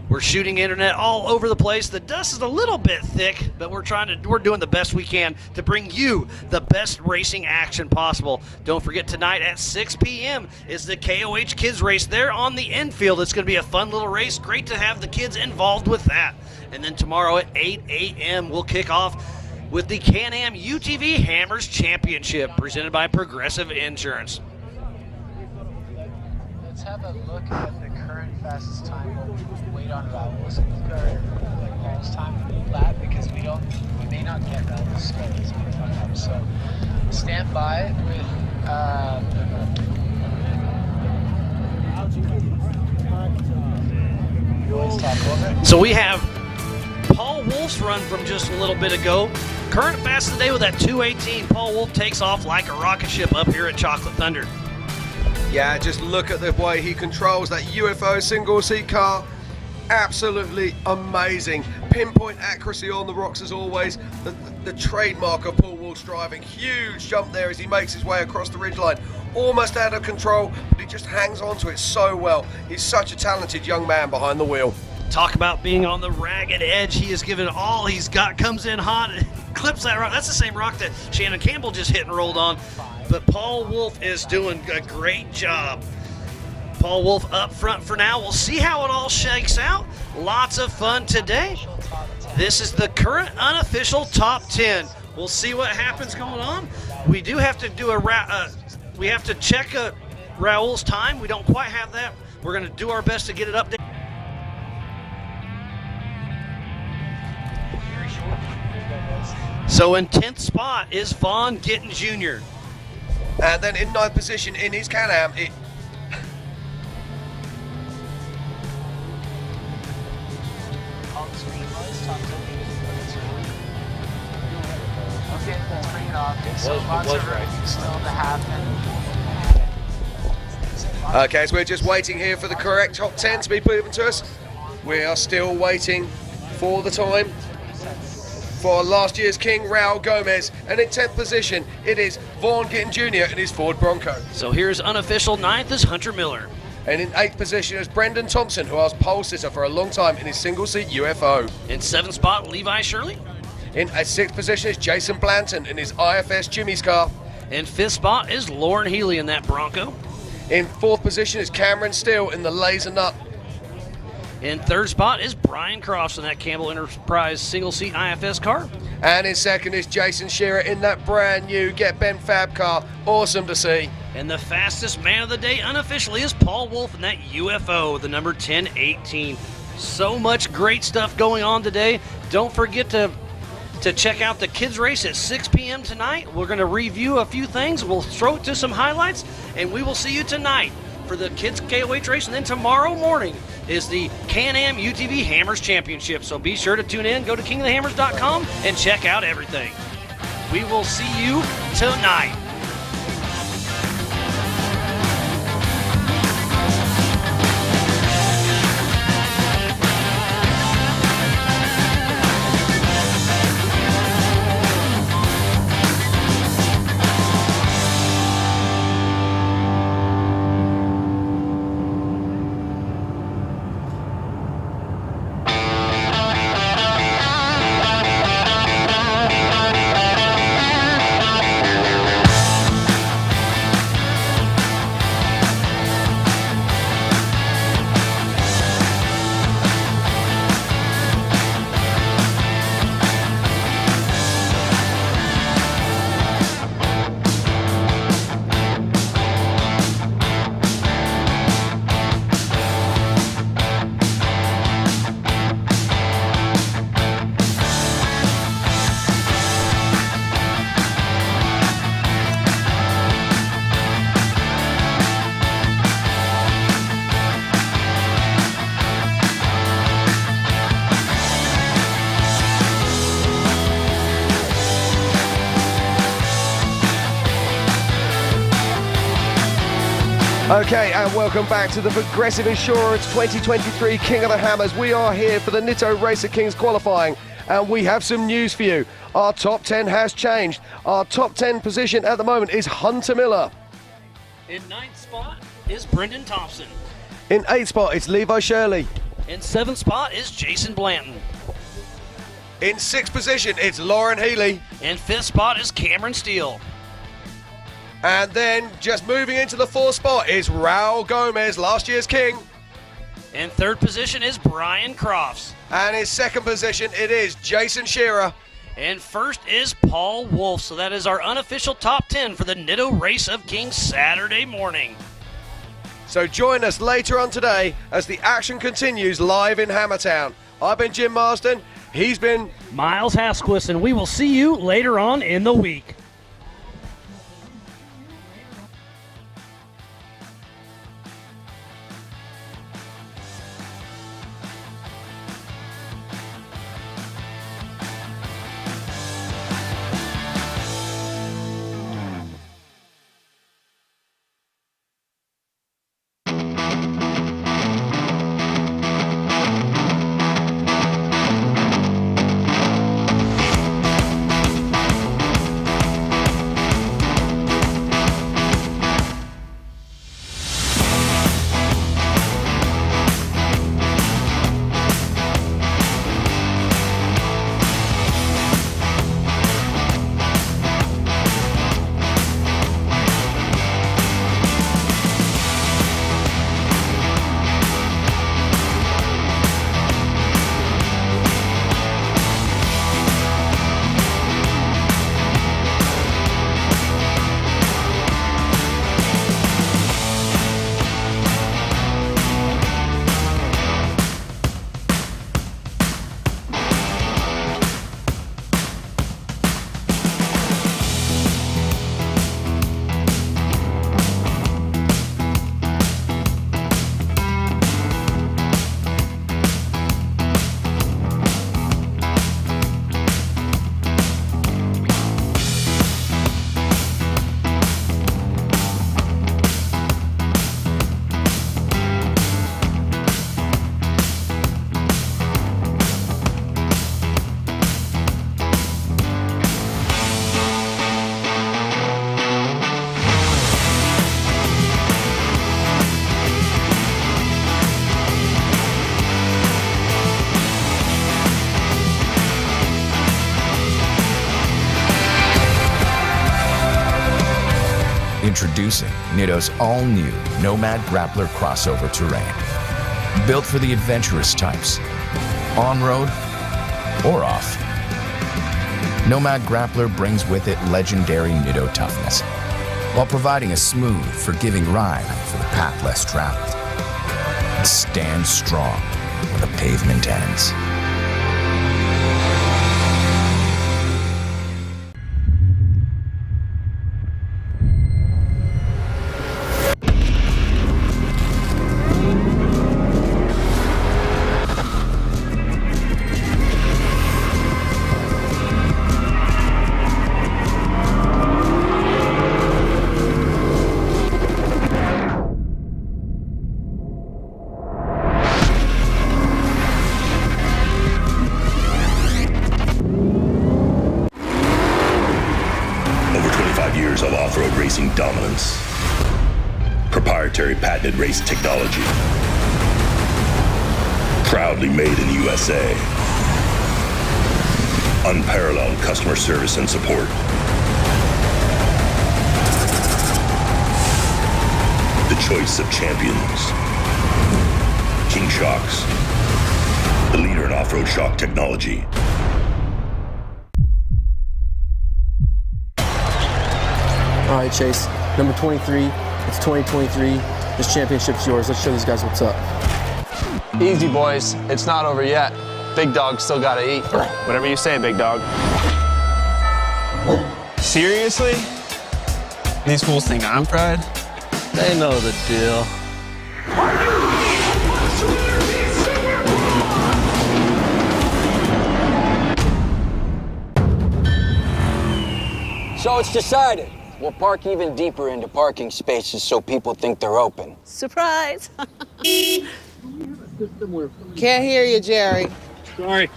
We're shooting internet all over the place. The dust is a little bit thick, but we're doing the best we can to bring you the best racing action possible. Don't forget, tonight at 6 p.m. is the KOH Kids Race there on the infield. It's going to be a fun little race. Great to have the kids involved with that. And then tomorrow at 8 a.m. we'll kick off with the Can-Am UTV Hammers Championship presented by Progressive Insurance.
Let's have a look at the current fastest time while we wait on Raul. So we've got Paul's time on the lap because we may not get Raul's score as we find out. So stand by with
So we have Paul Wolf's run from just a little bit ago. Current fastest day with that 2:18. Paul Wolf takes off like a rocket ship up here at Chocolate Thunder.
Yeah, just look at the way he controls that UFO single seat car. Absolutely amazing. Pinpoint accuracy on the rocks as always. The trademark of Paul Wolf's driving. Huge jump there as he makes his way across the ridgeline. Almost out of control, but he just hangs on to it so well. He's such a talented young man behind the wheel.
Talk about being on the ragged edge. He has given all he's got, comes in hot, clips that rock. That's the same rock that Shannon Campbell just hit and rolled on. But Paul Wolf is doing a great job. Paul Wolf up front for now. We'll see how it all shakes out. Lots of fun today. This is the current unofficial top 10. We'll see what happens going on. We do have to do we have to check Raul's time. We don't quite have that. We're going to do our best to get it updated. So in 10th spot is Vaughn Gittin Jr.
And then in 9th position in his Can-Am, Okay, so we're just waiting here for the correct top 10 to be proven to us. We are still waiting for the time for last year's King, Raul Gomez. And in 10th position, it is Vaughn Gittin Jr. in his Ford Bronco.
So here's unofficial 9th is Hunter Miller.
And in 8th position is Brendan Thompson, who was pole sitter for a long time in his single-seat UFO.
In 7th spot, Levi Shirley.
In 6th position is Jason Blanton in his IFS Jimmy's car.
In 5th spot is Lauren Healy in that Bronco.
In 4th position is Cameron Steele in the Laser Nut.
In 3rd spot is Brian Cross in that Campbell Enterprise single-seat IFS car.
And in 2nd is Jason Shearer in that brand new Get Ben Fab car. Awesome to see.
And the fastest man of the day unofficially is Paul Wolf in that UFO, the number 1018. So much great stuff going on today. Don't forget to check out the kids race at 6 p.m. tonight. We're going to review a few things. We'll throw it to some highlights, and we will see you tonight for the kids KOH race. And then tomorrow morning is the Can-Am UTV Hammers Championship. So be sure to tune in. Go to kingofthehammers.com and check out everything. We will see you tonight.
Okay, and welcome back to the Progressive Insurance 2023 King of the Hammers. We are here for the Nitto Racer Kings qualifying, and we have some news for you. Our top 10 has changed. Our top 10 position at the moment is Hunter Miller.
In 9th spot is Brendan Thompson.
In 8th spot, it's Levi Shirley.
In 7th spot is Jason Blanton.
In 6th position, it's Lauren Healy.
In 5th spot is Cameron Steele.
And then, just moving into the 4th spot is Raul Gomez, last year's king.
In 3rd position is Brian Crofts.
And in 2nd position, it is Jason Shearer.
And 1st is Paul Wolf. So that is our unofficial top 10 for the Nitto Race of Kings Saturday morning.
So join us later on today as the action continues live in Hammertown. I've been Jim Marsden. He's been
Miles Hasquist, and we will see you later on in the week.
Introducing Nitto's all-new Nomad Grappler crossover terrain. Built for the adventurous types, on-road or off. Nomad Grappler brings with it legendary Nitto toughness, while providing a smooth, forgiving ride for the path less traveled. Stand strong where the pavement ends.
Dominance. Proprietary patented race technology. Proudly made in the USA. Unparalleled customer service and support. The choice of champions. King Shocks. The leader in off-road shock technology.
All right, Chase, number 23, it's 2023. This championship's yours. Let's show these guys what's up.
Easy, boys. It's not over yet. Big dog still gotta eat.
Whatever you say, big dog.
Seriously? These fools think I'm Pride?
They know the deal.
So it's decided. we'll park even deeper into parking spaces so people think they're open.
Surprise! Can't hear you, Jerry.
Sorry.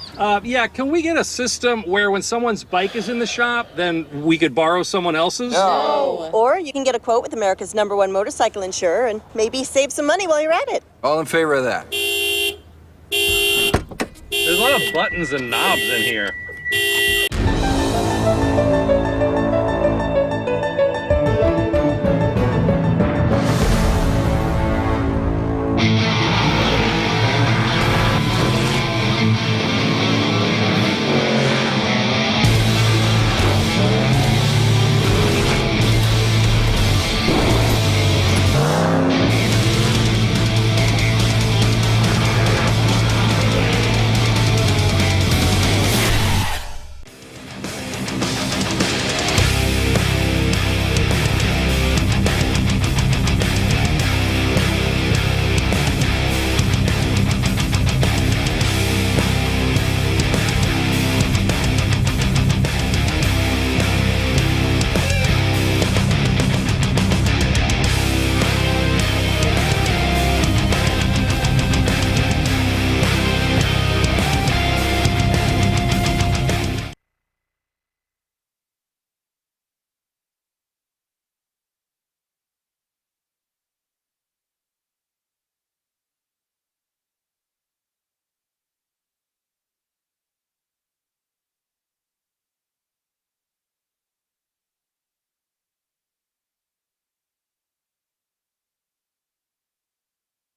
Yeah, can we get a system where when someone's bike is in the shop, then we could borrow someone else's?
No. Or you can get a quote with America's #1 motorcycle insurer and maybe save some money while you're at it.
All in favor of that?
There's a lot of buttons and knobs in here.